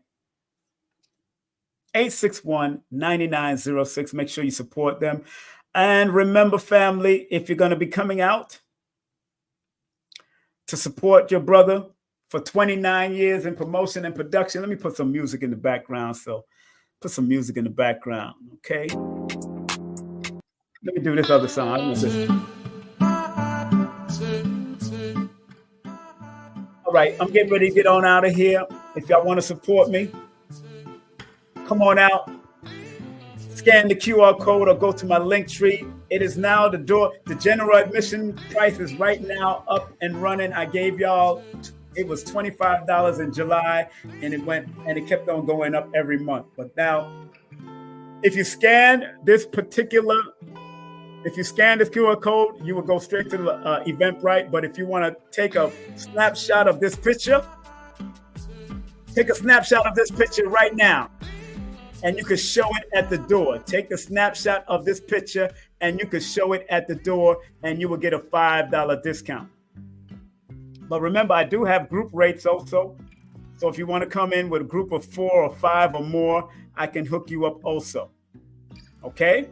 861-9906. Make sure you support them. And remember, family, if you're going to be coming out to support your brother for 29 years in promotion and production, let me put some music in the background. So put some music in the background, okay? Let me do this other song. All right, I'm getting ready to get on out of here. If y'all want to support me, come on out, scan the QR code or go to my Linktree. It is now the general admission price is right now up and running. I gave y'all, it was $25 in July and it kept on going up every month. But now, if you scan this QR code, you will go straight to the Eventbrite. But if you want to take a snapshot of this picture, right now. And you can show it at the door. Take a snapshot of this picture and you can show it at the door and you will get a $5 discount. But remember, I do have group rates also. So if you want to come in with a group of 4 or 5 or more, I can hook you up also. Okay?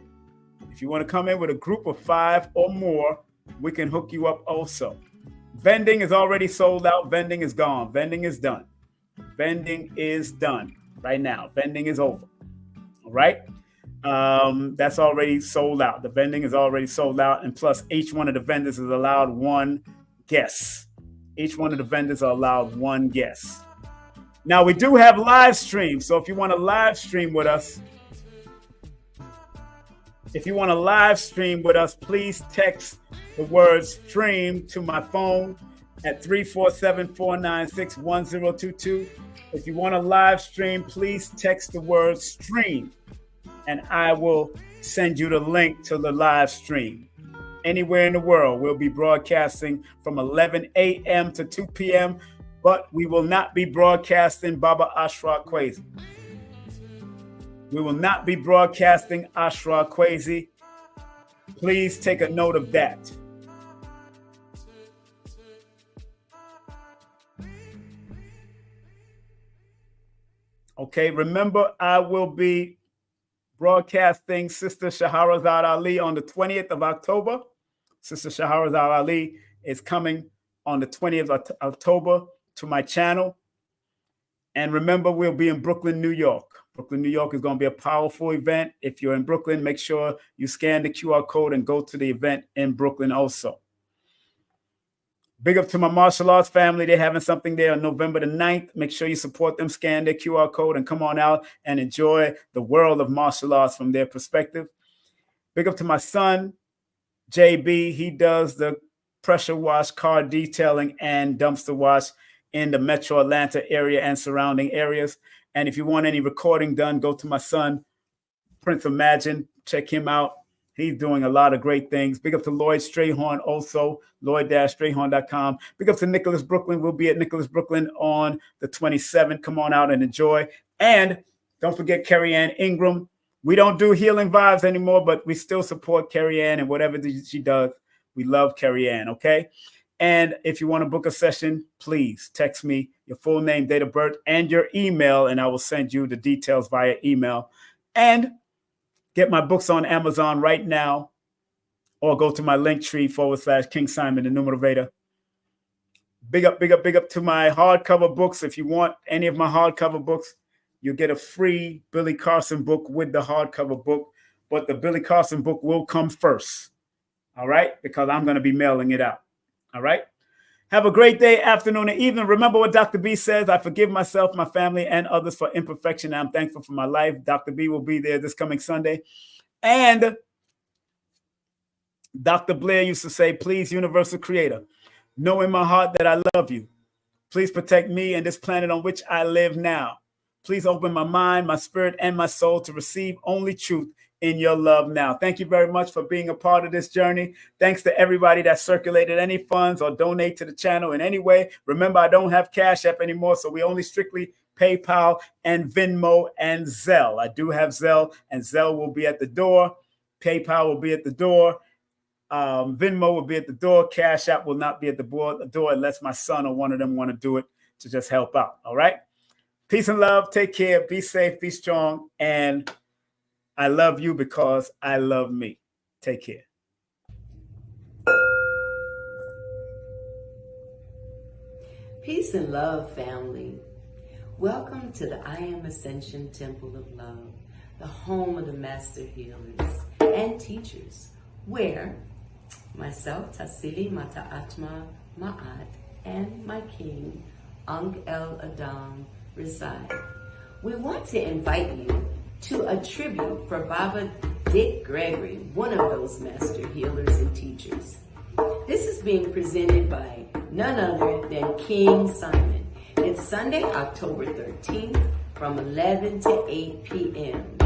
If you want to come in with a group of 5 or more, we can hook you up also. Vending is already sold out. Vending is gone. Vending is done. Vending is done right now. Vending is over. All right. That's already sold out. The vending is already sold out. And plus, each one of the vendors is allowed one guest. Each one of the vendors are allowed one guest. Now, we do have live stream. So if you want to live stream with us, please text the word stream to my phone at 347-496-1022. If you want to live stream, please text the word stream and I will send you the link to the live stream. Anywhere in the world, we'll be broadcasting from 11 a.m. to 2 p.m., but we will not be broadcasting Baba Ashraf Kwesi. We will not be broadcasting Ashraf Kwesi Please take a note of that. Okay, remember, I will be broadcasting Sister Shahrazad Ali on the 20th of October. Sister Shahrazad Ali is coming on the 20th of October to my channel. And remember, we'll be in Brooklyn, New York. Brooklyn, New York is going to be a powerful event. If you're in Brooklyn, make sure you scan the QR code and go to the event in Brooklyn also. Big up to my martial arts family. They're having something there on November the 9th. Make sure you support them, scan their QR code, and come on out and enjoy the world of martial arts from their perspective. Big up to my son, JB. He does the pressure wash, car detailing, and dumpster wash in the Metro Atlanta area and surrounding areas. And if you want any recording done, go to my son, Prince Imagine. Check him out. He's doing a lot of great things. Big up to Lloyd Strayhorn also, Lloyd-Strayhorn.com. Big up to Nicholas Brooklyn. We'll be at Nicholas Brooklyn on the 27th. Come on out and enjoy. And don't forget Carrie Ann Ingram. We don't do Healing Vibes anymore, but we still support Carrie Ann and whatever she does. We love Carrie Ann, okay? And if you want to book a session, please text me your full name, date of birth, and your email, and I will send you the details via email. And get my books on Amazon right now, or go to my Linktree / King Simon the Numerovator. Big up to my hardcover books. If you want any of my hardcover books, you get a free Billy Carson book with the hardcover book, but the Billy Carson book will come first, all right? Because I'm going to be mailing it out, all right? Have a great day, afternoon, and evening. Remember what Dr. B says, I forgive myself, my family, and others for imperfection. I'm thankful for my life. Dr. B will be there this coming Sunday. And Dr. Blair used to say, please, Universal Creator, know in my heart that I love you. Please protect me and this planet on which I live now. Please open my mind, my spirit, and my soul to receive only truth in your love now. Thank you very much for being a part of this journey. Thanks to everybody that circulated any funds or donate to the channel in any way. Remember, I don't have Cash App anymore, so we only strictly PayPal and Venmo and Zelle. I do have Zelle, and Zelle will be at the door. PayPal will be at the door. Venmo will be at the door. Cash App will not be at the door unless my son or one of them want to do it to just help out. All right? Peace and love. Take care. Be safe. Be strong. And I love you because I love me. Take care.
Peace and love, family. Welcome to the I Am Ascension Temple of Love, the home of the Master Healers and Teachers, where myself, Tassili Mata Atma Ma'at, and my king, Ankh El Adam, reside. We want to invite you to a tribute for Baba Dick Gregory, one of those master healers and teachers. This is being presented by none other than King Simon. It's Sunday, October 13th from 11 to 8 p.m.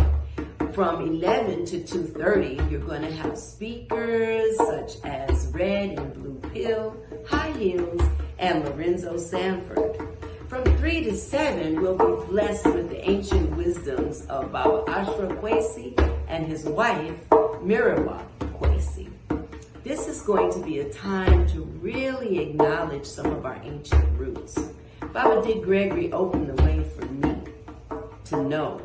From 11 to 2:30, you're going to have speakers such as Red and Blue Pill, High Heels, and Lorenzo Sanford. From 3 to 7, we'll be blessed with the ancient wisdoms of Baba Ashra Kwesi and his wife, Mirabai Kwesi. This is going to be a time to really acknowledge some of our ancient roots. Baba Dick Gregory opened the way for me to know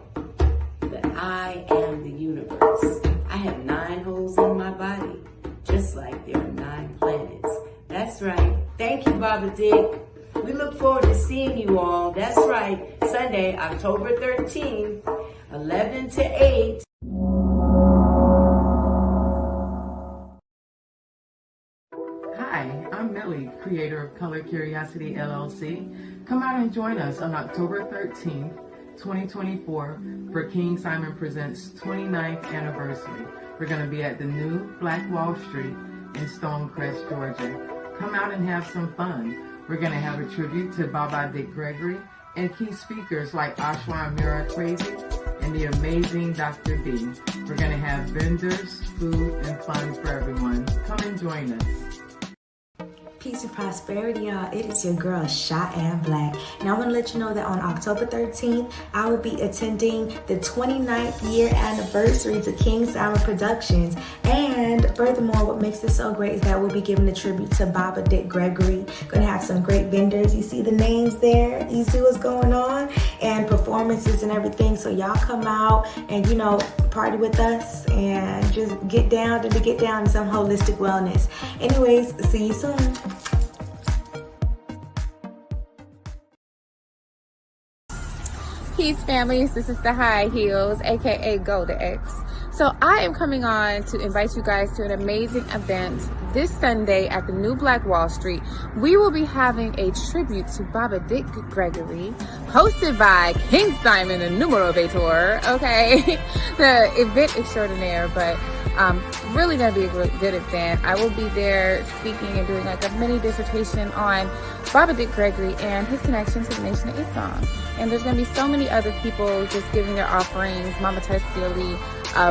that I am the universe. I have 9 holes in my body, just like there are 9 planets. That's right. Thank you, Baba Dick. We look forward to seeing you all. That's right. Sunday, October 13th, 11 to 8.
Hi, I'm Millie, creator of Color Curiosity LLC. Come out and join us on October 13th, 2024 for King Simon Presents 29th anniversary. We're going to be at the new Black Wall Street in Stonecrest, Georgia. Come out and have some fun. We're going to have a tribute to Baba Dick Gregory and key speakers like Ashwa Mira Crazy and the amazing Dr. B. We're going to have vendors, food, and fun for everyone. Come and join us.
Peace and prosperity, y'all. It is your girl, Cheyenne Black. Now, I want to let you know that on October 13th, I will be attending the 29th year anniversary to King Simon Productions. And And furthermore, what makes this so great is that we'll be giving a tribute to Baba Dick Gregory. Gonna have some great vendors. You see the names there. You see what's going on, and performances and everything. So y'all come out and party with us and just get down in some holistic wellness. Anyways, see you soon.
Peace, families. This is the High Heels, aka Golden X. So I am coming on to invite you guys to an amazing event this Sunday at the New Black Wall Street. We will be having a tribute to Baba Dick Gregory, hosted by King Simon, the Numerovator. Okay, the event extraordinaire, but really gonna be a good event. I will be there speaking and doing like a mini dissertation on Baba Dick Gregory and his connection to the Nation of Islam. And there's gonna be so many other people just giving their offerings. Mama Taisili,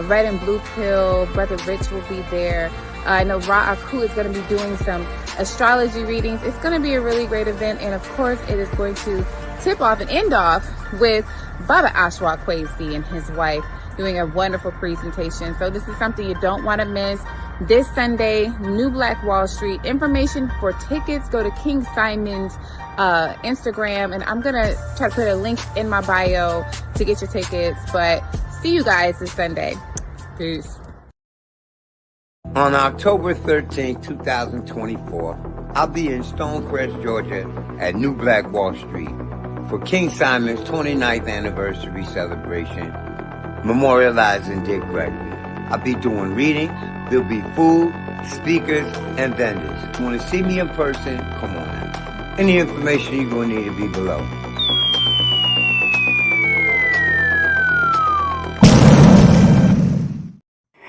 Red and Blue Pill, Brother Rich will be there. I know Ra Aku is going to be doing some astrology readings. It's going to be a really great event. And of course, it is going to tip off and end off with Baba Ashwa Kwesi and his wife doing a wonderful presentation. So this is something you don't want to miss. This Sunday, New Black Wall Street. Information for tickets, go to King Simon's Instagram. And I'm going to try to put a link in my bio to get your tickets. But see you guys this Sunday. Peace.
On October 13, 2024, I'll be in Stonecrest, Georgia at New Black Wall Street for King Simon's 29th anniversary celebration, memorializing Dick Gregory. I'll be doing readings, there'll be food, speakers, and vendors. If you want to see me in person, come on out. Any information you're going to need to be below.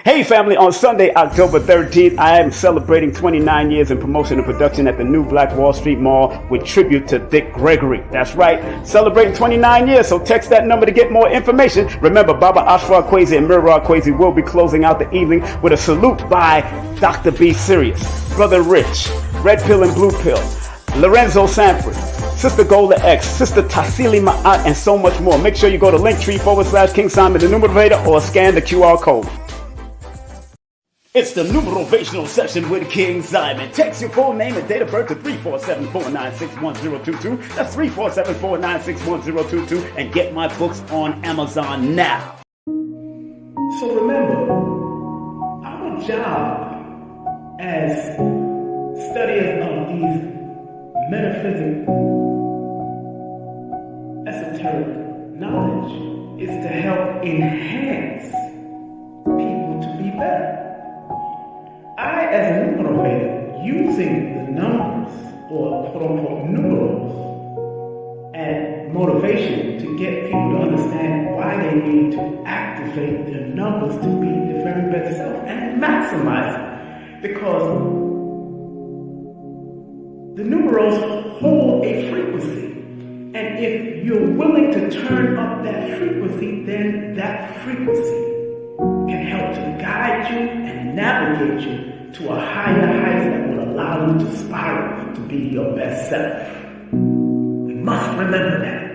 Hey family, on Sunday, October 13th, I am celebrating 29 years in promotion and production at the New Black Wall Street Mall with tribute to Dick Gregory. That's right, celebrating 29 years, so text that number to get more information. Remember, Baba Ashwa Kwesi and Mirra Kwesi will be closing out the evening with a salute by Dr. B. Sirius, Brother Rich, Red Pill and Blue Pill, Lorenzo Sanford, Sister Golden X, Sister Taisili Ma'at, and so much more. Make sure you go to Linktr.ee/King Simon the Numerovator or scan the QR code. It's the Numerovational session with King Simon. Text your full name and date of birth to 347-496-1022. That's 347-496-1022. And get my books on Amazon now. So remember, our job as studiers of these metaphysical, esoteric knowledge is to help enhance people to be better. I, as a numerovator, using the numbers, or quote-unquote numerals, and motivation to get people to understand why they need to activate their numbers to be their very best self and maximize it. Because the numerals hold a frequency. And if you're willing to turn up that frequency, then that frequency can help to guide you and navigate you to a higher height that will allow you to spiral to be your best self. We must remember that.